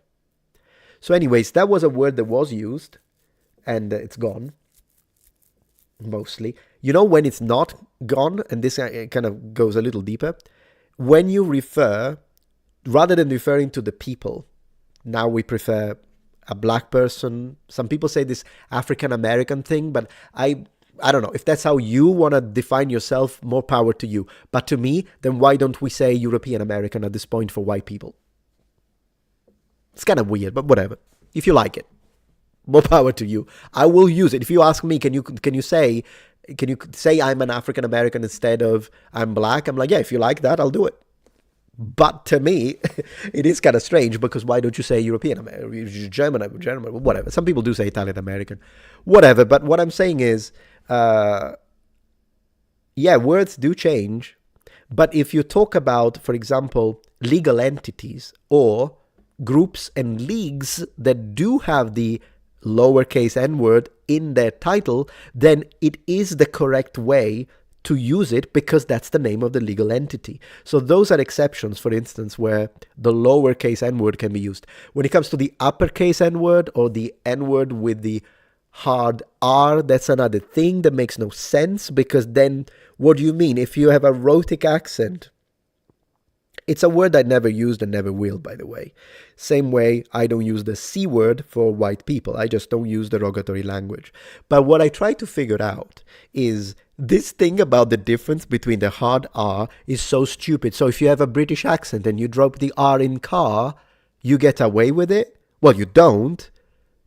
So anyways, that was a word that was used, and it's gone, mostly. You know when it's not gone, and this kind of goes a little deeper? When you refer, rather than referring to the people, now we prefer a black person. Some people say this African-American thing, but I I don't know. If that's how you want to define yourself, more power to you. But to me, then why don't we say European American at this point for white people? It's kind of weird, but whatever. If you like it, more power to you. I will use it. If you ask me, can you say I'm an African American instead of I'm black? I'm like, yeah, if you like that, I'll do it. But to me, it is kind of strange because why don't you say European American, German, whatever. Some people do say Italian American, whatever. But what I'm saying is, uh, yeah, words do change. But if you talk about, for example, legal entities or groups and leagues that do have the lowercase n word in their title, then it is the correct way to use it because that's the name of the legal entity. So those are exceptions, for instance, where the lowercase n word can be used. When it comes to the uppercase n word or the n word with the hard R, that's another thing that makes no sense because then what do you mean? If you have a rhotic accent, it's a word I never used and never will, by the way. Same way I don't use the C word for white people. I just don't use derogatory language. But what I try to figure out is this thing about the difference between the hard R is so stupid. So if you have a British accent and you drop the R in car, you get away with it? Well, you don't,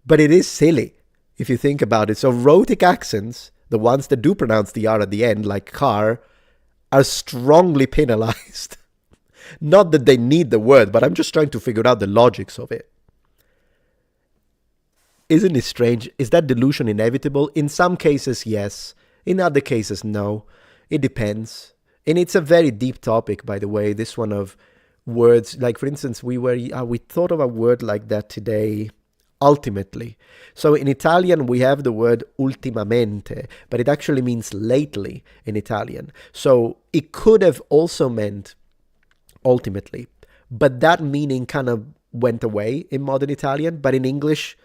but it is silly if you think about it. So rhotic accents, the ones that do pronounce the R at the end, like car, are strongly penalized. Not that they need the word, but I'm just trying to figure out the logics of it. Isn't it strange? Is that delusion inevitable? In some cases, yes. In other cases, no. It depends. And it's a very deep topic, by the way, this one of words. Like, for instance, we thought of a word like that today, ultimately. So in Italian, we have the word ultimamente, but it actually means lately in Italian. So it could have also meant ultimately. But that meaning kind of went away in modern Italian. But in English,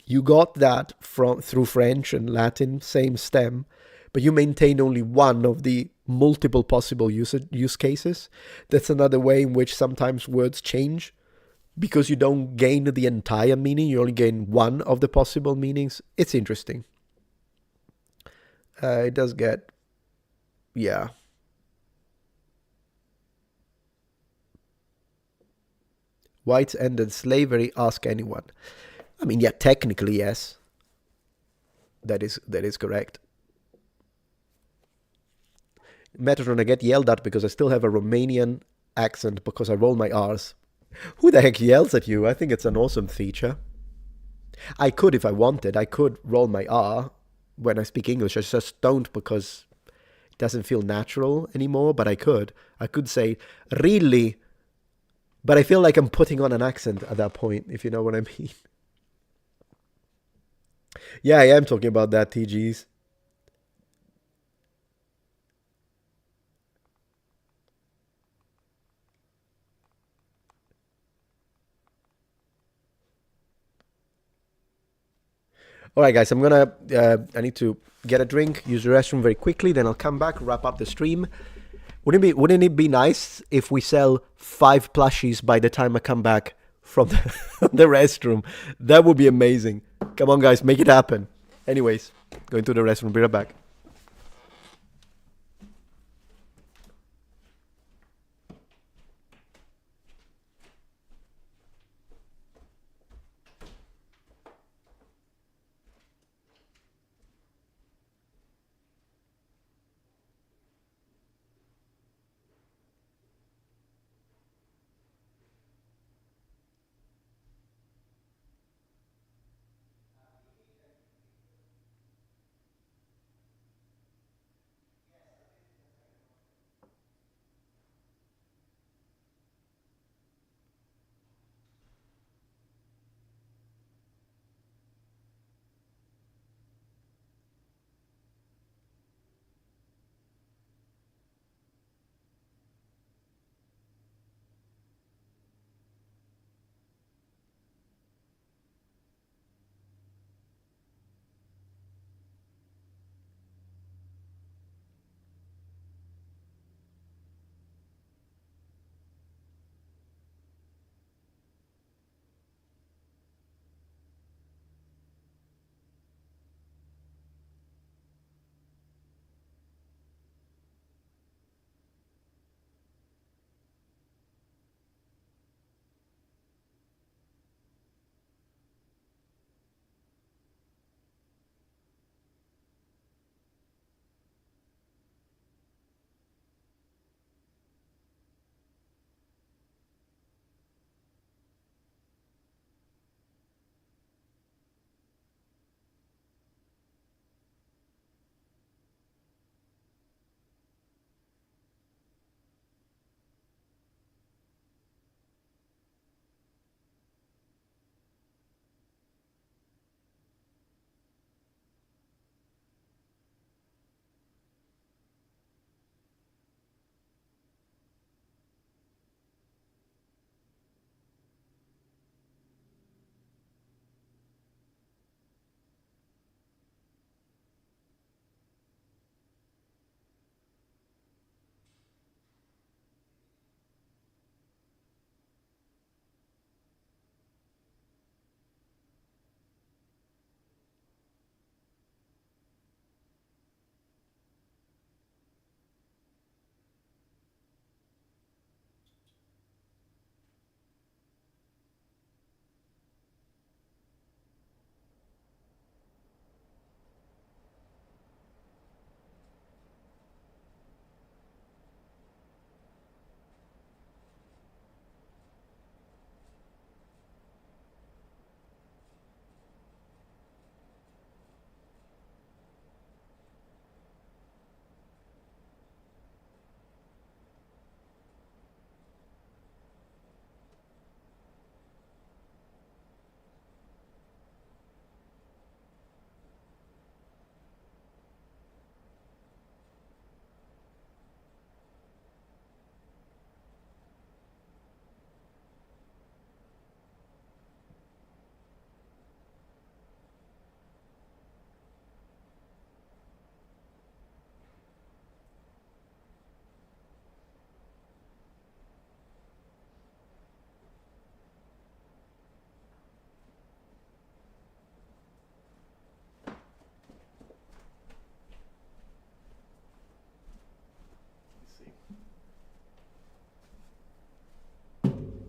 you got that through French and Latin, same stem, but you maintain only one of the multiple possible use cases. That's another way in which sometimes words change because you don't gain the entire meaning, you only gain one of the possible meanings. It's interesting. It does get, yeah. Whites ended slavery, ask anyone. I mean, yeah, technically, yes. That is correct. Metatron, I get yelled at because I still have a Romanian accent because I roll my R's. Who the heck yells at you? I think it's an awesome feature. I could, if I wanted, I could roll my R when I speak English. I just don't because it doesn't feel natural anymore, but I could. I could say, really, but I feel like I'm putting on an accent at that point, if you know what I mean. Yeah, I am talking about that, TGs. All right, guys, I need to get a drink, use the restroom very quickly, then I'll come back, wrap up the stream. Wouldn't it be nice if we sell 5 plushies by the time I come back from the restroom? That would be amazing. Come on, guys, make it happen. Anyways, going to the restroom, be right back.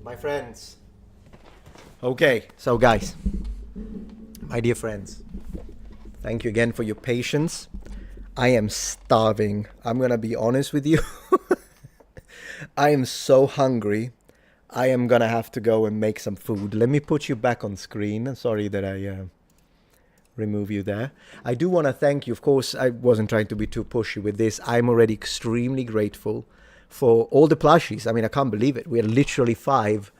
My friends. Okay, so guys, my dear friends, thank you again for your patience. I am starving. I'm gonna be honest with you. I am so hungry. I am gonna have to go and make some food. Let me put you back on screen. Sorry that I remove you there. I do want to thank you. Of course, I wasn't trying to be too pushy with this. I'm already extremely grateful for all the plushies. I mean, I can't believe it. We're literally five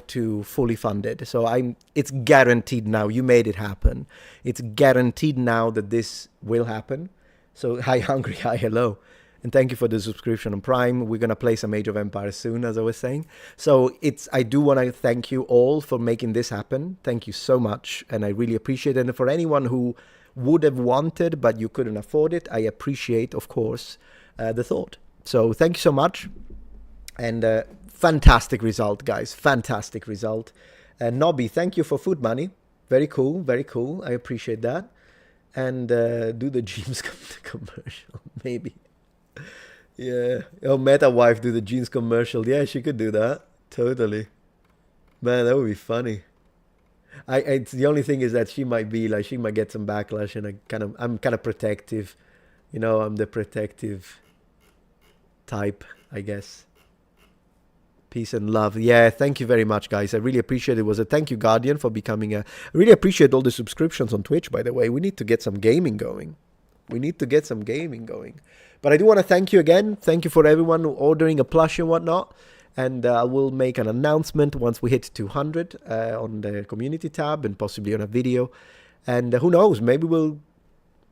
to fully funded. So it's guaranteed now. You made it happen. It's guaranteed now that this will happen. So hi Hungry, hi hello. And thank you for the subscription on Prime. We're going to play some Age of Empires soon, as I was saying. So I do want to thank you all for making this happen. Thank you so much. And I really appreciate it. And for anyone who would have wanted, but you couldn't afford it, I appreciate, of course, the thought. So thank you so much. And fantastic result, guys. Fantastic result. Nobby, thank you for food money. Very cool. Very cool. I appreciate that. And do the jeans commercial, maybe. Yeah. Oh, Meta Wife do the jeans commercial. Yeah, she could do that. Totally. Man, that would be funny. It's the only thing is that she might get some backlash, and I'm kind of protective. You know, I'm the protective type, I guess. Peace and love. Yeah, thank you very much, guys. I really appreciate it. It was a thank you, Guardian, for becoming a... I really appreciate all the subscriptions on Twitch, by the way. We need to get some gaming going. But I do want to thank you again. Thank you for everyone ordering a plushie and whatnot. And I will make an announcement once we hit 200 on the community tab and possibly on a video. And who knows, maybe we'll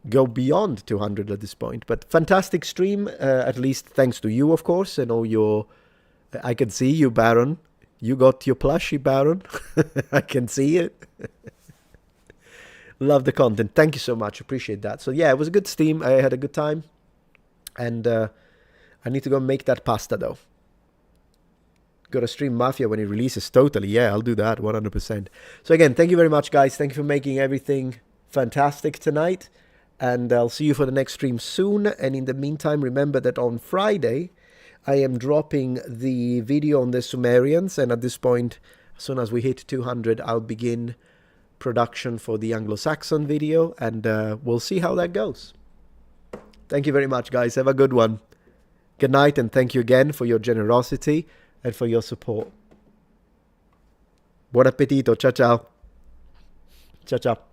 go beyond 200 at this point. But fantastic stream, at least thanks to you, of course, and all your... I can see you, Baron. You got your plushie, Baron. I can see it. Love the content. Thank you so much. Appreciate that. So yeah, it was a good stream. I had a good time. And I need to go make that pasta, though. Gotta stream Mafia when it releases. Totally. Yeah, I'll do that. 100%. So again, thank you very much, guys. Thank you for making everything fantastic tonight. And I'll see you for the next stream soon. And in the meantime, remember that on Friday, I am dropping the video on the Sumerians. And at this point, as soon as we hit 200, I'll begin production for the Anglo-Saxon video. And we'll see how that goes. Thank you very much, guys. Have a good one. Good night, and thank you again for your generosity and for your support. Buon appetito. Ciao, ciao. Ciao, ciao.